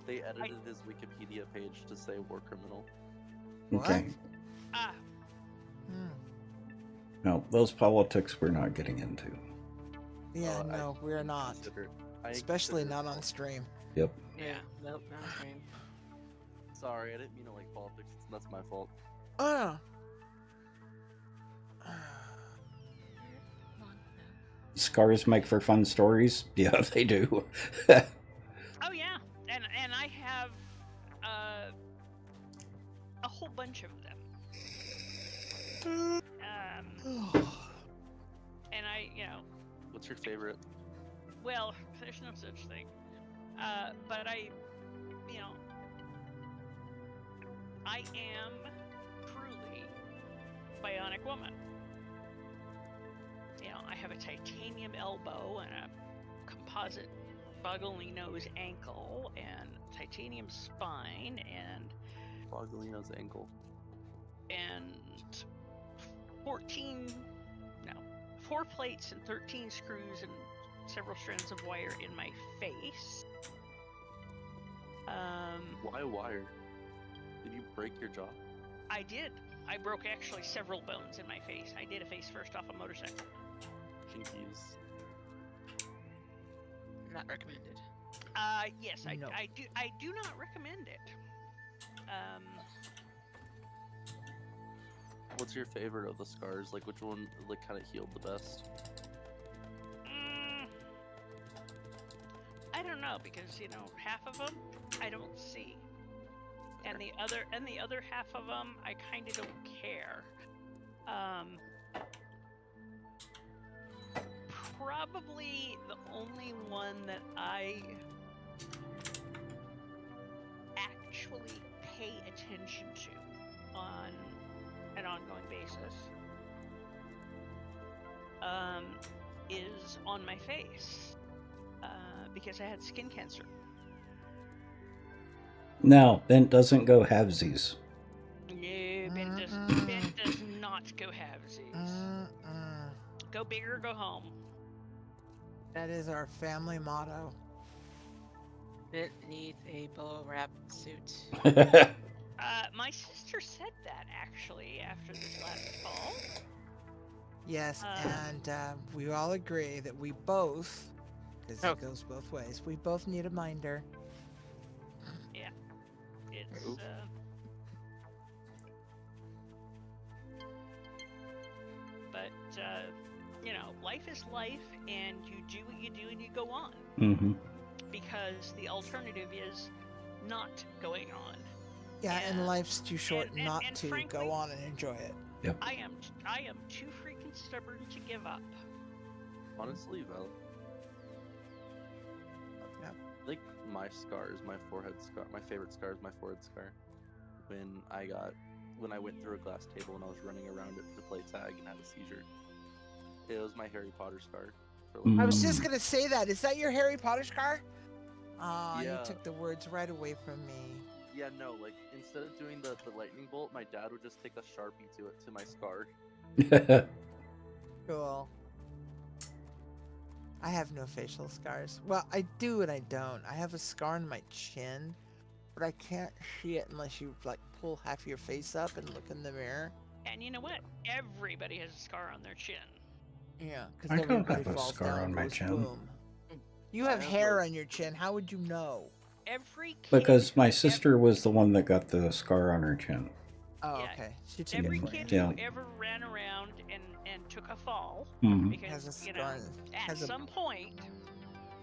They edited his Wikipedia page to say war criminal. Okay. Ah, Hmm. No, those politics we're not getting into. Yeah, I no, we're not. Especially consider not on stream. Yep. yeah. Nope, not stream. Sorry, I didn't mean to like politics. That's my fault. Oh. Scars make for fun stories? Yeah, they do. Oh yeah, and I have a whole bunch of them. And I, What's your favorite? well, there's no such thing. But I am truly bionic woman. I have a titanium elbow and a composite Bogolino's ankle and titanium spine and Bogolino's ankle. and 4 plates and 13 screws and several strands of wire in my face. Why wire? Did you break your jaw? I did. I broke actually several bones in my face. I did a face first off a motorcycle. Jinkies. Not recommended. Yes, No. I do not recommend it. What's your favorite of the scars? Like, which one like kind of healed the best? I don't know, because half of them I don't see, and the other half of them I kind of don't care. Probably the only one that I actually pay attention to on an ongoing basis is on my face, because I had skin cancer. No, Ben doesn't go halvesies. No, Ben does not go halvesies. Go big or go home. That is our family motto. It needs a bubble wrap suit. My sister said that actually after this last fall. Yes, and we all agree that we both, because it goes both ways, we both need a minder. Yeah, it's but life is life, and you do what you do, and you go on. Mm-hmm. Because the alternative is not going on. Yeah, and life's too short and not to frankly, go on and enjoy it. Yep. I am too freaking stubborn to give up. Honestly, though, like my scars, my forehead scar, my favorite scar is my forehead scar. When I went through a glass table and I was running around it to play tag and had a seizure. It was my Harry Potter scar. I was just gonna say that. Is that your Harry Potter scar? Ah, Yeah. you took the words right away from me. Yeah, no, like instead of doing the lightning bolt, my dad would just take a Sharpie to my scar. Cool. I have no facial scars. Well, I do and I don't. I have a scar on my chin, but I can't see it unless you like pull half your face up and look in the mirror. And you know what? Everybody has a scar on their chin. Yeah, I because don't everybody have a falls scar down on and my goes chin. boom. You have hair on your chin. How would you know? Every kid Because my who sister was the one that got the scar on her chin. Oh, Yeah, okay. She took every it for kid you. Yeah. who ever ran around and took a fall, Mhm. because Has a scar. at Has a- some point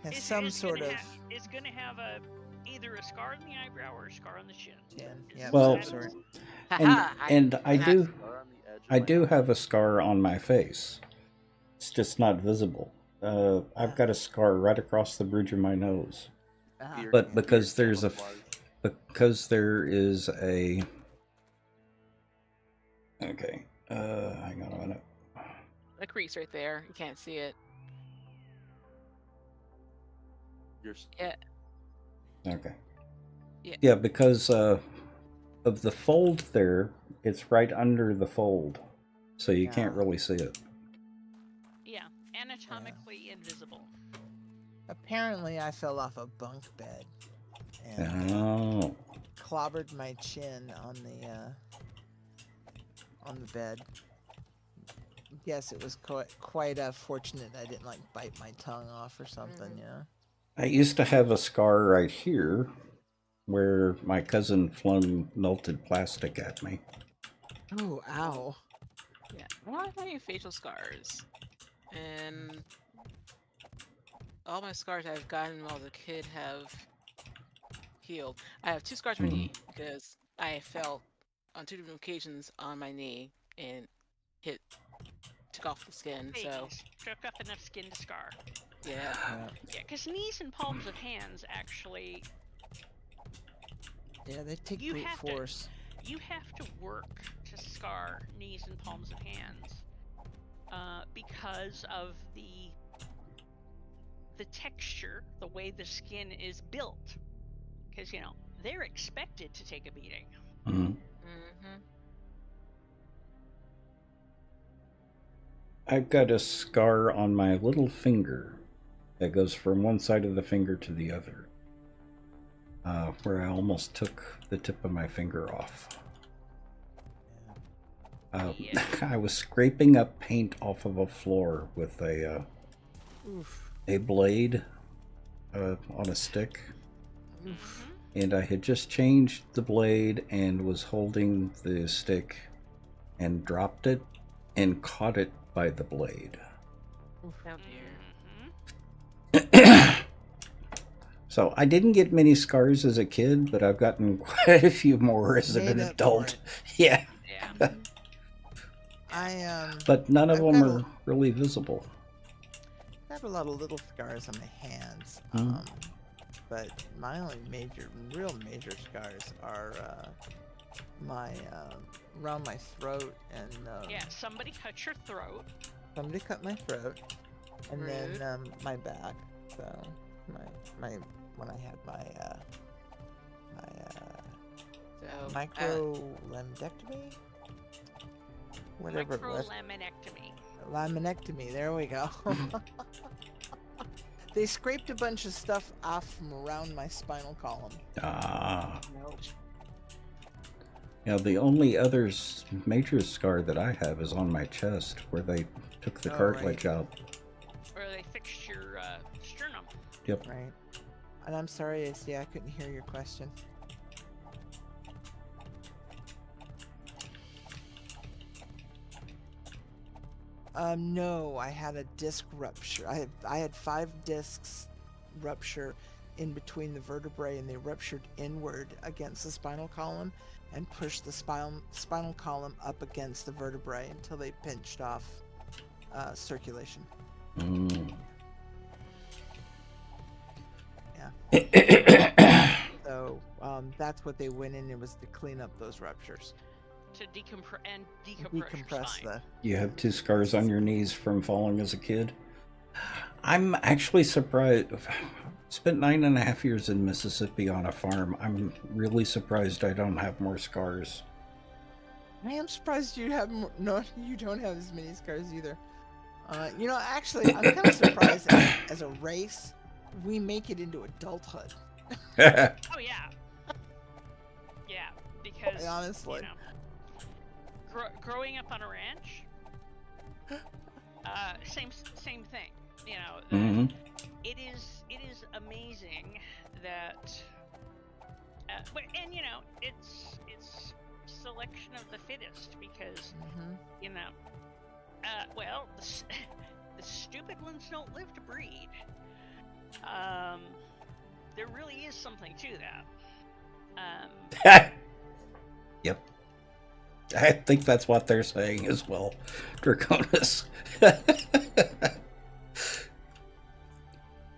Has is some sort of is gonna have either a scar on the eyebrow or a scar on the chin. chin. Yeah, Well, some sort. And I do Scar on the edge of I my do eye. have a scar on my face. It's just not visible. I've got a scar right across the bridge of my nose. Uh-huh. But Yeah. because Beard there is a okay, hang on a minute. A crease right there. You can't see it. Yeah. Okay. Yeah. Yeah, because of the fold there, it's right under the fold, so you can't really see it. Yeah, anatomically invisible. Apparently, I fell off a bunk bed and clobbered my chin on the bed. Yes, it was quite fortunate I didn't like bite my tongue off or something. Yeah. I used to have a scar right here where my cousin flung melted plastic at me. Oh, ow. Yeah, I don't have any facial scars. And all my scars I've gotten while as a kid have healed. I have 2 scars on my knee because I fell on 2 different occasions on my knee and took off the skin. Hey, So took up enough skin to scar. yeah. Yeah, because knees and palms of hands actually. Yeah, they take brute force. You have to work to scar knees and palms of hands because of the texture, the way the skin is built. Because, you know, they're expected to take a beating. I've got a scar on my little finger that goes from one side of the finger to the other, where I almost took the tip of my finger off. I was scraping up paint off of a floor with a blade on a stick. And I had just changed the blade and was holding the stick and dropped it and caught it by the blade. Oh dear. So I didn't get many scars as a kid, but I've gotten quite a few more as an adult. Yeah. But none of them are really visible. I have a lot of little scars on my hands. But my only real major scars are around my throat and yeah, somebody cut your throat. Somebody cut my throat, and then my back. So when I had my microlaminectomy, whatever it was. Laminectomy. There we go. They scraped a bunch of stuff off from around my spinal column. Yeah, the only other major scar that I have is on my chest, where they took the cartilage out. Where they fixed your sternum. Yep. Right. And I'm sorry, AC, I couldn't hear your question. No, I had a disc rupture. I had 5 discs rupture in between the vertebrae, and they ruptured inward against the spinal column and pushed the spinal column up against the vertebrae until they pinched off circulation. Yeah. So that's what they went in. It was to clean up those ruptures. To decompress the. You have 2 scars on your knees from falling as a kid. I'm actually surprised. Spent 9.5 years in Mississippi on a farm. I'm really surprised I don't have more scars. I am surprised you have you don't have as many scars either. You know, actually, I'm kind of surprised as a race, we make it into adulthood. Oh yeah. Yeah, because honestly. You know, growing up on a ranch, same thing. You know, it is amazing that, and you know, it's selection of the fittest because you know, well, the stupid ones don't live to breed. There really is something to that. Yep. I think that's what they're saying as well, Draconis.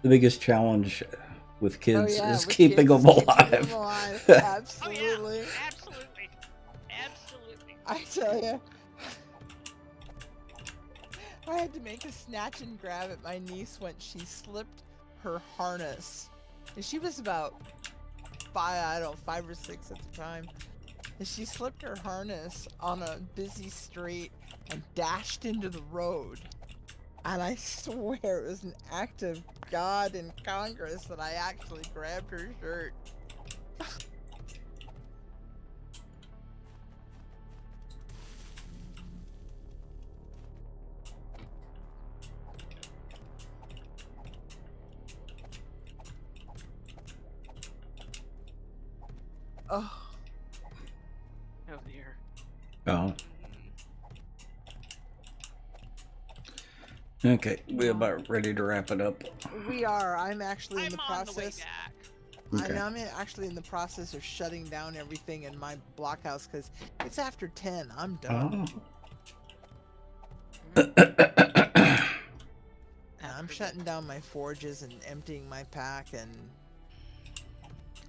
The biggest challenge with kids is keeping them alive. Absolutely. Oh, yeah. Absolutely. I tell you, I had to make a snatch and grab at my niece when she slipped her harness And she was about 5 or 6 at the time. And she slipped her harness on a busy street and dashed into the road. And I swear it was an act of God and Congress that I actually grabbed her shirt. Oh. Oh dear. Oh. Okay, we're about ready to wrap it up. We are. I'm actually in I'm the on the way process. back. Okay. I'm actually in the process of shutting down everything in my blockhouse because it's after 10. I'm done. Oh. I'm shutting down my forges and emptying my pack and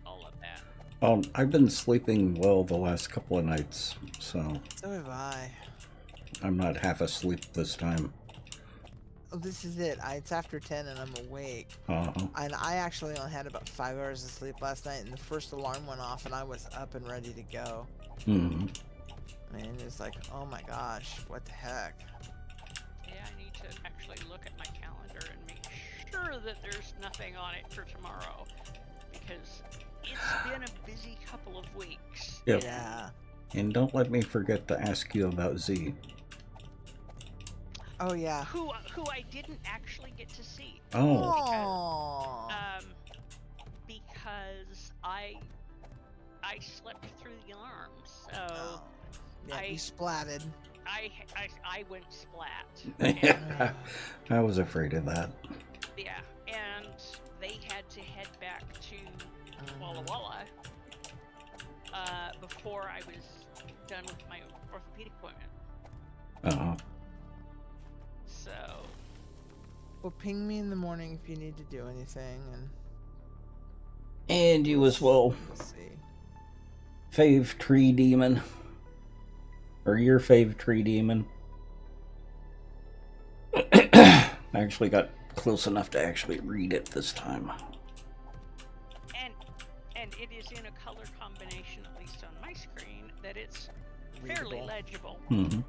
All of that. Oh, I've been sleeping well the last couple of nights, so so have I. I'm not half asleep this time. Oh, this is it. It's after 10 and I'm awake. Uh-huh. And I actually only had about 5 hours of sleep last night, and the first alarm went off and I was up and ready to go. Mm-hmm. I mean, it's like, oh my gosh, what the heck? Yeah, I need to actually look at my calendar and make sure that there's nothing on it for tomorrow, because it's been a busy couple of weeks. Yep. Yeah. And don't let me forget to ask you about Z. Oh yeah. Who I didn't actually get to see. Oh. Because I slept through the alarms, so Oh. Yeah, you I splatted. I went splat. I was afraid of that. Yeah, and they had to head back to Walla Walla before I was done with my orthopedic appointment. Uh-huh. So. Well, ping me in the morning if you need to do anything, And you as well. We'll see. Fave tree demon. Or your fave tree demon. I actually got close enough to actually read it this time. And it is in a color combination, at least on my screen, that it's fairly legible. Mm-hmm.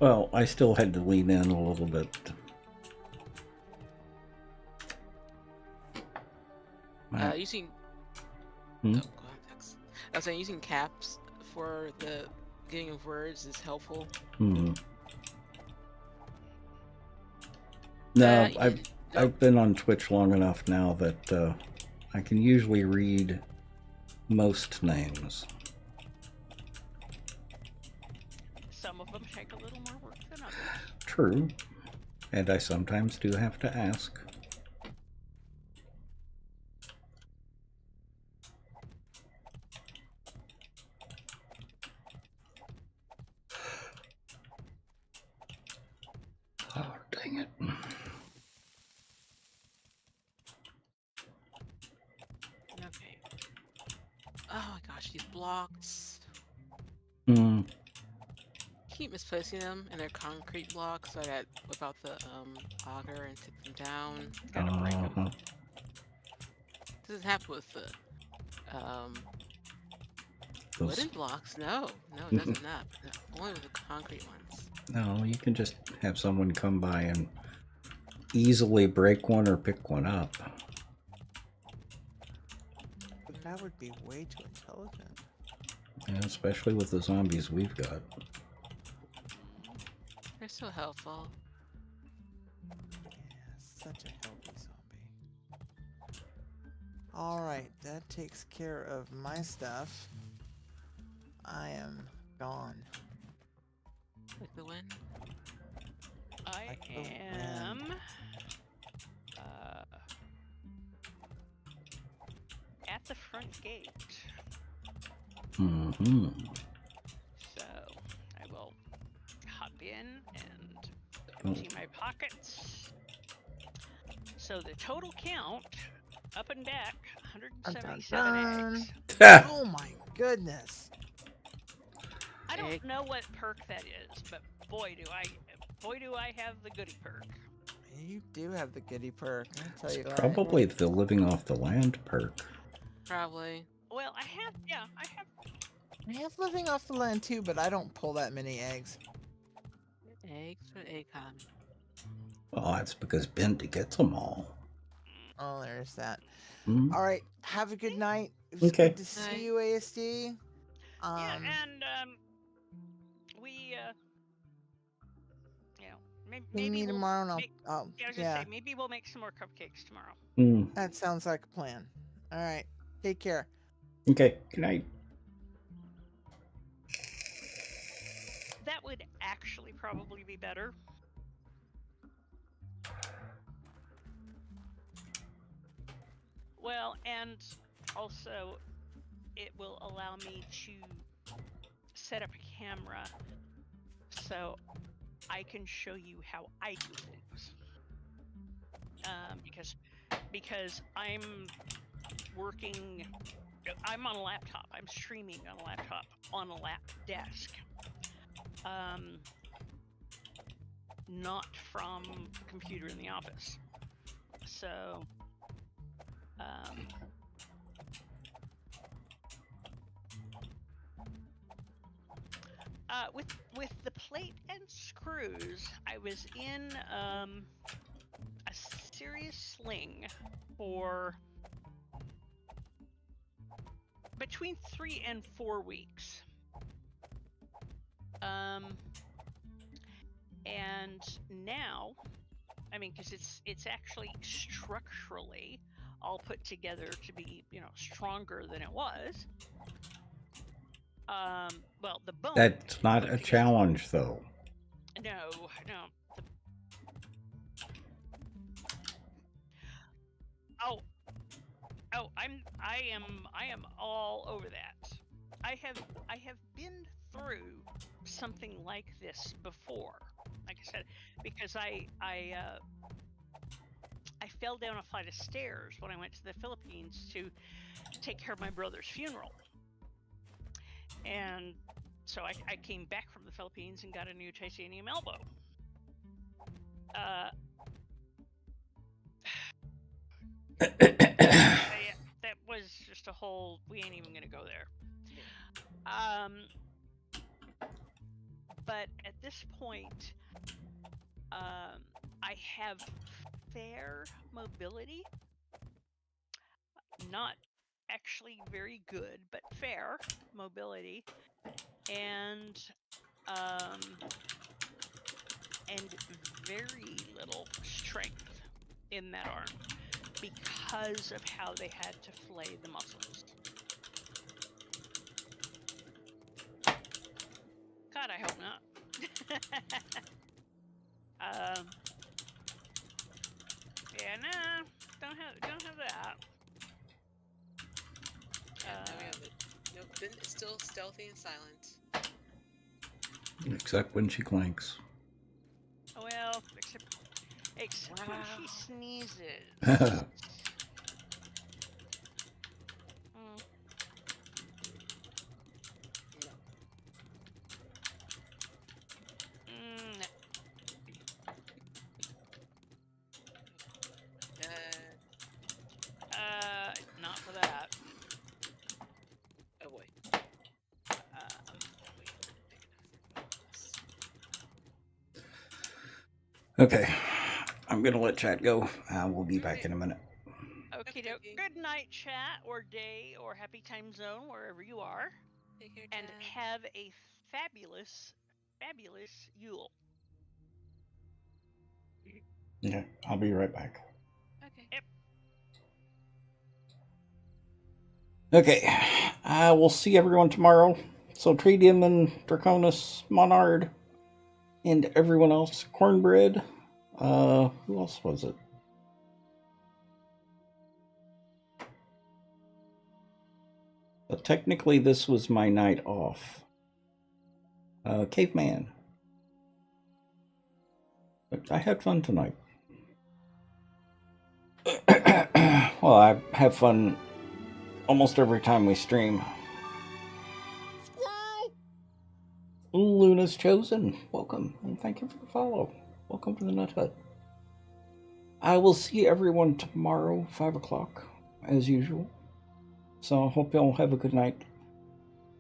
Well, I still had to lean in a little bit. Using Hmm? oh, context. I was saying using caps for the getting of words is helpful. Hmm. No, I've been on Twitch long enough now that I can usually read most names. Some of them take a little more work than others. True. And I sometimes do have to ask. Oh, dang it. Okay. Oh my gosh, these blocks. Hmm. Keep misplacing them, and they're concrete blocks, so I got whip out the auger and take them down. Gotta break them. Uh-huh. Doesn't happen with the Those- wooden blocks. No, it doesn't. Not only with the concrete ones. No, you can just have someone come by and easily break one or pick one up. But that would be way too intelligent. Yeah, especially with the zombies we've got. They're so helpful. Yeah, such a healthy zombie. Alright, that takes care of my stuff. I am gone. Like the wind. I Like the am at the front gate, Mm-hmm. so I will hop in and empty my pockets. So the total count, up and back, 177 eggs. Oh my goodness. I don't know what perk that is, but boy do I have the goody perk. You do have the giddy perk. I'll tell It's you that. probably the living off the land perk. Probably. Well, I have. I have living off the land too, but I don't pull that many eggs. Eggs for Acon. Well, that's because Bendy gets them all. Oh, there's that. Mm. All right. Have a good night. It was Okay. good to see you, ASD. Yeah, and we, See me we'll tomorrow, and make, I'll I was gonna say maybe we'll make some more cupcakes tomorrow. Mm. That sounds like a plan. All right. Take care. Okay. Good night. That would actually probably be better. Well, and also it will allow me to set up a camera so I can show you how I do things. Because I'm working, I'm on a laptop. I'm streaming on a laptop on a lap desk. Not from a computer in the office. So, with the plate and screws, I was in a serious sling for between 3 and 4 weeks. And now, I mean, because it's actually structurally all put together to be, stronger than it was. Well, the bone. That's not a challenge, though. No. I am all over that. I have been through something like this before. Like I said, because I fell down a flight of stairs when I went to the Philippines to take care of my brother's funeral. And so I came back from the Philippines and got a new titanium elbow. That was just a whole, we ain't even gonna go there. But at this point, I have fair mobility. Not actually very good, but fair mobility, and very little strength in that arm because of how they had to flay the muscles. God, I hope not. Yeah, nah, don't have that. No, Ben is still stealthy and silent. Except when she clanks. Well, except when she sneezes. Not for that. Oh boy. Okay, I'm gonna let chat go. We'll be back in a minute. Okay, good night, chat, or day, or happy time zone, wherever you are. Take care, and have a fabulous, fabulous Yule. Yeah, I'll be right back. Okay. Yep. Okay, we'll see everyone tomorrow. So Tritium and Draconis, Monard, and everyone else. Cornbread. Who else was it? But technically, this was my night off. Caveman. But I had fun tonight. Well, I have fun almost every time we stream. Squirrel! Luna's Chosen, welcome, and thank you for the follow. Welcome to the Nut Hut. I will see everyone tomorrow, 5 o'clock, as usual. So I hope y'all have a good night.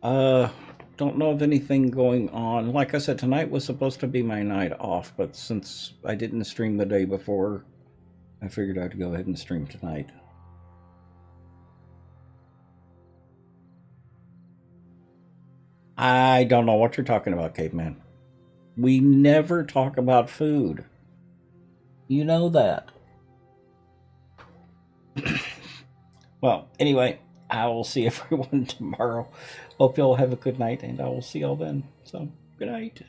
Don't know of anything going on. Like I said, tonight was supposed to be my night off, but since I didn't stream the day before, I figured I'd go ahead and stream tonight. I don't know what you're talking about, Caveman. We never talk about food. You know that. Well, anyway, I will see everyone tomorrow. Hope y'all have a good night, and I will see y'all then. So, good night.